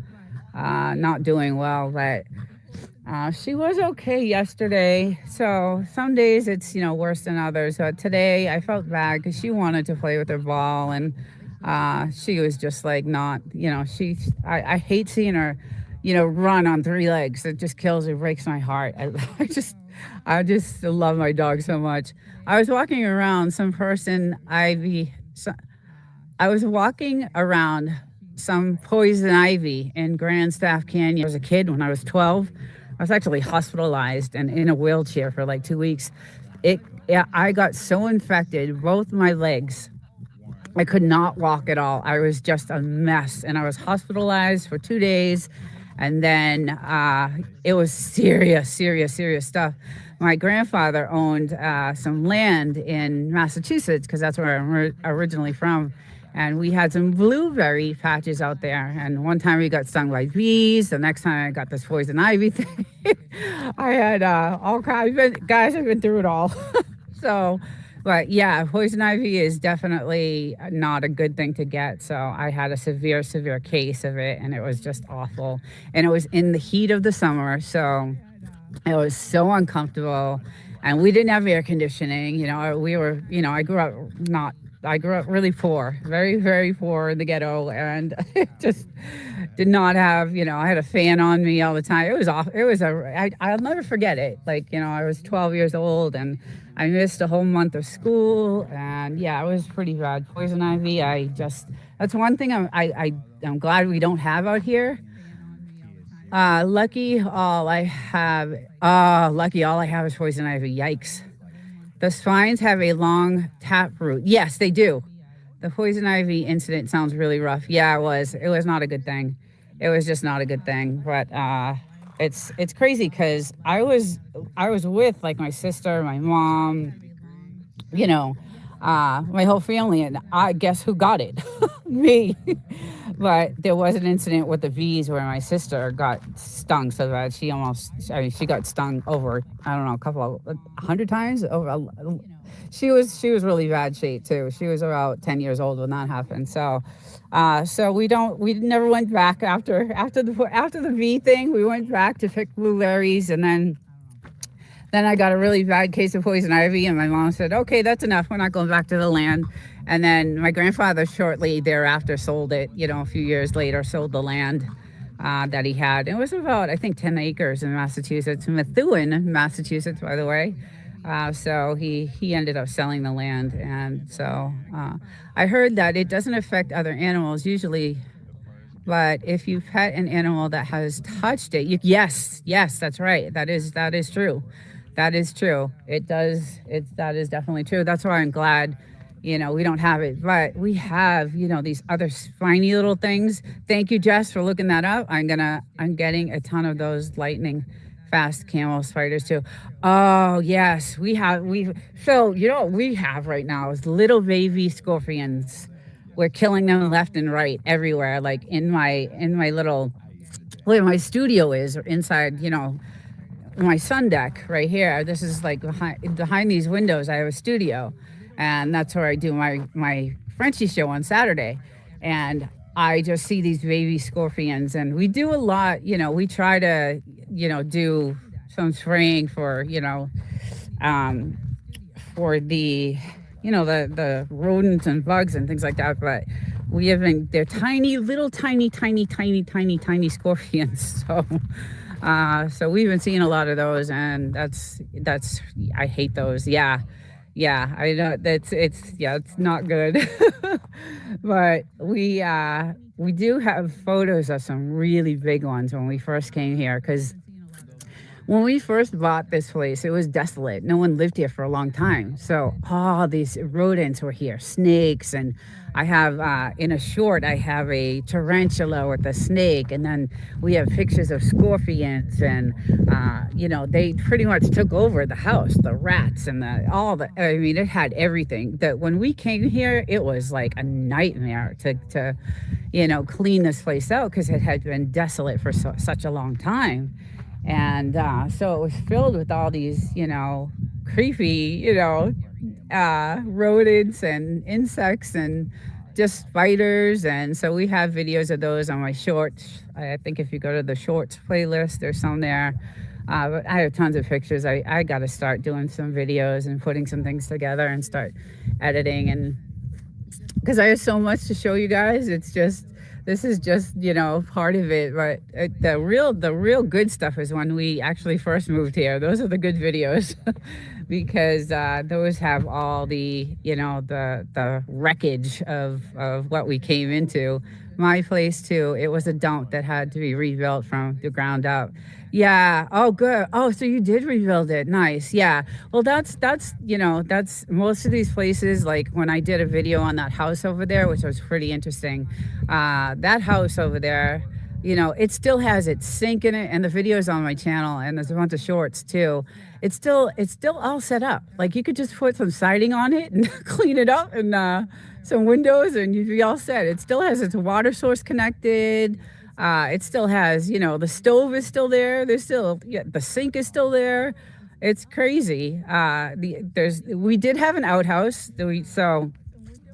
not doing well. But She was okay yesterday. So some days it's, worse than others. But today I felt bad because she wanted to play with her ball and she was just like not, I hate seeing her, run on three legs. It just kills, it breaks my heart. I just love my dog so much. I was walking around I was walking around some poison ivy in Grand Staff Canyon. I was a kid when I was 12. I was actually hospitalized and in a wheelchair for like 2 weeks. It, yeah, I got so infected, both my legs. I could not walk at all. I was just a mess, and I was hospitalized for 2 days, and then it was serious, serious, serious stuff. My grandfather owned some land in Massachusetts because that's where I'm originally from, and we had some blueberry patches out there. And one time we got stung by bees. The next time I got this poison ivy thing. I had all kinds. Guys, I've been through it all. So, but yeah, poison ivy is definitely not a good thing to get. So I had a severe, severe case of it, and it was just awful. And it was in the heat of the summer, so it was so uncomfortable. And we didn't have air conditioning. We were, I grew up really poor, very, very poor in the ghetto, and just did not have, I had a fan on me all the time. It was off. I'll never forget it. Like, I was 12 years old and I missed a whole month of school. And yeah, it was pretty bad. Poison ivy. That's one thing I'm glad we don't have out here. Lucky all I have is poison ivy. Yikes. The spines have a long tap root. Yes, they do. The poison ivy incident sounds really rough. Yeah, it was. It was not a good thing. It was just not a good thing. But it's crazy because I was with like my sister, my mom, my whole family, and I guess who got it? Me. But there was an incident with the bees where my sister got stung so bad she got stung over, I don't know, a couple of 100 times over. She was really bad shape too. She was about 10 years old when that happened. So we never went back after the bee thing. We went back to pick blueberries, and then I got a really bad case of poison ivy, and my mom said, "Okay, that's enough. We're not going back to the land." And then my grandfather shortly thereafter sold it. A few years later, sold the land that he had. It was about, I think, 10 acres in Massachusetts, Methuen, Massachusetts, by the way. So he ended up selling the land, and so I heard that it doesn't affect other animals usually. But if you pet an animal that has touched it, yes, that's right. That is true. That is true. It does. That is definitely true. That's why I'm glad, we don't have it, but we have, these other spiny little things. Thank you, Jess, for looking that up. I'm getting a ton of those lightning fast camel spiders too. Oh yes, so what we have right now is little baby scorpions. We're killing them left and right everywhere. Like in my little where my studio is, or inside, my sun deck right here. This is like behind these windows. I have a studio, and that's where I do my Frenchie show on Saturday. And I just see these baby scorpions, and we do a lot. We try to do some spraying um, for the rodents and bugs and things like that. But they're tiny, little, tiny, tiny, tiny, tiny, tiny scorpions. So we've been seeing a lot of those, and that's I hate those. Yeah, I know it's not good. But we do have photos of some really big ones when we first came here, because when we first bought this place, it was desolate. No one lived here for a long time. So all these rodents were here, snakes. And I have, in a short, I have a tarantula with a snake. And then we have pictures of scorpions. And, they pretty much took over the house, the rats and it had everything. That when we came here, it was like a nightmare to clean this place out, because it had been desolate for such a long time. And so it was filled with all these, creepy, rodents and insects and just spiders. And so we have videos of those on my shorts. I think if you go to the shorts playlist, there's some there. But I have tons of pictures. I got to start doing some videos and putting some things together and start editing, and because I have so much to show you guys. It's just this is just part of it, but the real good stuff is when we actually first moved here. Those are the good videos because those have all the wreckage of what we came into. My place too. It was a dump that had to be rebuilt from the ground up. Yeah. Oh, good. Oh, so you did rebuild it. Nice. Yeah. Well, that's most of these places. Like when I did a video on that house over there, which was pretty interesting. That house over there, it still has its sink in it, and the video's on my channel, and there's a bunch of shorts too. It's still all set up. Like you could just put some siding on it and clean it up, and some windows, and you'd be all set. It still has its water source connected. It still has, the stove is still there. There's still, yeah, the sink is still there. It's crazy. We did have an outhouse. So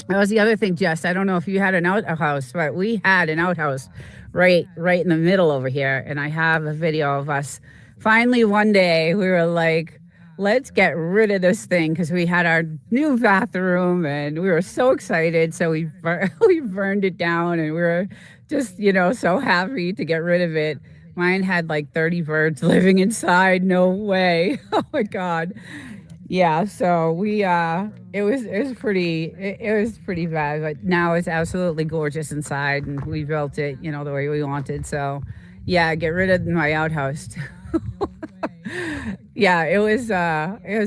that was the other thing, Jess. I don't know if you had an outhouse, but we had an outhouse right in the middle over here. And I have a video of us. Finally, one day, we were like, let's get rid of this thing because we had our new bathroom and we were so excited. So we burned it down, and we were just, so happy to get rid of it. Mine had like 30 birds living inside. No way. Oh my God. Yeah, so it was pretty bad, but now it's absolutely gorgeous inside, and we built it, the way we wanted. So, yeah, get rid of my outhouse. Yeah, it was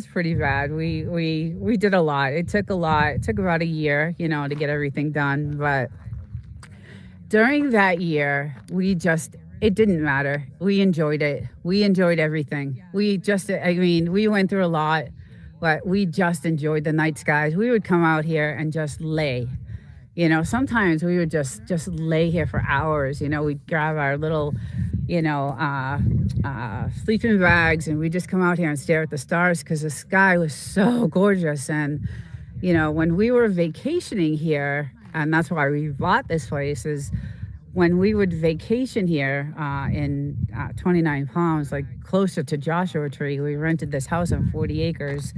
pretty bad. We did a lot. It took a lot. It took about a year, to get everything done, but during that year, it didn't matter. We enjoyed it. We enjoyed everything. I mean, we went through a lot, but we just enjoyed the night skies. We would come out here and just lay. Sometimes we would just lay here for hours. We'd grab our little, sleeping bags, and we'd just come out here and stare at the stars because the sky was so gorgeous. And when we were vacationing here, and that's why we bought this place, is when we would vacation here in 29 Palms, like closer to Joshua Tree. We rented this house on 40 acres,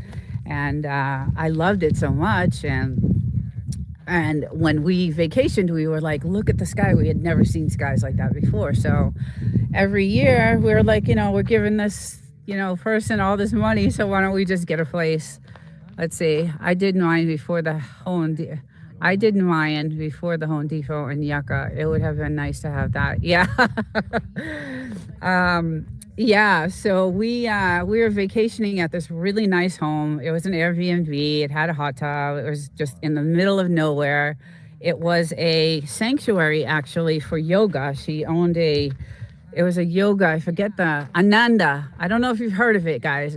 and I loved it so much. And when we vacationed, we were like, look at the sky. We had never seen skies like that before. So every year we were like, we're giving this, person all this money. So why don't we just get a place? Let's see. I did mine before the Home Depot in Yucca. It would have been nice to have that. Yeah. Yeah, so we were vacationing at this really nice home. It was an Airbnb. It had a hot tub. It was just in the middle of nowhere. It was a sanctuary actually for yoga. It was a yoga. I forget the Ananda. I don't know if you've heard of it, guys.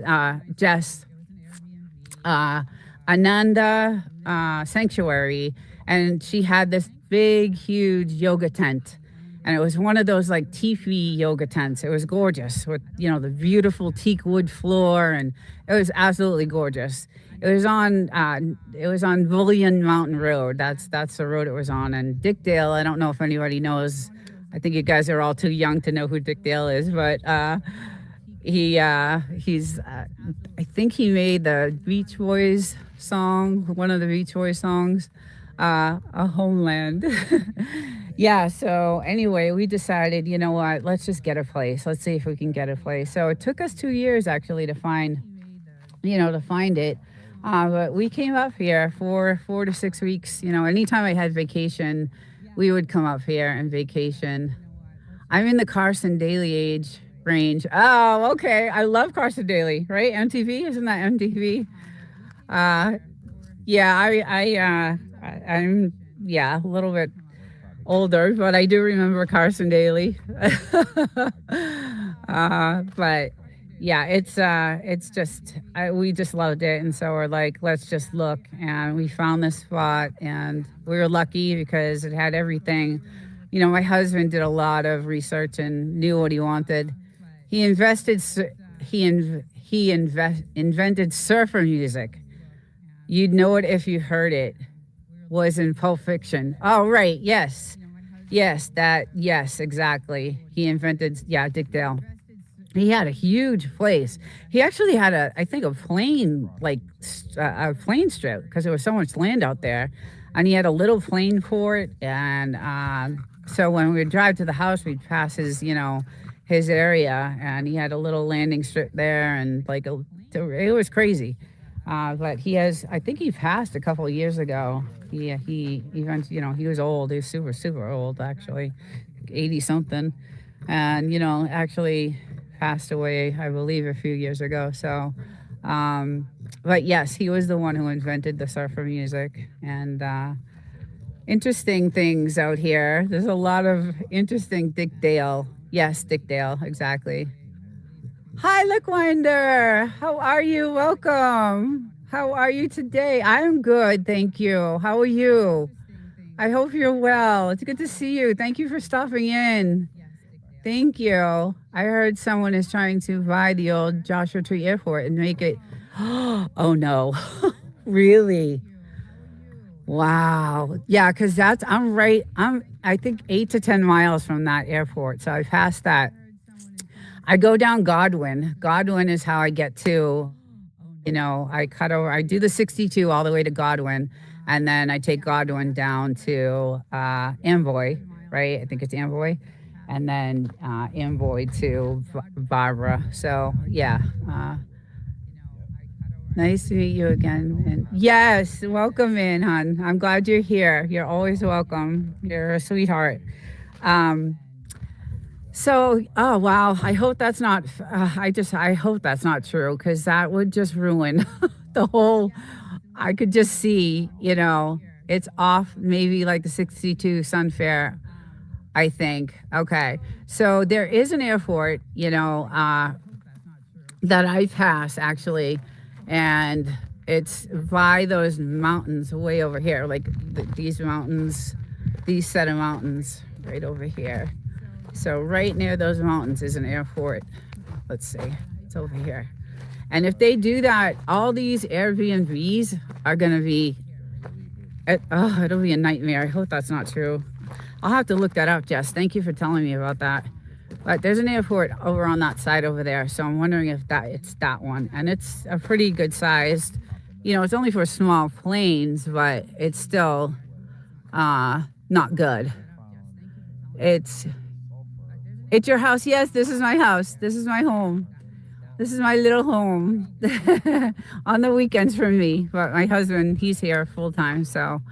Jess, Ananda Sanctuary, and she had this big, huge yoga tent. And it was one of those like teepee yoga tents. It was gorgeous with, the beautiful teak wood floor, and it was absolutely gorgeous. It was on Bullion Mountain Road. That's the road it was on. And Dick Dale, I don't know if anybody knows. I think you guys are all too young to know who Dick Dale is, but he's I think he made the Beach Boys song, one of the Beach Boys songs, a Homeland. Yeah, so anyway, we decided, you know what, let's just get a place. Let's see if we can get a place. So it took us 2 years actually to find it. But we came up here for 4 to 6 weeks. Anytime I had vacation, we would come up here and vacation. I'm in the Carson Daly age range. Oh, okay. I love Carson Daly, right? MTV, isn't that MTV? Yeah, I'm yeah, a little bit older, but I do remember Carson Daly. But yeah, it's just we just loved it, and so we're like, let's just look, and we found this spot, and we were lucky because it had everything. My husband did a lot of research and knew what he wanted. He invested. Invented surfer music. You'd know it if you heard it. Was in Pulp Fiction. Oh, right. Yes. Yes, exactly. He invented, yeah, Dick Dale. He had a huge place. He actually had I think, a plane, like a plane strip, because there was so much land out there, and he had a little plane port. And so when we would drive to the house, we'd pass his area, and he had a little landing strip there, and it was crazy. But I think he passed a couple of years ago. He even, he was old. He was super super old, actually, 80 something, and actually passed away, I believe, a few years ago. So, but yes, he was the one who invented the surfer music. And interesting things out here. There's a lot of interesting Dick Dale. Yes, Dick Dale, exactly. Hi, Lookwinder. How are you? Welcome. How are you today? I'm good, thank you. How are you? I hope you're well. It's good to see you. Thank you for stopping in. Thank you. I heard someone is trying to buy the old Joshua Tree Airport and make it. Oh no. Really? Wow. Yeah, because I think 8 to 10 miles from that airport. So I passed that. I go down Godwin. Godwin is how I get to, I cut over, I do the 62 all the way to Godwin. And then I take Godwin down to Amboy, right? I think it's Amboy. And then Amboy to Barbara. So, yeah. Nice to meet you again. And yes, welcome in, hon. I'm glad you're here. You're always welcome. You're a sweetheart. Um, oh wow, I hope that's not. I hope that's not true, because that would just ruin the whole. I could just see, it's off, maybe like the 62 Sunfair, I think. Okay, so there is an airport, that I pass, actually, and it's by those mountains way over here, like these mountains, these set of mountains right over here. So right near those mountains is an airport. Let's see, it's over here. And if they do that, all these Airbnbs are going to be, it'll be a nightmare. I hope that's not true. I'll have to look that up, Jess. Thank you for telling me about that. But there's an airport over on that side over there. So I'm wondering if it's that one. And it's a pretty good sized, it's only for small planes, but it's still not good. It's your house. Yes, this is my house. This is my home. This is my little home on the weekends for me. But my husband, he's here full time. So,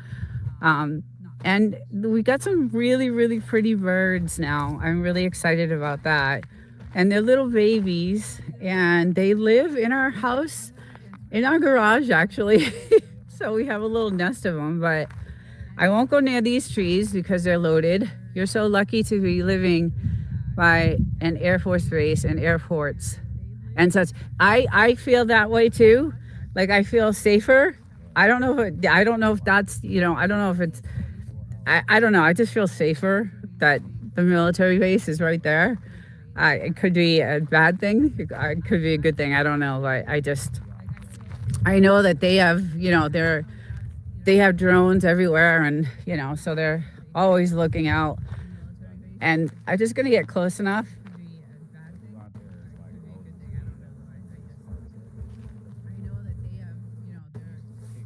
and we got some really, really pretty birds now. I'm really excited about that. And they're little babies, and they live in our house, in our garage, actually. So we have a little nest of them, but I won't go near these trees because they're loaded. You're so lucky to be living by an Air Force base and airports and such. I feel that way too. Like, I feel safer. I don't know if that's, I don't know if it's, I don't know. I just feel safer that the military base is right there. It could be a bad thing. It could be a good thing. I don't know. But I know that they have, they have drones everywhere, and, so they're always looking out. And I'm just going to get close enough.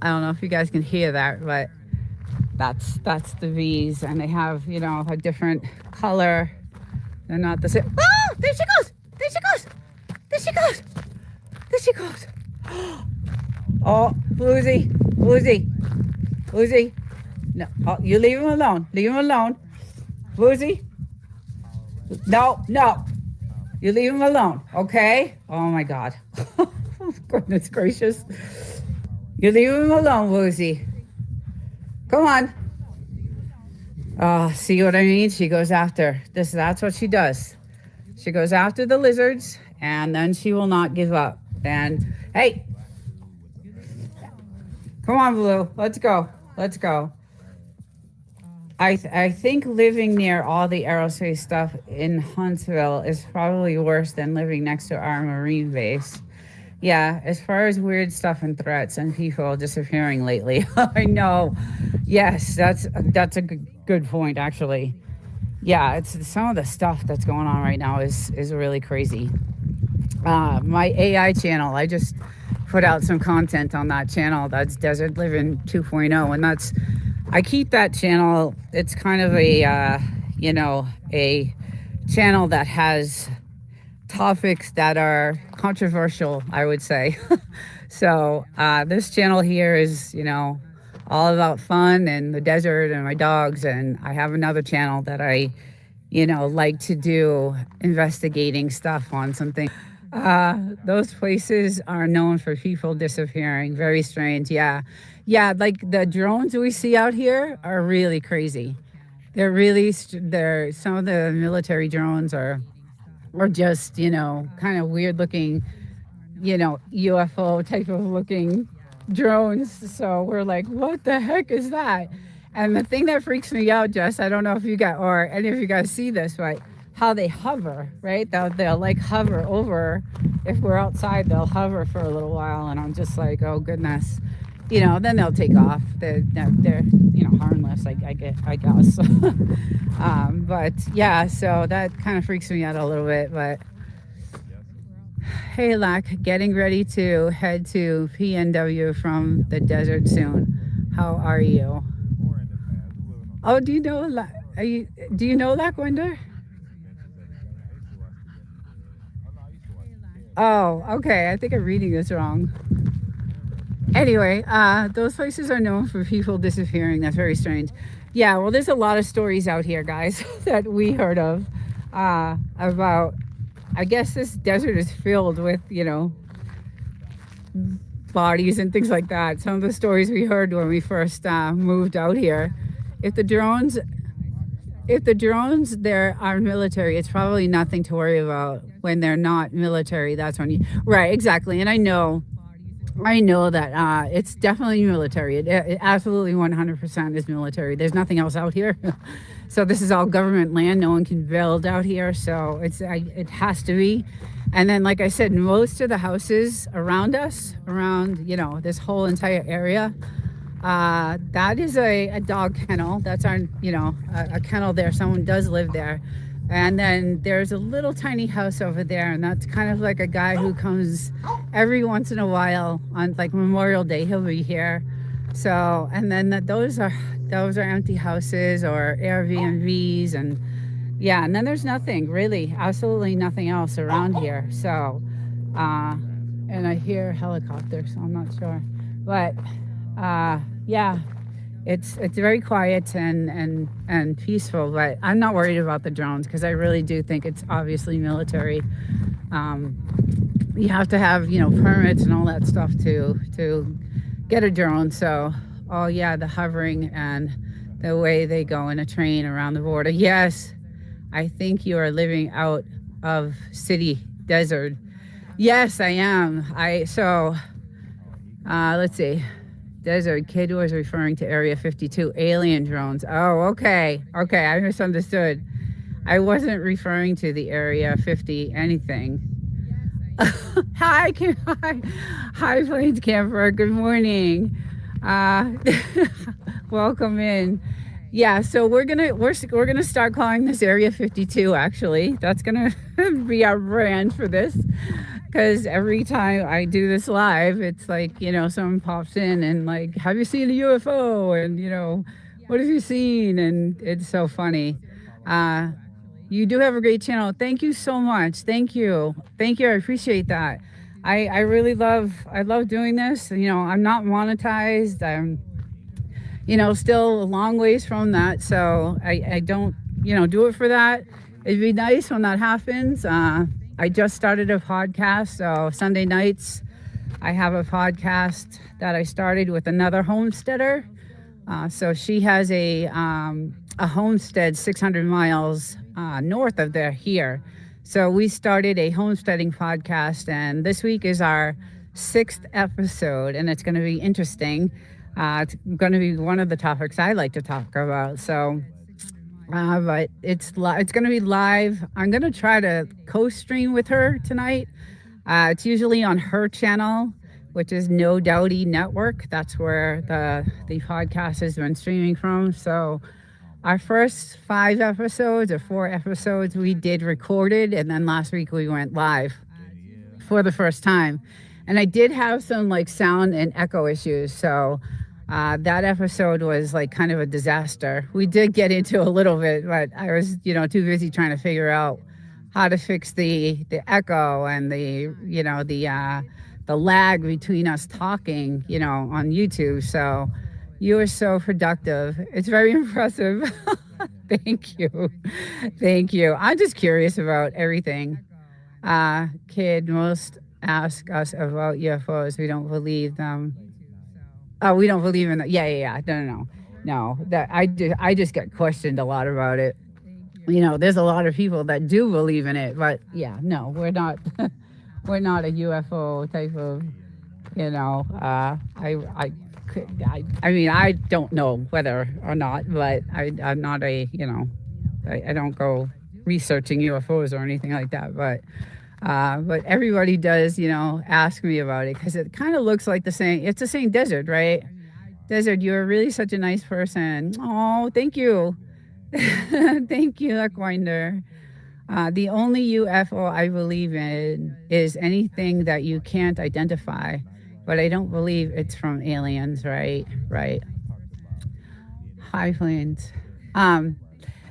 I don't know if you guys can hear that, but that's the bees, and they have, a different color. They're not the same. Oh, there she goes! There she goes! There she goes! There she goes! Oh, Bluesy, Bluesy, Bluesy. No, you leave him alone. Leave him alone. Bluesy. No. You leave him alone, okay? Oh my God. Goodness gracious. You leave him alone, Bluesy. Come on. Oh, see what I mean? She goes after this. That's what she does. She goes after the lizards, and then she will not give up. And hey, come on, Blue. Let's go. Let's go. I think living near all the aerospace stuff in Huntsville is probably worse than living next to our Marine base. Yeah, as far as weird stuff and threats and people disappearing lately, I know. Yes, that's a good point, actually. Yeah, it's some of the stuff that's going on right now is really crazy. My AI channel. I just put out some content on that channel. That's Desert Living 2.0, and that's I keep that channel. It's kind of a channel that has topics that are controversial, I would say. So this channel here is, all about fun and the desert and my dogs. And I have another channel that I, like to do investigating stuff on something. Those places are known for people disappearing. Very strange. Yeah. Yeah. Like the drones we see out here are really crazy. They're some of the military drones are or just kind of weird looking UFO type of looking drones. So we're like, what the heck is that? And the thing that freaks me out, Jess, I don't know if you got or any of you guys see this, but how they hover, right? They'll like hover over. If we're outside, they'll hover for a little while, and I'm just like, oh goodness. Then they'll take off. They're harmless. I guess. But yeah, so that kind of freaks me out a little bit. But hey, Lack, getting ready to head to PNW from the desert soon. How are you? Oh, do you know Lack? Do you know Lack Wonder? Oh, okay. I think I'm reading this wrong. Anyway, those places are known for people disappearing. That's very strange. Yeah, well, there's a lot of stories out here, guys, that we heard of about. I guess this desert is filled with, bodies and things like that. Some of the stories we heard when we first moved out here. If the drones, if the drones there are military, it's probably nothing to worry about. When they're not military, that's when you right, exactly. And I know that it's definitely military. It absolutely 100% is military. There's nothing else out here. So this is all government land. No one can build out here. So it has to be. And then, like I said, most of the houses around us, around, this whole entire area, that is a dog kennel. That's a kennel there. Someone does live there. And then there's a little tiny house over there, and that's kind of like a guy who comes every once in a while on like Memorial Day. He'll be here. So, and then those are empty houses or Airbnbs, and yeah, and then there's nothing really, absolutely nothing else around here. So, and I hear helicopters, so I'm not sure, but yeah, it's very quiet and peaceful, but I'm not worried about the drones because I really do think it's obviously military. Um, you have to have permits and all that stuff to get a drone. So, oh yeah, the hovering and the way they go in a train around the border. Yes, I think you are living out of city desert. Yes, I am. Let's see. Desert kid was referring to Area 52 alien drones. Oh, okay. Okay, I misunderstood. I wasn't referring to the Area 50 anything. Hi, hi, hi, Plains Camper. Good morning. Uh, welcome in. Yeah, so we're gonna start calling this Area 52. Actually, that's gonna be our brand for this. Because every time I do this live, it's like, someone pops in and like, have you seen a UFO? And, what have you seen? And it's so funny. Uh, you do have a great channel. Thank you so much. Thank you. Thank you. I appreciate that. I love doing this. I'm not monetized. I'm, still a long ways from that. So I don't, do it for that. It'd be nice when that happens. I just started a podcast, so Sunday nights I have a podcast that I started with another homesteader. So she has a homestead 600 miles north of there here. So we started a homesteading podcast, and this week is our 6th episode, and it's going to be interesting. It's going to be one of the topics I like to talk about. So. But it's going to be live. I'm going to try to co-stream with her tonight. It's usually on her channel, which is No Doubty Network. That's where the podcast has been streaming from. So our first 5 episodes or 4 episodes we did recorded, and then last week we went live. for the first time. And I did have some like sound and echo issues. So that episode was like kind of a disaster. We did get into a little bit, but I was, too busy trying to figure out how to fix the echo and the lag between us talking, on YouTube. So you were so productive. It's very impressive. Thank you. Thank you. I'm just curious about everything. Kid, most ask us about UFOs. We don't believe them. Oh, we don't believe in that. Yeah, yeah, yeah. No, no, no. No, that I just get questioned a lot about it. There's a lot of people that do believe in it, but yeah, no, we're not. We're not a UFO type of. I mean, I don't know whether or not, but I'm not I don't go researching UFOs or anything like that. But everybody does, ask me about it because it kind of looks like the same. It's the same desert, right? Desert, you're really such a nice person. Oh, thank you. Thank you, Luckwinder. The only UFO I believe in is anything that you can't identify, but I don't believe it's from aliens, right? Right. High plains. Um,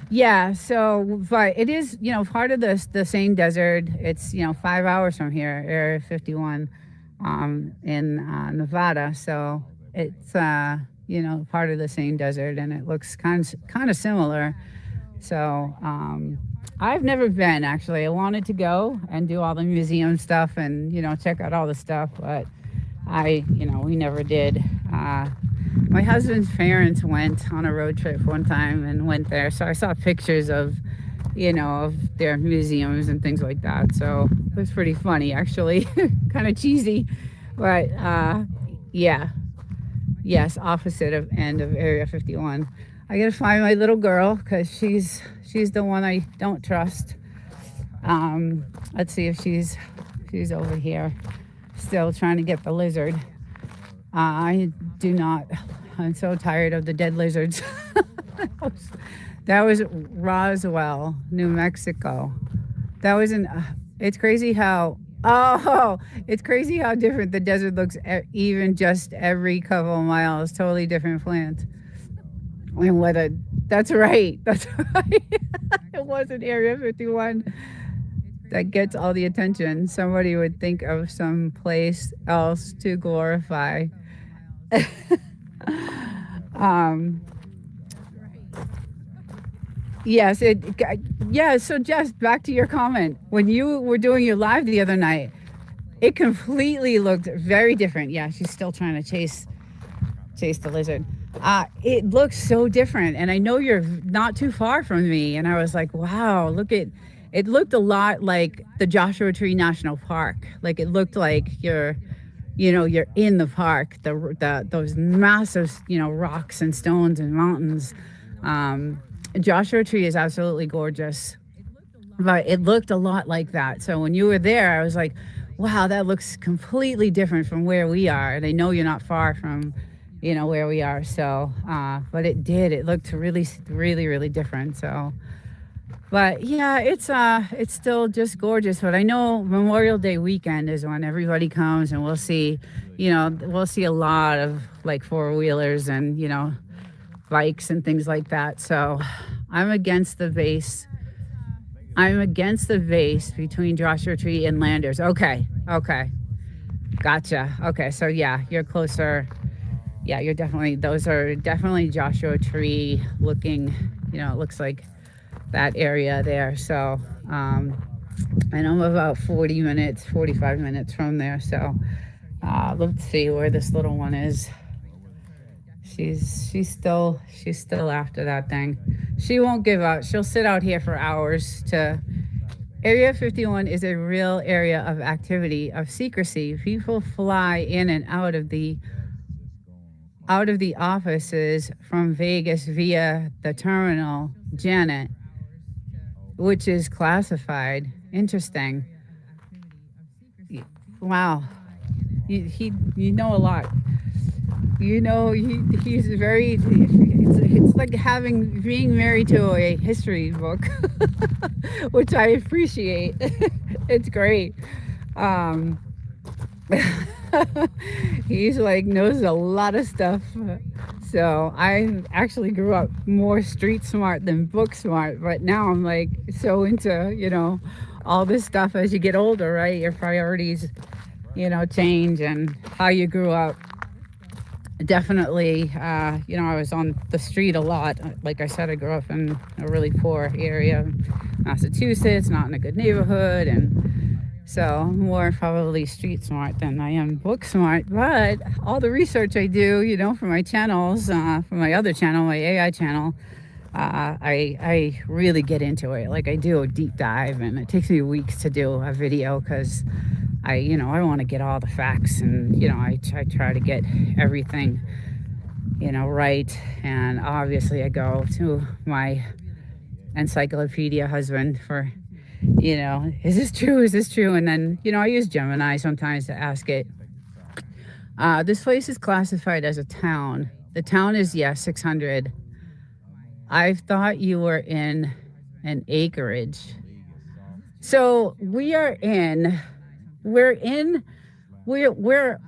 yeah, so, but it is, part of the same desert. It's, 5 hours from here, Area 51, in Nevada. So it's, part of the same desert, and it looks kind of similar. So I've never been, actually. I wanted to go and do all the museum stuff and, check out all the stuff, but we never did. My husband's parents went on a road trip one time and went there. So I saw pictures of their museums and things like that. So it was pretty funny, actually. Kind of cheesy. But yeah. Yes, opposite of end of Area 51. I gotta find my little girl because she's the one I don't trust. Let's see if she's over here. Still trying to get the lizard. I do not. I'm so tired of the dead lizards. That was Roswell, New Mexico. That was it's crazy how. Oh, it's crazy how different the desert looks. Even just every couple of miles, totally different plant. And that's right. That's right. It wasn't Area 51 that gets all the attention. Somebody would think of some place else to glorify. Yes, yeah, so Jess, back to your comment. When you were doing your live the other night, it completely looked very different. Yeah, she's still trying to chase the lizard. It looks so different, and I know you're not too far from me, and I was like, wow, it looked a lot like the Joshua Tree National Park. Like it looked like you're in the park, those massive, rocks and stones and mountains. Joshua Tree is absolutely gorgeous, but it looked a lot like that. So when you were there, I was like, wow, that looks completely different from where we are. And I know you're not far from, where we are. So, but it looked really, really, really different. So, but yeah, it's still just gorgeous. But I know Memorial Day weekend is when everybody comes, and we'll see a lot of like four-wheelers and, bikes and things like that. So I'm against the base between Joshua Tree and Landers. Okay. Gotcha. Okay, so yeah, you're closer. Yeah, those are definitely Joshua Tree looking, it looks like that area there. So and I'm about 45 minutes from there. So let's see where this little one is. She's still after that thing. She won't give up. She'll sit out here for hours. Area 51 is a real area of activity, of secrecy. People fly in and out of the offices from Vegas via the terminal, Janet, which is classified. Interesting. Wow. You know a lot. He's very. It's like being married to a history book, which I appreciate. It's great. Um, he's like knows a lot of stuff. So I actually grew up more street smart than book smart, but now I'm like so into, all this stuff as you get older, right? Your priorities, change and how you grew up. Definitely, I was on the street a lot. Like I said, I grew up in a really poor area, Massachusetts, not in a good neighborhood, and so I'm more probably street smart than I am book smart. But all the research I do, for my channels, for my other channel, my AI channel, I really get into it. Like I do a deep dive, and it takes me weeks to do a video because I want to get all the facts, and I try to get everything, right. And obviously, I go to my encyclopedia husband for, is this true? Is this true? And then, I use Gemini sometimes to ask it. This place is classified as a town. The town is, 600. I thought you were in an acreage. So we're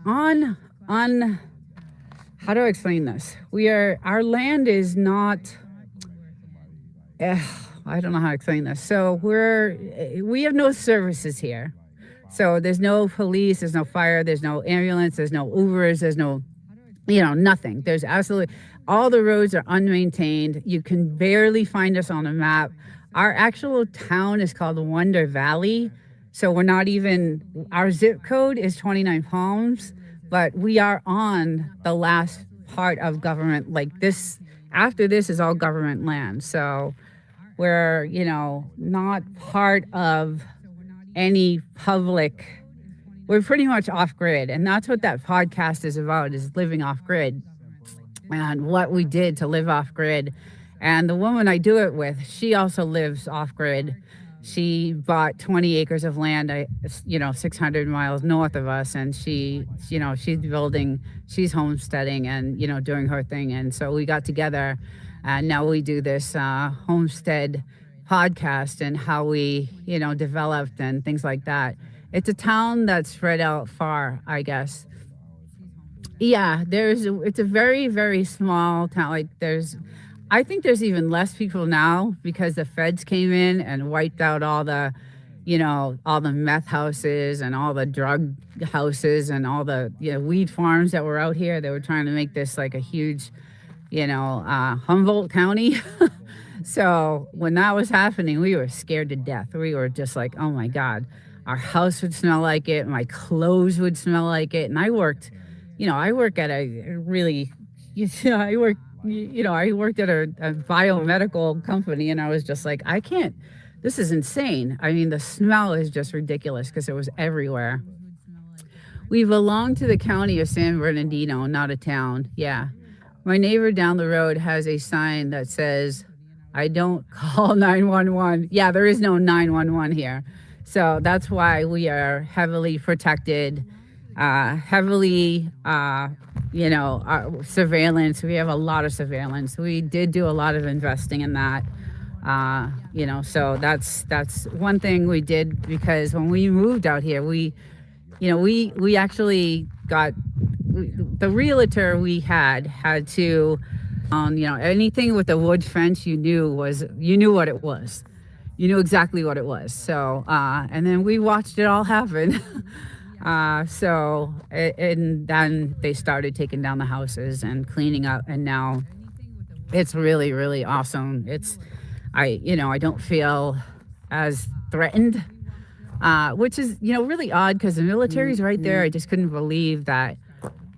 on, how do I explain this? Our land is not, I don't know how to explain this. So we have no services here. So there's no police, there's no fire, there's no ambulance, there's no Ubers, there's no, nothing. There's absolutely, all the roads are unmaintained. You can barely find us on a map. Our actual town is called Wonder Valley. So we're not even, our zip code is 29 Palms, but we are on the last part of government. Like this, after this is all government land. So we're, not part of any public, we're pretty much off grid. And that's what that podcast is about, is living off grid and what we did to live off grid. And the woman I do it with, she also lives off grid. She bought 20 acres of land, 600 miles north of us. And she's building, she's homesteading and, doing her thing. And so we got together and now we do this homestead podcast and how we, developed and things like that. It's a town that's spread out far, I guess. Yeah, it's a very, very small town. Like I think there's even less people now because the feds came in and wiped out all the, all the meth houses and all the drug houses and all the, weed farms that were out here. They were trying to make this like a huge, Humboldt County. So when that was happening, we were scared to death. We were just like, oh my God, our house would smell like it. My clothes would smell like it. And I worked at a really, I worked at a biomedical company, and I was just like, this is insane. I mean, the smell is just ridiculous because it was everywhere. We belong to the county of San Bernardino, not a town. Yeah. My neighbor down the road has a sign that says, I don't call 911. Yeah, there is no 911 here. So that's why we are heavily protected, surveillance. We have a lot of surveillance. We did do a lot of investing in that. So that's one thing we did, because when we moved out here, we actually got, the realtor we had to, anything with a wood fence, you knew what it was. You knew exactly what it was. So, and then we watched it all happen. And then they started taking down the houses and cleaning up, and now it's really, really awesome. I don't feel as threatened, which is, really odd because the military's right there. I just couldn't believe that,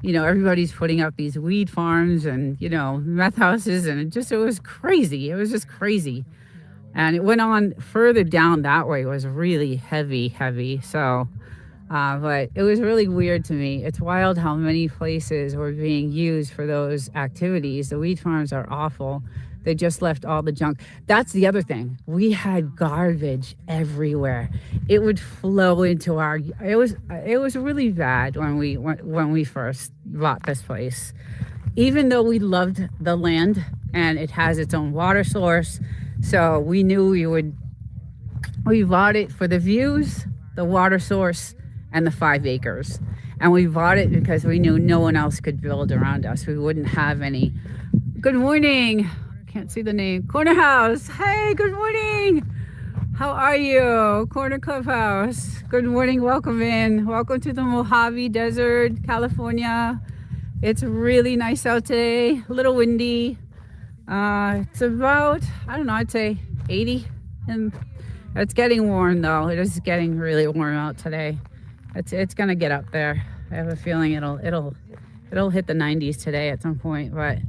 everybody's putting up these weed farms and, meth houses, and it was crazy. It was just crazy. And it went on further down that way. It was really heavy. So, but it was really weird to me. It's wild how many places were being used for those activities. The weed farms are awful. They just left all the junk. That's the other thing. We had garbage everywhere. It would flow into it was really bad when we first bought this place. Even though we loved the land and it has its own water source, so we knew we bought it for the views, the water source, and the 5 acres. And we bought it because we knew no one else could build around us. We wouldn't have any. Good morning. Can't see the name. Corner House. Hey, good morning. How are you? Corner Clubhouse. Good morning. Welcome in. Welcome to the Mojave Desert, California. It's really nice out today. A little windy. It's about, I don't know, I'd say 80. And it's getting warm though. It is getting really warm out today. It's gonna get up there. I have a feeling it'll hit the 90s today at some point. But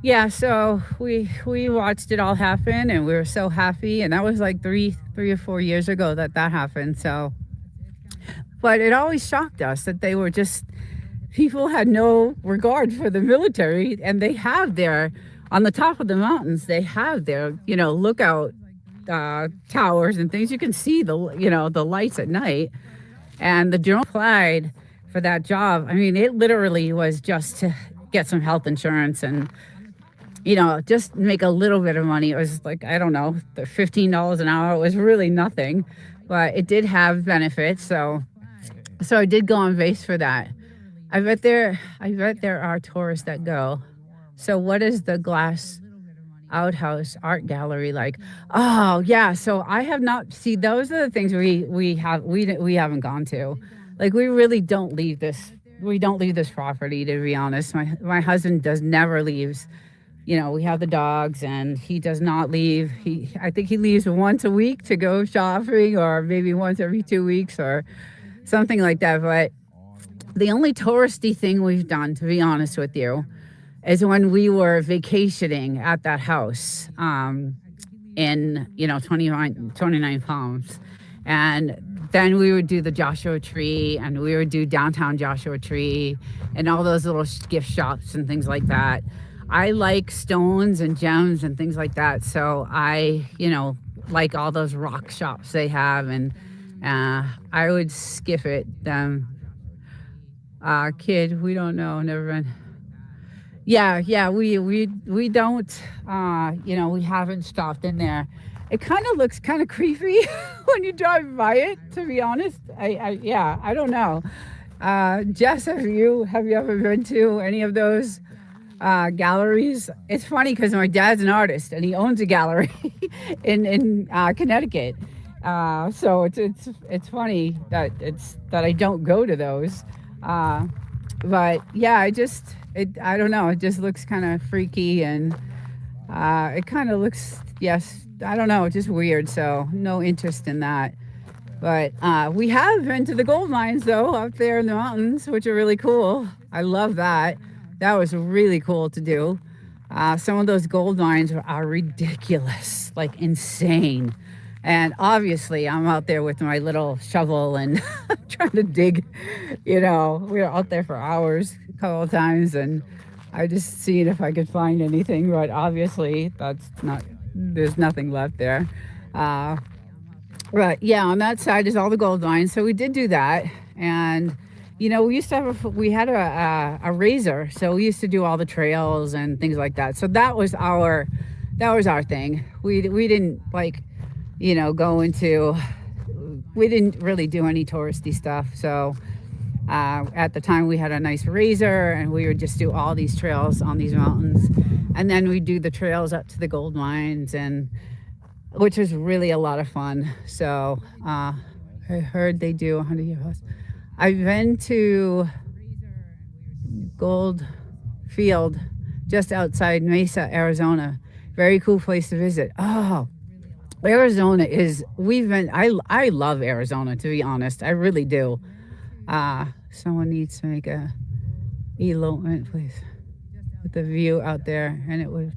yeah, so we watched it all happen, and we were so happy. And that was like three or 4 years ago that happened. So, but it always shocked us that they were just, people had no regard for the military, and they have their, on the top of the mountains, they have their, lookout towers and things. You can see the lights at night. And the drone applied for that job. I mean, it literally was just to get some health insurance and, just make a little bit of money. It was like, I don't know, the $15 an hour. It was really nothing, but it did have benefits. So I did go on base for that. I bet there are tourists that go. So what is the glass outhouse art gallery like? Oh yeah, so I have not, see, those are the things we haven't gone to. Like, we really don't leave this property, to be honest. My husband never leaves. We have the dogs, and he does not leave. I think he leaves once a week to go shopping, or maybe once every 2 weeks or something like that. But the only touristy thing we've done, to be honest with you, is when we were vacationing at that house in 29 Palms. And then we would do the Joshua Tree, and we would do downtown Joshua Tree and all those little gift shops and things like that. I like stones and gems and things like that. So I, like all those rock shops they have. And I would skip it. Kid, we don't know, never been. Yeah, we don't, we haven't stopped in there. It kind of looks kind of creepy when you drive by it, to be honest. I don't know. Jess, have you ever been to any of those galleries? It's funny because my dad's an artist, and he owns a gallery in Connecticut. So it's funny that I don't go to those. But yeah, I don't know. It just looks kind of freaky, and it kind of looks, I don't know, just weird. So no interest in that. But we have been to the gold mines though, up there in the mountains, which are really cool. I love that. That was really cool to do. Some of those gold mines are ridiculous, like insane. And obviously I'm out there with my little shovel and trying to dig. We were out there for hours a couple of times, and I just seen if I could find anything, but obviously there's nothing left there. But yeah, on that side is all the gold mines. So we did do that. And we used to we had a razor, so we used to do all the trails and things like that. So that was our thing. We didn't go into, we didn't really do any touristy stuff. So at the time we had a nice razor, and we would just do all these trails on these mountains, and then we'd do the trails up to the gold mines, and which was really a lot of fun. So I heard they do 100 year plus. I've been to Gold Field just outside Mesa, Arizona. Very cool place to visit. Oh, Arizona is, I love Arizona, to be honest. I really do. Someone needs to make a elopement, please, with the view out there. And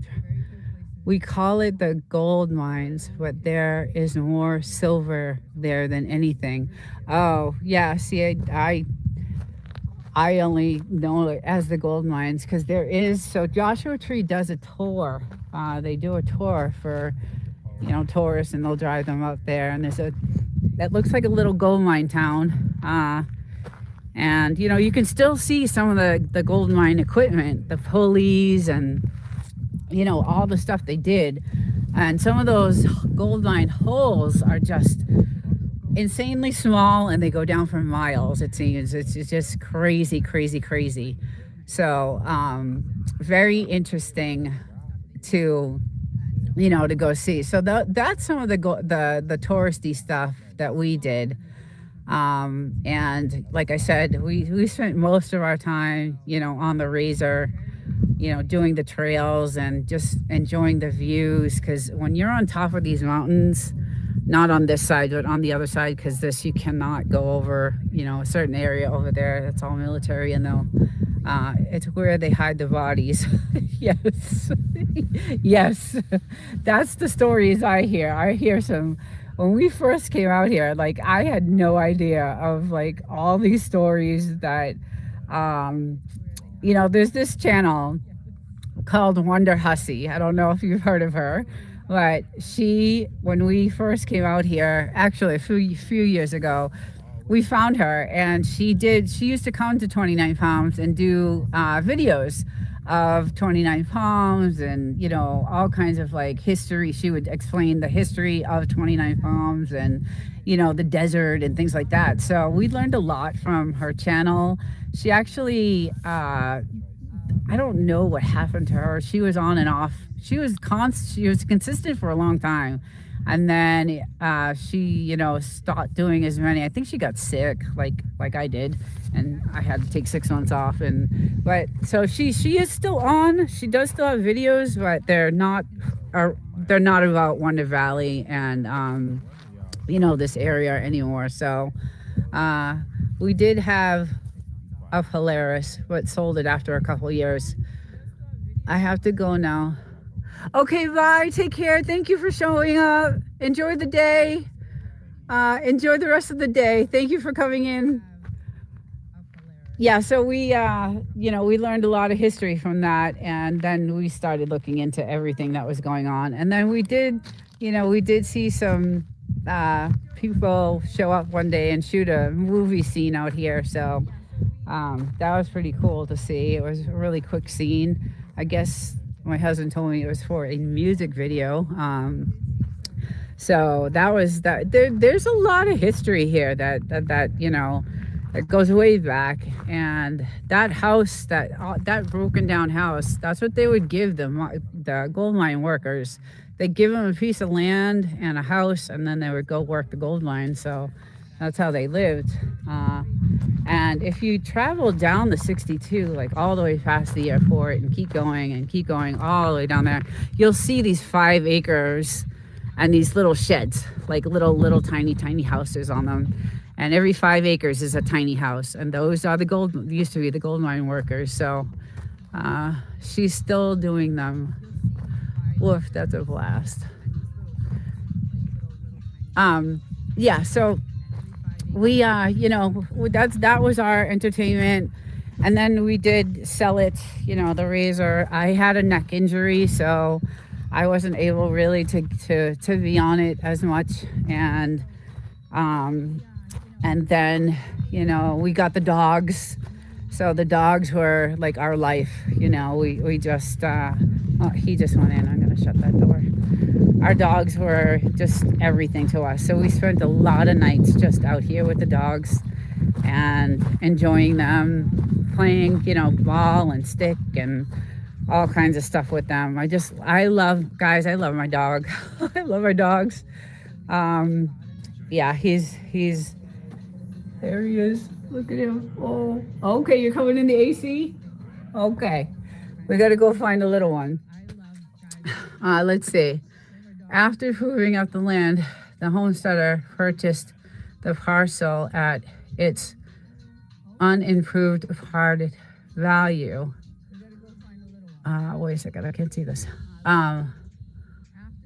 we call it the gold mines, but there is more silver there than anything. Oh yeah, see, I only know it as the gold mines because there is, so Joshua Tree does a tour. They do a tour for tourists, and they'll drive them up there, and that looks like a little gold mine town. And you can still see some of the gold mine equipment, the pulleys, and all the stuff they did. And some of those gold mine holes are just insanely small, and they go down for miles. It seems it's just crazy, crazy, crazy. So very interesting to to go see. So that's some of the touristy stuff that we did. And like I said, we spent most of our time, on the Razor, doing the trails and just enjoying the views. Because when you're on top of these mountains, not on this side, but on the other side, because this you cannot go over, a certain area over there. That's all military, and it's where they hide the bodies. Yes, yes, that's the stories I hear. I hear some. When we first came out here, like I had no idea of like all these stories that, there's this channel called Wonder Hussy. I don't know if you've heard of her, but when we first came out here, actually a few years ago, we found her, and she used to come to 29 Palms and do videos of 29 Palms and, all kinds of like history. She would explain the history of 29 Palms and, the desert and things like that. So we learned a lot from her channel. She actually, I don't know what happened to her. She was on and off. She was consistent for a long time. And then she, stopped doing as many. I think she got sick, like I did, and I had to take 6 months off. But so she is still on. She does still have videos, but they're not about Wonder Valley and this area anymore. So we did have a Polaris, but sold it after a couple years. I have to go now. Okay, bye. Take care. Thank you for showing up. Enjoy the day. Enjoy the rest of the day. Thank you for coming in. Yeah, so we learned a lot of history from that, and then we started looking into everything that was going on. And then we did see some people show up one day and shoot a movie scene out here. So that was pretty cool to see. It was a really quick scene. I guess my husband told me it was for a music video. So that was that. There's a lot of history here that goes way back. And that house, that broken down house, that's what they would give the gold mine workers. They'd give them a piece of land and a house, and then they would go work the gold mine. So that's how they lived. And if you travel down the 62, like all the way past the airport and keep going all the way down there, you'll see these 5 acres and these little sheds, like little tiny houses on them. And every 5 acres is a tiny house. And those are used to be the gold mine workers. So she's still doing them. Woof, that's a blast. Yeah, so we that was our entertainment. And then we did sell it, the Razor. I had a neck injury, so I wasn't able really to be on it as much. And then we got the dogs. So the dogs were like our life. We just he just went in. I'm gonna shut that door. Our dogs were just everything to us. So we spent a lot of nights just out here with the dogs and enjoying them, playing, ball and stick and all kinds of stuff with them. I love my dog. I love our dogs. Yeah, he's there he is. Look at him. Oh, okay, you're coming in the AC? Okay. We got to go find a little one. Let's see. After proving up the land, the homesteader purchased the parcel at its unimproved parted value. Wait a second, I can't see this. On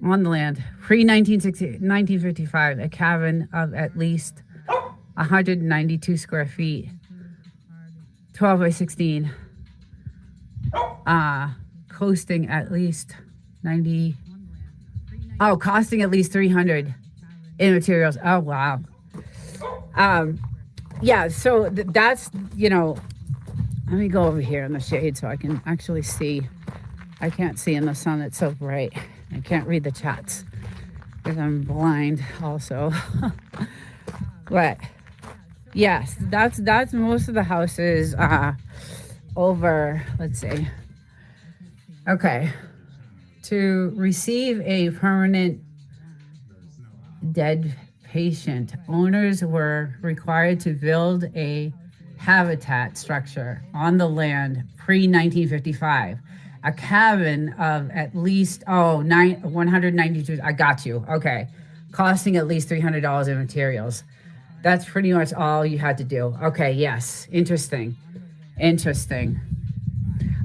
the land, pre-1955, a cabin of at least 192 square feet, 12 by 16, costing at least 300 in materials. Oh, wow. Yeah, so that's, let me go over here in the shade so I can actually see. I can't see in the sun, it's so bright. I can't read the chats because I'm blind also. But yes, that's most of the houses over, let's see. Okay. To receive a permanent dead patient, owners were required to build a habitat structure on the land pre 1955. A cabin of at least 192. I got you. Okay, costing at least $300 in materials. That's pretty much all you had to do. Okay, yes, interesting, interesting.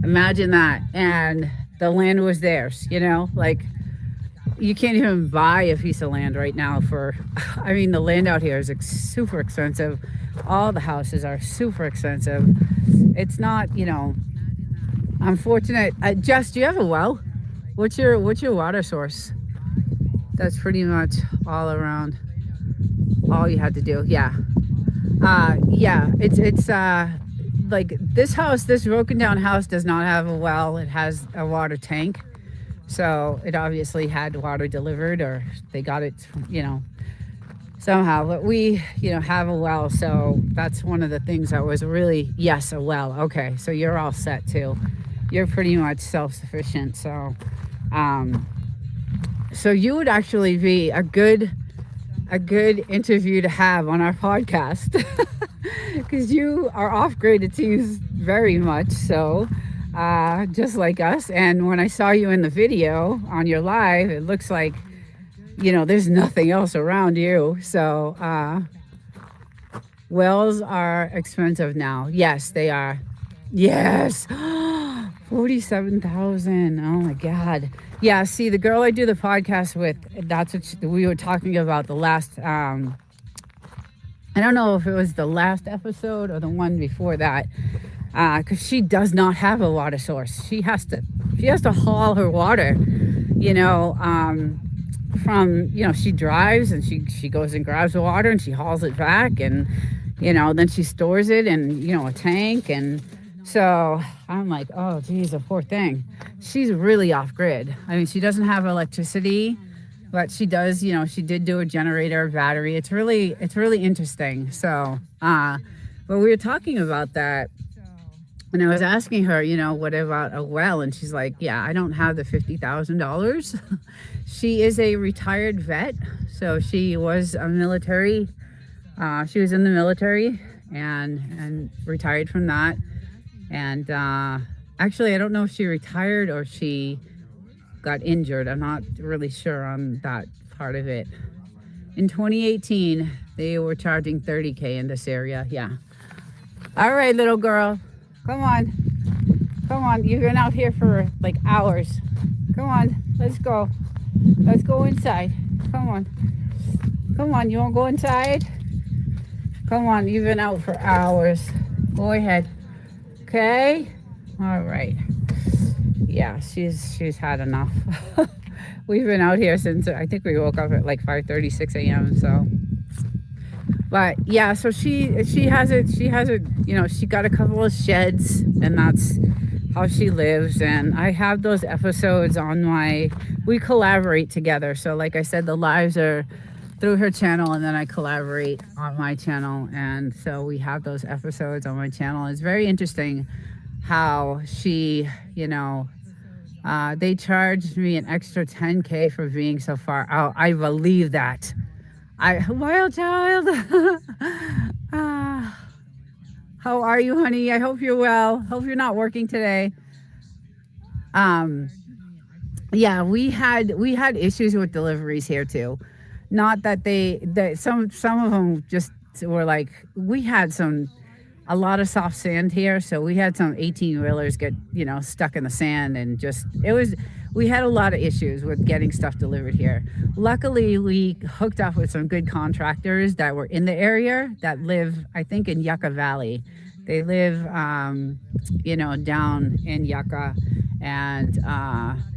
Imagine that, and the land was theirs. Like you can't even buy a piece of land right now for I mean the land out here is super expensive. All the houses are super expensive. It's not, unfortunate. Jess, do you have a well? What's your water source? That's pretty much all around all you had to do. Yeah. Yeah, it's like this broken down house does not have a well. It has a water tank. So it obviously had water delivered, or they got it, somehow. But we, have a well. So that's one of the things that was really, yes, a well. Okay. So you're all set too. You're pretty much self-sufficient. Um, so you would actually be a good interview to have on our podcast because you are off grid, it seems very much so, just like us. And when I saw you in the video on your live, it looks like, there's nothing else around you. So wells are expensive now. Yes, they are. Yes. 47,000. Oh my God. Yeah, see, the girl I do the podcast with, that's what we were talking about the last, I don't know if it was the last episode or the one before that, because she does not have a water source. She has to haul her water, from, she drives and she goes and grabs the water and she hauls it back, and, then she stores it in, a tank. And so I'm like, oh, geez, a poor thing. She's really off grid. I mean, she doesn't have electricity, but she does, she did do a generator, battery. It's really interesting. So, but we were talking about that, and I was asking her, what about a well? And she's like, yeah, I don't have the $50,000. She is a retired vet. So she was she was in the military and retired from that. And actually, I don't know if she retired or she got injured. I'm not really sure on that part of it. In 2018, they were charging $30K in this area. Yeah. All right, little girl. Come on. Come on. You've been out here for like hours. Come on. Let's go. Let's go inside. Come on. Come on. You want to go inside? Come on. You've been out for hours. Go ahead. Okay. All right. Yeah, she's had enough. We've been out here since I think we woke up at like 5:36 a.m. So, but yeah, so she has it. She got a couple of sheds, and that's how she lives. And I have those episodes on we collaborate together. So like I said, the lives are through her channel, and then I collaborate on my channel. And so we have those episodes on my channel. It's very interesting how she, they charged me an extra $10K for being so far out. I believe that. Wild child. How are you, honey? I hope you're well. Hope you're not working today. Yeah, we had issues with deliveries here too. Not that some of them just were like, we had a lot of soft sand here, so we had some 18-wheelers get stuck in the sand, and we had a lot of issues with getting stuff delivered here. Luckily, we hooked up with some good contractors that were in the area that live, I think, in Yucca Valley. They live down in Yucca, and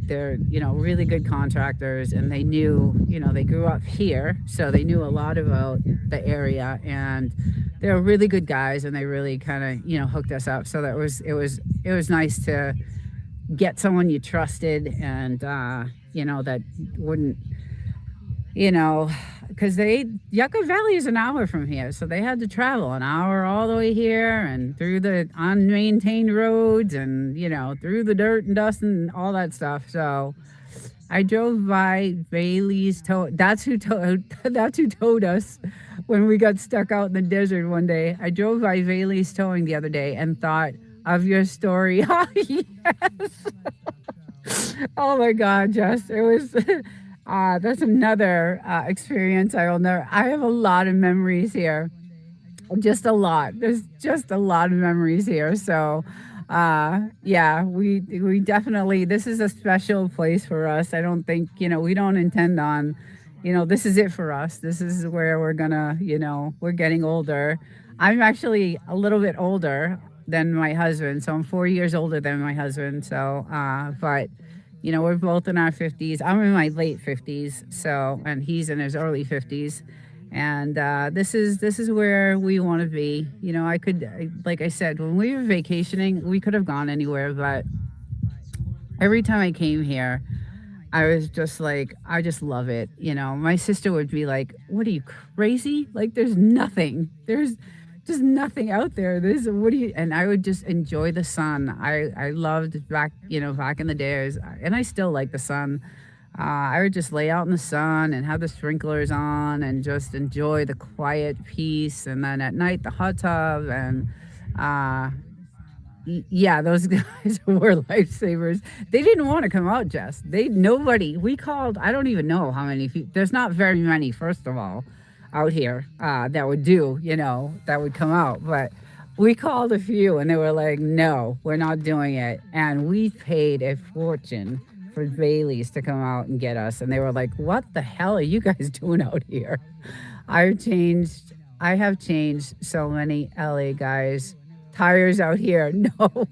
they're really good contractors, and they knew, they grew up here, so they knew a lot about the area, and they were really good guys, and they really kind of hooked us up. So it was nice to get someone you trusted, and that wouldn't you know, because they Yucca Valley is an hour from here, so they had to travel an hour all the way here and through the unmaintained roads and through the dirt and dust and all that stuff. So I drove by Bailey's tow. That's who towed us when we got stuck out in the desert one day. I drove by Bailey's towing the other day and thought of your story. Oh, yes. Oh my God, Jess. It was that's another experience I will never. I have a lot of memories here, just a lot. There's just a lot of memories here. So, yeah, we definitely, this is a special place for us. I don't think we don't intend on, this is it for us. This is where we're gonna, we're getting older. I'm actually a little bit older than my husband, so I'm 4 years older than my husband. So, but we're both in our 50s. I'm in my late 50s, so and he's in his early 50s, and this is where we want to be. Like I said, when we were vacationing, we could have gone anywhere, but every time I came here, I was just like, I just love it. My sister would be like, "What are you crazy? Like, there's nothing. There's just nothing out there. This, what do you?" And I would just enjoy the sun. I loved back in the days, and I still like the sun. I would just lay out in the sun and have the sprinklers on and just enjoy the quiet peace. And then at night, the hot tub and uh, yeah, those guys were lifesavers. They didn't want to come out, Jess. Nobody. We called. I don't even know how many. There's not very many. First of all, out here that would do. That would come out. But we called a few, and they were like, "No, we're not doing it." And we paid a fortune for Bailey's to come out and get us, and they were like, "What the hell are you guys doing out here?" I've changed. I have changed so many LA guys tires out here. No.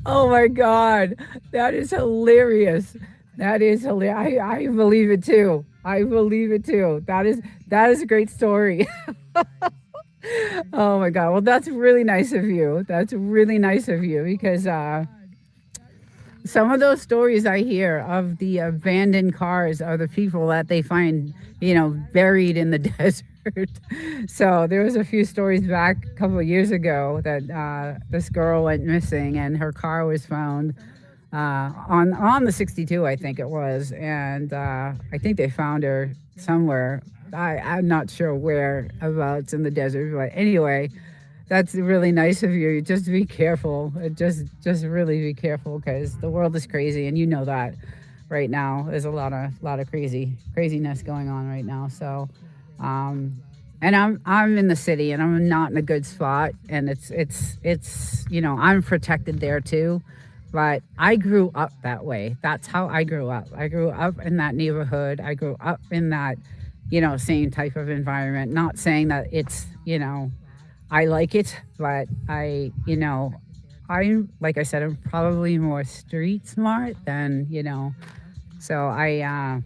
Oh my God. That is hilarious. That is hilarious. I believe it too. I believe it too. That is a great story. Oh my God. Well, that's really nice of you. That's really nice of you because some of those stories I hear of the abandoned cars are the people that they find, buried in the desert. So there was a few stories back a couple of years ago that this girl went missing and her car was found on the 62, I think it was, and I think they found her somewhere. I'm not sure whereabouts in the desert, but anyway, that's really nice of you. Just be careful. Just really be careful because the world is crazy, and you know that right now. There's a lot of craziness going on right now. So, um, and I'm in the city, and I'm not in a good spot, and it's I'm protected there too. But I grew up that way. That's how I grew up. I grew up in that neighborhood. I grew up in that, same type of environment. Not saying that it's, I like it, but I'm like I said, I'm probably more street smart than So I'm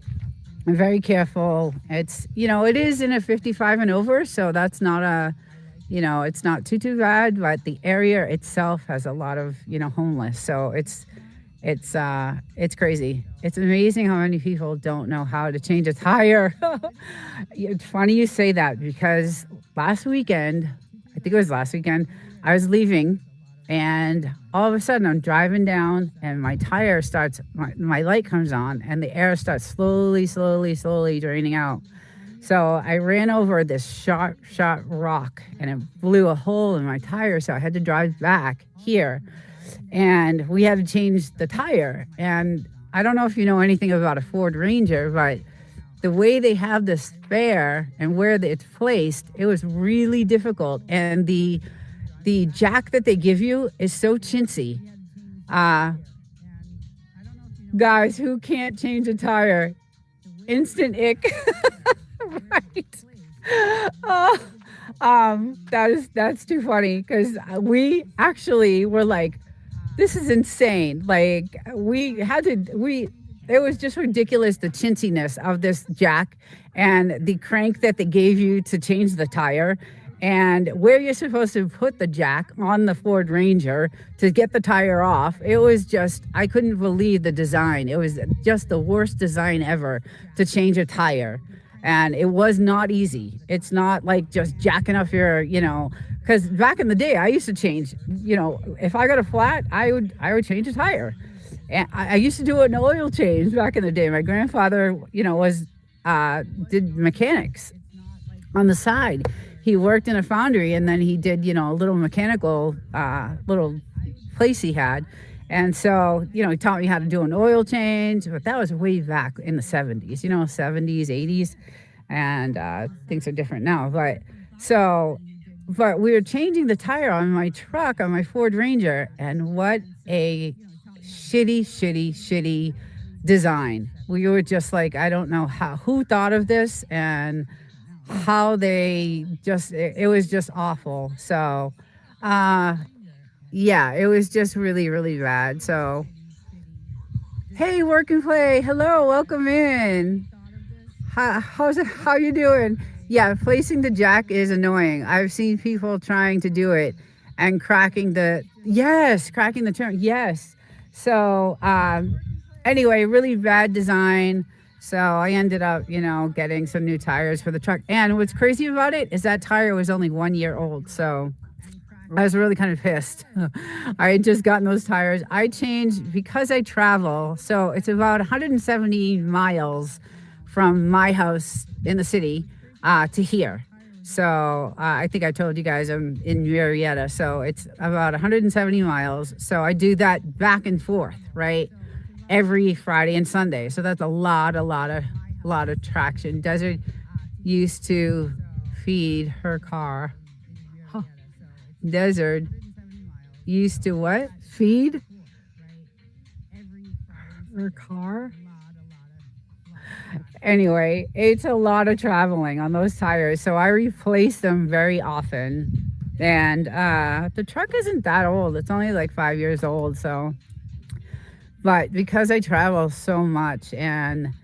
very careful. It is in a 55 and over, so that's not it's not too bad. But the area itself has a lot of homeless, so it's crazy. It's amazing how many people don't know how to change a tire. It's funny you say that because last weekend, I think it was last weekend, I was leaving and all of a sudden I'm driving down and my tire starts, my light comes on and the air starts slowly draining out. So I ran over this sharp rock and it blew a hole in my tire. So I had to drive back here and we had to change the tire. And I don't know if you know anything about a Ford Ranger, but the way they have the spare and where it's placed, it was really difficult. And the jack that they give you is so chintzy. Uh, Guys who can't change a tire, instant ick. Right. Oh, that's too funny because we actually were like, this is insane. Like we it was just ridiculous the chintziness of this jack and the crank that they gave you to change the tire. and where you're supposed to put the jack on the Ford Ranger to get the tire off. It was just, I couldn't believe the design. It was just the worst design ever to change a tire. And it was not easy. It's not like just jacking up your, because back in the day, I used to change, if I got a flat, I would change a tire. And I used to do an oil change back in the day. My grandfather, was did mechanics on the side. He worked in a foundry, and then he did, a little mechanical little place he had. And so, he taught me how to do an oil change, but that was way back in the 70s, 70s, 80s. And things are different now. But we were changing the tire on my truck, on my Ford Ranger, and what a shitty design. We were just like, I don't know who thought of this, and how they just, it was just awful. So, uh, yeah, it was just really, really bad. So, hey, work and play. Hello, welcome in. How you doing? Yeah, placing the jack is annoying. I've seen people trying to do it and cracking the turn. Yes. So, anyway, really bad design. So I ended up, getting some new tires for the truck. And what's crazy about it is that tire was only 1 year old. So I was really kind of pissed. I had just gotten those tires. I changed because I travel. So it's about 170 miles from my house in the city to here. So I think I told you guys I'm in Marietta. So it's about 170 miles. So I do that back and forth, right? Every Friday and Sunday. So that's a lot of traction. Desert used to feed her car. Huh. Desert used to what? Feed her car? Anyway, it's a lot of traveling on those tires. So I replace them very often. And the truck isn't that old. It's only like 5 years old. So, but because I travel so much, and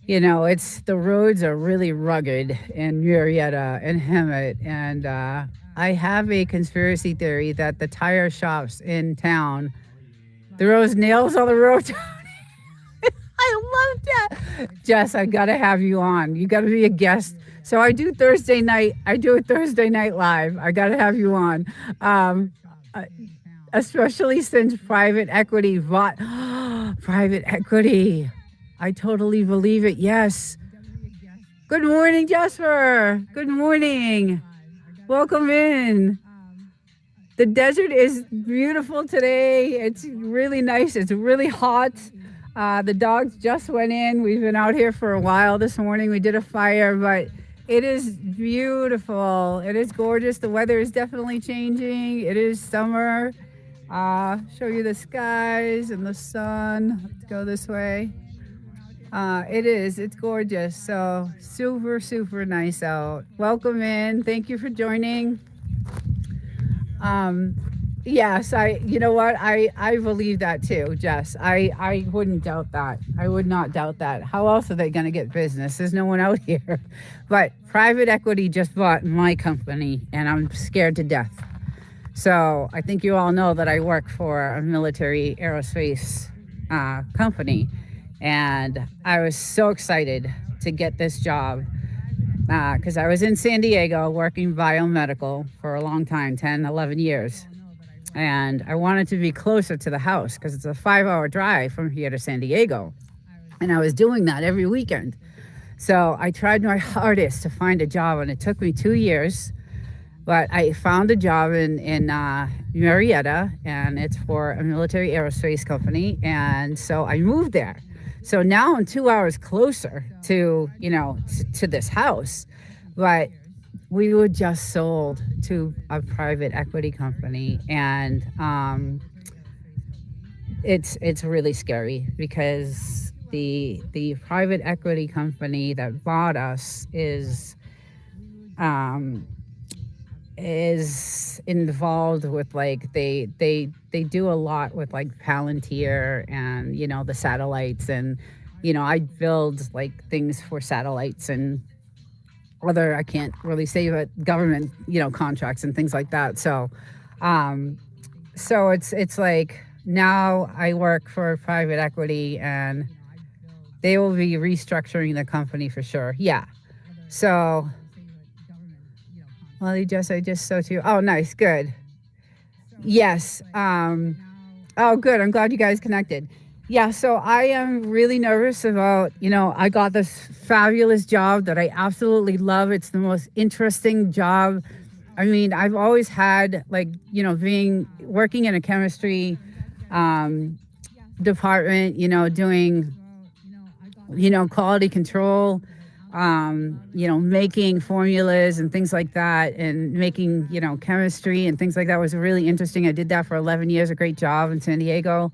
it's, the roads are really rugged in Marietta and Hemet, and I have a conspiracy theory that the tire shops in town throws nails on the road. I love that. Jess, I gotta have you on. You gotta be a guest. So I do Thursday night. I do a Thursday night live. I gotta have you on. Uh, Especially since private equity bought private equity. I totally believe it. Yes. Good morning, Jasper. Good morning. Welcome in. The desert is beautiful today. It's really nice. It's really hot. The dogs just went in. We've been out here for a while this morning. We did a fire, but it is beautiful. It is gorgeous. The weather is definitely changing. It is summer. Show you the skies and the sun. Let's go this way. It's gorgeous. So super nice out. Welcome in. Thank you for joining. Yes, you know what? I believe that too, Jess. I wouldn't doubt that. I would not doubt that. How else are they going to get business? There's no one out here. But private equity just bought my company, and I'm scared to death. So I think you all know that I work for a military aerospace company, and I was so excited to get this job because I was in San Diego working biomedical for a long time, 10, 11 years. And I wanted to be closer to the house because it's a 5-hour drive from here to San Diego. And I was doing that every weekend. So I tried my hardest to find a job, and it took me 2 years. But I found a job in Marietta, and it's for a military aerospace company. And so I moved there. So now I'm 2 hours closer to, to this house. But we were just sold to a private equity company, and it's really scary because the private equity company that bought us is involved with, like, they do a lot with, like, Palantir and the satellites, and I build like things for satellites and other, I can't really say, but government, contracts and things like that. Um, so it's like now I work for private equity, and they will be restructuring the company for sure. Yeah. So, well, I just so too. Oh, nice, good. Yes. Oh, good. I'm glad you guys connected. Yeah, so I am really nervous about, I got this fabulous job that I absolutely love. It's the most interesting job. I mean, I've always had, like, being working in a chemistry um, department, doing, quality control, making formulas and things like that, and making, chemistry and things like that was really interesting. I did that for 11 years, a great job in San Diego.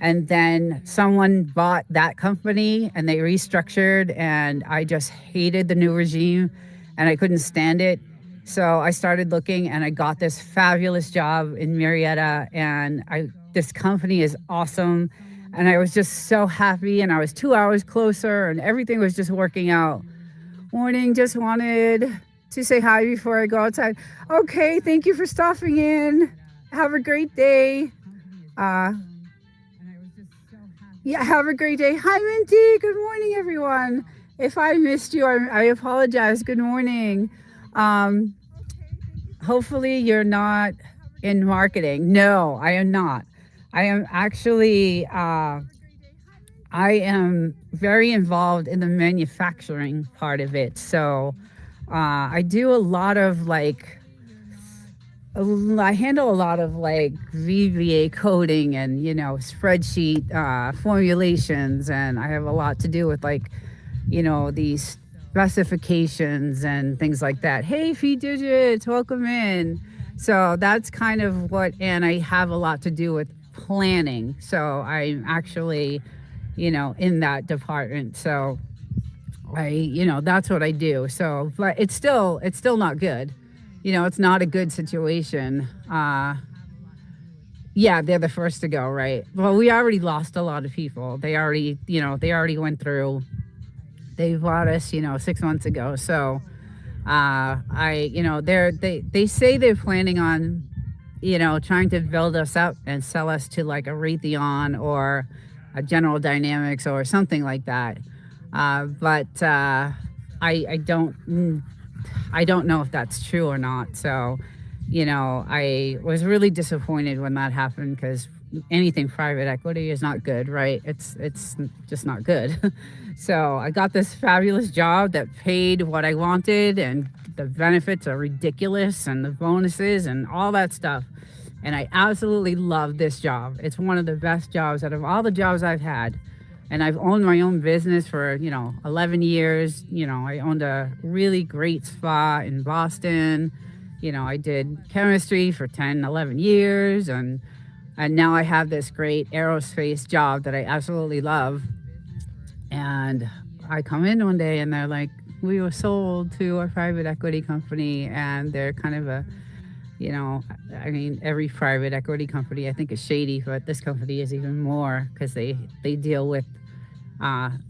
And then someone bought that company and they restructured, and I just hated the new regime and I couldn't stand it. So I started looking, and I got this fabulous job in Marietta, and this company is awesome, and I was just so happy, and I was 2 hours closer, and everything was just working out. Morning, just wanted to say hi before I go outside. Okay, thank you for stopping in. Have a great day. Uh yeah, have a great day. Hi, Minty. Good morning, everyone. If I missed you, I apologize. Good morning. Um, Hopefully, you're not in marketing. No, I am not. I am actually, I am very involved in the manufacturing part of it. So I do a lot of like, I handle a lot of like VBA coding and spreadsheet formulations, and I have a lot to do with like these specifications and things like that. Hey, Feed Digits, welcome in. So that's kind of what, and I have a lot to do with planning. So I'm actually in that department. So that's what I do. So, but it's still not good. It's not a good situation. Yeah, they're the first to go, right? Well, we already lost a lot of people. They already went through. They bought us, 6 months ago. So, they say they're planning on, trying to build us up and sell us to like a Raytheon or a General Dynamics or something like that. But I don't know if that's true or not. So, I was really disappointed when that happened, because anything private equity is not good, right? It's just not good. So I got this fabulous job that paid what I wanted, and the benefits are ridiculous, and the bonuses and all that stuff. And I absolutely love this job. It's one of the best jobs out of all the jobs I've had. And I've owned my own business for 11 years. I owned a really great spa in Boston. I did chemistry for 10, 11 years, and now I have this great aerospace job that I absolutely love. And I come in one day and they're like, we were sold to a private equity company, and they're kind of a, you know, I mean, every private equity company I think is shady, but this company is even more, because they deal with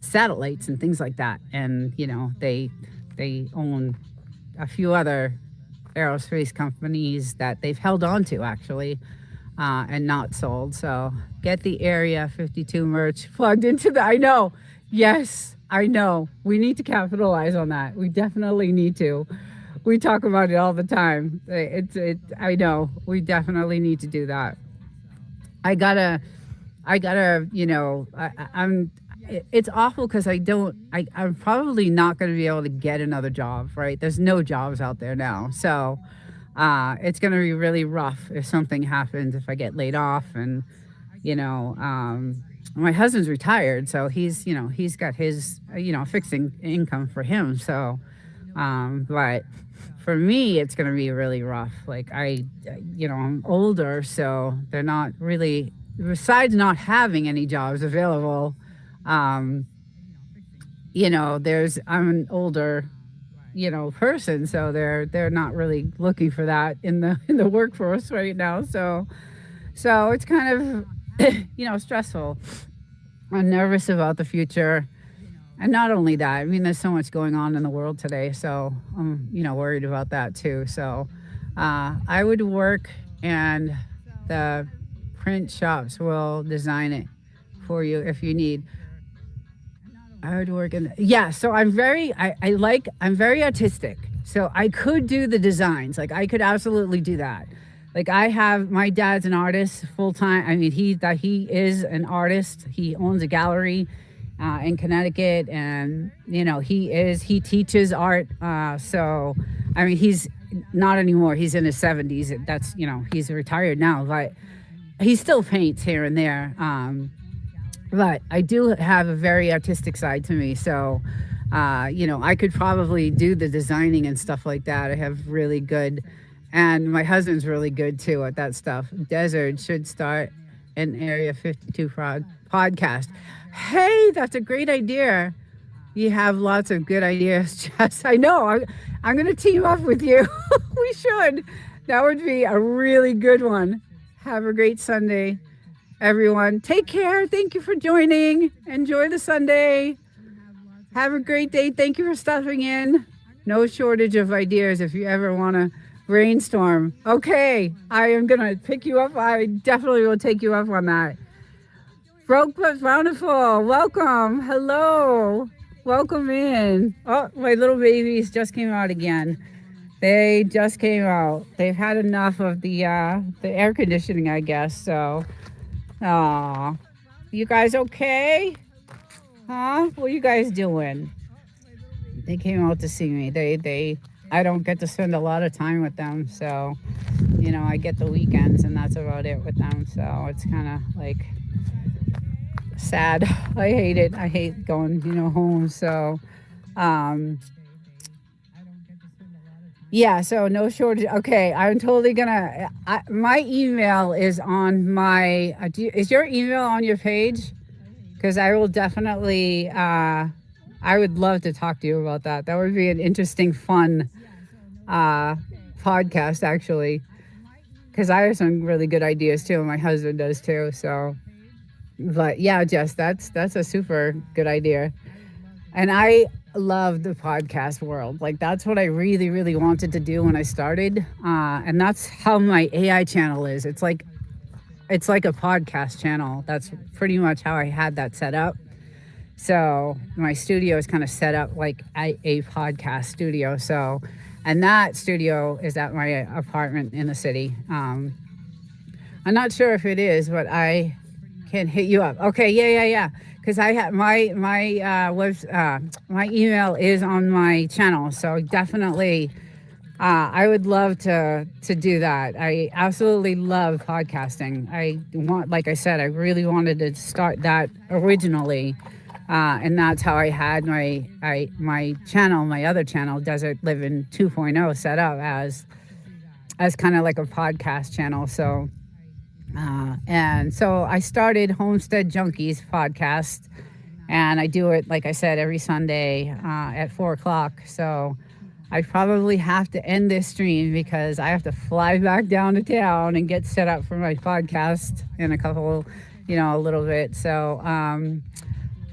satellites and things like that, and they own a few other aerospace companies that they've held on to, actually, and not sold. So get the Area 52 merch plugged into the. I know. Yes, I know. We need to capitalize on that. We definitely need to. We talk about it all the time. I know. We definitely need to do that. I gotta. I gotta. I'm. It's awful because I don't. I'm probably not going to be able to get another job. Right? There's no jobs out there now. So it's going to be really rough if something happens, if I get laid off. And you know my husband's retired, so he's got his fixing income for him. So but for me it's going to be really rough. Like I'm older, so they're not really, besides not having any jobs available. um there's I'm an older person, so they're not really looking for that in the workforce right now. So it's kind of stressful. I'm nervous about the future. And not only that, I mean, there's so much going on in the world today, so I'm, worried about that too. So I would work, and the print shops will design it for you if you need. I would work in, yeah. So I'm very artistic. So I could do the designs. Like I could absolutely do that. Like I have, my dad's an artist full time. I mean, he is an artist. He owns a gallery in Connecticut, and he teaches art. So I mean, he's not anymore. He's in his 70s. That's he's retired now, but he still paints here and there. But I do have a very artistic side to me. So, I could probably do the designing and stuff like that. I have really good, and my husband's really good too at that stuff. Desert should start an Area 52 podcast. Hey, that's a great idea. You have lots of good ideas, Jess. I know. I'm going to team up with you. We should. That would be a really good one. Have a great Sunday, everyone. Take care. Thank you for joining. Enjoy the Sunday. Have a great day. Thank you for stopping in. No shortage of ideas if you ever want to brainstorm. Okay, I am going to pick you up. I definitely will take you up on that. Broke but bountiful. Welcome. Hello. Welcome in. Oh, my little babies just came out again. They just came out. They've had enough of the air conditioning, I guess. So, aw, you guys okay? Huh? What are you guys doing? They came out to see me. I don't get to spend a lot of time with them, so I get the weekends, and that's about it with them. So it's kind of like sad. I hate it. I hate going, home. So, yeah, so no shortage. Okay, I'm totally gonna. My email is on my. Is your email on your page? Because I will definitely. I would love to talk to you about that. That would be an interesting, fun podcast, actually. Because I have some really good ideas too, and my husband does too. So, but yeah, Jess, that's a super good idea, and I love the podcast world. Like that's what I really, really wanted to do when I started, and that's how my AI channel is. It's like a podcast channel. That's pretty much how I had that set up. So my studio is kind of set up like a podcast studio. So, and that studio is at my apartment in the city. I'm not sure if it is, but I can hit you up. Okay, yeah. Because I have my email is on my channel, so definitely, I would love to do that. I absolutely love podcasting. Like I said, I really wanted to start that originally, and that's how I had my channel, my other channel, Desert Living 2.0, set up as kind of like a podcast channel. So. And so I started Homestead Junkies podcast, and I do it, like I said, every Sunday at 4:00. So I probably have to end this stream because I have to fly back down to town and get set up for my podcast in a couple, a little bit. So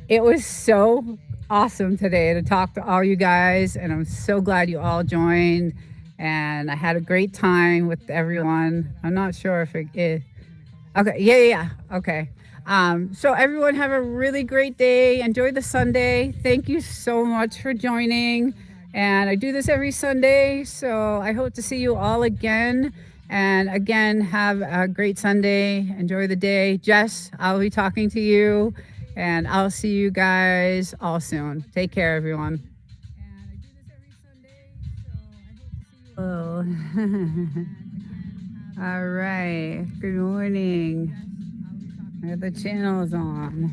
it was so awesome today to talk to all you guys, and I'm so glad you all joined. And I had a great time with everyone. I'm not sure if it is. Okay. Yeah. Okay. So everyone have a really great day. Enjoy the Sunday. Thank you so much for joining. And I do this every Sunday. So I hope to see you all again. And again, have a great Sunday. Enjoy the day. Jess, I'll be talking to you, and I'll see you guys all soon. Take care, everyone. Oh. All right. Good morning. The channel's on.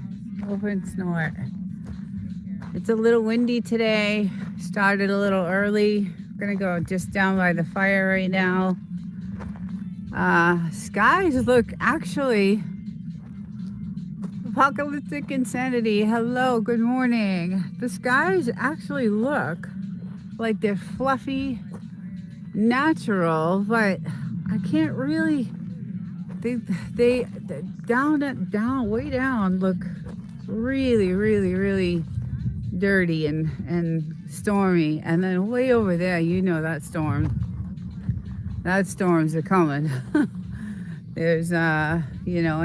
Open snort. It's a little windy today. Started a little early. Gonna go just down by the fire right now. Skies look actually apocalyptic insanity. Hello. Good morning. The skies actually look like they're fluffy, natural, but I can't really. They way down look really, really, really dirty and stormy. And then way over there, you know that storms are coming. There's and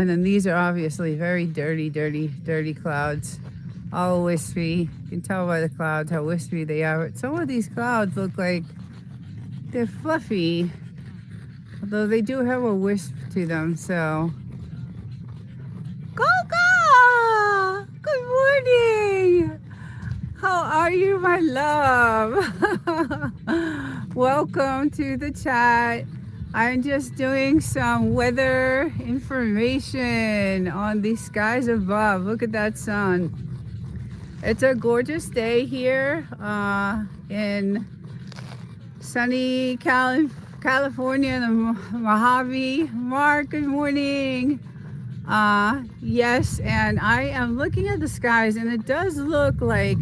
then these are obviously very dirty clouds, all wispy. You can tell by the clouds how wispy they are. But some of these clouds look like they're fluffy, although they do have a wisp to them. So Coco, good morning. How are you, my love? Welcome to the chat. I'm just doing some weather information on the skies above. Look at that sun. It's a gorgeous day here in sunny California, the Mojave. Mark, good morning. Yes, and I am looking at the skies, and it does look like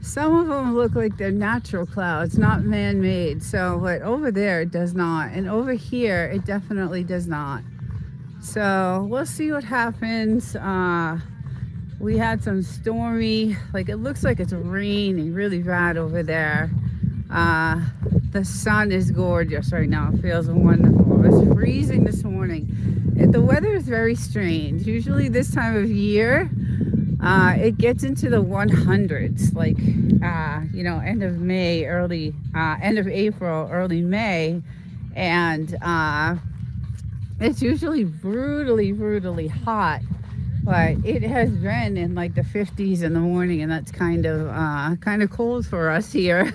some of them look like they're natural clouds, not man-made. So, but over there it does not, and over here it definitely does not. So we'll see what happens. We had some stormy, like it looks like it's raining really bad over there. The sun is gorgeous right now. It feels wonderful. It was freezing this morning. The weather is very strange. Usually this time of year, it gets into the 100s, like, end of May, end of April, early May. And it's usually brutally hot. But it has been in like the 50s in the morning, and that's kind of cold for us here.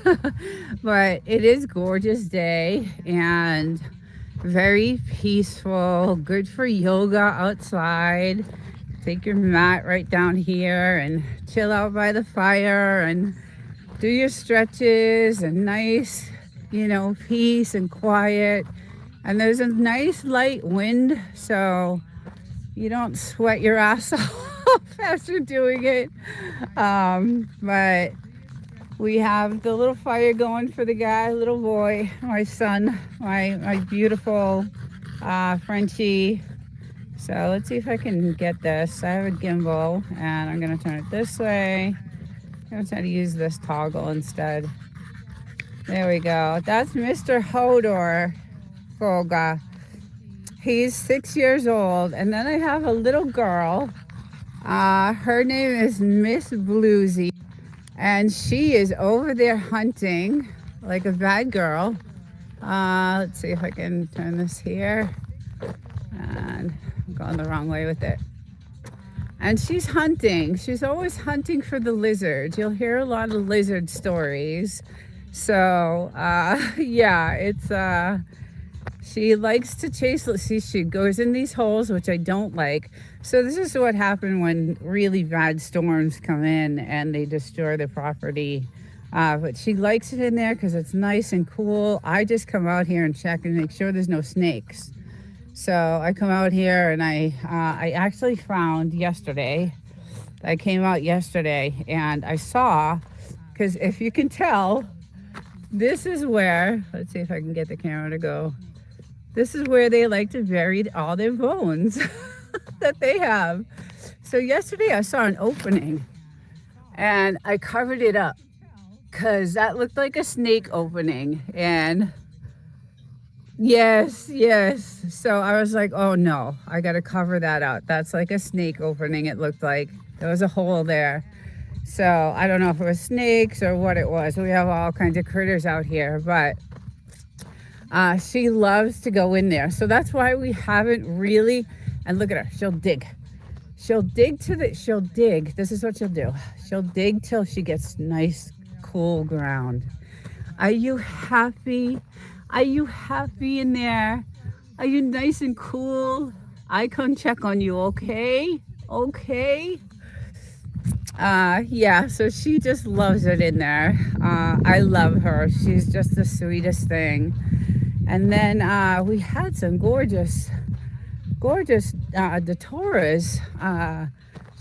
But it is gorgeous day and very peaceful, good for yoga outside. Take your mat right down here and chill out by the fire and do your stretches and nice, peace and quiet. And there's a nice light wind, so you don't sweat your ass off as you're doing it. But we have the little fire going for the guy, little boy, my son, my beautiful Frenchie. So let's see if I can get this. I have a gimbal, and I'm going to turn it this way. I'm going to try to use this toggle instead. There we go. That's Mr. Hodor Goga. He's 6 years old. And then I have a little girl. Her name is Miss Bluesy. And she is over there hunting like a bad girl. Let's see if I can turn this here. And I'm going the wrong way with it. And she's hunting. She's always hunting for the lizards. You'll hear a lot of lizard stories. So, she likes to chase. See, she goes in these holes, which I don't like. So this is what happened when really bad storms come in and they destroy the property. But she likes it in there because it's nice and cool. I just come out here and check and make sure there's no snakes. So I come out here and I actually found yesterday. I came out yesterday and I saw, because if you can tell, this is where, let's see if I can get the camera to go. This is where they like to bury all their bones that they have. So yesterday I saw an opening and I covered it up because that looked like a snake opening. And yes. So I was like, oh no, I got to cover that out. That's like a snake opening. It looked like there was a hole there. So I don't know if it was snakes or what it was. We have all kinds of critters out here, but she loves to go in there. So that's why we haven't really, and look at her, she'll dig. She'll dig. This is what she'll do. She'll dig till she gets nice, cool ground. Are you happy? Are you happy in there? Are you nice and cool? I come check on you, okay? Okay? So she just loves it in there. I love her. She's just the sweetest thing. And then we had some gorgeous Datoras.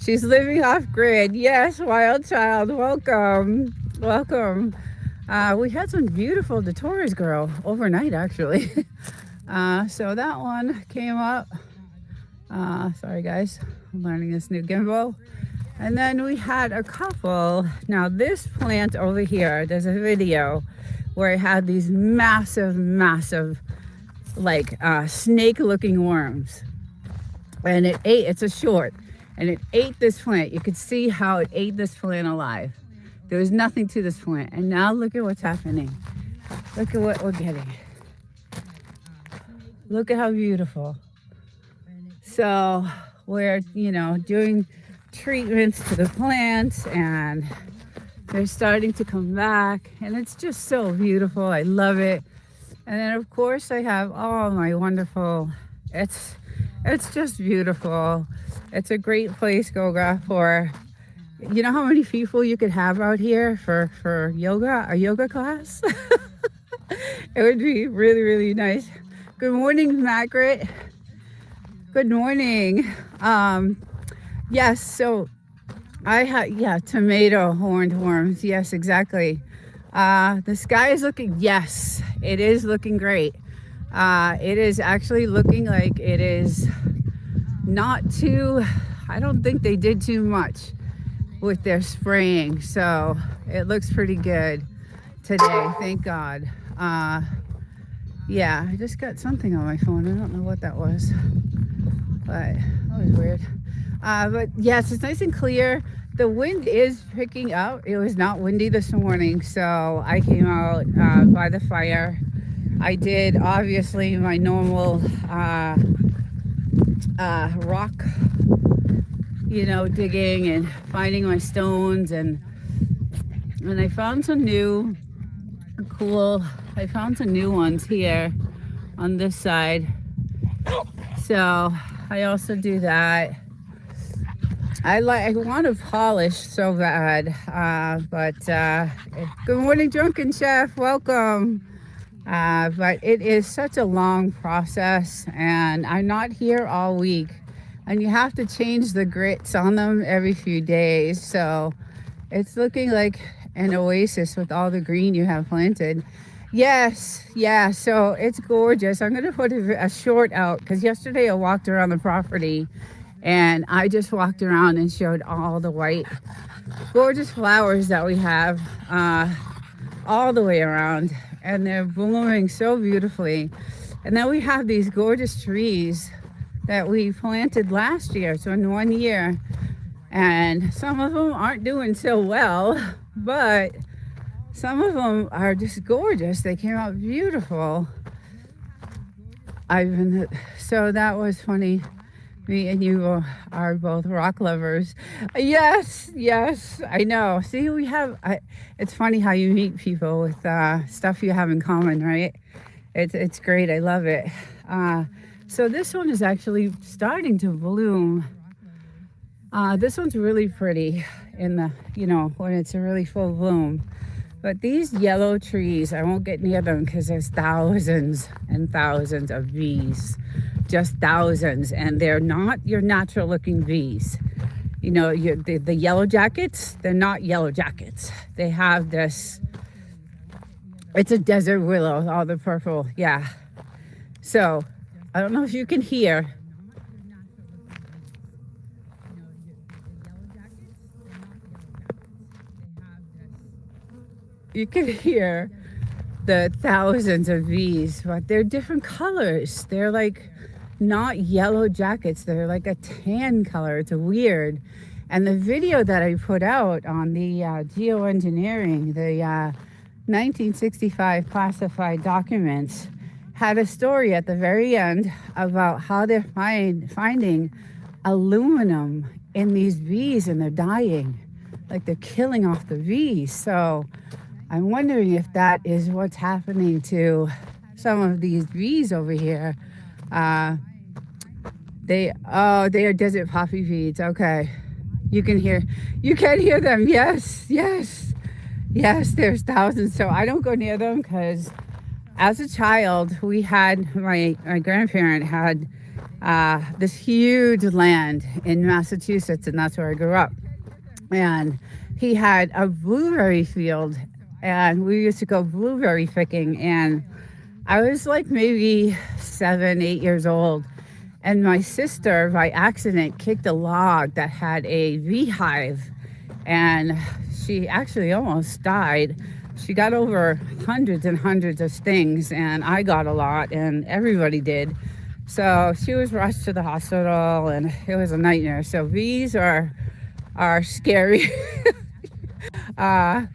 She's living off grid. Yes, wild child, welcome. We had some beautiful Datoras, girl, overnight actually. So that one came up. Sorry guys, I'm learning this new gimbal. And then we had a couple. Now this plant over here, there's a video where it had these massive, massive, like snake-looking worms, and it ate. It's a short, and it ate this plant. You could see how it ate this plant alive. There was nothing to this plant, and now look at what's happening. Look at what we're getting. Look at how beautiful. So we're, doing treatments to the plants, and they're starting to come back, and it's just so beautiful. I love it. And then of course I have all my wonderful, it's just beautiful. It's a great place, Goga, for, you know how many people you could have out here for yoga, a yoga class? It would be really, really nice. Good morning, Margaret. Good morning. Yes, so I had, tomato horned worms. Yes, exactly. The sky is looking, yes, it is looking great. It is actually looking like it is not too, I don't think they did too much with their spraying. So it looks pretty good today, thank God. Yeah, I just got something on my phone. I don't know what that was, but that was weird. But yes, it's nice and clear. The wind is picking up. It was not windy this morning, so I came out by the fire. I did obviously my normal rock, digging and finding my stones, and I found some new ones here on this side. So I also do that. I want to polish so bad, but good morning, Drunken Chef, welcome. But it is such a long process, and I'm not here all week, and you have to change the grits on them every few days. So it's looking like an oasis with all the green you have planted. Yes, yeah, so it's gorgeous. I'm gonna put a short out because yesterday I walked around the property, and I just walked around and showed all the white, gorgeous flowers that we have all the way around, and they're blooming so beautifully. And then we have these gorgeous trees that we planted last year, so in 1 year, and some of them aren't doing so well, but some of them are just gorgeous. They came out beautiful. So that was funny. Me and you are both rock lovers. Yes, I know. See, it's funny how you meet people with stuff you have in common, right? It's great. I love it. So this one is actually starting to bloom. This one's really pretty in the, when it's a really full bloom. But these yellow trees, I won't get near them because there's thousands and thousands of bees, just thousands, and they're not your natural looking bees. The yellow jackets, they're not yellow jackets. They have this, it's a desert willow, all the purple, yeah. So I don't know if you can hear. You can hear the thousands of bees, but they're different colors. They're like not yellow jackets. They're like a tan color. It's weird. And the video that I put out on the geoengineering, the 1965 classified documents, had a story at the very end about how they're finding aluminum in these bees, and they're dying. Like they're killing off the bees. So I'm wondering if that is what's happening to some of these bees over here. They are desert poppy bees. Okay. You can hear them. Yes. There's thousands. So I don't go near them because as a child, we had, my grandparent had this huge land in Massachusetts, and that's where I grew up. And he had a blueberry field, and we used to go blueberry picking, and I was like maybe 7, 8 years old, And my sister, by accident, kicked a log that had a beehive, and she actually almost died. She got over hundreds and hundreds of stings, and I got a lot, and everybody did. So she was rushed to the hospital, and it was a nightmare. So bees are scary. uh,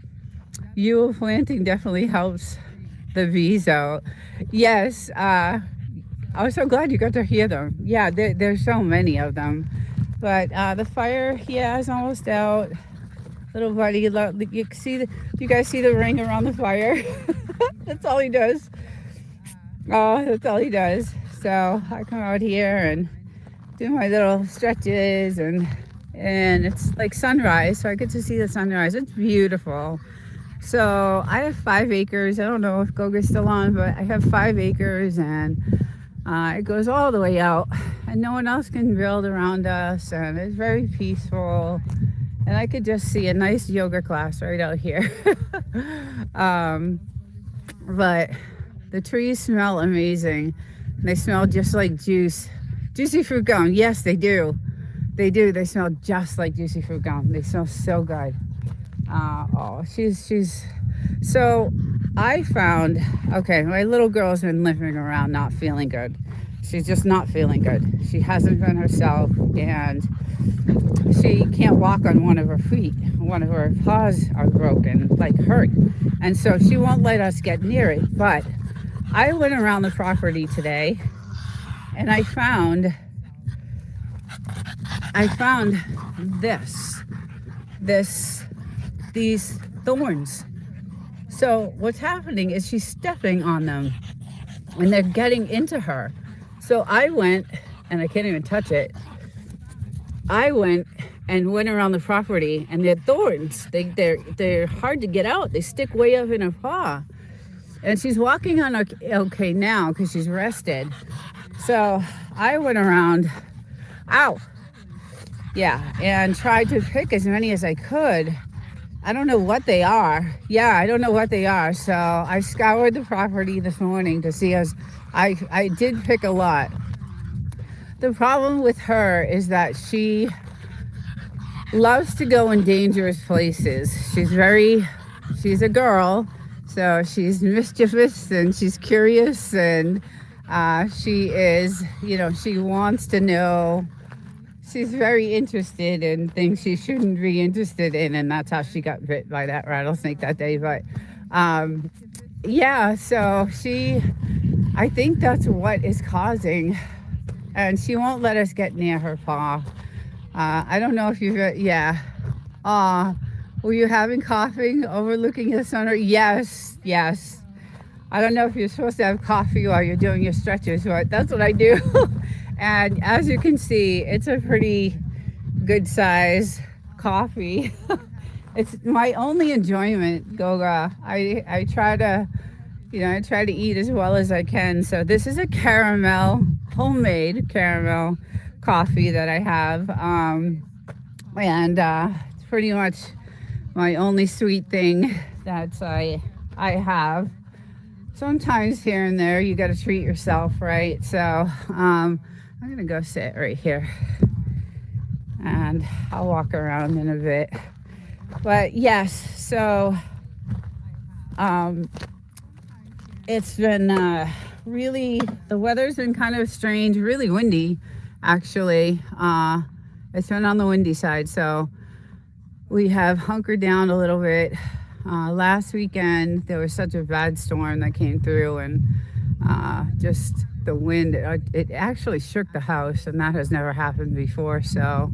Yule planting definitely helps the bees out. Yes, I was so glad you got to hear them. Yeah, there's so many of them. But the fire, yeah, is almost out. Little buddy, you see you guys see the ring around the fire? That's all he does. Oh, that's all he does. So I come out here and do my little stretches, and it's like sunrise, so I get to see the sunrise. It's beautiful. So I have 5 acres. I don't know if Goga's still on, but I have 5 acres, and it goes all the way out, and no one else can build around us, and it's very peaceful. And I could just see a nice yoga class right out here. But the trees smell amazing. They smell just like juicy fruit gum. Yes, they do. They do. They smell just like juicy fruit gum. They smell so good. She's. So I found, okay, my little girl's been limping around not feeling good. She's just not feeling good. She hasn't been herself, and she can't walk on one of her feet. One of her paws are broken, like hurt. And so she won't let us get near it. But I went around the property today, and I found these thorns. So what's happening is she's stepping on them, and they're getting into her. So I went, and I can't even touch it. I went around the property, and they're thorns. They're hard to get out. They stick way up in her paw. And she's walking on okay now because she's rested. So I went around, ow, yeah, and tried to pick as many as I could. I don't know what they are. Yeah, I don't know what they are. So I scoured the property this morning to see as I did pick a lot. The problem with her is that she loves to go in dangerous places. She's a girl, so she's mischievous, and she's curious, and she is, she wants to know. She's very interested in things she shouldn't be interested in, and that's how she got bit by that rattlesnake that day. But yeah, so I think that's what is causing, and she won't let us get near her paw. I don't know if you've, yeah. Were you having coffee overlooking the sun? Yes. I don't know if you're supposed to have coffee while you're doing your stretches, but that's what I do. And as you can see, it's a pretty good size coffee. It's my only enjoyment, Goga. I try to, eat as well as I can. So this is a homemade caramel coffee that I have. And it's pretty much my only sweet thing that I have. Sometimes here and there you got to treat yourself, right? So I'm gonna go sit right here, and I'll walk around in a bit. But yes, so it's been really, the weather's been kind of strange, really windy actually. It's been on the windy side, so we have hunkered down a little bit. Last weekend there was such a bad storm that came through, and just the wind, it actually shook the house, and that has never happened before. So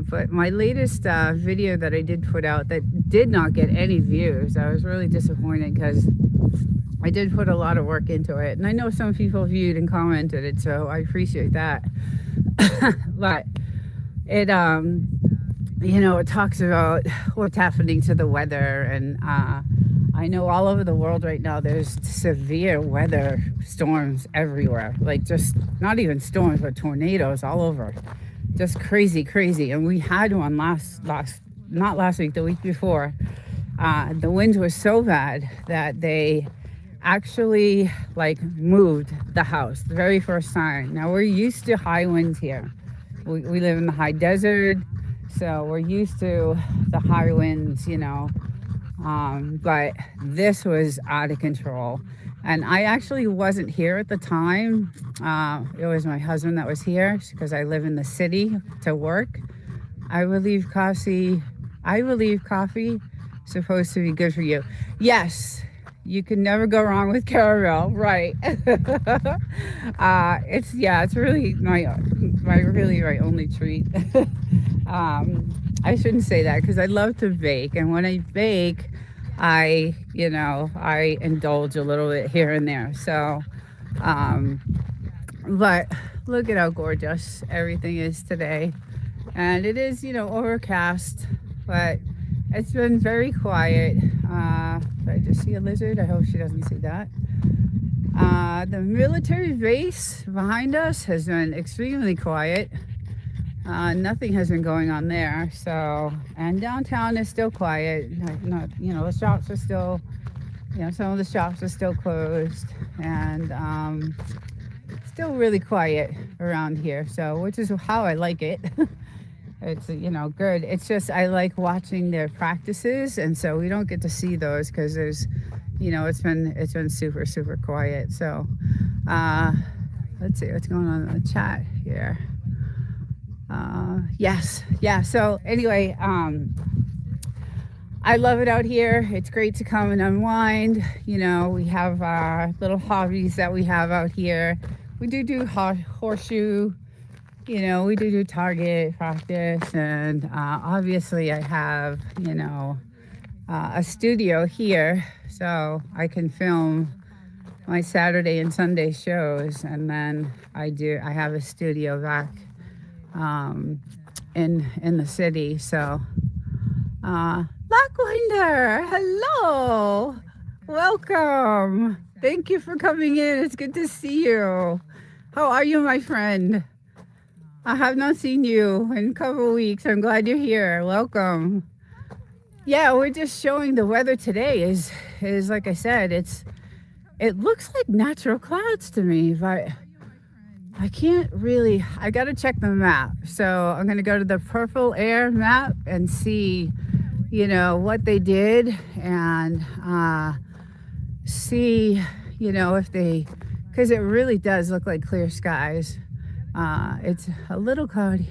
but my latest video that I did put out that did not get any views, I was really disappointed because I did put a lot of work into it, and I know some people viewed and commented it, so I appreciate that. But it it talks about what's happening to the weather, and I know all over the world right now there's severe weather storms everywhere, like just not even storms but tornadoes all over, just crazy. And we had one not last week, the week before. The winds were so bad that they actually like moved the house the very first time. Now we're used to high winds here. We live in the high desert, so we're used to the high winds, but this was out of control. And I actually wasn't here at the time. It was my husband that was here because I live in the city to work. I believe coffee supposed to be good for you. Yes, you can never go wrong with caramel, right? It's really my only treat. I shouldn't say that because I love to bake, and when I bake, I indulge a little bit here and there. So, um, but look at how gorgeous everything is today. And it is, overcast, but it's been very quiet. Did I just see a lizard? I hope she doesn't see that. The military base behind us has been extremely quiet. Nothing has been going on there. So, and downtown is still quiet. Not, the shops are still, some of the shops are still closed, and still really quiet around here. So, which is how I like it. It's good. It's just I like watching their practices, and so we don't get to see those because there's, it's been super super quiet. So, let's see what's going on in the chat here. Yes, yeah. So anyway, I love it out here. It's great to come and unwind. We have little hobbies that we have out here. We do horseshoe. We do target practice, and obviously I have, a studio here, so I can film my Saturday and Sunday shows, and then I have a studio back in the city. So, Lackwinder, hello, welcome. Thank you for coming in. It's good to see you. How are you, my friend? I have not seen you in a couple of weeks. I'm glad you're here. Welcome. Yeah, we're just showing the weather today is like I said, it looks like natural clouds to me, but I can't really. I got to check the map. So I'm going to go to the Purple Air map and see, what they did, and see, if they, because it really does look like clear skies. It's a little cloudy.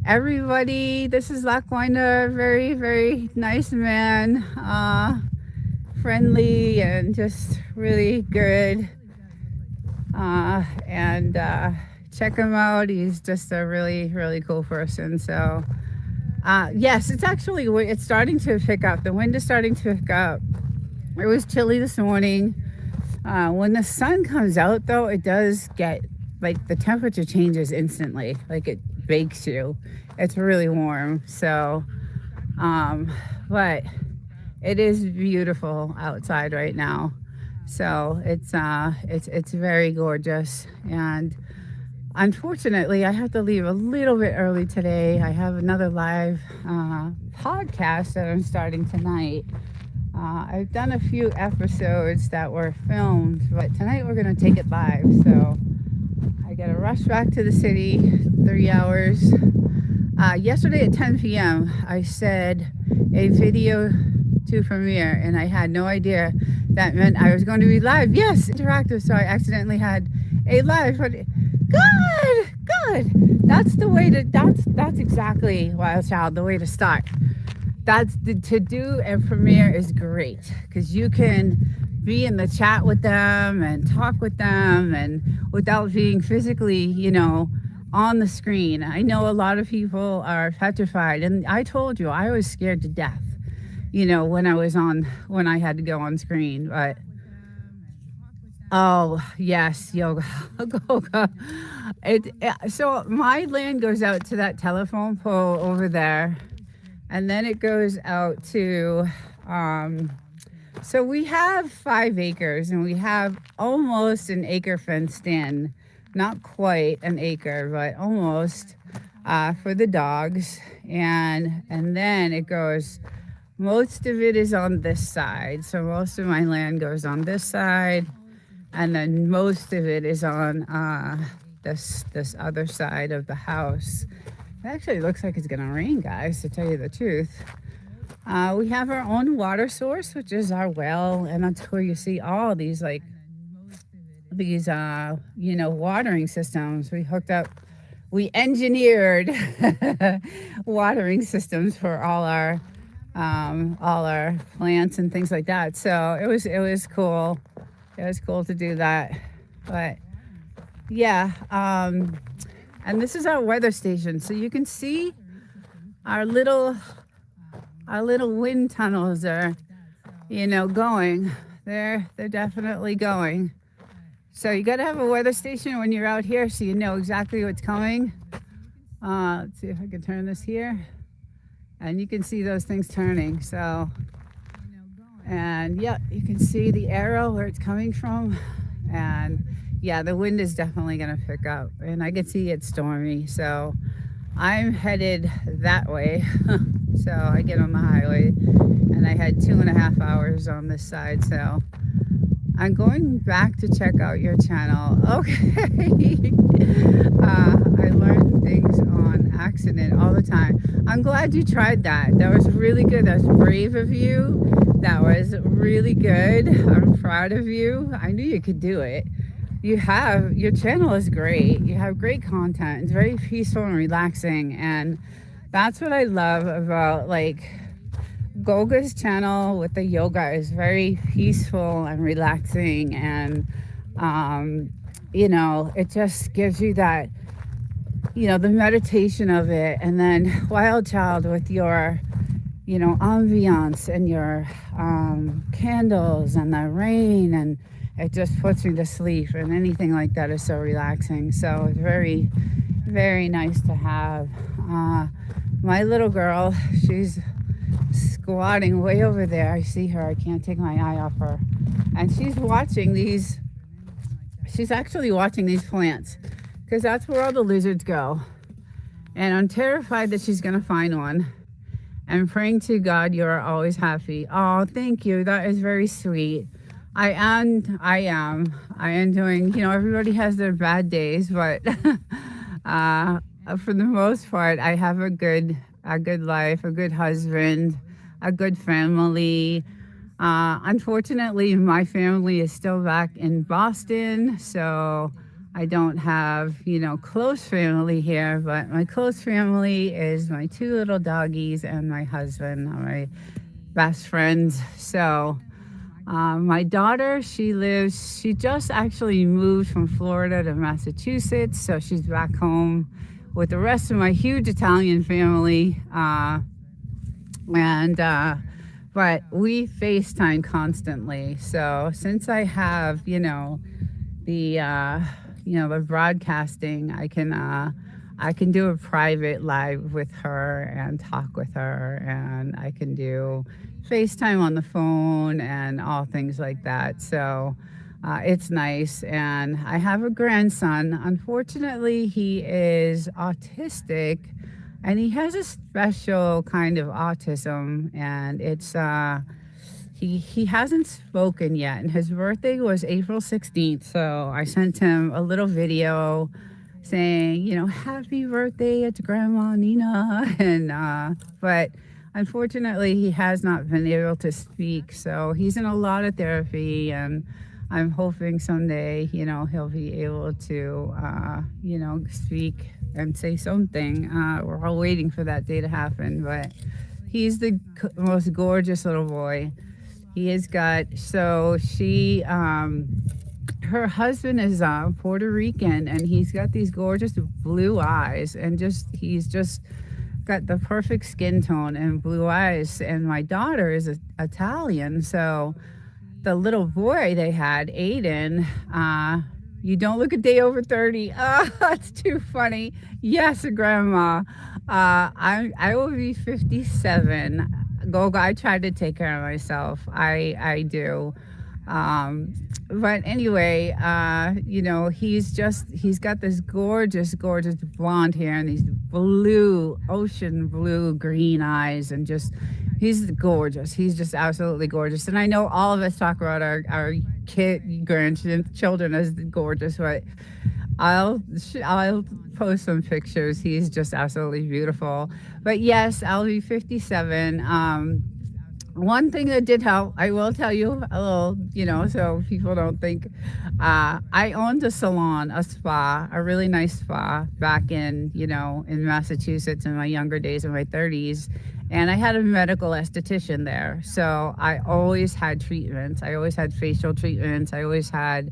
Everybody, this is Lackwinder, very, very nice man, friendly and just really good. And check him out. He's just a really, really cool person. So, yes, it's starting to pick up. The wind is starting to pick up. It was chilly this morning. When the sun comes out, though, it does get, like, the temperature changes instantly. Like, it bakes you. It's really warm. So, but it is beautiful outside right now. So it's very gorgeous. And unfortunately, I have to leave a little bit early today. I have another live podcast that I'm starting tonight. I've done a few episodes that were filmed, but tonight we're going to take it live. So I got to rush back to the city, 3 hours. Yesterday at 10 p.m., I said a video to premiere, and I had no idea that meant I was going to be live. Yes, interactive. So I accidentally had a live. But good. That's the way to. That's exactly, Wild Child, the way to start. To do a premiere is great because you can be in the chat with them and talk with them, and without being physically, on the screen. I know a lot of people are petrified, and I told you I was scared to death, when I had to go on screen. But oh yes, yoga. So my land goes out to that telephone pole over there, and then it goes out to so we have 5 acres, and we have almost an acre fenced in. Not quite an acre, but almost, for the dogs. And then it goes, most of it is on this side. So most of my land goes on this side, and then most of it is on this other side of the house. It actually looks like it's gonna rain, guys, to tell you the truth. We have our own water source, which is our well, and that's where you see all these watering systems. We engineered watering systems for all our plants and things like that. So it was cool. It was cool to do that. But yeah, and this is our weather station, so you can see our little wind tunnels are, going. They're definitely going. So you got to have a weather station when you're out here, so you know exactly what's coming. Let's see if I can turn this here, and you can see those things turning. So, and yeah, you can see the arrow where it's coming from, and yeah, the wind is definitely going to pick up, and I can see it's stormy. So I'm headed that way. So I get on the highway, and I had 2.5 hours on this side. So I'm going back to check out your channel. Okay. I learn things on accident all the time. I'm glad you tried that. That was really good. That was brave of you. That was really good. I'm proud of you. I knew you could do it. Your channel is great. You have great content. It's very peaceful and relaxing. And that's what I love about Golga's channel with the yoga is very peaceful and relaxing, and it just gives you that, the meditation of it. And then Wild Child with your, ambiance and your candles and the rain, and it just puts me to sleep, and anything like that is so relaxing. So it's very, very nice to have. My little girl, she's squatting way over there. I see her. I can't take my eye off her. And she's actually watching these plants, because that's where all the lizards go. And I'm terrified that she's going to find one. And praying to God, you are always happy. Oh, thank you. That is very sweet. I am doing, everybody has their bad days, but for the most part, I have a good life, a good husband, a good family. Unfortunately, my family is still back in Boston, so I don't have, close family here, but my close family is my 2 little doggies and my husband, my best friends. So my daughter, she just actually moved from Florida to Massachusetts, so she's back home with the rest of my huge Italian family. But we FaceTime constantly. So since I have, the broadcasting, I can do a private live with her and talk with her, and I can do FaceTime on the phone and all things like that. So it's nice. And I have a grandson. Unfortunately, he is autistic, and he has a special kind of autism, and it's he hasn't spoken yet, and his birthday was April 16th. So I sent him a little video saying, happy birthday, it's Grandma Nina. And but unfortunately, he has not been able to speak. So he's in a lot of therapy, and I'm hoping someday, he'll be able to, speak and say something. We're all waiting for that day to happen, but he's the most gorgeous little boy. He has got, her husband is Puerto Rican, and he's got these gorgeous blue eyes, and he's just got the perfect skin tone and blue eyes. And my daughter is Italian, so the little boy they had, Aiden, you don't look a day over 30. Oh, that's too funny. Yes, Grandma. I will be 57. Goga, I try to take care of myself. I do. But anyway, he's got this gorgeous, gorgeous blonde hair and these blue, ocean blue, green eyes, and He's gorgeous. He's just absolutely gorgeous. And I know all of us talk about our grandchildren as gorgeous, but I'll post some pictures. He's just absolutely beautiful. But yes, I'll be 57. One thing that did help, I will tell you a little, so people don't think. I owned a salon, a spa, a really nice spa back in Massachusetts in my younger days, in my 30s. And I had a medical esthetician there. So I always had treatments. I always had facial treatments. I always had,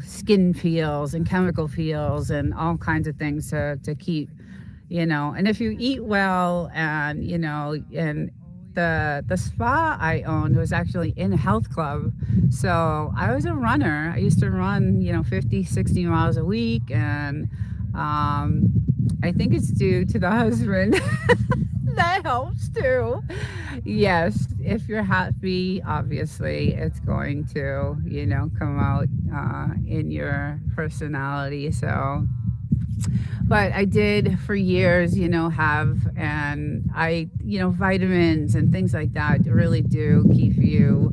skin peels and chemical peels and all kinds of things to keep and if you eat well and the spa I owned was actually in a health club. So I was a runner. I used to run 50, 60 miles a week. And I think it's due to the husband. That helps too. Yes, if you're happy, obviously it's going to come out in your personality. So but I did for years, have, and vitamins and things like that really do keep you,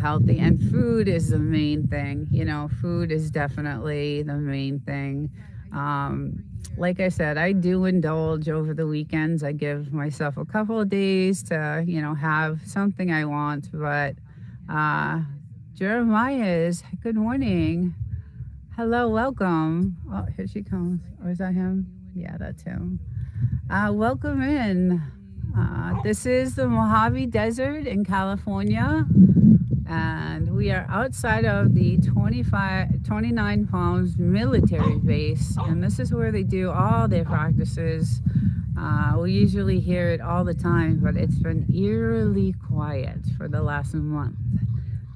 healthy. And food is the main thing. Food is definitely the main thing. Like I said, I do indulge over the weekends. I give myself a couple of days to, have something I want. But Jeremiah is, good morning. Hello, welcome. Oh, here she comes. Or is that him? Yeah, that's him. Welcome in. This is the Mojave Desert in California, and we are outside of the 29 Palms military base, and this is where they do all their practices. We usually hear it all the time, but it's been eerily quiet for the last month.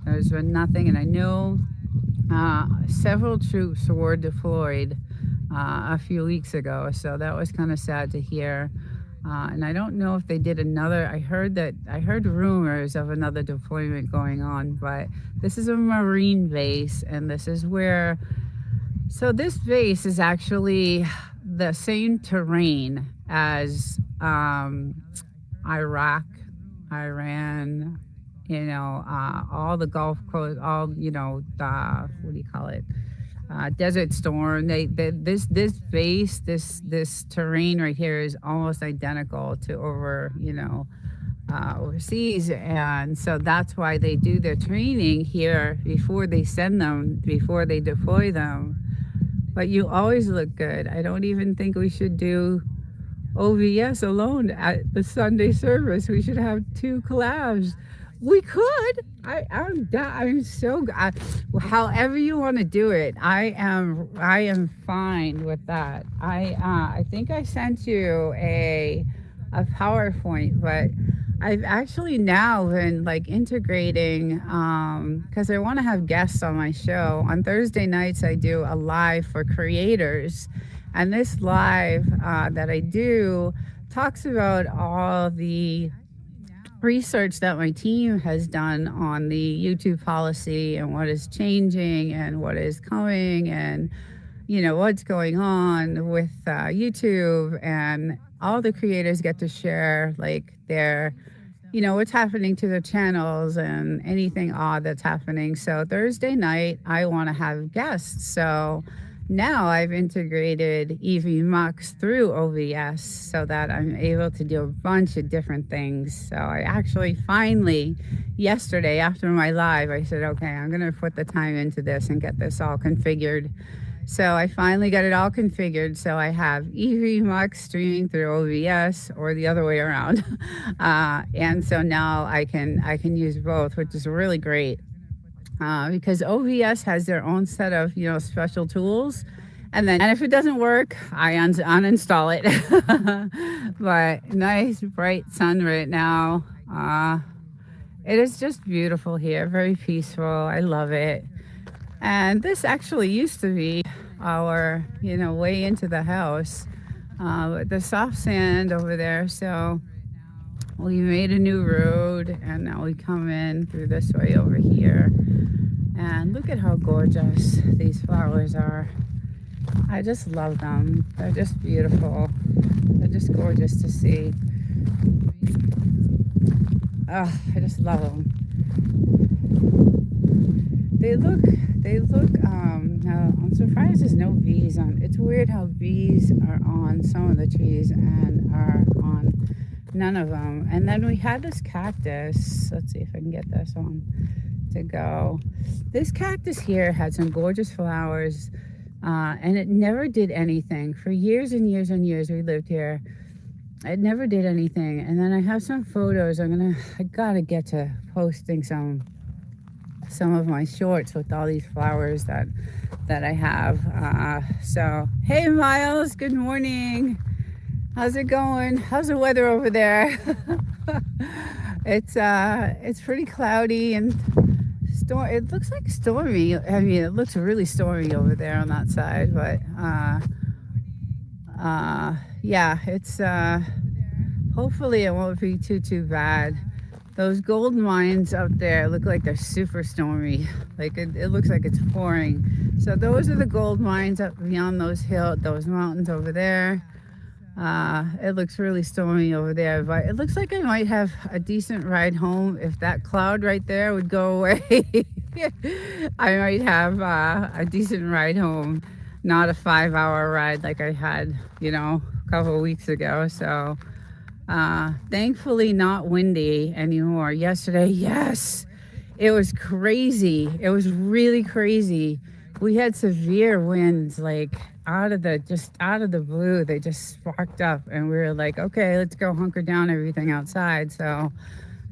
There's been nothing, and I know several troops were deployed a few weeks ago, so that was kind of sad to hear. And I don't know if they did another. I heard rumors of another deployment going on, but this is a Marine base, and this is where. So this base is actually the same terrain as Iraq, Iran, all the Gulf Coast, all what do you call it? Desert Storm. This base, this terrain right here is almost identical to overseas, and so that's why they do their training here before they send them, before they deploy them. But you always look good. I don't even think we should do OVS alone at the Sunday service. We should have two collabs. We could. I'm so. However you want to do it, I am fine with that. I think I sent you a PowerPoint, but I've actually now been like integrating because I want to have guests on my show. On Thursday nights, I do a live for creators, and this live that I do talks about all the research that my team has done on the YouTube policy and what is changing and what is coming and what's going on with YouTube, and all the creators get to share like their what's happening to their channels and anything odd that's happening. So Thursday night I want to have guests, so now I've integrated EV Mux through OVS so that I'm able to do a bunch of different things. So I actually finally, yesterday after my live, I said, okay, I'm going to put the time into this and get this all configured. So I finally got it all configured. So I have EV Mux streaming through OVS or the other way around. And so now I can use both, which is really great. Because OVS has their own set of special tools, and if it doesn't work, I uninstall it. But nice bright sun right now. It is just beautiful here, very peaceful. I love it. And this actually used to be our way into the house, with the soft sand over there. So we made a new road, and now we come in through this way over here. And look at how gorgeous these flowers are. I just love them. They're just beautiful. They're just gorgeous to see. Oh, I just love them. They look, now I'm surprised there's no bees on. It's weird how bees are on some of the trees and are on none of them. And then we had this cactus. Let's see if I can get this on to go. This cactus here had some gorgeous flowers, and it never did anything. For years and years and years we lived here. It never did anything. And then I have some photos. I gotta get to posting some of my shorts with all these flowers that I have. So hey Miles, good morning. How's it going? How's the weather over there? It's pretty cloudy and it looks like stormy. I mean, it looks really stormy over there on that side, but yeah, it's hopefully it won't be too bad. Those gold mines up there look like they're super stormy. Like it looks like it's pouring. So those are the gold mines up beyond those mountains over there. It looks really stormy over there, but it looks like I might have a decent ride home if that cloud right there would go away. I might have a decent ride home, not a 5-hour ride like I had, a couple of weeks ago. So thankfully not windy anymore. Yesterday, yes, it was crazy. It was really crazy. We had severe winds, like out of the blue. They just sparked up and we were like, okay, let's go hunker down everything outside. So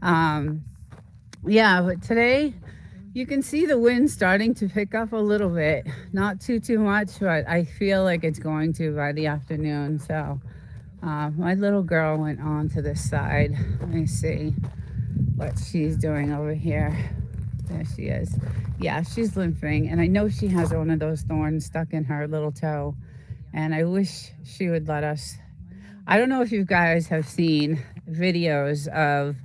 yeah, but today you can see the wind starting to pick up a little bit, not too much, but I feel like it's going to by the afternoon. So my little girl went on to this side. Let me see what she's doing over here. There she is. Yeah, she's limping, and I know she has one of those thorns stuck in her little toe, and I wish she would let us. I don't know if you guys have seen videos of,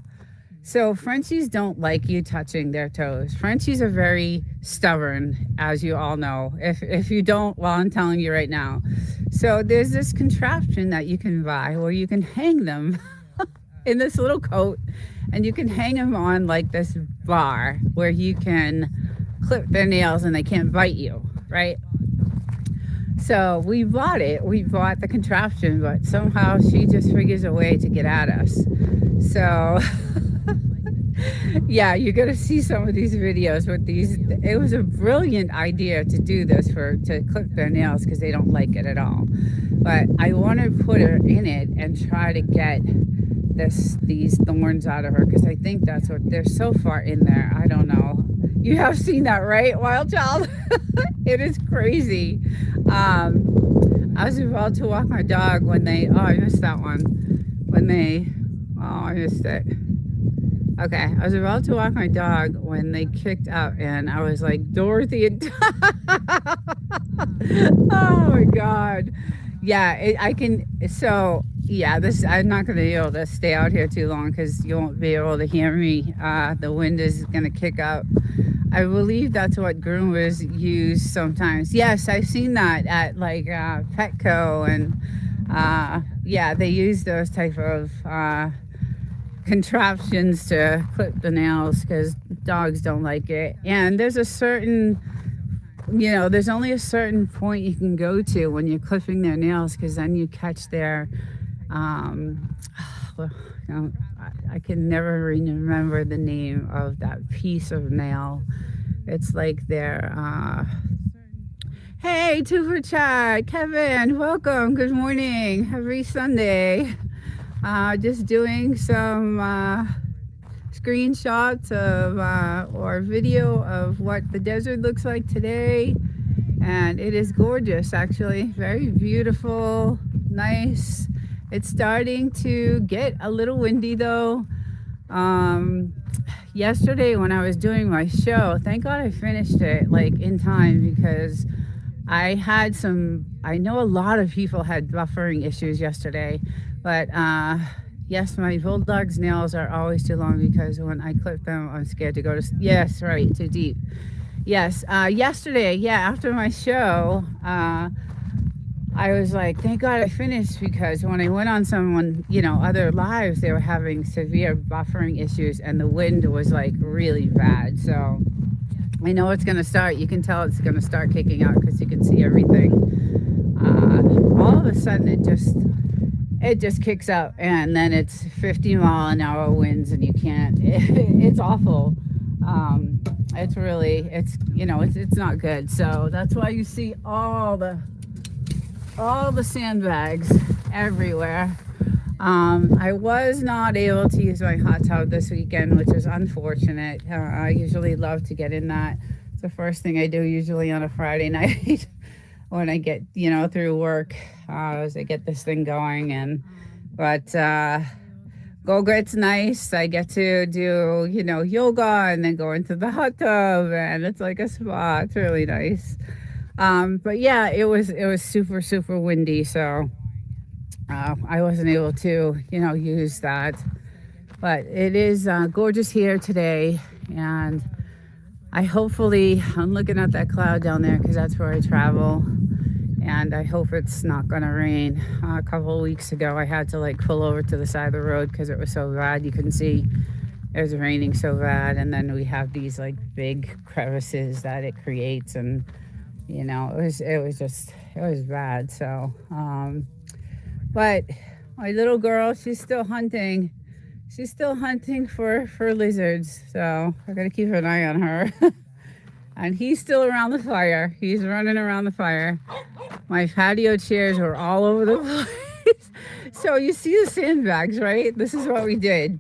so Frenchies don't like you touching their toes. Frenchies are very stubborn, as you all know. If you don't, well, I'm telling you right now. So there's this contraption that you can buy where you can hang them in this little coat, and you can hang them on like this bar where you can clip their nails and they can't bite you, right? So we bought the contraption, but somehow she just figures a way to get at us. So yeah, you're gonna see some of these videos with these. It was a brilliant idea to do this to clip their nails because they don't like it at all. But I want to put her in it and try to get these thorns out of her because I think that's what they're so far in there. I don't know. You have seen that, right, Wild Child? It is crazy. I was about to walk my dog when I missed that one. I missed it. Okay, I was about to walk my dog when they kicked up, and I was like, Dorothy and oh my God. Yeah, I can. So yeah, I'm not going to be able to stay out here too long because you won't be able to hear me. The wind is going to kick up. I believe that's what groomers use sometimes. Yes, I've seen that at like Petco, and yeah, they use those type of contraptions to clip the nails because dogs don't like it. And there's there's only a certain point you can go to when you're clipping their nails because then you catch their I can never remember the name of that piece of nail. It's like their hey, Tuber Chat, Kevin, welcome, good morning, happy Sunday. Just doing some screenshots of or video of what the desert looks like today, and it is gorgeous, actually, very beautiful, nice. It's starting to get a little windy though. Yesterday when I was doing my show, thank God I finished it like in time because I know a lot of people had buffering issues yesterday, but yes, my bulldog's nails are always too long because when I clip them, I'm scared to go to, yes, right, too deep. Yes, yesterday, yeah, after my show, I was like, thank God I finished, because when I went on someone, other lives, they were having severe buffering issues and the wind was like really bad. So I know it's going to start. You can tell it's going to start kicking out because you can see everything. All of a sudden, it just kicks up, and then it's 50-mile-an-hour winds, and you can't. It's awful. It's really, it's not good. So that's why you see all the sandbags everywhere. I was not able to use my hot tub this weekend, which is unfortunate. I usually love to get in that. It's the first thing I do usually on a Friday night when I get, through work, as I get this thing going. But Go-Grit's nice. I get to do, yoga and then go into the hot tub, and it's like a spa. It's really nice. But yeah, it was super, super windy, so I wasn't able to, use that. But it is gorgeous here today, and I'm looking at that cloud down there because that's where I travel, and I hope it's not gonna rain. A couple of weeks ago, I had to like pull over to the side of the road because it was so bad. You couldn't see. It was raining so bad, and then we have these like big crevices that it creates, and it was bad. So, but my little girl, she's still hunting. She's still hunting for lizards. So I gotta keep an eye on her. And he's still around the fire. He's running around the fire. My patio chairs were all over the place. So you see the sandbags, right? This is what we did.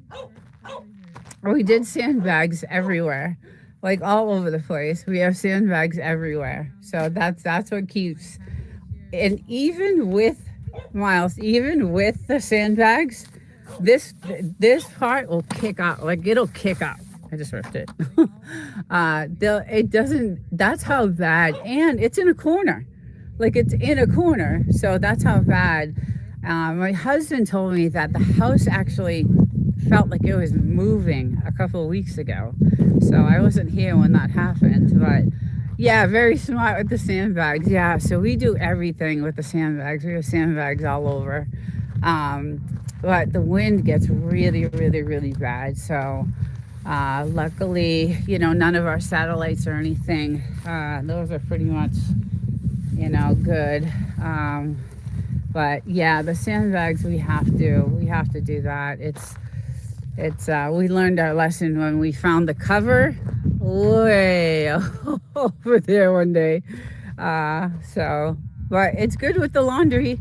We did sandbags everywhere, like all over the place. We have sandbags everywhere. So that's what keeps. And even with Miles, even with the sandbags, this part will kick out. Like it'll kick out. I just ripped it. It doesn't. That's how bad. And it's in a corner. Like it's in a corner. So that's how bad. My husband told me that the house actually felt like it was moving a couple of weeks ago. So I wasn't here when that happened. But yeah, very smart with the sandbags. Yeah, so we do everything with the sandbags. We have sandbags all over. But the wind gets really, really, really bad. So luckily, none of our satellites or anything. Those are pretty much, good. But yeah, the sandbags, we have to do that. We learned our lesson when we found the cover way over there one day. But it's good with the laundry.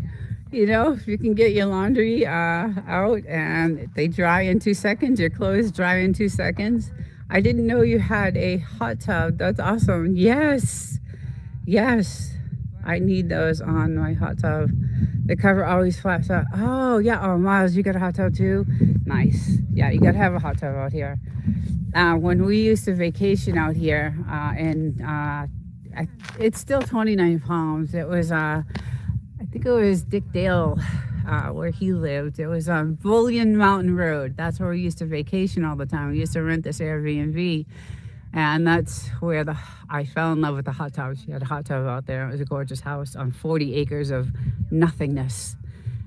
If you can get your laundry out and they dry in 2 seconds, your clothes dry in 2 seconds. I didn't know you had a hot tub. That's awesome. Yes. I need those on my hot tub. The cover always flaps out. Oh, yeah. Oh, Miles, you got a hot tub too? Nice. Yeah, you got to have a hot tub out here. When we used to vacation out here, it's still 29 Palms. It was, I think it was Dick Dale, where he lived. It was on Bullion Mountain Road. That's where we used to vacation all the time. We used to rent this Airbnb. And that's where I fell in love with the hot tub. She had a hot tub out there. It was a gorgeous house on 40 acres of nothingness,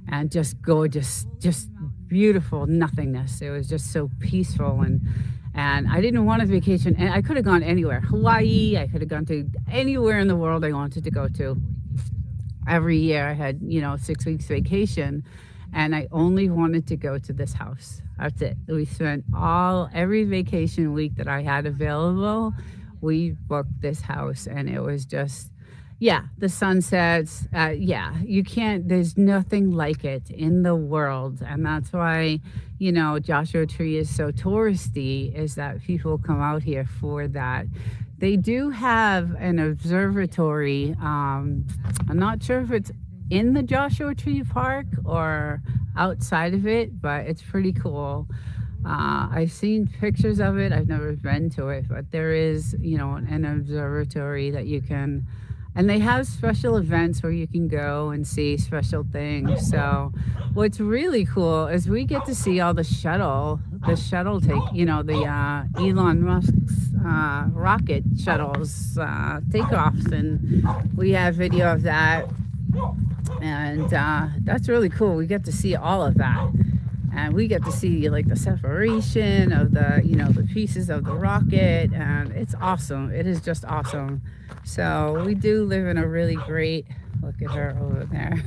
and just gorgeous, just beautiful nothingness. It was just so peaceful, and I didn't want a vacation. And I could have gone anywhere. Hawaii, I could have gone to anywhere in the world I wanted to go to. Every year I had, 6 weeks vacation, and I only wanted to go to this house. That's it. We spent every vacation week that I had available, we booked this house, and it was just, the sunsets. You can't, there's nothing like it in the world. And that's why, Joshua Tree is so touristy, is that people come out here for that. They do have an observatory. I'm not sure if it's in the Joshua Tree Park or outside of it, but it's pretty cool. I've seen pictures of it. I've never been to it, but there is, an observatory that you can, and they have special events where you can go and see special things. So what's really cool is we get to see all the shuttle take, the Elon Musk's rocket shuttles takeoffs, and we have video of that. And that's really cool. We get to see all of that, and we get to see like the separation of the the pieces of the rocket, and it's awesome. It is just awesome. So we do live in a really great, look at her over there.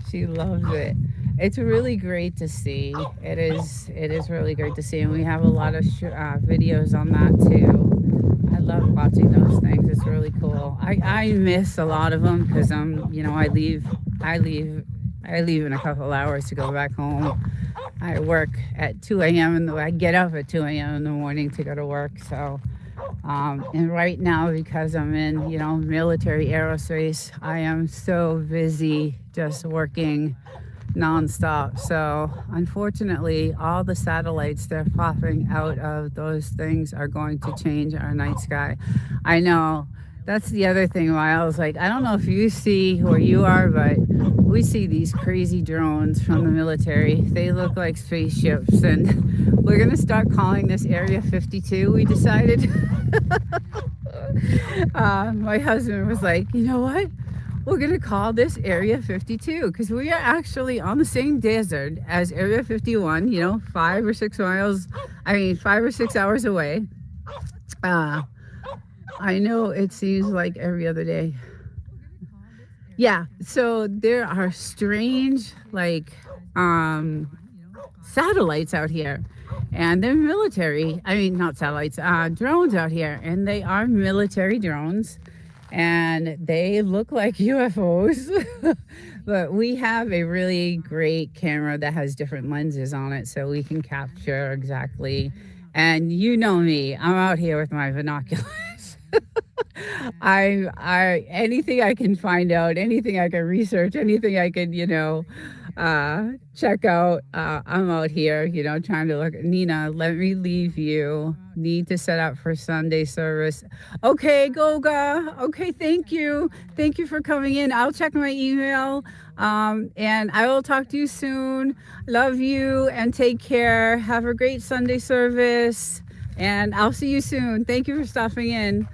She loves it. It's really great to see. It is really great to see, and we have a lot of videos on that too. I love watching those things. It's really cool. I miss a lot of them because I leave I leave in a couple hours to go back home. I work at 2 a.m. I get up at 2 a.m. in the morning to go to work. So, and right now, because I'm in, military aerospace, I am so busy just working nonstop. So, unfortunately, all the satellites that are popping out of those things are going to change our night sky. I know. That's the other thing why I was like, I don't know if you see where you are, but we see these crazy drones from the military. They look like spaceships, and we're going to start calling this Area 52, we decided. My husband was like, you know what? We're going to call this Area 52 because we are actually on the same desert as Area 51, 5 or 6 miles, 5 or 6 hours away. Uh, I know it seems like every other day. Yeah, so there are strange, like, satellites out here. And they're military. I mean, not satellites, drones out here. And they are military drones. And they look like UFOs. But we have a really great camera that has different lenses on it so we can capture exactly. And you know me, I'm out here with my binoculars. Anything I can find out, anything I can research, anything I can, check out. I'm out here, trying to look. Nina, let me leave you. Need to set up for Sunday service. Okay, Goga. Okay, thank you. Thank you for coming in. I'll check my email. And I will talk to you soon. Love you and take care. Have a great Sunday service. And I'll see you soon. Thank you for stopping in.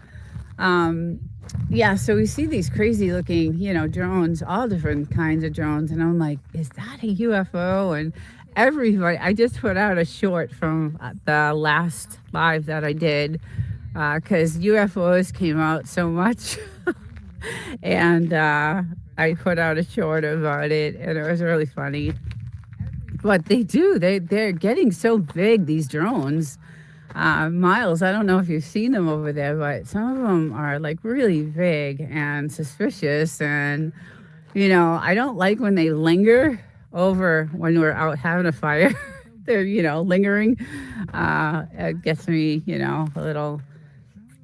Um, yeah, so we see these crazy looking, drones, all different kinds of drones. And I'm like, is that a UFO? And everybody, I just put out a short from the last live that I did because UFOs came out so much. And I put out a short about it, and it was really funny. But they're getting so big, these drones. Miles, I don't know if you've seen them over there, but some of them are like really big and suspicious. And, I don't like when they linger over when we're out having a fire. They're, lingering. It gets me, a little.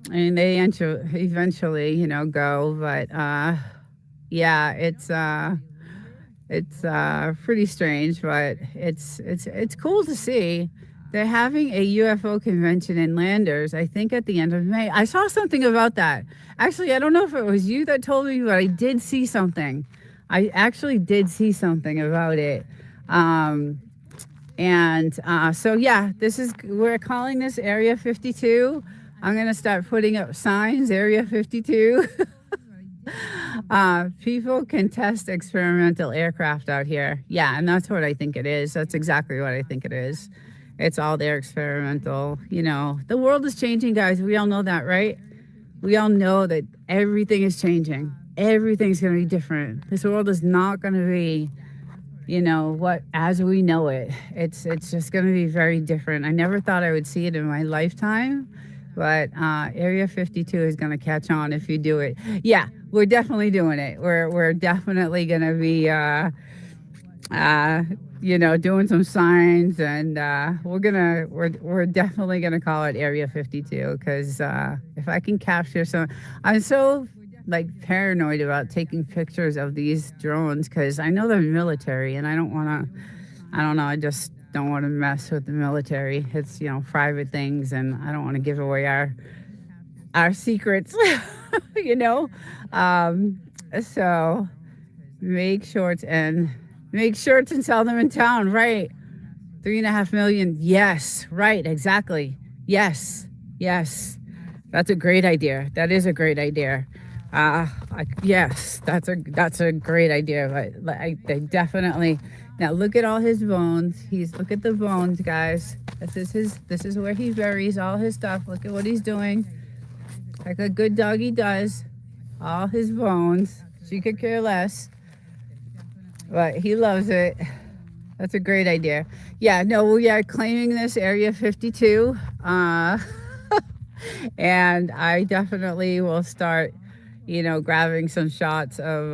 I mean, they eventually, go. But yeah, it's pretty strange, but it's cool to see. They're having a UFO convention in Landers, I think at the end of May. I saw something about that. Actually, I don't know if it was you that told me, but I did see something. I actually did see something about it. So yeah, we're calling this Area 52. I'm going to start putting up signs, Area 52. People can test experimental aircraft out here. Yeah, and that's what I think it is. That's exactly what I think it is. It's all their experimental. The world is changing, guys. We all know that, right? We all know that everything is changing. Everything's going to be different. This world is not going to be, what as we know it. It's just going to be very different. I never thought I would see it in my lifetime, but Area 52 is going to catch on if you do it. Yeah, we're definitely doing it. We're definitely going to be doing some signs, and we're definitely gonna call it Area 52 because if I can capture some, I'm so like paranoid about taking pictures of these drones because I know they're military, and I don't want to. I don't know. I just don't want to mess with the military. It's private things, and I don't want to give away our secrets. you know, so make shirts and sell them in town, right? 3.5 million. Yes, right, exactly. Yes. That's a great idea. That is a great idea. Yes, that's a great idea. But I definitely now look at all his bones. Look at the bones, guys. This is where he buries all his stuff. Look at what he's doing, like a good doggy does. All his bones. She could care less, but he loves it. That's a great idea. Yeah, no, we are claiming this area 52, and I definitely will start, grabbing some shots of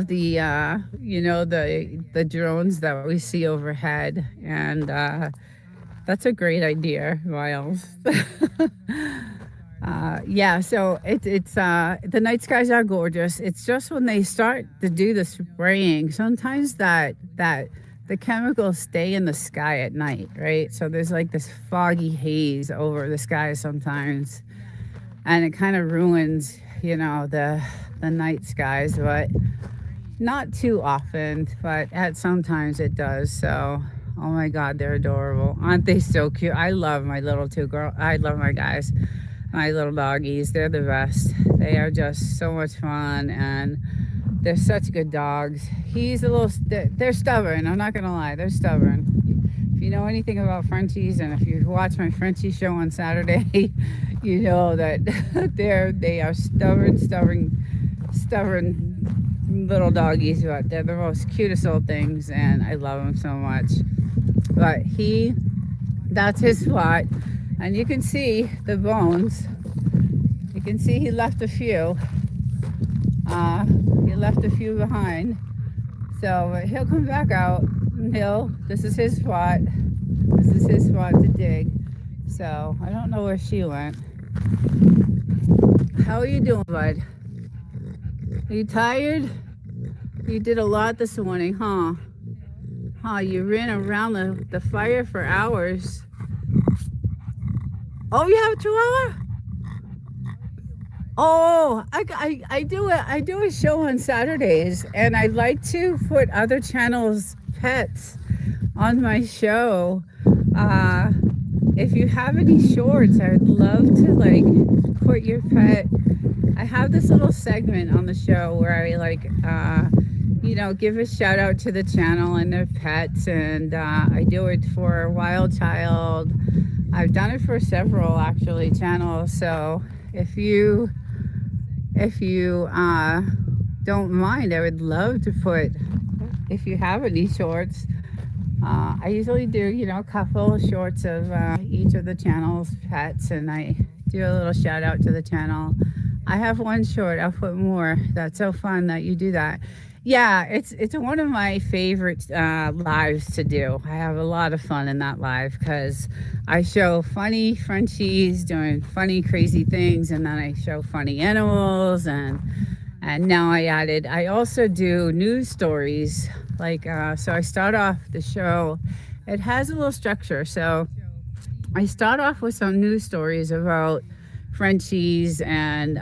the the drones that we see overhead, and that's a great idea, Miles. Yeah, so it's the night skies are gorgeous. It's just when they start to do the spraying, sometimes that the chemicals stay in the sky at night, right? So there's like this foggy haze over the sky sometimes, and it kind of ruins, the night skies, but not too often, but at sometimes it does. So, oh my God, they're adorable. Aren't they so cute? I love my little two girl. I love my guys, my little doggies. They're the best. They are just so much fun, and they're such good dogs. He's a little, they're stubborn. I'm not going to lie. They're stubborn. If you know anything about Frenchies, and if you watch my Frenchie show on Saturday, you know that they are stubborn little doggies, but they're the most cutest little things, and I love them so much. But that's his spot, and you can see the bones. You can see he left a few. He left a few behind. So he'll come back out, and this is his spot. This is his spot to dig. So I don't know where she went. How are you doing, bud? Are you tired? You did a lot this morning, huh? You ran around the fire for hours. Oh, you have a chihuahua? Oh, I do a show on Saturdays, and I like to put other channels' pets on my show. If you have any shorts, I would love to put your pet. I have this little segment on the show where I give a shout out to the channel and their pets, and I do it for Wild Child. I've done it for several actually channels. So if you don't mind, I would love to put, if you have any shorts. I usually do, a couple of shorts of each of the channel's pets, and I do a little shout out to the channel. I have one short. I'll put more. That's so fun that you do that. Yeah, it's one of my favorite lives to do. I have a lot of fun in that live because I show funny Frenchies doing funny, crazy things, and then I show funny animals, and now I also do news stories. So I start off the show. It has a little structure. So I start off with some news stories about Frenchies and,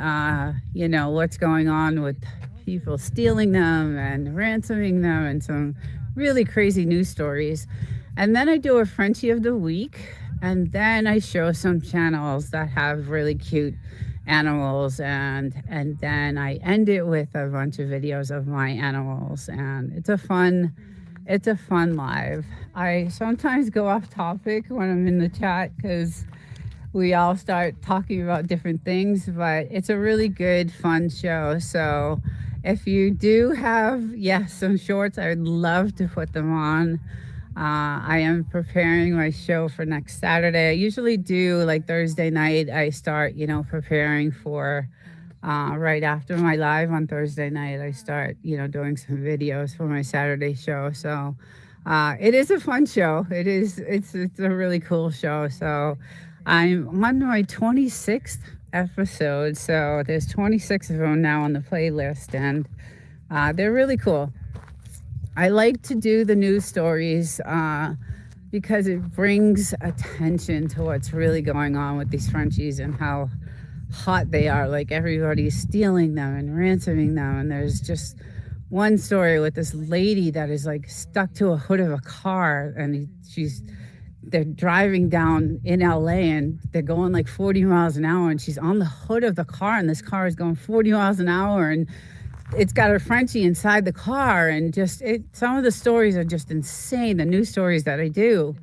what's going on with people stealing them and ransoming them, and some really crazy news stories. And then I do a Frenchie of the week, and then I show some channels that have really cute animals, and then I end it with a bunch of videos of my animals, and it's a fun live. I sometimes go off topic when I'm in the chat because we all start talking about different things, but it's a really good, fun show. So if you do have, some shorts, I would love to put them on. I am preparing my show for next Saturday. I usually do Thursday night. I start, preparing for right after my live on Thursday night. I start, doing some videos for my Saturday show. So it is a fun show. It's a really cool show. So I'm on my 26th episode. So there's 26 of them now on the playlist, and they're really cool. I like to do the news stories because it brings attention to what's really going on with these Frenchies and how hot they are. Everybody's stealing them and ransoming them. And there's just one story with this lady that is stuck to a hood of a car, and she's they're driving down in LA and they're going like 40 miles an hour, and she's on the hood of the car, and this car is going 40 miles an hour, and it's got a Frenchie inside the car, and just it some of the stories are just insane, the news stories that I do.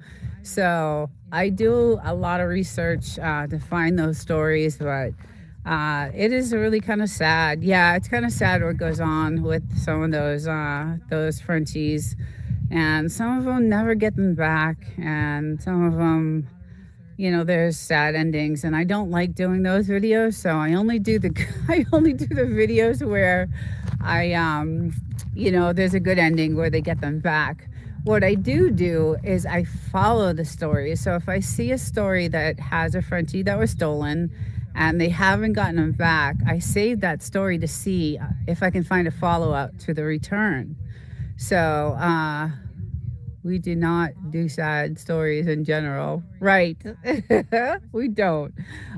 So I do a lot of research to find those stories, but it is really kind of sad. Yeah, it's kind of sad what goes on with some of those Frenchies, and some of them never get them back, and some of them, there's sad endings, and I don't like doing those videos. So I only do the I only do the videos where I there's a good ending where they get them back. What I do is I follow the story. So if I see a story that has a Frenchie that was stolen and they haven't gotten them back, I save that story to see if I can find a follow up to the return. So we do not do sad stories in general, right? We don't.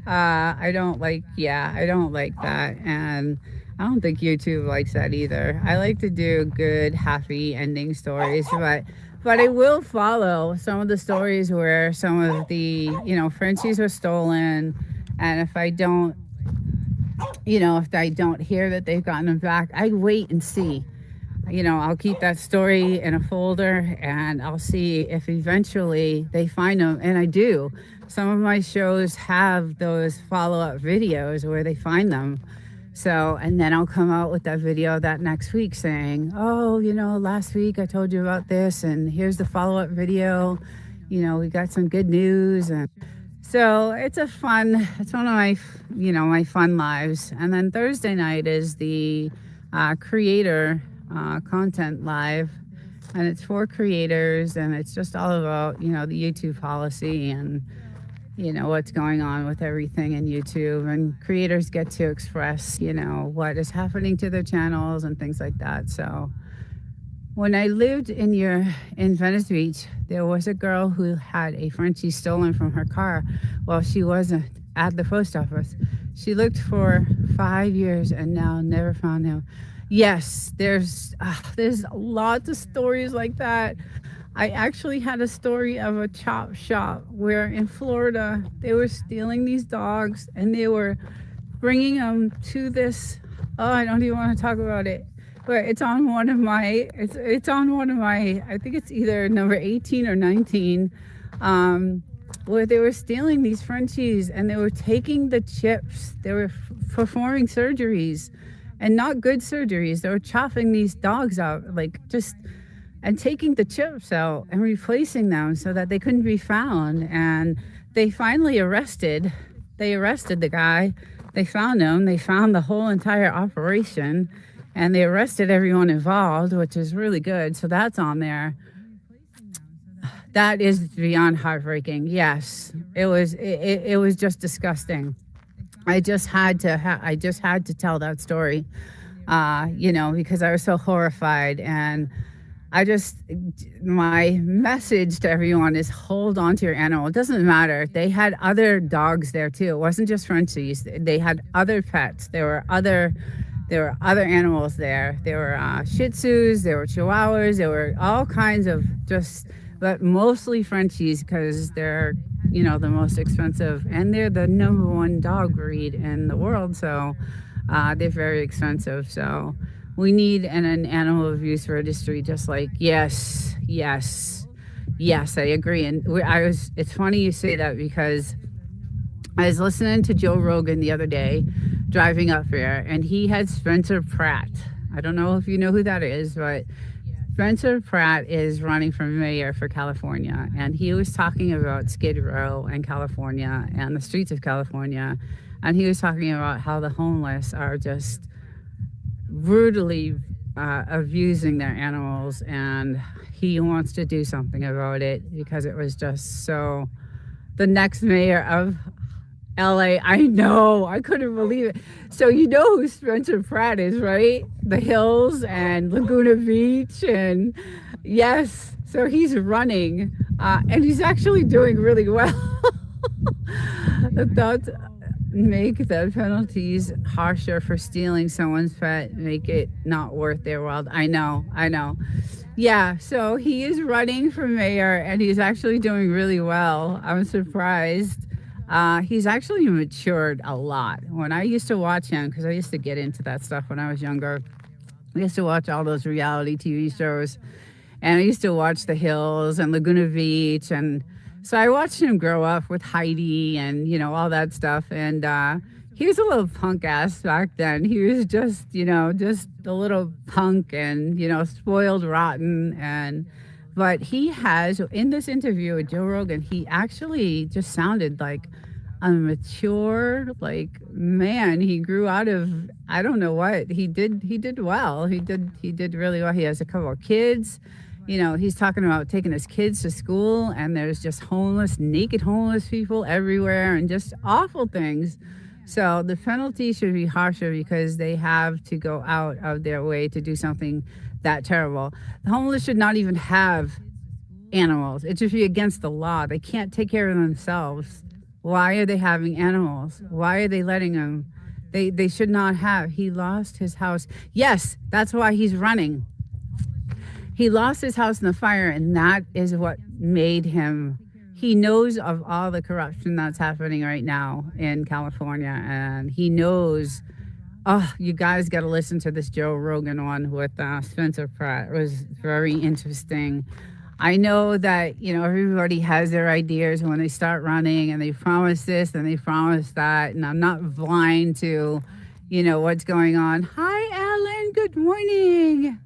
I don't like that. And I don't think YouTube likes that either. I like to do good, happy ending stories, but I will follow some of the stories where some of the, Frenchies were stolen. And if I don't hear that they've gotten them back, I wait and see. I'll keep that story in a folder, and I'll see if eventually they find them. And I do. Some of my shows have those follow up videos where they find them. So, and then I'll come out with that video that next week saying, oh, last week I told you about this, and here's the follow up video. We got some good news. And so it's one of my, my fun lives. And then Thursday night is the creator content live, and it's for creators, and it's just all about the YouTube policy and what's going on with everything in YouTube, and creators get to express what is happening to their channels and things like that. So when I lived in Venice Beach, there was a girl who had a Frenchie stolen from her car while she wasn't at the post office. She looked for 5 years and now never found him. Yes, there's lots of stories like that. I actually had a story of a chop shop where in Florida they were stealing these dogs, and they were bringing them to this. Oh, I don't even want to talk about it. But it's on one of my. It's on one of my. I think it's either number 18 or 19. Where they were stealing these Frenchies, and they were taking the chips. They were performing surgeries, and not good surgeries. They were chopping these dogs out, and taking the chips out and replacing them so that they couldn't be found. And they finally they arrested the guy. They found him. They found the whole entire operation, and they arrested everyone involved, which is really good. So that's on there. That is beyond heartbreaking. Yes, it was just disgusting. I just had to tell that story, because I was so horrified. And my message to everyone is hold on to your animal. It doesn't matter. They had other dogs there too. It wasn't just Frenchies. They had other pets. There were other animals there. There were Shih Tzus. There were Chihuahuas. There were all kinds of but mostly Frenchies, because they're the most expensive, and they're the number one dog breed in the world. So they're very expensive. So we need an animal abuse registry, just like, yes, I agree. And it's funny you say that, because I was listening to Joe Rogan the other day driving up here, and he had Spencer Pratt. I don't know if you know who that is, but Spencer Pratt is running for mayor for California, and he was talking about Skid Row and California and the streets of California, and he was talking about how the homeless are just brutally abusing their animals, and he wants to do something about it, because it was just so. The next mayor of LA, I know, I couldn't believe it. So you know who Spencer Pratt is, right? The Hills and Laguna Beach, and yes, so he's running, and he's actually doing really well. That's make the penalties harsher for stealing someone's pet, make it not worth their while. I know. Yeah, so he is running for mayor and he's actually doing really well. I'm surprised. He's actually matured a lot. When I used to watch him, because I used to get into that stuff when I was younger, I used to watch all those reality TV shows, and I used to watch The Hills and Laguna Beach, and so I watched him grow up with Heidi and all that stuff. And he was a little punk ass back then. He was just just a little punk and spoiled rotten. And but he has, in this interview with Joe Rogan, he actually just sounded like a mature, like, man. He grew out of, I don't know what he did well. He did really well. He has a couple of kids. He's talking about taking his kids to school, and there's just homeless, naked homeless people everywhere, and just awful things. So the penalty should be harsher because they have to go out of their way to do something that terrible. The homeless should not even have animals. It should be against the law. They can't take care of themselves. Why are they having animals? Why are they letting them? They should not have. He lost his house. Yes, that's why he's running. He lost his house in the fire, and that is what made him. He knows of all the corruption that's happening right now in California, and he knows. Oh, you guys got to listen to this Joe Rogan one with Spencer Pratt. It was very interesting. I know that everybody has their ideas when they start running, and they promise this and they promise that, and I'm not blind to what's going on. Hi, Alan. Good morning.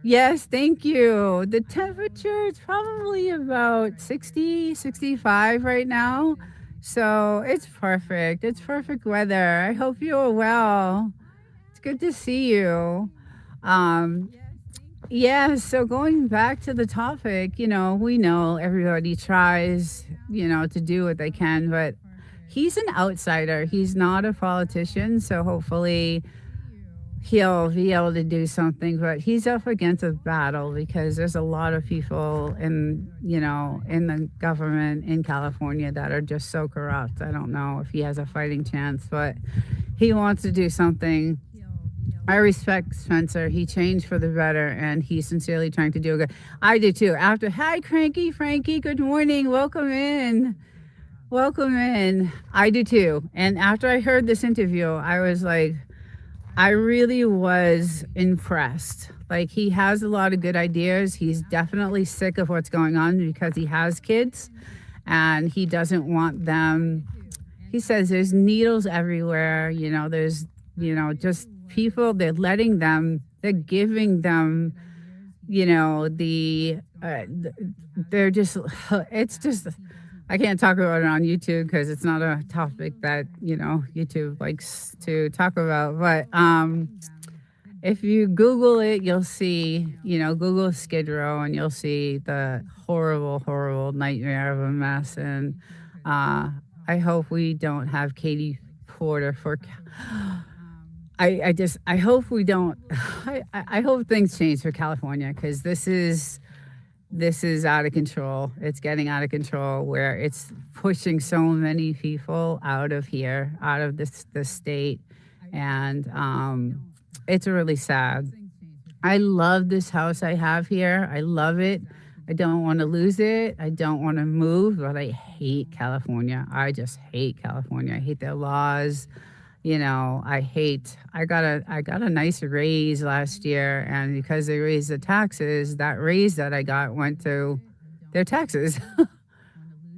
Yes, thank you. The temperature is probably about 60, 65 right now. So it's perfect. It's perfect weather. I hope you're well. It's good to see you. Um, yeah, so going back to the topic, we know everybody tries, to do what they can, but he's an outsider. He's not a politician, so hopefully he'll be able to do something. But he's up against a battle because there's a lot of people in the government in California that are just so corrupt. I don't know if he has a fighting chance, but he wants to do something. I respect Spencer. He changed for the better, and he's sincerely trying to do good. I do too. Hi, Cranky Frankie. Good morning. Welcome in. Welcome in. I do too. And after I heard this interview, I was like, I really was impressed. Like, he has a lot of good ideas. He's definitely sick of what's going on because he has kids and he doesn't want them. He says there's needles everywhere. There's, just people, they're giving them, they're just, it's just, I can't talk about it on YouTube because it's not a topic that, YouTube likes to talk about. But if you Google it, you'll see, Google Skid Row, and you'll see the horrible, horrible nightmare of a mess. And I hope we don't have Katie Porter for. I hope we don't. I hope things change for California, because this is out of control. It's getting out of control, where it's pushing so many people out of here, out of this state, and it's really sad. I love this house I have here. I love it. I don't want to lose it. I don't want to move, but I hate California. I just hate California. I hate their laws. I got a nice raise last year, and because they raised the taxes, that raise that I got went to their taxes.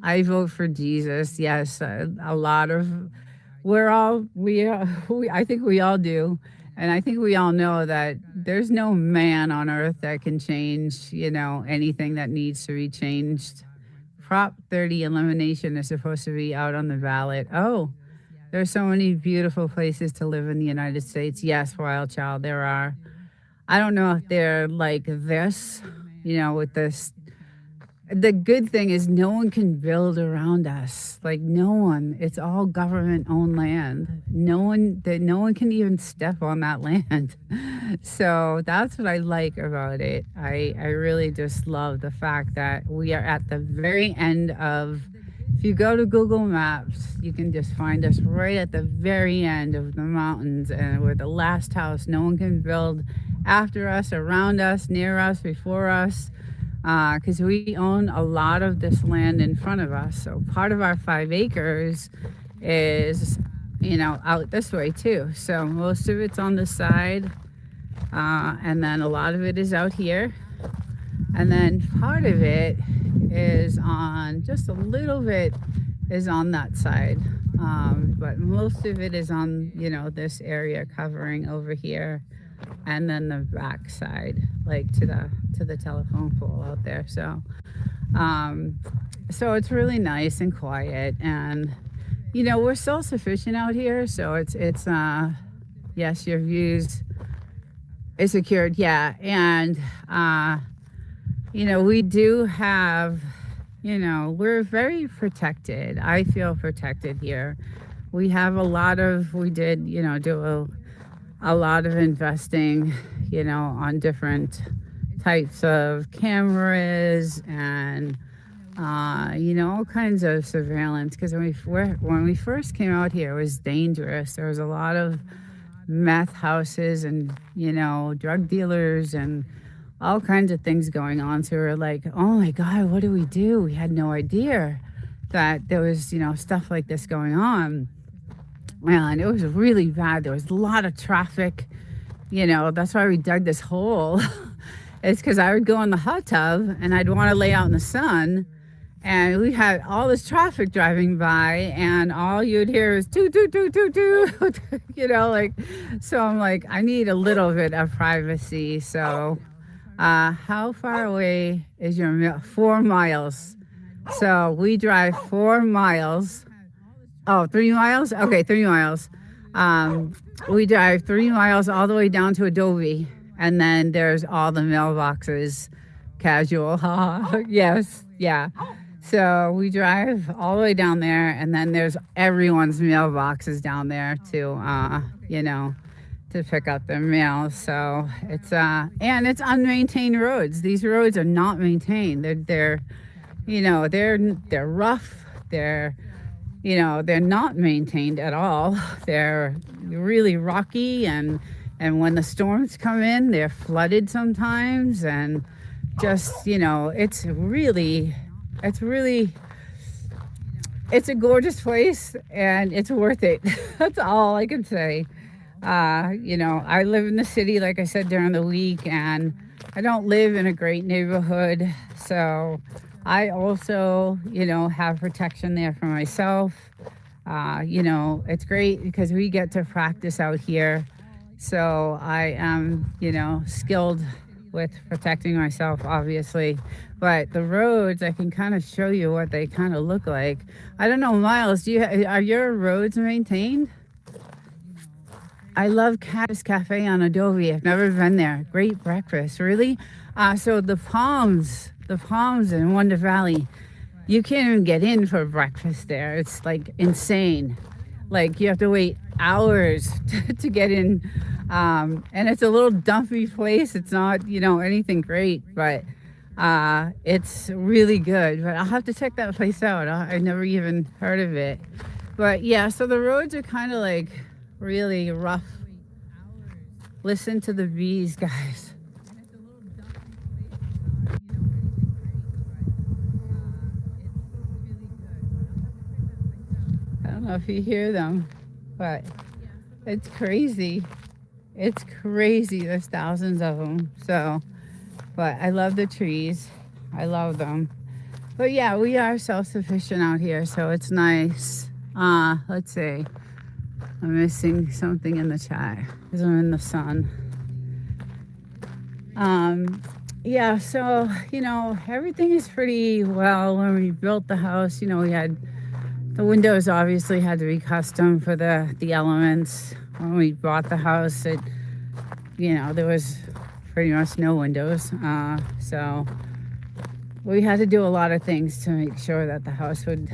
I vote for Jesus. Yes, a lot of I think we all do, and I think we all know that there's no man on earth that can change anything that needs to be changed. Prop 30 elimination is supposed to be out on the ballot. Oh, there's so many beautiful places to live in the United States. Yes, wild child, there are. I don't know if they're like this, with this. The good thing is no one can build around us. Like, no one. It's all government owned land. No one can even step on that land. So that's what I like about it. I really just love the fact that we are at the very end of if you go to Google Maps, you can just find us right at the very end of the mountains, and we're the last house. No one can build after us, around us, near us, before us, because we own a lot of this land in front of us. So part of our 5 acres is, out this way too. So most of it's on the side, and then a lot of it is out here. And then part of it is on, just a little bit is on that side. But most of it is on, this area covering over here. And then the back side, like to the telephone pole out there. So it's really nice and quiet, and we're self-sufficient out here. So it's yes, your views is secured, yeah, and we do have, we're very protected. I feel protected here. We have we did, do a lot of investing, on different types of cameras and, all kinds of surveillance. Because when we first came out here, it was dangerous. There was a lot of meth houses and, drug dealers and all kinds of things going on. So we were like, oh my God, what do we do? We had no idea that there was, stuff like this going on. And it was really bad. There was a lot of traffic. That's why we dug this hole. It's because I would go in the hot tub and I'd want to lay out in the sun. And we had all this traffic driving by, and all you'd hear is toot, toot, toot, toot, toot. So I'm like, I need a little bit of privacy. So how far away is your mill? 4 miles. So we drive 4 miles. Oh, 3 miles? Okay, 3 miles. We drive 3 miles all the way down to Adobe, and then there's all the mailboxes. Casual. Yes, yeah. So we drive all the way down there, and then there's everyone's mailboxes down there to pick up their mail. So it's and it's unmaintained roads. These roads are not maintained. They're rough. They're not maintained at all. They're really rocky, and when the storms come in, they're flooded sometimes, and just, it's a gorgeous place, and it's worth it. That's all I can say. I live in the city, like I said, during the week, and I don't live in a great neighborhood. So I also, have protection there for myself. It's great because we get to practice out here. So I am, skilled with protecting myself, obviously. But the roads, I can kind of show you what they kind of look like. I don't know, Miles, are your roads maintained? I love Caddis Cafe on Adobe. I've never been there. Great breakfast, really. So the Palms in Wonder Valley, you can't even get in for breakfast there. It's like insane. Like you have to wait hours to get in. And it's a little dumpy place. It's not, anything great, but it's really good. But I'll have to check that place out. I never even heard of it. But yeah, so the roads are kind of like really rough. Listen to the bees, guys. I don't know if you hear them, but it's crazy. It's crazy. There's thousands of them. So, but I love the trees. I love them. But yeah, we are self-sufficient out here, so it's nice. Let's see. I'm missing something in the chat because I'm in the sun. Yeah, so, everything is pretty well. When we built the house, we had the windows obviously had to be custom for the elements. When we bought the house, there was pretty much no windows. So we had to do a lot of things to make sure that the house would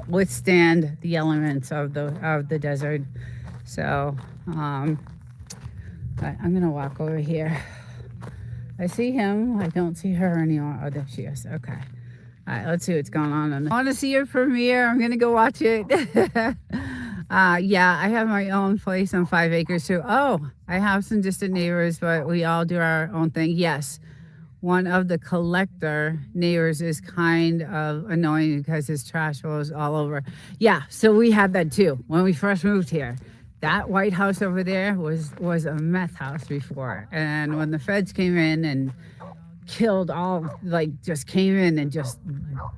withstand the elements of the desert. So I'm gonna walk over here. I see him. I don't see her anymore. Oh, there she is. Okay. All right, let's see what's going on. I want to see your premiere. I'm gonna go watch it. Yeah, I have my own place on 5 acres too. Oh, I have some distant neighbors, but we all do our own thing. Yes, one of the collector neighbors is kind of annoying because his trash goes all over. Yeah, so we had that too when we first moved here. That white house over there was a meth house before, and when the feds came in and killed all, like, just came in and just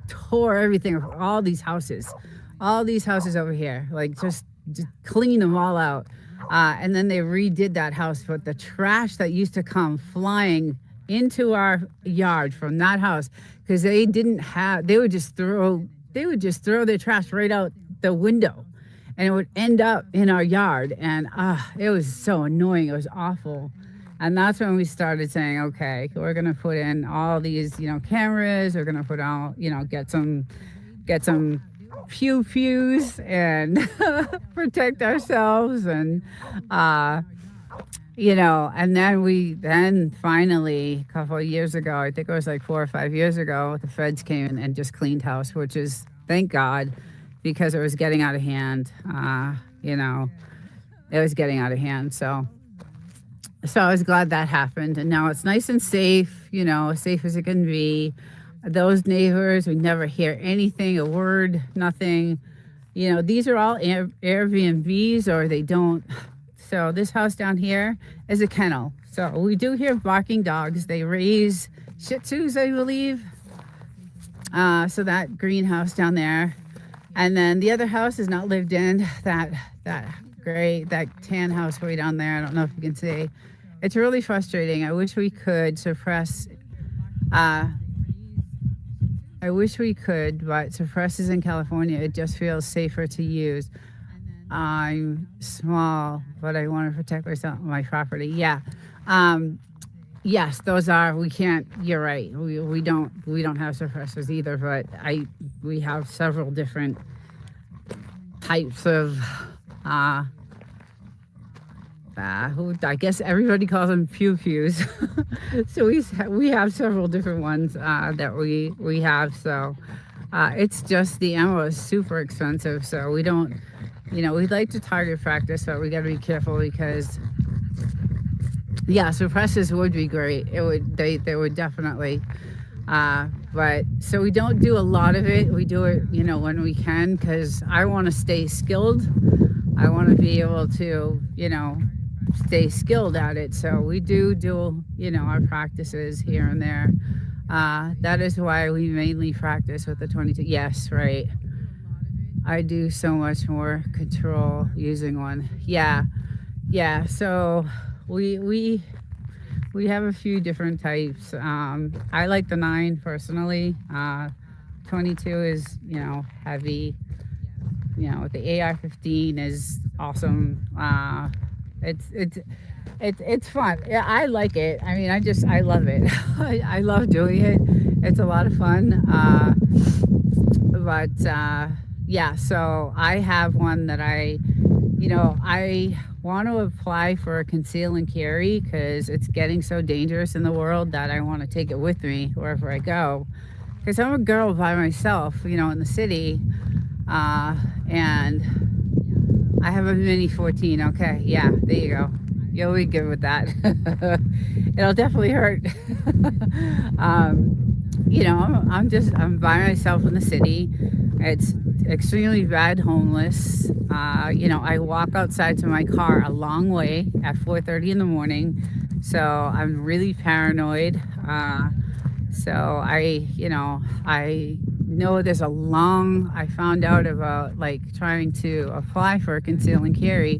tore everything, all these houses over here, like, just clean them all out. And then they redid that house, but the trash that used to come flying into our yard from that house, because they would just throw their trash right out the window, and it would end up in our yard, and it was so annoying. It was awful. And that's when we started saying, okay, we're gonna put in all these, cameras. We're gonna put all, get some pews and protect ourselves, and and then finally a couple of years ago, I think it was like 4 or 5 years ago, the feds came in and just cleaned house, which is, thank God, because it was getting out of hand. It was getting out of hand. So I was glad that happened, and now it's nice and safe, as safe as it can be. Those neighbors, we never hear anything, a word, nothing. These are all Airbnbs, or they don't. So this house down here is a kennel. So we do hear barking dogs. They raise Shih Tzus, I believe. So that greenhouse down there, and then the other house is not lived in. That tan house way down there. I don't know if you can see. It's really frustrating. I wish we could suppress. But suppresses in California. It just feels safer to use. I'm small, but I want to protect my property. Yeah. Yes, those are. We can't. You're right. We don't have suppressors either. But we have several different types of. I guess everybody calls them pews. So we have several different ones that we have. So it's just the ammo is super expensive. So we don't, we'd like to target practice, but we got to be careful because, suppressors would be great. They would definitely. But so we don't do a lot of it. We do it, when we can, because I want to stay skilled. I want to be able to, stay skilled at it. So we do our practices here and there. That is why we mainly practice with the 22. Yes, right. I do so much more control using one. Yeah. So we have a few different types. I like the 9 personally. 22 is, heavy. The AR-15 is awesome. It's fun. Yeah, I like it. I mean, I love it. I love doing it. It's a lot of fun. So I have one that I want to apply for a conceal and carry because it's getting so dangerous in the world that I want to take it with me wherever I go. Because I'm a girl by myself, in the city, and I have a mini 14. Okay, yeah, there you go. You'll be good with that. It'll definitely hurt. I'm by myself in the city. It's extremely bad homeless. I walk outside to my car a long way at 4:30 in the morning. So I'm really paranoid. So I know I found out about trying to apply for a conceal and carry,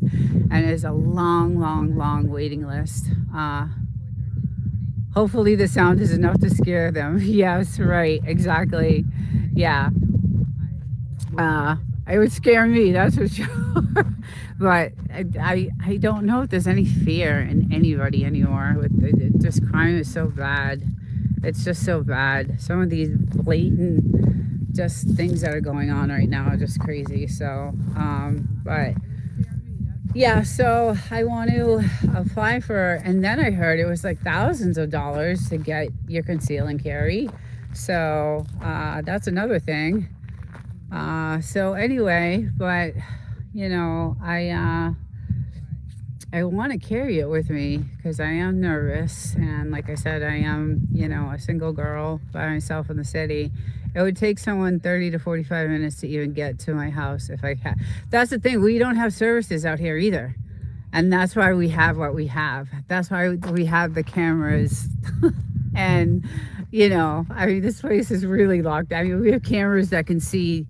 and there's a long waiting list. Hopefully the sound is enough to scare them. Yes, right, exactly. Yeah. It would scare me, that's for sure. But I don't know if there's any fear in anybody anymore. Just crime is so bad. It's just so bad. Some of these blatant just things that are going on right now are just crazy. So, so I want to apply for, and then I heard it was like thousands of dollars to get your conceal and carry. So that's another thing. So anyway, but you know, I want to carry it with me because I am nervous, and like I said, I am, you know, a single girl by myself in the city. It would take someone 30 to 45 minutes to even get to my house if I had. That's the thing. We don't have services out here either. And that's why we have what we have. That's why we have the cameras. And, you know, I mean, this place is really locked. I mean, we have cameras that can see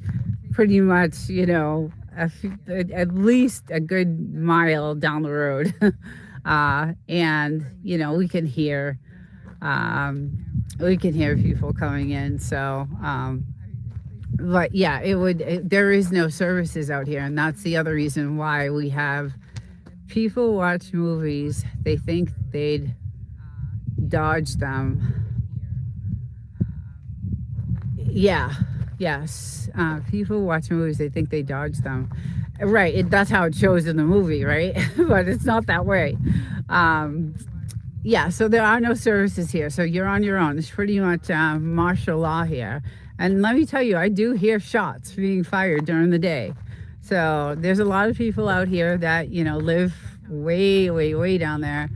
pretty much, you know, at least a good mile down the road. And, you know, um, we can hear people coming in. So, but yeah, there is no services out here. And that's the other reason why we have people watch movies. They think they'd dodge them. Yeah, yes. People watch movies, they think they dodge them. Right, that's how it shows in the movie, right? But it's not that way. Um, yeah, so there are no services here. So you're on your own. It's pretty much martial law here. And let me tell you, I do hear shots being fired during the day. So there's a lot of people out here that, you know, live way, way, way down there.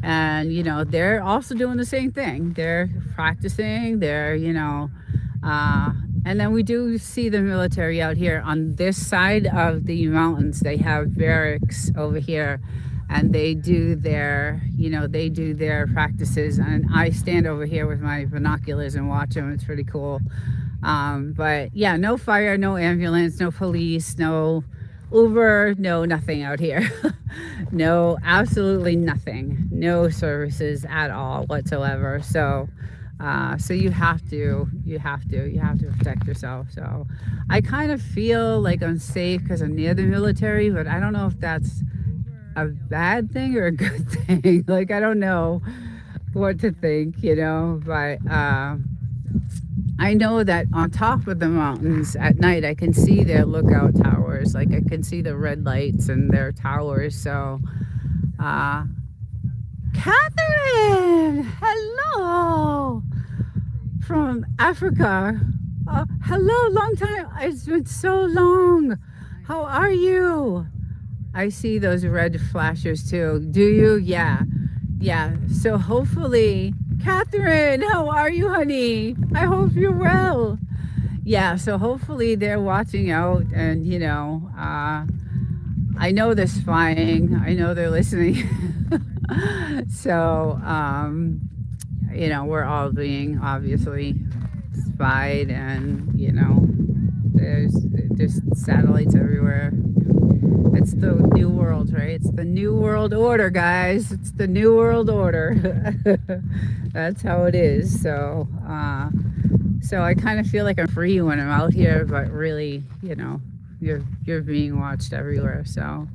And, you know, they're also doing the same thing. They're practicing, uh, and then we do see the military out here on this side of the mountains. They have barracks over here, and they do their practices. And I stand over here with my binoculars and watch them. It's pretty cool. But yeah, no fire, no ambulance, no police, no Uber, no nothing out here. No, absolutely nothing. No services at all whatsoever. So you have to protect yourself. So I kind of feel like I'm safe because I'm near the military, but I don't know if that's a bad thing or a good thing. Like, I don't know what to think, you know, but I know that on top of the mountains at night, I can see their lookout towers. Like, I can see the red lights and their towers. So, uh, Catherine, hello from Africa. Hello, long time. It's been so long. How are you? I see those red flashers too. Do you? Yeah. Yeah. So hopefully, Catherine, how are you, honey? I hope you're well. Yeah. So hopefully they're watching out, and I know they're spying. I know they're listening. So, we're all being obviously spied, and there's just satellites everywhere. It's the new world, right? It's the new world order, guys. It's the new world order. That's how it is. So I kind of feel like I'm free when I'm out here, but really, you're being watched everywhere. So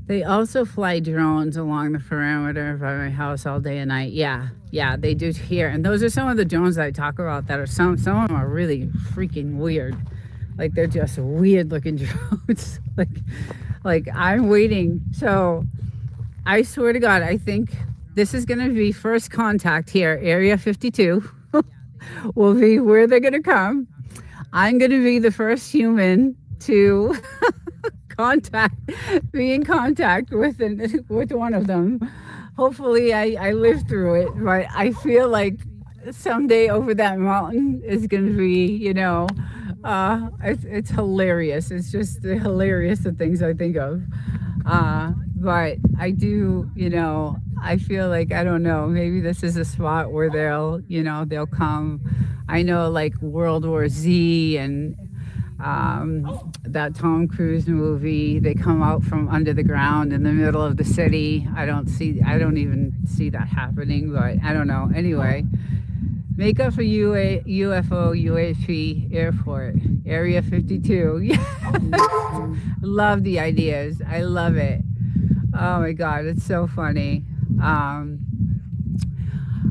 they also fly drones along the perimeter by my house all day and night. Yeah, they do here. And those are some of the drones that I talk about that are some of them are really freaking weird. Like, they're just weird looking drones. like I'm waiting. So I swear to God, I think this is going to be first contact here. Area 52 will be where they're going to come. I'm going to be the first human to be in contact with one of them. Hopefully I live through it, but I feel like someday over that mountain is going to be, it's hilarious. It's just hilarious, the things I think of. But I do, I feel like, I don't know, maybe this is a spot where they'll come. I know, like World War Z and that Tom Cruise movie, they come out from under the ground in the middle of the city. I don't even see that happening, but I don't know. Anyway, make up for UFO UAP airport, Area 52. Love the ideas. I love it. Oh my God, it's so funny.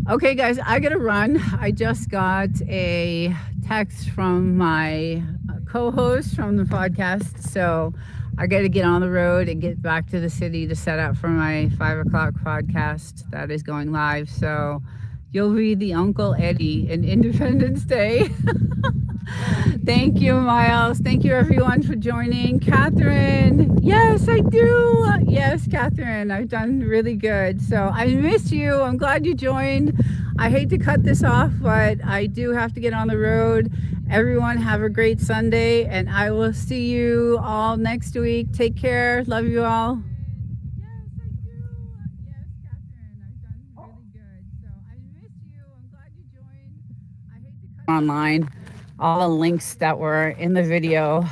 Okay, guys, I gotta run. I just got a text from my co-host from the podcast, so I got to get on the road and get back to the city to set up for my 5 o'clock podcast that is going live. So You'll be the Uncle Eddie in Independence Day. Thank you, Miles. Thank you, everyone, for joining. Catherine, yes, I do. Yes, Catherine, I've done really good. So I miss you. I'm glad you joined. I hate to cut this off, but I do have to get on the road. Everyone, have a great Sunday, and I will see you all next week. Take care. Love you all. Yes, I do. Yes, Catherine, I've done really good. So I miss you. I'm glad you joined. I hate to cut online. All the links that were in the video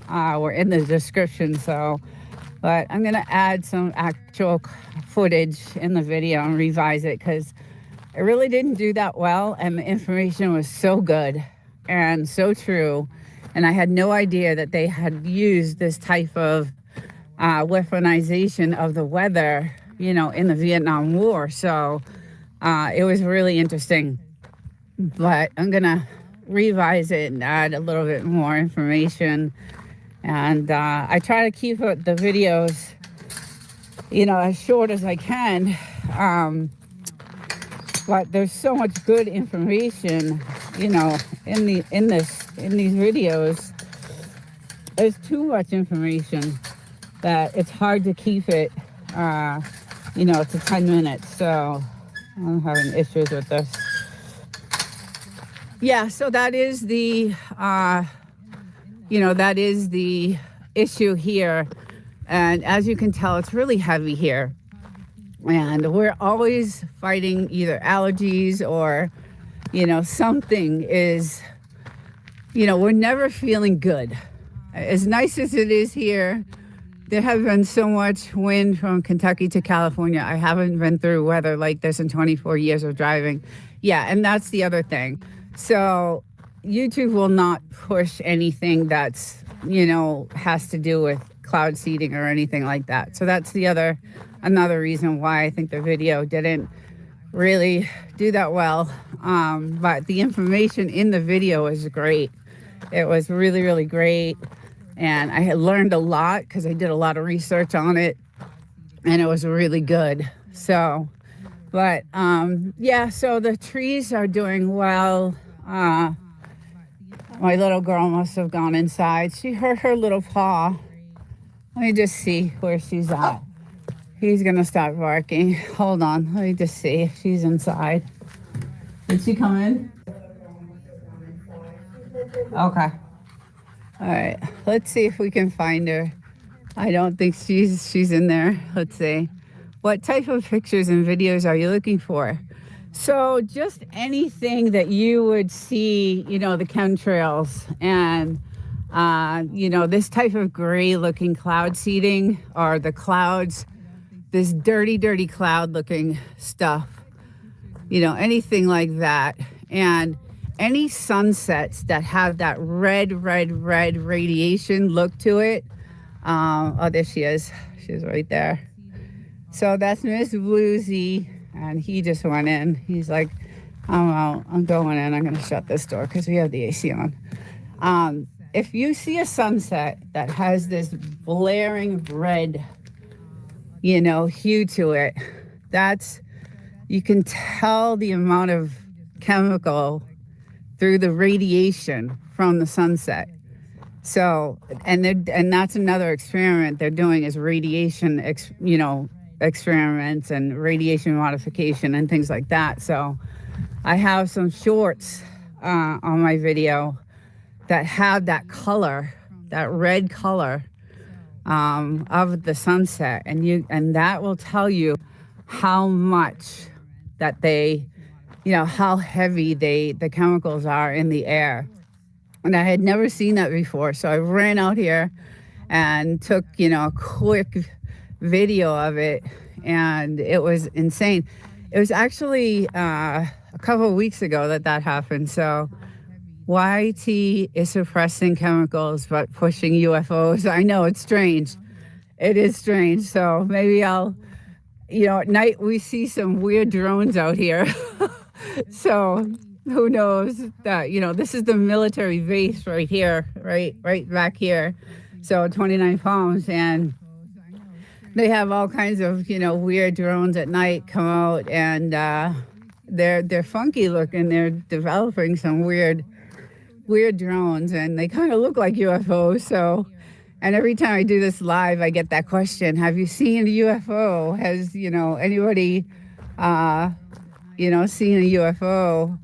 were in the description. So, but I'm gonna add some actual footage in the video and revise it because it really didn't do that well, and the information was so good and so true. And I had no idea that they had used this type of weaponization of the weather, in the Vietnam War. So it was really interesting. But I'm gonna revise it and add a little bit more information. And I try to keep the videos, as short as I can. But there's so much good information, in these videos. There's too much information that it's hard to keep it, to 10 minutes. So I'm having issues with this. Yeah, so that is the, that is the issue here. And as you can tell, it's really heavy here. And we're always fighting either allergies or, something is, we're never feeling good. As nice as it is here, there has been so much wind from Kentucky to California. I haven't been through weather like this in 24 years of driving. Yeah, and that's the other thing. So YouTube will not push anything that's, has to do with cloud seeding or anything like that. So that's another reason why I think the video didn't really do that well. But the information in the video is great. It was really, really great. And I had learned a lot because I did a lot of research on it, and it was really good. So, but so the trees are doing well. My little girl must have gone inside. She hurt her little paw. Let me just see where she's at. He's gonna start barking. Hold on, let me just see if she's inside. Did she come in? Okay. All right, let's see if we can find her. I don't think she's in there. Let's see. What type of pictures and videos are you looking for? So just anything that you would see, the chemtrails and, this type of gray looking cloud seeding, or the clouds, this dirty, dirty cloud looking stuff, anything like that. And any sunsets that have that red radiation look to it. Oh, there she is. She's right there. So that's Miss Bluesy. And he just went in. He's like, I'm out. I'm going in. I'm going to shut this door because we have the AC on. If you see a sunset that has this blaring red, hue to it, you can tell the amount of chemical through the radiation from the sunset. So, and that's another experiment they're doing is radiation, experiments and radiation modification and things like that. So I have some shorts on my video that have that color, that red color of the sunset, and that will tell you how much that they, how heavy the chemicals are in the air. And I had never seen that before, so I ran out here and took a quick video of it, and it was insane. It was actually a couple of weeks ago that happened. So YT is suppressing chemicals but pushing UFOs. I know it's strange. It is strange. So maybe I'll, at night we see some weird drones out here. So who knows that, this is the military base right here, right back here. So 29 Palms, and they have all kinds of, weird drones at night come out and they're funky looking. They're developing some weird drones, and they kind of look like UFOs. So, and every time I do this live, I get that question: have you seen a UFO? Has anybody uh, seen a UFO?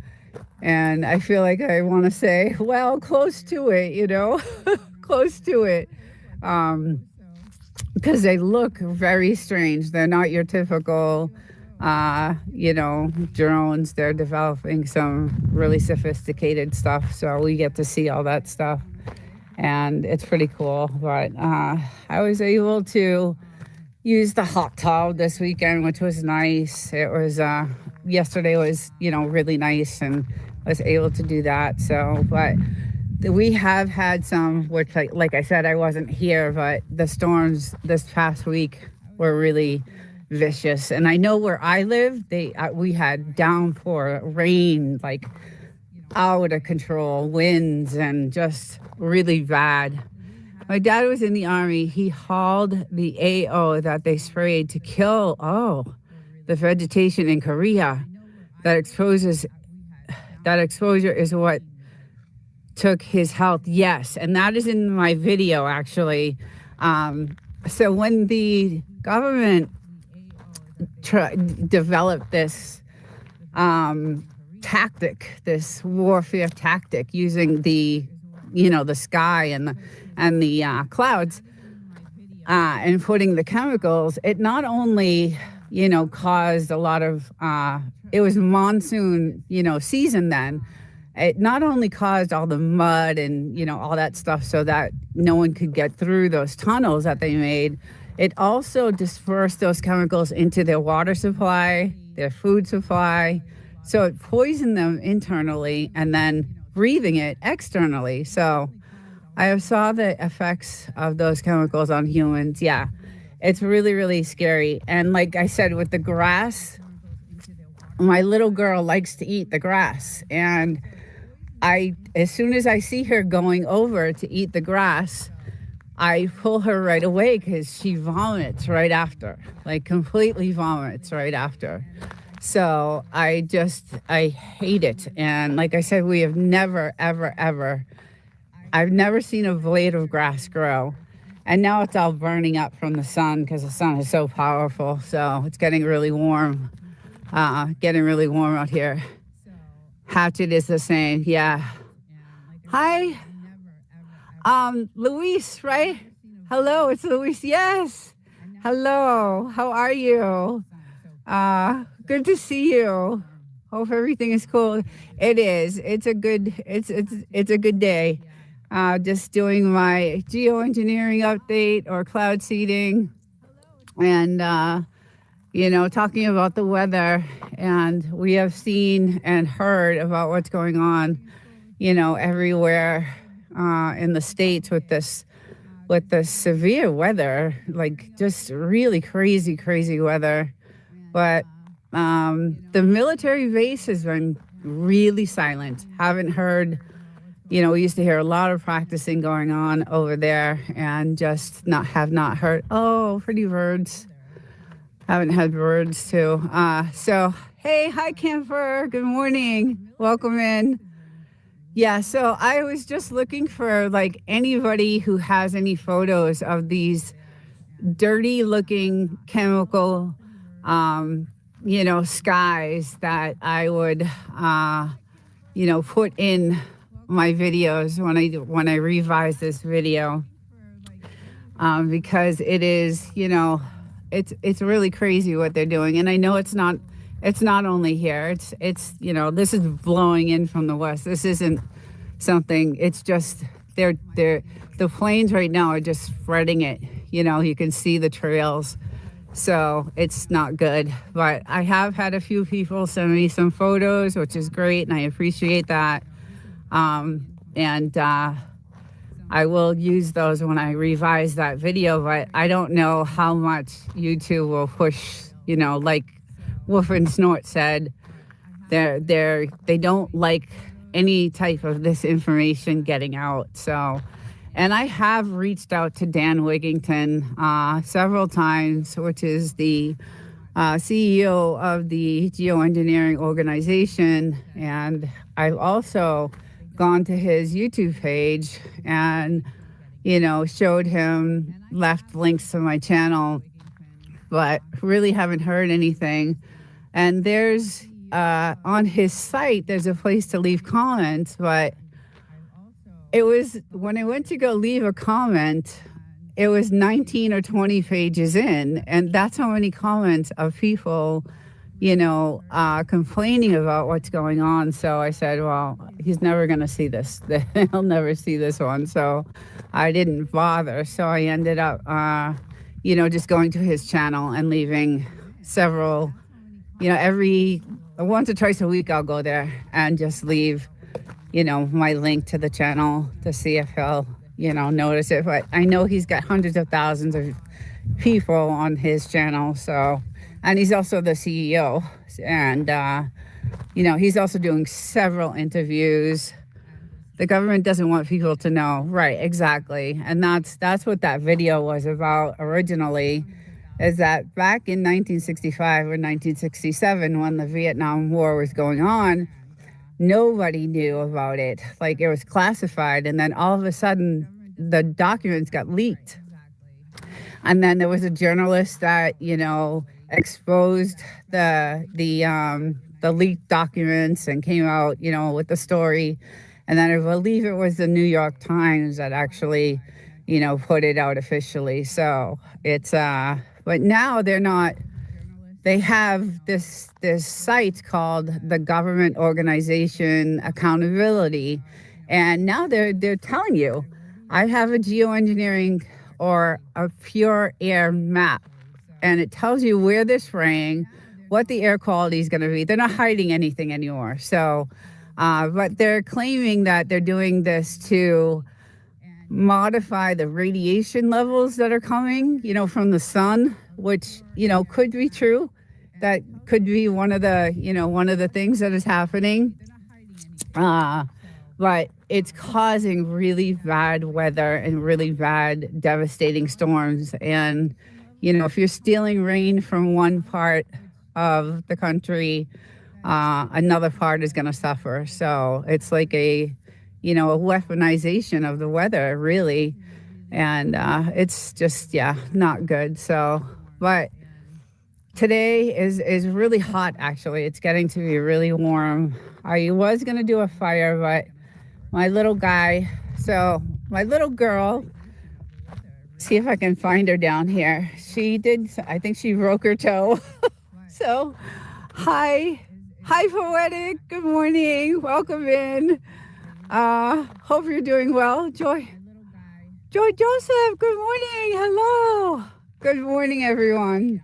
And I feel like I want to say, well, close to it, close to it. Um, because they look very strange. They're not your typical, drones. They're developing some really sophisticated stuff. So we get to see all that stuff. And it's pretty cool. But I was able to use the hot tub this weekend, which was nice. It was, yesterday was, really nice, and I was able to do that. So, but we have had some, which like I said, I wasn't here, but the storms this past week were really vicious. And I know where I live, we had downpour, rain, like out of control, winds, and just really bad. My dad was in the Army. He hauled the AO that they sprayed to kill the vegetation in Korea. That exposure is what took his health. Yes, and that is in my video, actually. So when the government developed this tactic, this warfare tactic, using the sky and the clouds, and putting the chemicals, it not only caused a lot of it was monsoon season then. It not only caused all the mud and all that stuff so that no one could get through those tunnels that they made, it also dispersed those chemicals into their water supply, their food supply. So it poisoned them internally and then breathing it externally. So I saw the effects of those chemicals on humans. Yeah, it's really, really scary. And like I said, with the grass, my little girl likes to eat the grass. And as soon as I see her going over to eat the grass, I pull her right away because she vomits right after, like completely vomits right after. So I hate it. And like I said, we have never, ever, ever, I've never seen a blade of grass grow. And now it's all burning up from the sun because the sun is so powerful. So it's getting really warm, out here. Hatchet is the same. Yeah. Hi. Luis, right? Hello, it's Luis. Yes. Hello. How are you? Good to see you. Hope everything is cool. It is. It's a good day. Just doing my geoengineering update or cloud seeding, and talking about the weather. And we have seen and heard about what's going on, everywhere in the States with this severe weather, like just really crazy weather. But the military base has been really silent. Haven't heard, we used to hear a lot of practicing going on over there, and just have not heard. Oh, pretty birds. Haven't had birds too. So, hey, hi, Camper. Good morning. Welcome in. Yeah, so I was just looking for like anybody who has any photos of these dirty looking chemical, skies that I would, put in my videos when I revise this video, because it is, it's really crazy what they're doing. And I know it's not only here. It's this is blowing in from the west. This isn't something. It's just the planes right now are just spreading it. You can see the trails. So it's not good. But I have had a few people send me some photos, which is great, and I appreciate that. And I will use those when I revise that video, but I don't know how much YouTube will push, like Wolf and Snort said, they don't like any type of this information getting out. So, and I have reached out to Dan Wigington several times, which is the CEO of the geoengineering organization. And I've also gone to his YouTube page and, showed him, left links to my channel, but really haven't heard anything. And there's, on his site, there's a place to leave comments, but it was when I went to go leave a comment, it was 19 or 20 pages in, and that's how many comments of people, complaining about what's going on. So I said, well, he's never going to see this. He'll never see this one. So I didn't bother. So I ended up, just going to his channel and leaving several, every once or twice a week, I'll go there and just leave, my link to the channel to see if he'll, notice it. But I know he's got hundreds of thousands of people on his channel. So, and he's also the CEO. And, he's also doing several interviews. The government doesn't want people to know. Right, exactly. And that's what that video was about originally, is that back in 1965 or 1967, when the Vietnam War was going on, nobody knew about it. Like, it was classified, and then all of a sudden the documents got leaked. And then there was a journalist that, exposed the leaked documents and came out, with the story. And then I believe it was the New York Times that actually, put it out officially. So it's but now they're not. They have this site called the Government Organization Accountability, and now they're telling you, I have a geoengineering or a pure air map, and it tells you where they're spraying, what the air quality is going to be. They're not hiding anything anymore. So, but they're claiming that they're doing this to modify the radiation levels that are coming, from the sun, which, could be true. That could be one of the things that is happening. But it's causing really bad weather and really bad, devastating storms. And, if you're stealing rain from one part of the country, another part is going to suffer. So it's like a weaponization of the weather, really. And it's just, not good. So, but today is really hot, actually. It's getting to be really warm. I was going to do a fire, but my little girl, see if I can find her down here. I think she broke her toe. So, hi, Poetic. Good morning. Welcome in. Hope you're doing well. Joy Joseph, good morning. Hello. Good morning, everyone.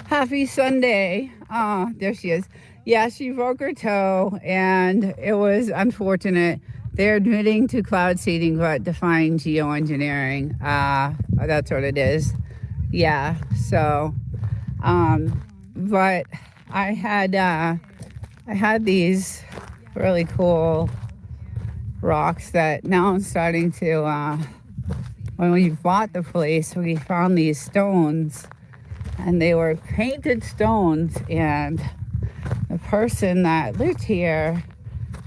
Happy Sunday. There she is. Yeah, she broke her toe, and it was unfortunate. They're admitting to cloud seeding, but defying geoengineering. That's what it is. Yeah. So, but I had these really cool rocks that now I'm starting to. When we bought the place, we found these stones, and they were painted stones, and the person that lived here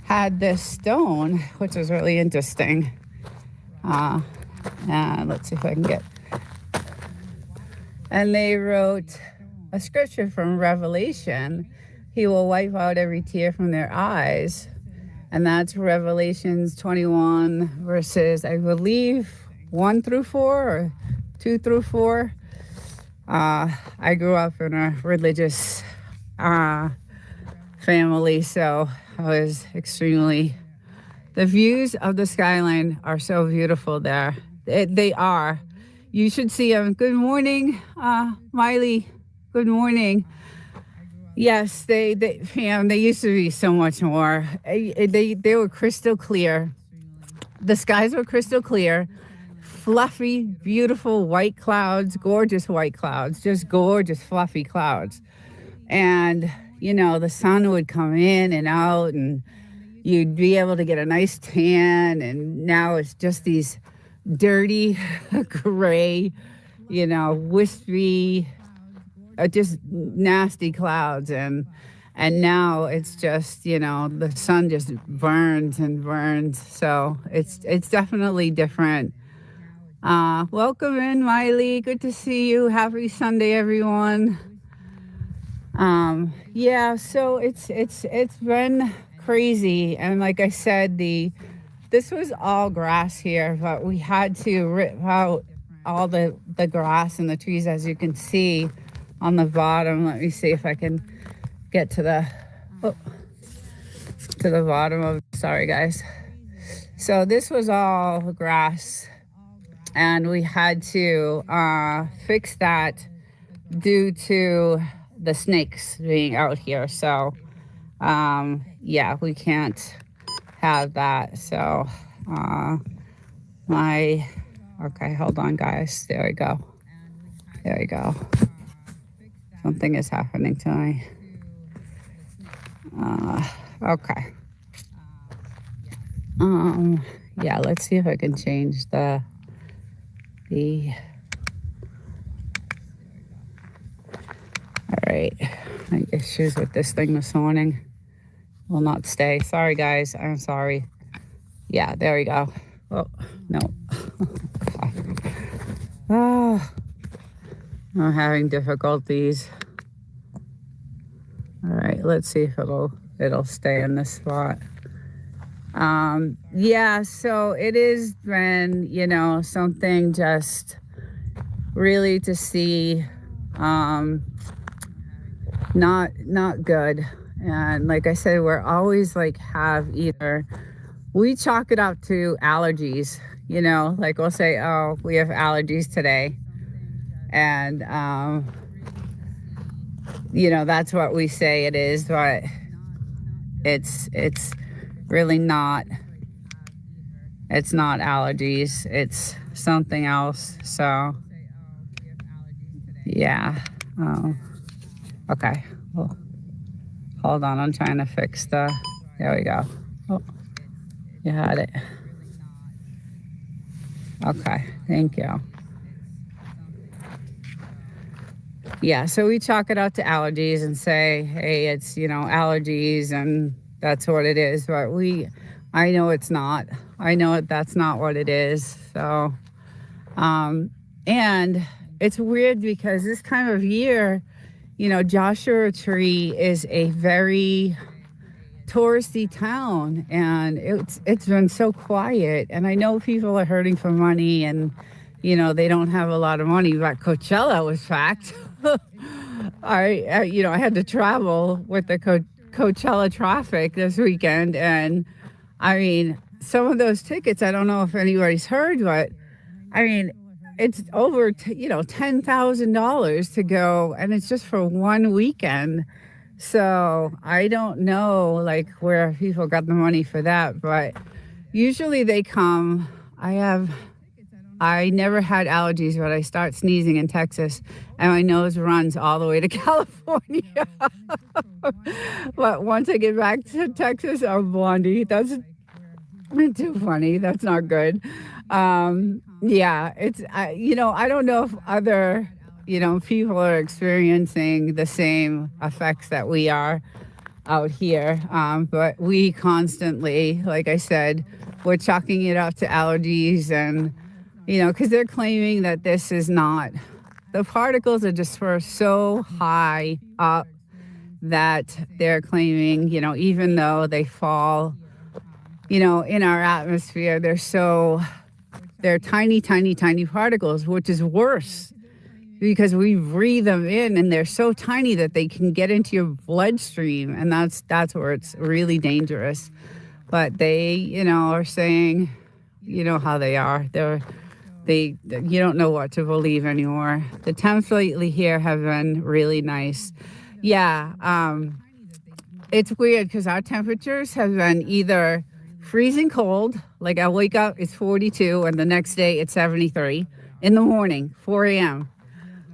had this stone, which was really interesting. And let's see if I can get. And they wrote a scripture from Revelation. He will wipe out every tear from their eyes. And that's Revelations 21, verses, I believe, 1 through 4 or 2 through 4. I grew up in a religious family, so I was the views of the skyline are so beautiful there. They are. You should see them. Good morning, Miley. Good morning. Yes, they used to be so much more. They were crystal clear. The skies were crystal clear. Fluffy, beautiful white clouds, gorgeous white clouds, just gorgeous, fluffy clouds. And, the sun would come in and out, and you'd be able to get a nice tan. And now it's just these dirty, gray, wispy, just nasty clouds, and now it's just, the sun just burns and burns. So it's definitely different. Welcome in, Miley. Good to see you. Happy Sunday, everyone. Yeah, so it's been crazy, and like I said, this was all grass here, but we had to rip out all the grass and the trees, as you can see on the bottom. Let me see if I can get to the bottom of. Sorry, guys. So this was all grass, and we had to fix that due to the snakes being out here. So yeah, we can't have that. So okay, hold on, guys. There we go. Something is happening to me. Okay. Yeah, let's see if I can change the all right. My issues with this thing this morning will not stay. Sorry, guys. I'm sorry. Yeah, there we go. Oh, no. Oh, I'm having difficulties. All right, let's see if it'll stay in this spot. Yeah, so it has been, something just really to see, not good. And like I said, we're always have either, we chalk it up to allergies, like we'll say, oh, we have allergies today. And, that's what we say it is, but it's really not. It's not allergies, it's something else. So yeah. Okay, well, hold on, I'm trying to fix there we go. Oh, you had it. Okay, thank you. Yeah, so we chalk it up to allergies and say, hey, it's, allergies, and that's what it is. But I know it's not. I know that's not what it is. So, and it's weird because this time of year, Joshua Tree is a very touristy town, and it's been so quiet. And I know people are hurting for money, and they don't have a lot of money. But Coachella was packed. I had to travel with the Coachella traffic this weekend, and I mean, some of those tickets, I don't know if anybody's heard, but I mean, it's over $10,000 to go, and it's just for one weekend. So I don't know where people got the money for that, but usually they come. I never had allergies, but I start sneezing in Texas, and my nose runs all the way to California. But once I get back to Texas, I'm blondie. That's too funny. That's not good. Yeah, I don't know if other, people are experiencing the same effects that we are out here. But we constantly, like I said, we're chalking it up to allergies, and because they're claiming that this is not, the particles are just so high up that they're claiming, even though they fall, in our atmosphere, they're tiny, tiny, tiny particles, which is worse because we breathe them in, and they're so tiny that they can get into your bloodstream, and that's where it's really dangerous. But they, are saying, how they are. You don't know what to believe anymore. The temps lately here have been really nice. Yeah, it's weird because our temperatures have been either freezing cold, like I wake up, it's 42, and the next day it's 73 in the morning, 4 a.m.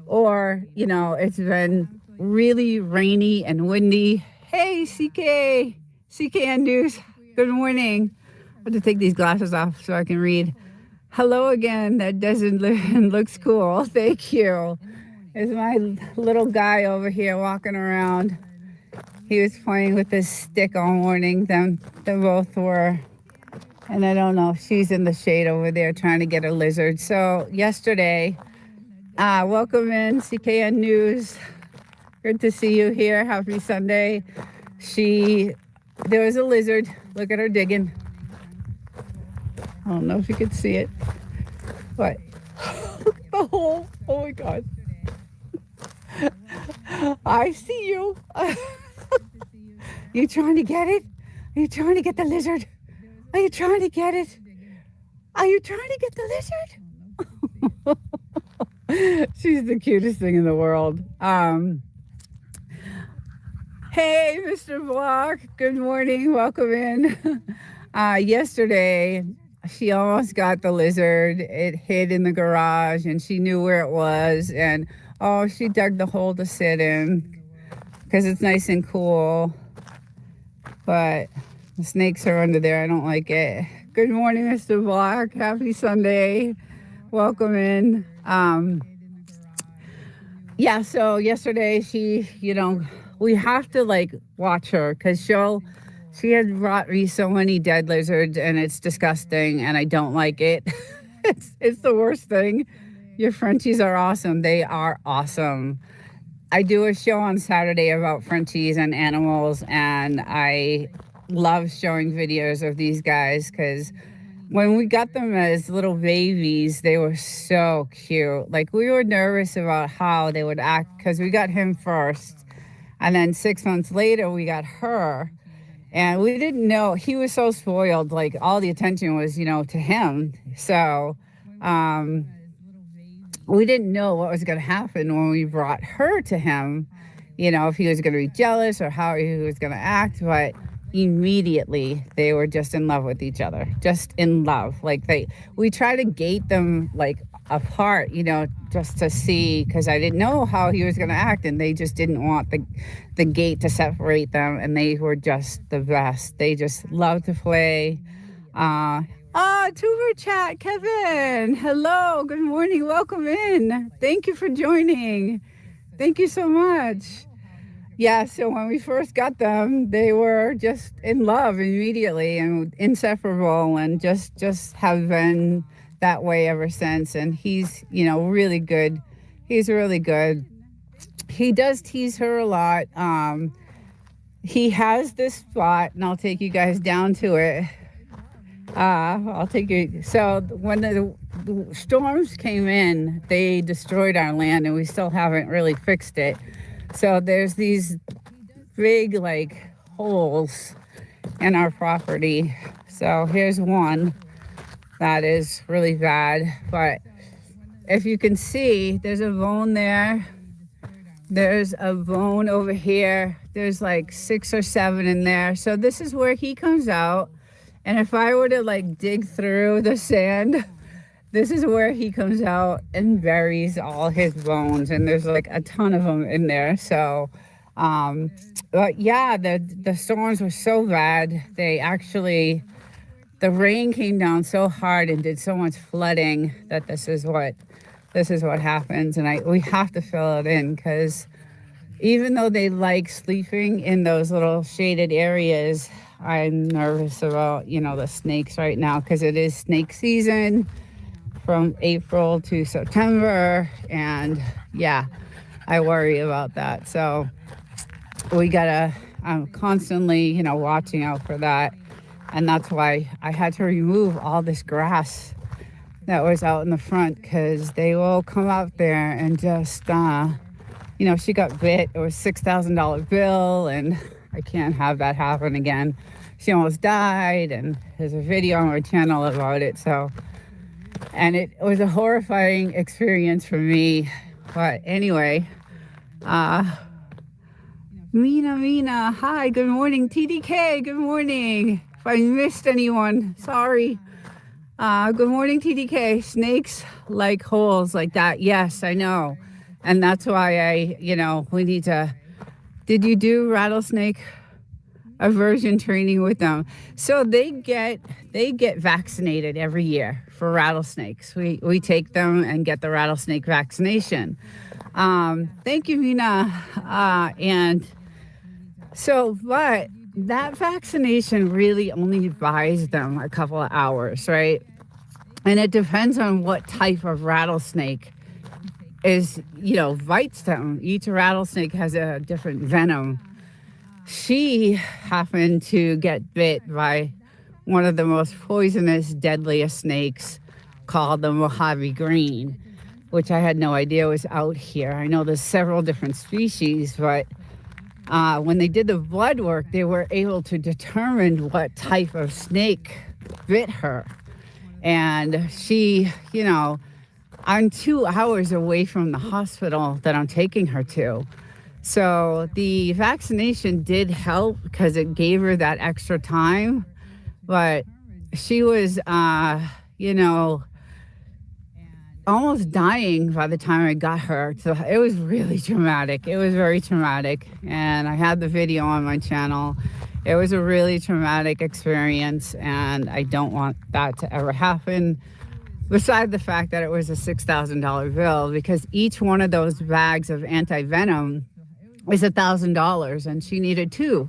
Or, it's been really rainy and windy. Hey, CK Andrews, good morning. I have to take these glasses off so I can read. Hello again. That doesn't looks cool. Thank you. is my little guy over here walking around. He was playing with his stick all morning. They both were. And I don't know, she's in the shade over there trying to get a lizard. So yesterday, welcome in CKN News. Good to see you here. Happy Sunday. There was a lizard. Look at her digging. I don't know if you could see it, but look at the hole. Oh my God. I see you. You trying to get it? Are you trying to get the lizard? Are you trying to get it? Are you trying to get the lizard? She's the cutest thing in the world. Hey, Mr. Block. Good morning. Welcome in. Yesterday, she almost got the lizard. It hid in the garage, and she knew where it was. And, she dug the hole to sit in because it's nice and cool. But the snakes are under there. I don't like it. Good morning, Mr. Block. Happy Sunday. Welcome in. So yesterday we have to watch her because she had brought me so many dead lizards and it's disgusting and I don't like it. It's the worst thing. Your Frenchies are awesome. They are awesome. I do a show on Saturday about Frenchies and animals, and I love showing videos of these guys because when we got them as little babies, they were so cute. We were nervous about how they would act because we got him first, and then 6 months later we got her, and we didn't know. He was so spoiled. All the attention was, to him. So we didn't know what was going to happen when we brought her to him, if he was going to be jealous or how he was going to act. But immediately they were just in love with each other, just in love. We try to gate them apart, just to see, because I didn't know how he was going to act, and they just didn't want the gate to separate them, and they were just the best. They just love to play. Tuber chat, Kevin. Hello, good morning, welcome in. Thank you for joining. Thank you so much. Yeah, so when we first got them, they were just in love immediately and inseparable, and just have been that way ever since. And he's, really good. He's really good. He does tease her a lot. He has this spot, and I'll take you guys down to it. I'll take you. So when the storms came in, they destroyed our land, and we still haven't really fixed it. So there's these big holes in our property. So here's one that is really bad. But if you can see, there's a bone there. There's a bone over here. There's 6 or 7 in there. So this is where he comes out. And if I were to dig through the sand, this is where he comes out and buries all his bones. And there's a ton of them in there. So, but yeah, the storms were so bad. The rain came down so hard and did so much flooding that this is what happens. And we have to fill it in because even though they like sleeping in those little shaded areas, I'm nervous about, the snakes right now because it is snake season from April to September. And yeah, I worry about that. So I'm constantly, watching out for that. And that's why I had to remove all this grass that was out in the front because they will come out there and just, she got bit. It was $6,000 bill, and I can't have that happen again. She almost died, and there's a video on my channel about it. So, and it was a horrifying experience for me. But anyway, Mina, hi, good morning. TDK, good morning. If I missed anyone, sorry. Good morning, TDK. Snakes like holes like that. Yes, I know. And that's why we need to. Did you do rattlesnake aversion training with them? So they get vaccinated every year for rattlesnakes. We take them and get the rattlesnake vaccination. Thank you, Mina. And so, but that vaccination really only buys them a couple of hours, right? And it depends on what type of rattlesnake bites them. Each rattlesnake has a different venom. She happened to get bit by one of the most poisonous, deadliest snakes called the Mojave Green, which I had no idea was out here. I know there's several different species, but when they did the blood work, they were able to determine what type of snake bit her. And she, I'm 2 hours away from the hospital that I'm taking her to. So the vaccination did help because it gave her that extra time. But she was, almost dying by the time I got her. So it was really traumatic. It was very traumatic. And I had the video on my channel. It was a really traumatic experience, and I don't want that to ever happen. Besides the fact that it was a $6,000 bill, because each one of those bags of anti-venom is $1,000, and she needed 2.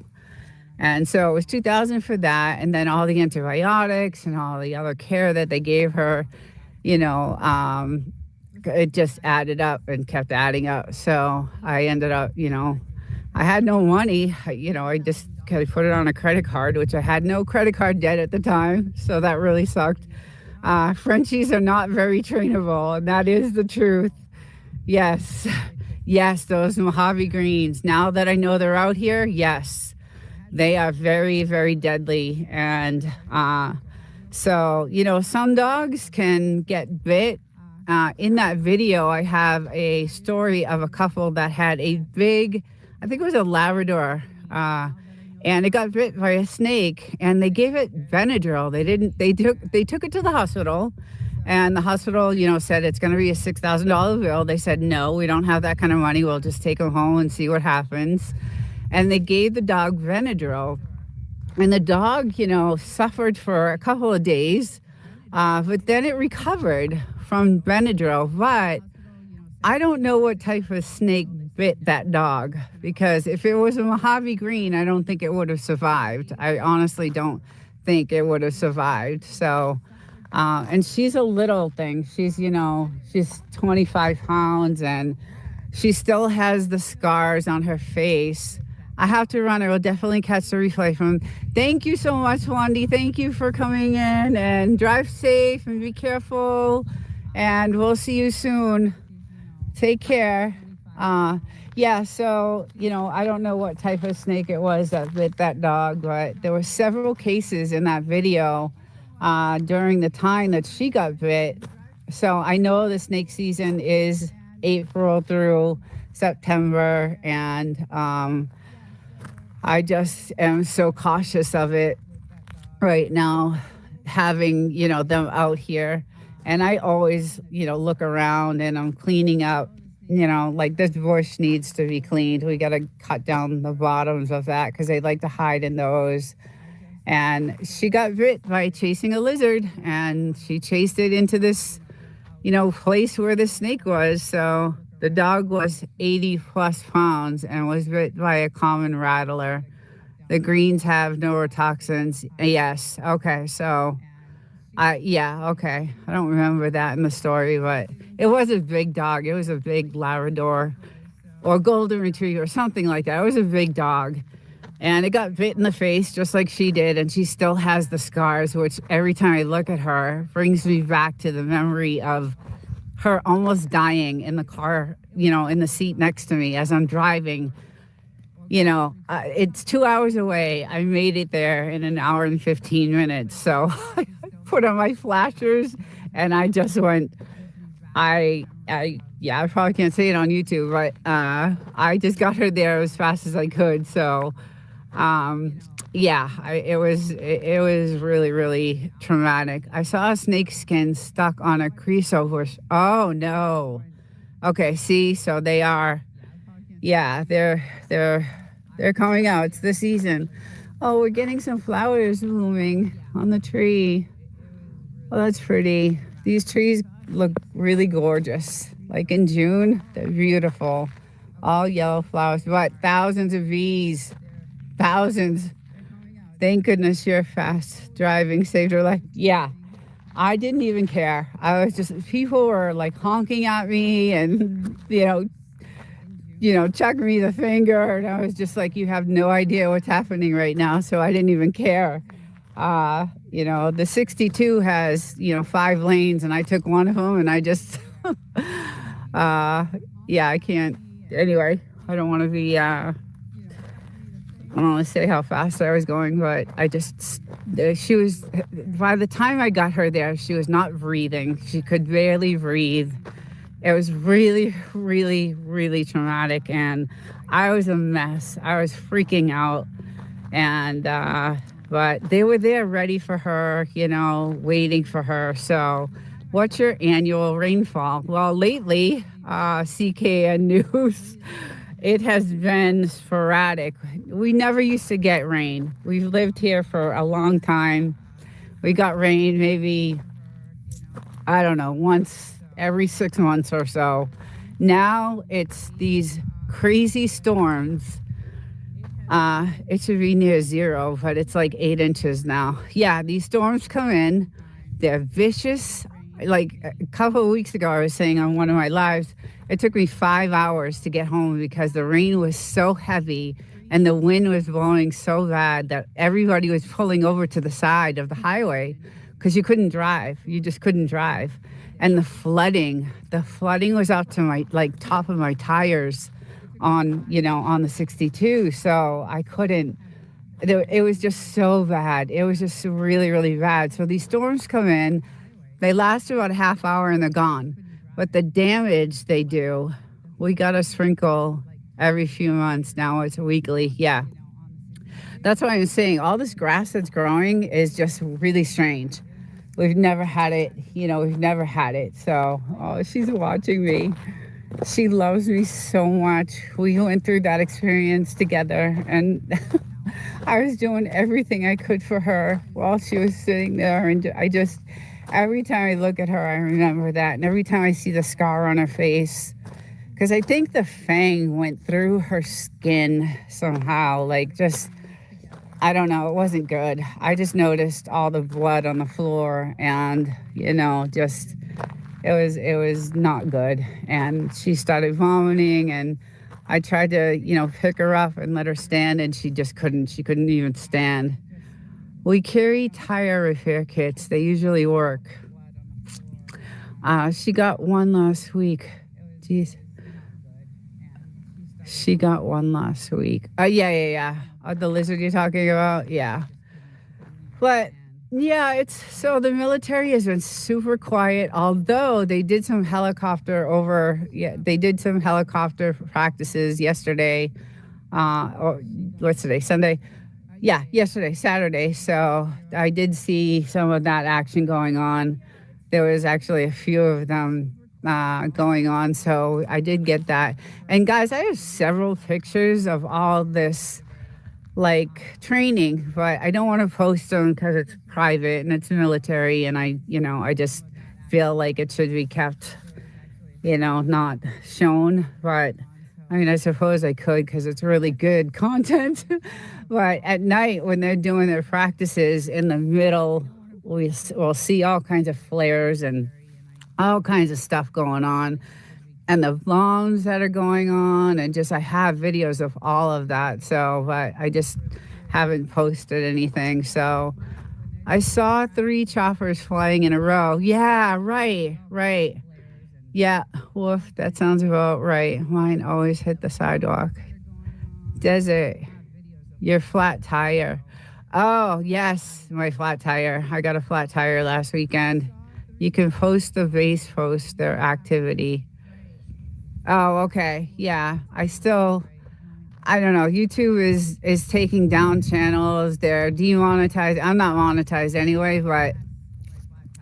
And so it was $2,000 for that, and then all the antibiotics and all the other care that they gave her, it just added up and kept adding up. So I ended up, I had no money. I just put it on a credit card, which I had no credit card debt at the time. So that really sucked. Frenchies are not very trainable, and that is the truth. Yes, those Mojave Greens. Now that I know they're out here, yes, they are very, very deadly. And so, some dogs can get bit. In that video, I have a story of a couple that had a big, I think it was a Labrador, and it got bit by a snake, and they gave it Benadryl. They took it to the hospital, and the hospital, said it's going to be a $6,000 bill. They said, no, we don't have that kind of money. We'll just take him home and see what happens. And they gave the dog Benadryl. And the dog, suffered for a couple of days, but then it recovered from Benadryl. But I don't know what type of snake bit that dog, because if it was a Mojave Green, I don't think it would have survived. I honestly don't think it would have survived. So, and she's a little thing. She's 25 pounds, and she still has the scars on her face. I have to run. I will definitely catch the replay from. Thank you so much, Wandy. Thank you for coming in, and drive safe and be careful. And we'll see you soon. Take care. So, I don't know what type of snake it was that bit that dog, but there were several cases in that video during the time that she got bit. So I know the snake season is April through September, and I just am so cautious of it right now, having, them out here. And I always, look around, and I'm cleaning up, like this bush needs to be cleaned. We got to cut down the bottoms of that because they like to hide in those. And she got bit by chasing a lizard, and she chased it into this, place where the snake was. So the dog was 80 plus pounds and was bit by a common rattler. The greens have neurotoxins. Yes. Okay. So, okay. I don't remember that in the story, but it was a big dog. It was a big Labrador or golden retriever or something like that. It was a big dog. And it got bit in the face just like she did. And she still has the scars, which every time I look at her brings me back to the memory of her almost dying in the car, in the seat next to me as I'm driving. It's 2 hours away. I made it there in an hour and 15 minutes. So I put on my flashers, and I just went, I probably can't say it on YouTube, but I just got her there as fast as I could. So it was really, really traumatic. I saw a snake skin stuck on a creosote bush. Oh no. Okay, see, so they are, they're coming out. It's the season. Oh, we're getting some flowers blooming on the tree. Oh, that's pretty. These trees look really gorgeous. Like in June, they're beautiful. All yellow flowers, but thousands of bees. Thousands. Thank goodness you're fast driving saved her life. Yeah, I didn't even care. I was just, people were like honking at me and, chucking me the finger. And I was just like, you have no idea what's happening right now. So I didn't even care. The 62 has, 5 lanes and I took one of them and I just, yeah, I can't. Anyway, I don't want to be, I don't want to say how fast I was going, but she was, by the time I got her there, she was not breathing. She could barely breathe. It was really, really, really traumatic. And I was a mess. I was freaking out. And, but they were there ready for her, waiting for her. So, what's your annual rainfall? Well, lately, CKN News, it has been sporadic. We never used to get rain. We've lived here for a long time. We got rain maybe, I don't know, once every 6 months or so. Now it's these crazy storms. It should be near zero, but it's like 8 inches now. Yeah, these storms come in. They're vicious. Like a couple of weeks ago, I was saying on one of my lives, it took me 5 hours to get home because the rain was so heavy and the wind was blowing so bad that everybody was pulling over to the side of the highway because you couldn't drive. You just couldn't drive. And the flooding was up to my top of my tires on the 62. So I couldn't. It was just so bad. It was just really, really bad. So these storms come in. They last about a half hour and they're gone. But the damage they do, we got to sprinkle every few months. Now it's weekly. Yeah. That's why I'm saying all this grass that's growing is just really strange. We've never had it. We've never had it. So, she's watching me. She loves me so much. We went through that experience together. And I was doing everything I could for her while she was sitting there. And every time I look at her, I remember that. And every time I see the scar on her face, because I think the fang went through her skin somehow. I don't know. It wasn't good. I just noticed all the blood on the floor and, it was not good. And she started vomiting and I tried to, pick her up and let her stand and she just couldn't. She couldn't even stand. We carry tire repair kits. They usually work. She got one last week. Jeez. She got one last week. Yeah. The lizard you're talking about? Yeah. But, yeah, so the military has been super quiet, although they did some helicopter practices yesterday. Or what's today? Sunday? Yeah, yesterday, Saturday. So I did see some of that action going on. There was actually a few of them going on. So I did get that. And guys, I have several pictures of all this training, but I don't want to post them because it's private and it's military. And I just feel like it should be kept, not shown. But I suppose I could because it's really good content. But at night when they're doing their practices in the middle, we'll see all kinds of flares and all kinds of stuff going on. And the bombs that are going on, and I have videos of all of that. So, but I just haven't posted anything. So, I saw 3 choppers flying in a row. Yeah, right. Yeah, woof, that sounds about right. Mine always hit the sidewalk. Desert, your flat tire. Oh, yes, my flat tire. I got a flat tire last weekend. You can post the base post, their activity. Oh, okay. Yeah. I don't know. YouTube is taking down channels. They're demonetized. I'm not monetized anyway, but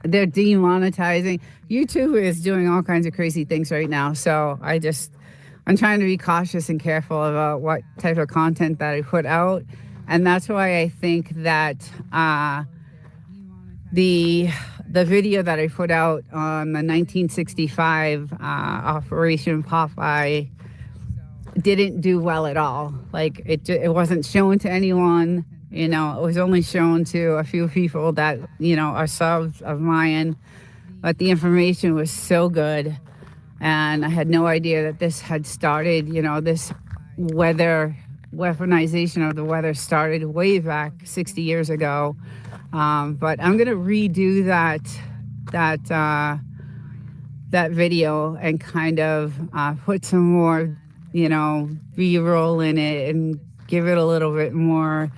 they're demonetizing. YouTube is doing all kinds of crazy things right now. So I'm trying to be cautious and careful about what type of content that I put out. And that's why I think that the the video that I put out on the 1965 Operation Popeye didn't do well at all. Like it wasn't shown to anyone. You know, it was only shown to a few people that, you know, are subs of mine. But the information was so good. And I had no idea that this had started, you know, this weaponization of the weather started way back 60 years ago. But I'm going to redo that video and kind of put some more, you know, B-roll in it and give it a little bit more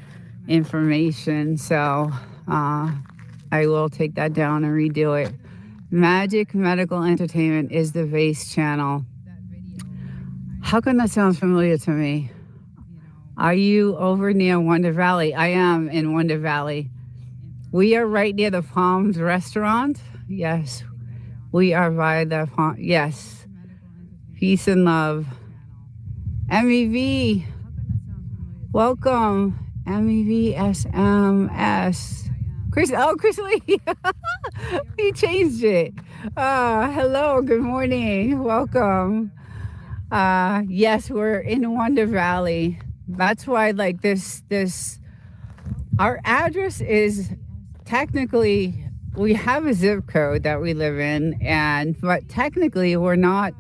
information. So I will take that down and redo it. Magic Medical Entertainment is the Vase channel. How come that sounds familiar to me? Are you over near Wonder Valley? I am in Wonder Valley. We are right near the Palms restaurant. Yes, we are by the Palms. Yes. Peace and love. MEV. Welcome. MEV SMS. Chris Lee. He changed it. Hello, good morning. Welcome. Yes, we're in Wonder Valley. That's why, like, our address is technically, we have a zip code that we live in, but technically we're not,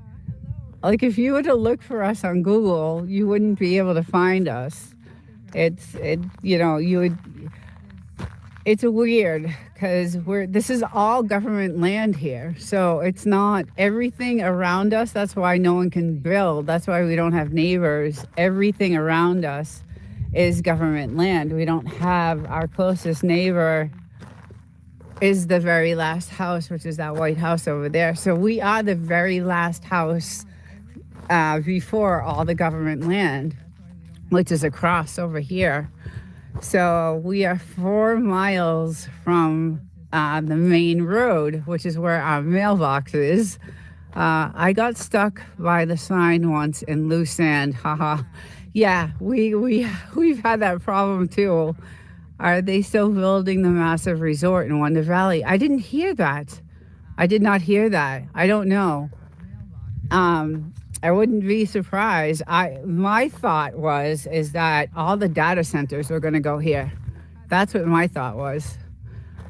like, if you were to look for us on Google, you wouldn't be able to find us. It's weird because this is all government land here. So it's not everything around us. That's why no one can build. That's why we don't have neighbors. Everything around us is government land. We don't have, our closest neighbor is the very last house, which is that white house over there. So we are the very last house before all the government land, which is across over here. So we are 4 miles from the main road, which is where our mailbox is. I got stuck by the sign once in loose sand. Haha. Yeah, we've had that problem too. Are they still building the massive resort in Wonder Valley? I didn't hear that. I did not hear that. I don't know. I wouldn't be surprised. My thought is that all the data centers were going to go here. That's what my thought was.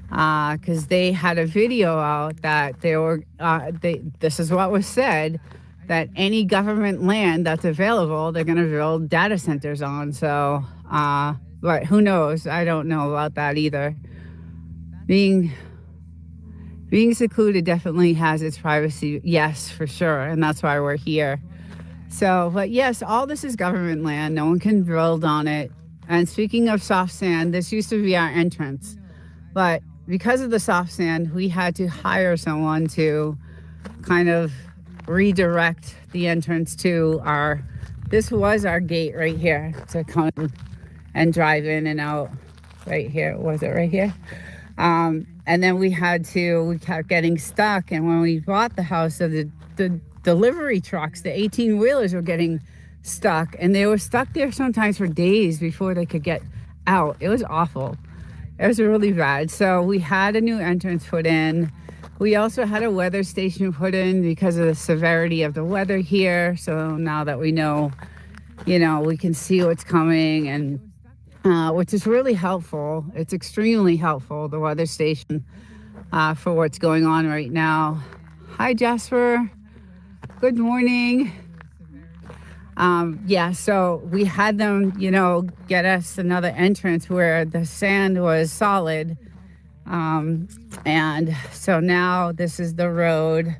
Because they had a video out that this is what was said, that any government land that's available, they're going to build data centers on. So, but who knows? I don't know about that either. Being secluded definitely has its privacy. Yes, for sure. And that's why we're here. So, but yes, all this is government land. No one can build on it. And speaking of soft sand, this used to be our entrance. But because of the soft sand, we had to hire someone to kind of redirect the entrance to this was our gate right here to come and drive in and out right here. Was it right here? And then we kept getting stuck. And when we bought the house, the delivery trucks, the 18-wheelers were getting stuck. And they were stuck there sometimes for days before they could get out. It was awful. It was really bad. So we had a new entrance put in. We also had a weather station put in because of the severity of the weather here. So now that we know, we can see what's coming, and which is really helpful. It's extremely helpful, the weather station, for what's going on right now. Hi, Jasper. Good morning. So we had them, get us another entrance where the sand was solid. And so now this is the road.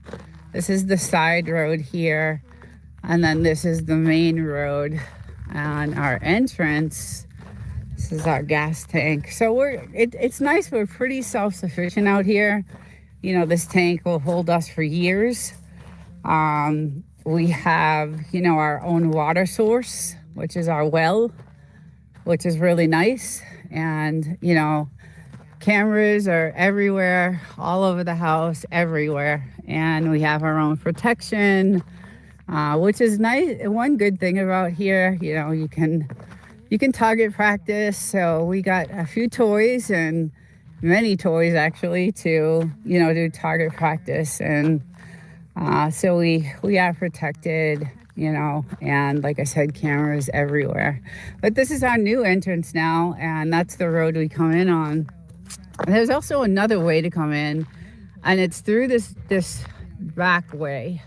This is the side road here. And then this is the main road. And our entrance, this is our gas tank. So it's nice. We're pretty self-sufficient out here. This tank will hold us for years. We have, our own water source, which is our well, which is really nice. And, cameras are everywhere, all over the house, everywhere. And we have our own protection, which is nice. One good thing about here, you can target practice. So we got a few toys, and many toys actually to, do target practice. And so we are protected, and like I said, cameras everywhere. But this is our new entrance now, and that's the road we come in on. And there's also another way to come in, and it's through this back way,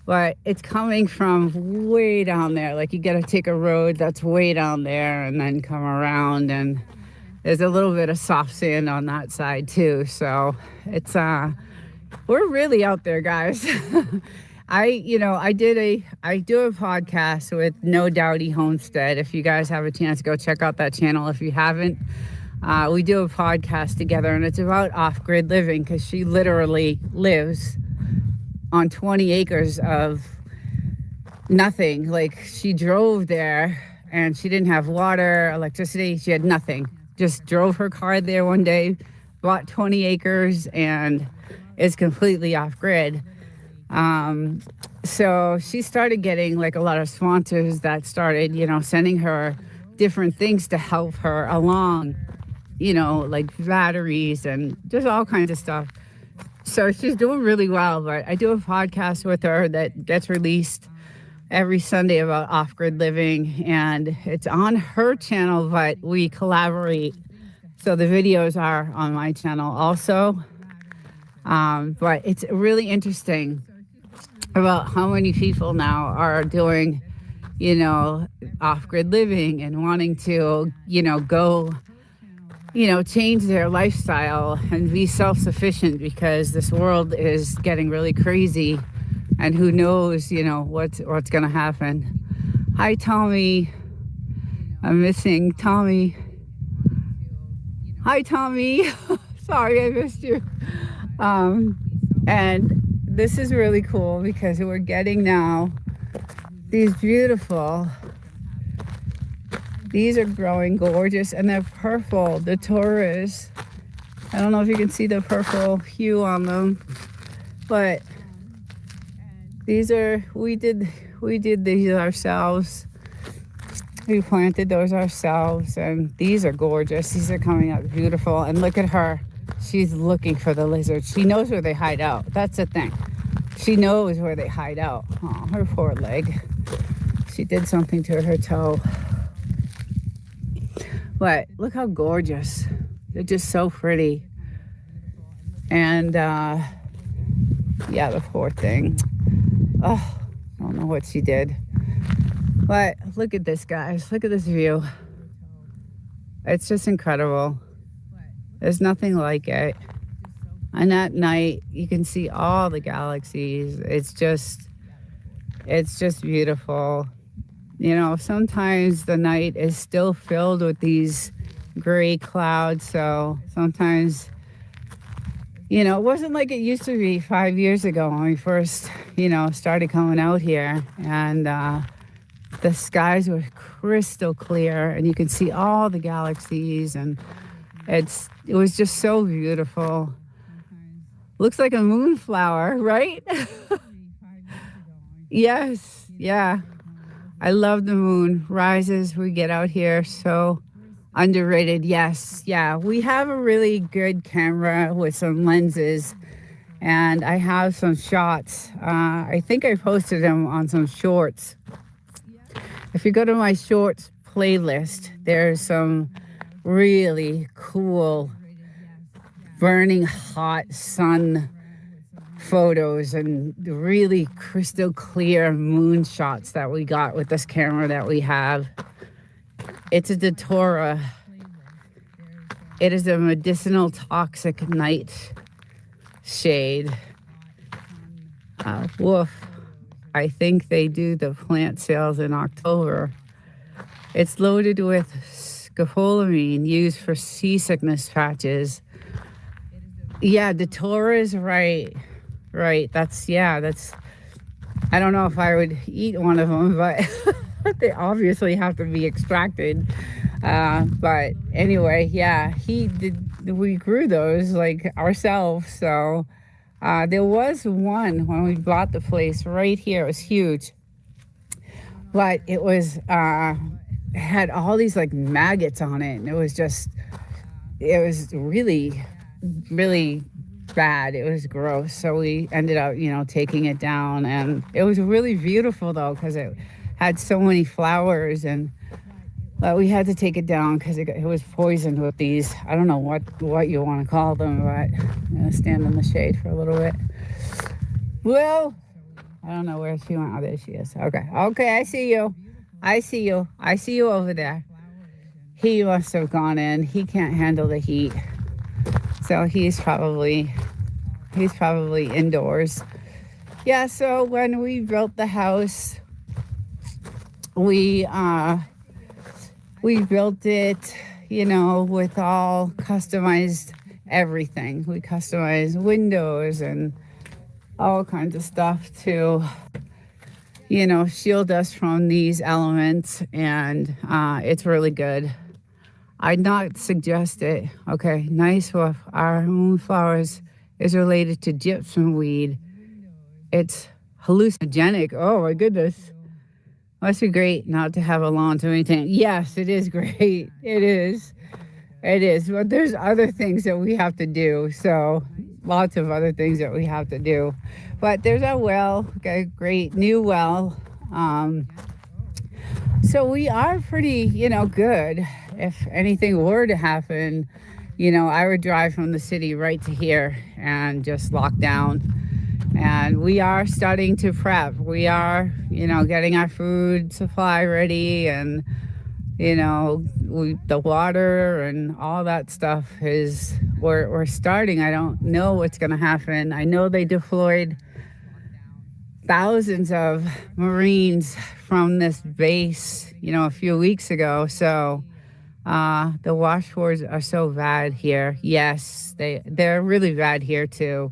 but it's coming from way down there. Like you got to take a road that's way down there and then come around, and there's a little bit of soft sand on that side too. So it's we're really out there, guys. I do a podcast with No Doubty Homestead. If you guys have a chance, go check out that channel. If you haven't, we do a podcast together, and it's about off-grid living, because she literally lives on 20 acres of nothing. Like, she drove there and she didn't have water, electricity. She had nothing. Just drove her car there one day, bought 20 acres, and is completely off grid. So she started getting like a lot of sponsors that started, sending her different things to help her along, like batteries and just all kinds of stuff. So she's doing really well. But I do a podcast with her that gets released every Sunday about off-grid living, and it's on her channel, but we collaborate. So the videos are on my channel also. But it's really interesting about how many people now are doing, off-grid living and wanting to, go, change their lifestyle and be self-sufficient, because this world is getting really crazy, and who knows, what's going to happen. Hi, Tommy. I'm missing Tommy. Hi, Tommy. Sorry, I missed you. And this is really cool, because we're getting now these beautiful, these are growing gorgeous, and they're purple, the Taurus. I don't know if you can see the purple hue on them, but these are, we did these ourselves. We planted those ourselves, and these are gorgeous. These are coming out beautiful. And look at her. She's looking for the lizards. She knows where they hide out. That's the thing. She knows where they hide out. Oh, her poor leg. She did something to her toe. But look how gorgeous. They're just so pretty. And, yeah, the poor thing. Oh, I don't know what she did. But look at this, guys. Look at this view. It's just incredible. There's nothing like it. And at night, you can see all the galaxies. It's just beautiful. Sometimes the night is still filled with these gray clouds. So sometimes, it wasn't like it used to be 5 years ago when we first, started coming out here. And the skies were crystal clear, and you could see all the galaxies, and it was just so beautiful. Looks like a moonflower, right? Yes, yeah. I love the moon rises. We get out here, so underrated. Yes, yeah. We have a really good camera with some lenses, and I have some shots. I think I posted them on some shorts. If you go to my shorts playlist, there's some really cool burning hot sun photos and really crystal clear moon shots that we got with this camera that we have. It's a Datura. It is a medicinal toxic night shade. Woof. I think they do the plant sales in October. It's loaded with scopolamine used for seasickness patches. Yeah, Datura is right. That's, I don't know if I would eat one of them, but they obviously have to be extracted. But anyway, yeah, we grew those like ourselves. So there was one when we bought the place right here. It was huge, but it was, it had all these like maggots on it. And it was just, it was really, really bad. It was gross. So we ended up, taking it down. And it was really beautiful, though, because it had so many flowers. And but we had to take it down because it was poisoned with these. I don't know what you want to call them, but I'm going to stand in the shade for a little bit. Well, I don't know where she went. Oh, there she is. Okay. Okay, I see you. I see you. I see you over there. He must have gone in. He can't handle the heat. So he's probably indoors. Yeah, so when we built the house, we built it, with all customized everything. We customized windows and all kinds of stuff to, shield us from these elements. And it's really good. I'd not suggest it. Okay, nice wolf. Our moonflowers is related to gypsum weed. It's hallucinogenic. Oh my goodness. Must be great not to have a lawn to maintain. Yes, it is great. It is. It is. But there's other things that we have to do. So lots of other things that we have to do. But there's our well. Okay, great new well. So we are pretty, good. If anything were to happen, I would drive from the city right to here and just lock down. And we are starting to prep. We are, getting our food supply ready, and, the water and all that stuff we're starting. I don't know what's going to happen. I know they deployed thousands of Marines from this base, a few weeks ago. So the washboards are so bad here. Yes, they're really bad here too.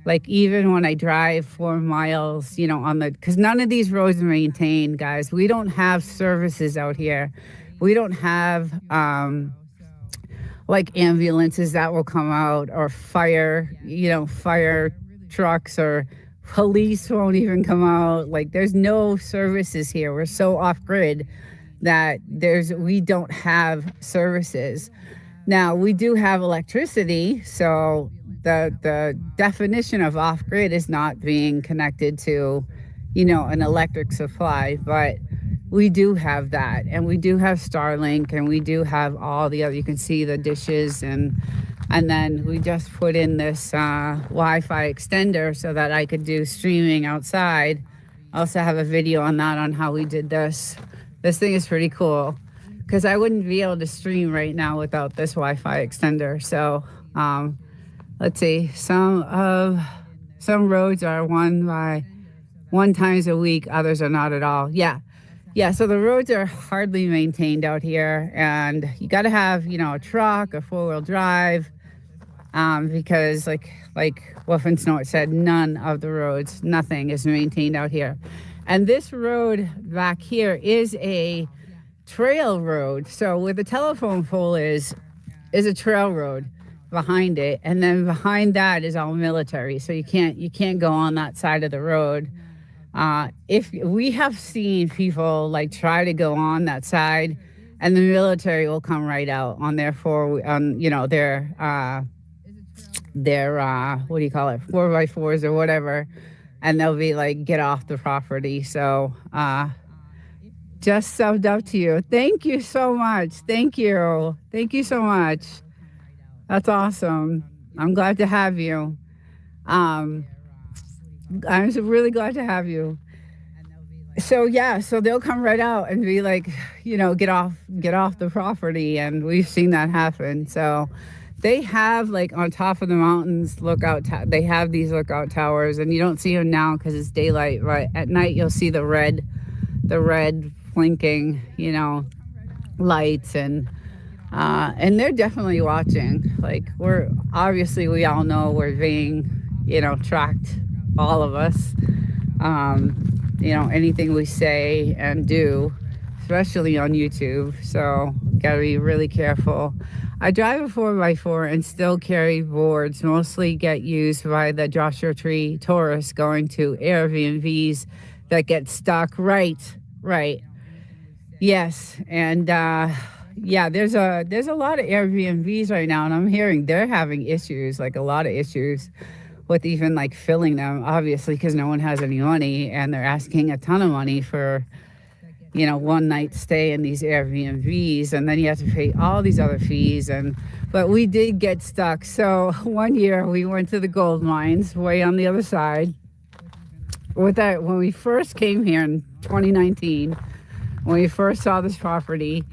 Like even when I drive 4 miles, because none of these roads are maintained, guys. We don't have services out here. We don't have like ambulances that will come out, or fire trucks, or police won't even come out. Like there's no services here. We're so off grid that we don't have services. Now we do have electricity, so the definition of off grid is not being connected to, an electric supply, but we do have that, and we do have Starlink, and we do have all the other. You can see the dishes, and then we just put in this Wi-Fi extender so that I could do streaming outside. I also have a video on that, on how we did this. This thing is pretty cool, because I wouldn't be able to stream right now without this Wi-Fi extender. So let's see, some roads are one times a week, others are not at all. Yeah, so the roads are hardly maintained out here, and you got to have, a truck, a 4-wheel drive, because like Wolf and Snort said, none of the roads, nothing is maintained out here. And this road back here is a trail road. So where the telephone pole is a trail road behind it, and then behind that is all military. So you can't go on that side of the road. If we have seen people like try to go on that side, and the military will come right out on their what do you call it, 4x4s or whatever, and they'll be like, get off the property. So just subbed up to you. Thank you so much. Thank you so much. That's awesome. I'm glad to have you. I'm really glad to have you. So they'll come right out and be like, get off the property. And we've seen that happen. So they have, like, on top of the mountains, they have these lookout towers, and you don't see them now because it's daylight, but at night you'll see the red blinking, lights, and they're definitely watching. Like, we all know we're being, tracked, all of us. Anything we say and do, especially on YouTube. So gotta be really careful. I drive a 4x4 and still carry boards, mostly get used by the Joshua Tree tourists going to Airbnbs that get stuck. Right. Yes. And Yeah, there's a lot of Airbnbs right now, and I'm hearing they're having issues, like a lot of issues with even like filling them, obviously, because no one has any money, and they're asking a ton of money for one night stay in these Airbnbs, and then you have to pay all these other fees. And but we did get stuck. So one year we went to the gold mines way on the other side. With that, when we first came here in 2019, when we first saw this property,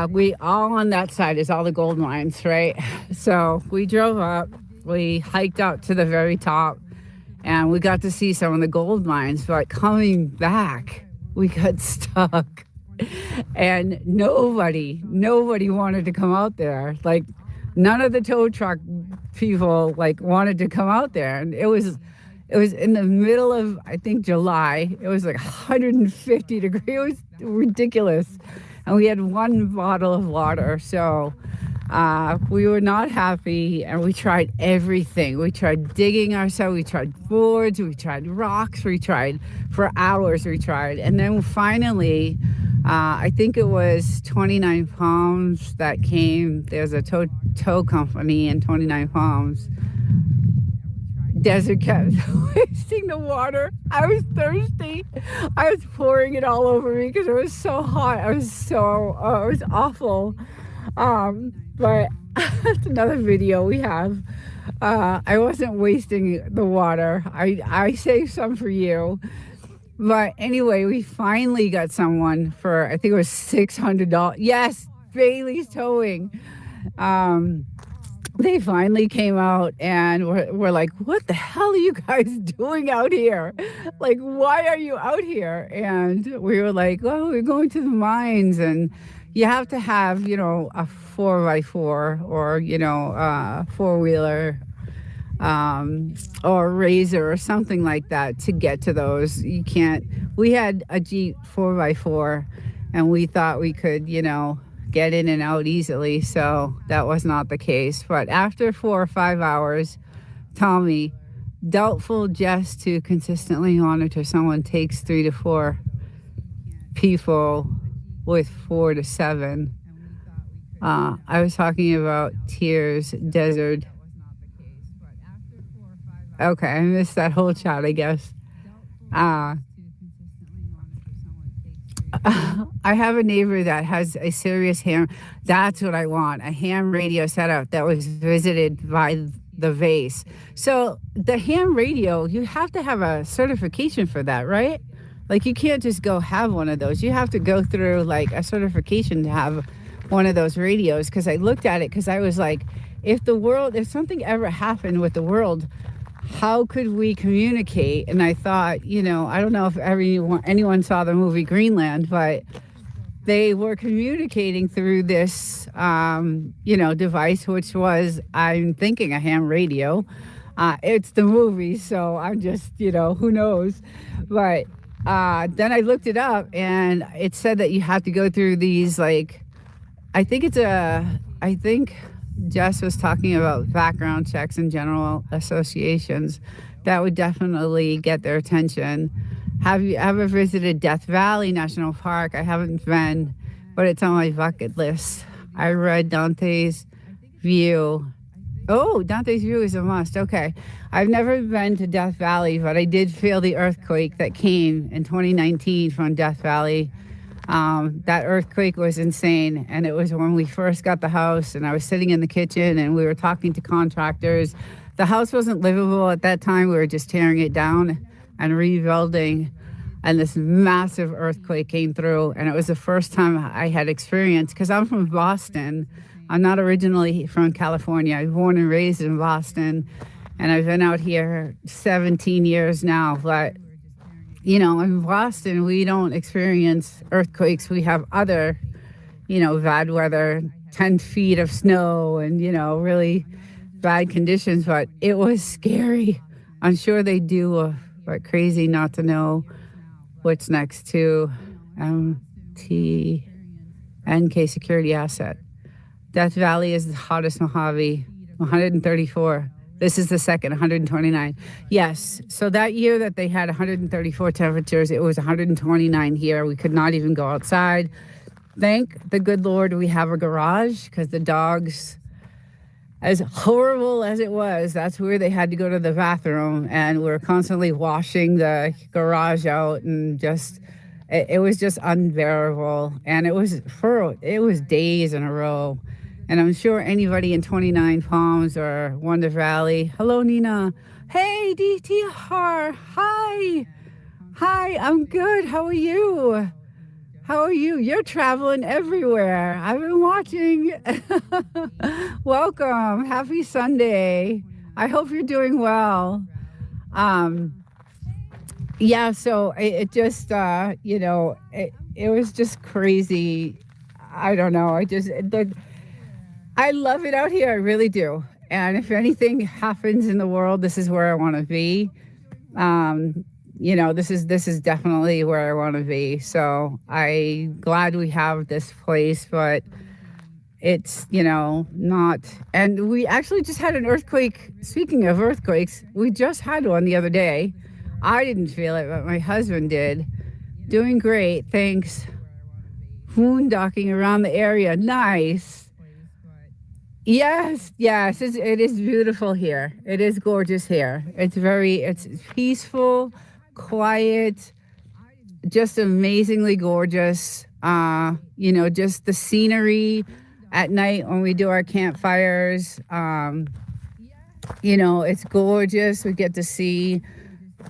we all on that side is all the gold mines, right? So we drove up, we hiked out to the very top, and we got to see some of the gold mines. But coming back, we got stuck, and nobody wanted to come out there. Like none of the tow truck people like wanted to come out there, and it was in the middle of, I think, July. It was like 150 degrees. It was ridiculous. And we had one bottle of water. So we were not happy, and we tried everything. We tried digging ourselves. We tried boards. We tried rocks. We tried for hours. We tried. And then finally, I think it was 29 Palms that came. There's a tow company in 29 Palms. Desert kept wasting the water. I was thirsty. I was pouring it all over me because it was so hot. It was awful. But that's another video we have. I wasn't wasting the water. I saved some for you. But anyway, we finally got someone for, I think it was $600. Yes, Bailey's Towing. They finally came out, and we're like, what the hell are you guys doing out here? Like, why are you out here? And we were like, oh, we're going to the mines, and you have to have, a 4x4 or, four-wheeler or Razor or something like that to get to those. You can't. We had a Jeep 4x4, and we thought we could, get in and out easily. So that was not the case. But after 4 or 5 hours, Tommy, doubtful just to consistently monitor someone takes 3 to 4 people with 4 to 7. I was talking about Tears Desert. Okay, I missed that whole chat, I guess. I have a neighbor that has a serious ham. That's what I want. A ham radio setup that was visited by the vase. So the ham radio, you have to have a certification for that, right? Like you can't just go have one of those. You have to go through like a certification to have one of those radios. Because I looked at it because I was like, if something ever happened with the world, how could we communicate? And I thought, I don't know if anyone saw the movie Greenland, but they were communicating through this, device, which was, I'm thinking, a ham radio. It's the movie, so I'm just, who knows? But then I looked it up, and it said that you have to go through these, like, I think Jess was talking about background checks and general associations that would definitely get their attention. Have you ever visited Death Valley National Park? I haven't been, but it's on my bucket list. I read Dante's View. Oh, Dante's View is a must. Okay. I've never been to Death Valley, but I did feel the earthquake that came in 2019 from Death Valley. That earthquake was insane, and it was when we first got the house, and I was sitting in the kitchen, and we were talking to contractors. The house wasn't livable at that time. We were just tearing it down and rebuilding, and this massive earthquake came through, and it was the first time I had experienced, because I'm from Boston. I'm not originally from California. I was born and raised in Boston, and I've been out here 17 years now, but in Boston, we don't experience earthquakes. We have other, bad weather, 10 feet of snow and, really bad conditions, but it was scary. I'm sure they do, but crazy not to know what's next to MTNK security asset. Death Valley is the hottest Mojave, 134. This is the second, 129. Yes. So that year that they had 134 temperatures, it was 129 here. We could not even go outside. Thank the good Lord we have a garage because the dogs, as horrible as it was, that's where they had to go to the bathroom, and we're constantly washing the garage out, and just it was just unbearable, and it was days in a row. And I'm sure anybody in 29 Palms or Wonder Valley, hello Nina, hey DTR, hi, I'm good, how are you? How are you? You're traveling everywhere. I've been watching. Welcome. Happy Sunday. I hope you're doing well. Um, yeah, so it just, it was just crazy. I don't know. I love it out here. I really do. And if anything happens in the world, this is where I want to be. Um, this is definitely where I want to be. So I'm glad we have this place, but it's, not. And we actually just had an earthquake. Speaking of earthquakes, we just had one the other day. I didn't feel it, but my husband did. Doing great. Thanks. Moondocking around the area. Nice. Yes, it is beautiful here. It is gorgeous here. It's peaceful, quiet, just amazingly gorgeous. Just the scenery at night when we do our campfires. It's gorgeous. We get to see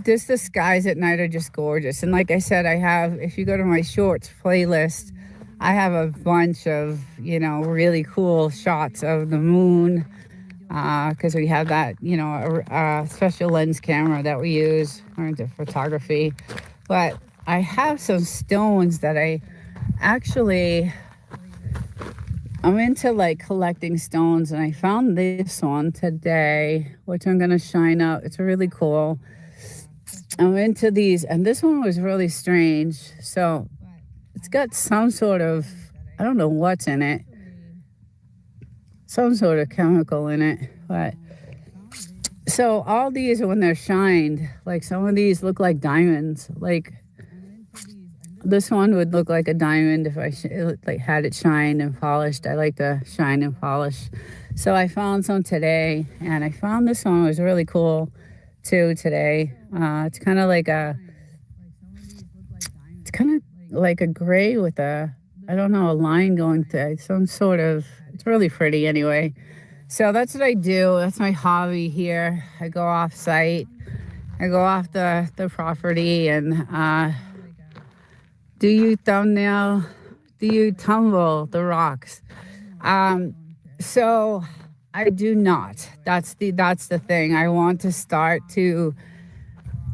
just the skies at night are just gorgeous. And like I said, if you go to my shorts playlist, I have a bunch of, really cool shots of the moon because we have that, a special lens camera that we use into photography. But I have some stones that I'm into like collecting stones, and I found this one today, which I'm going to shine up. It's really cool. I'm into these, and this one was really strange. So it's got some sort of, I don't know what's in it, some sort of chemical in it. But so all these, when they're shined, like some of these look like diamonds. Like this one would look like a diamond if I had it shined and polished. I like to shine and polish. So I found some today, and I found this one was really cool too today. It's kind of like a gray with a line going to some sort of, it's really pretty anyway. So that's what I do. That's my hobby here. I go off site. I go off the property and do you tumble the rocks? So I do not. That's the thing. I want to start to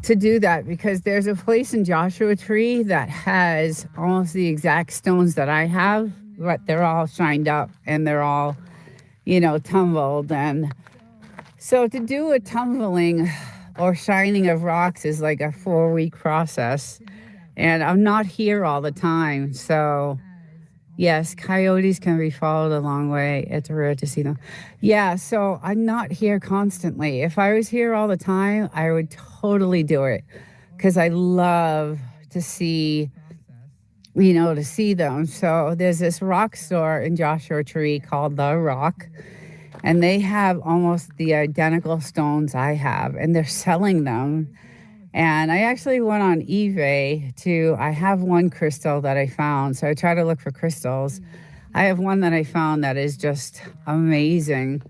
do that because there's a place in Joshua Tree that has almost the exact stones that I have, but they're all shined up and they're all, tumbled. And so to do a tumbling or shining of rocks is like a 4-week process. And I'm not here all the time. So yes, coyotes can be followed a long way. It's rare to see them. Yeah, so I'm not here constantly. If I was here all the time, I would totally do it because I love to see, them. So there's this rock store in Joshua Tree called The Rock, and they have almost the identical stones I have, and they're selling them. And I actually went on eBay I have one crystal that I found. So I try to look for crystals. I have one that I found that is just amazing.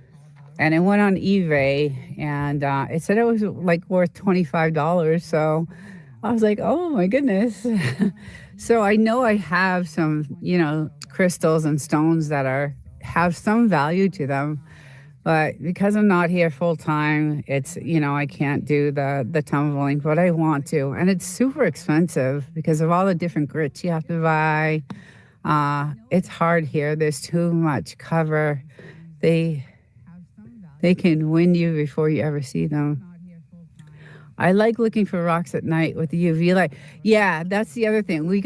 And I went on eBay and it said it was like worth $25. So I was like, oh my goodness. So I know I have some, crystals and stones that have some value to them. But because I'm not here full time, it's, I can't do the tumbling, but I want to. And it's super expensive because of all the different grits you have to buy. It's hard here. There's too much cover. They can win you before you ever see them. I like looking for rocks at night with the UV light. Yeah, that's the other thing. We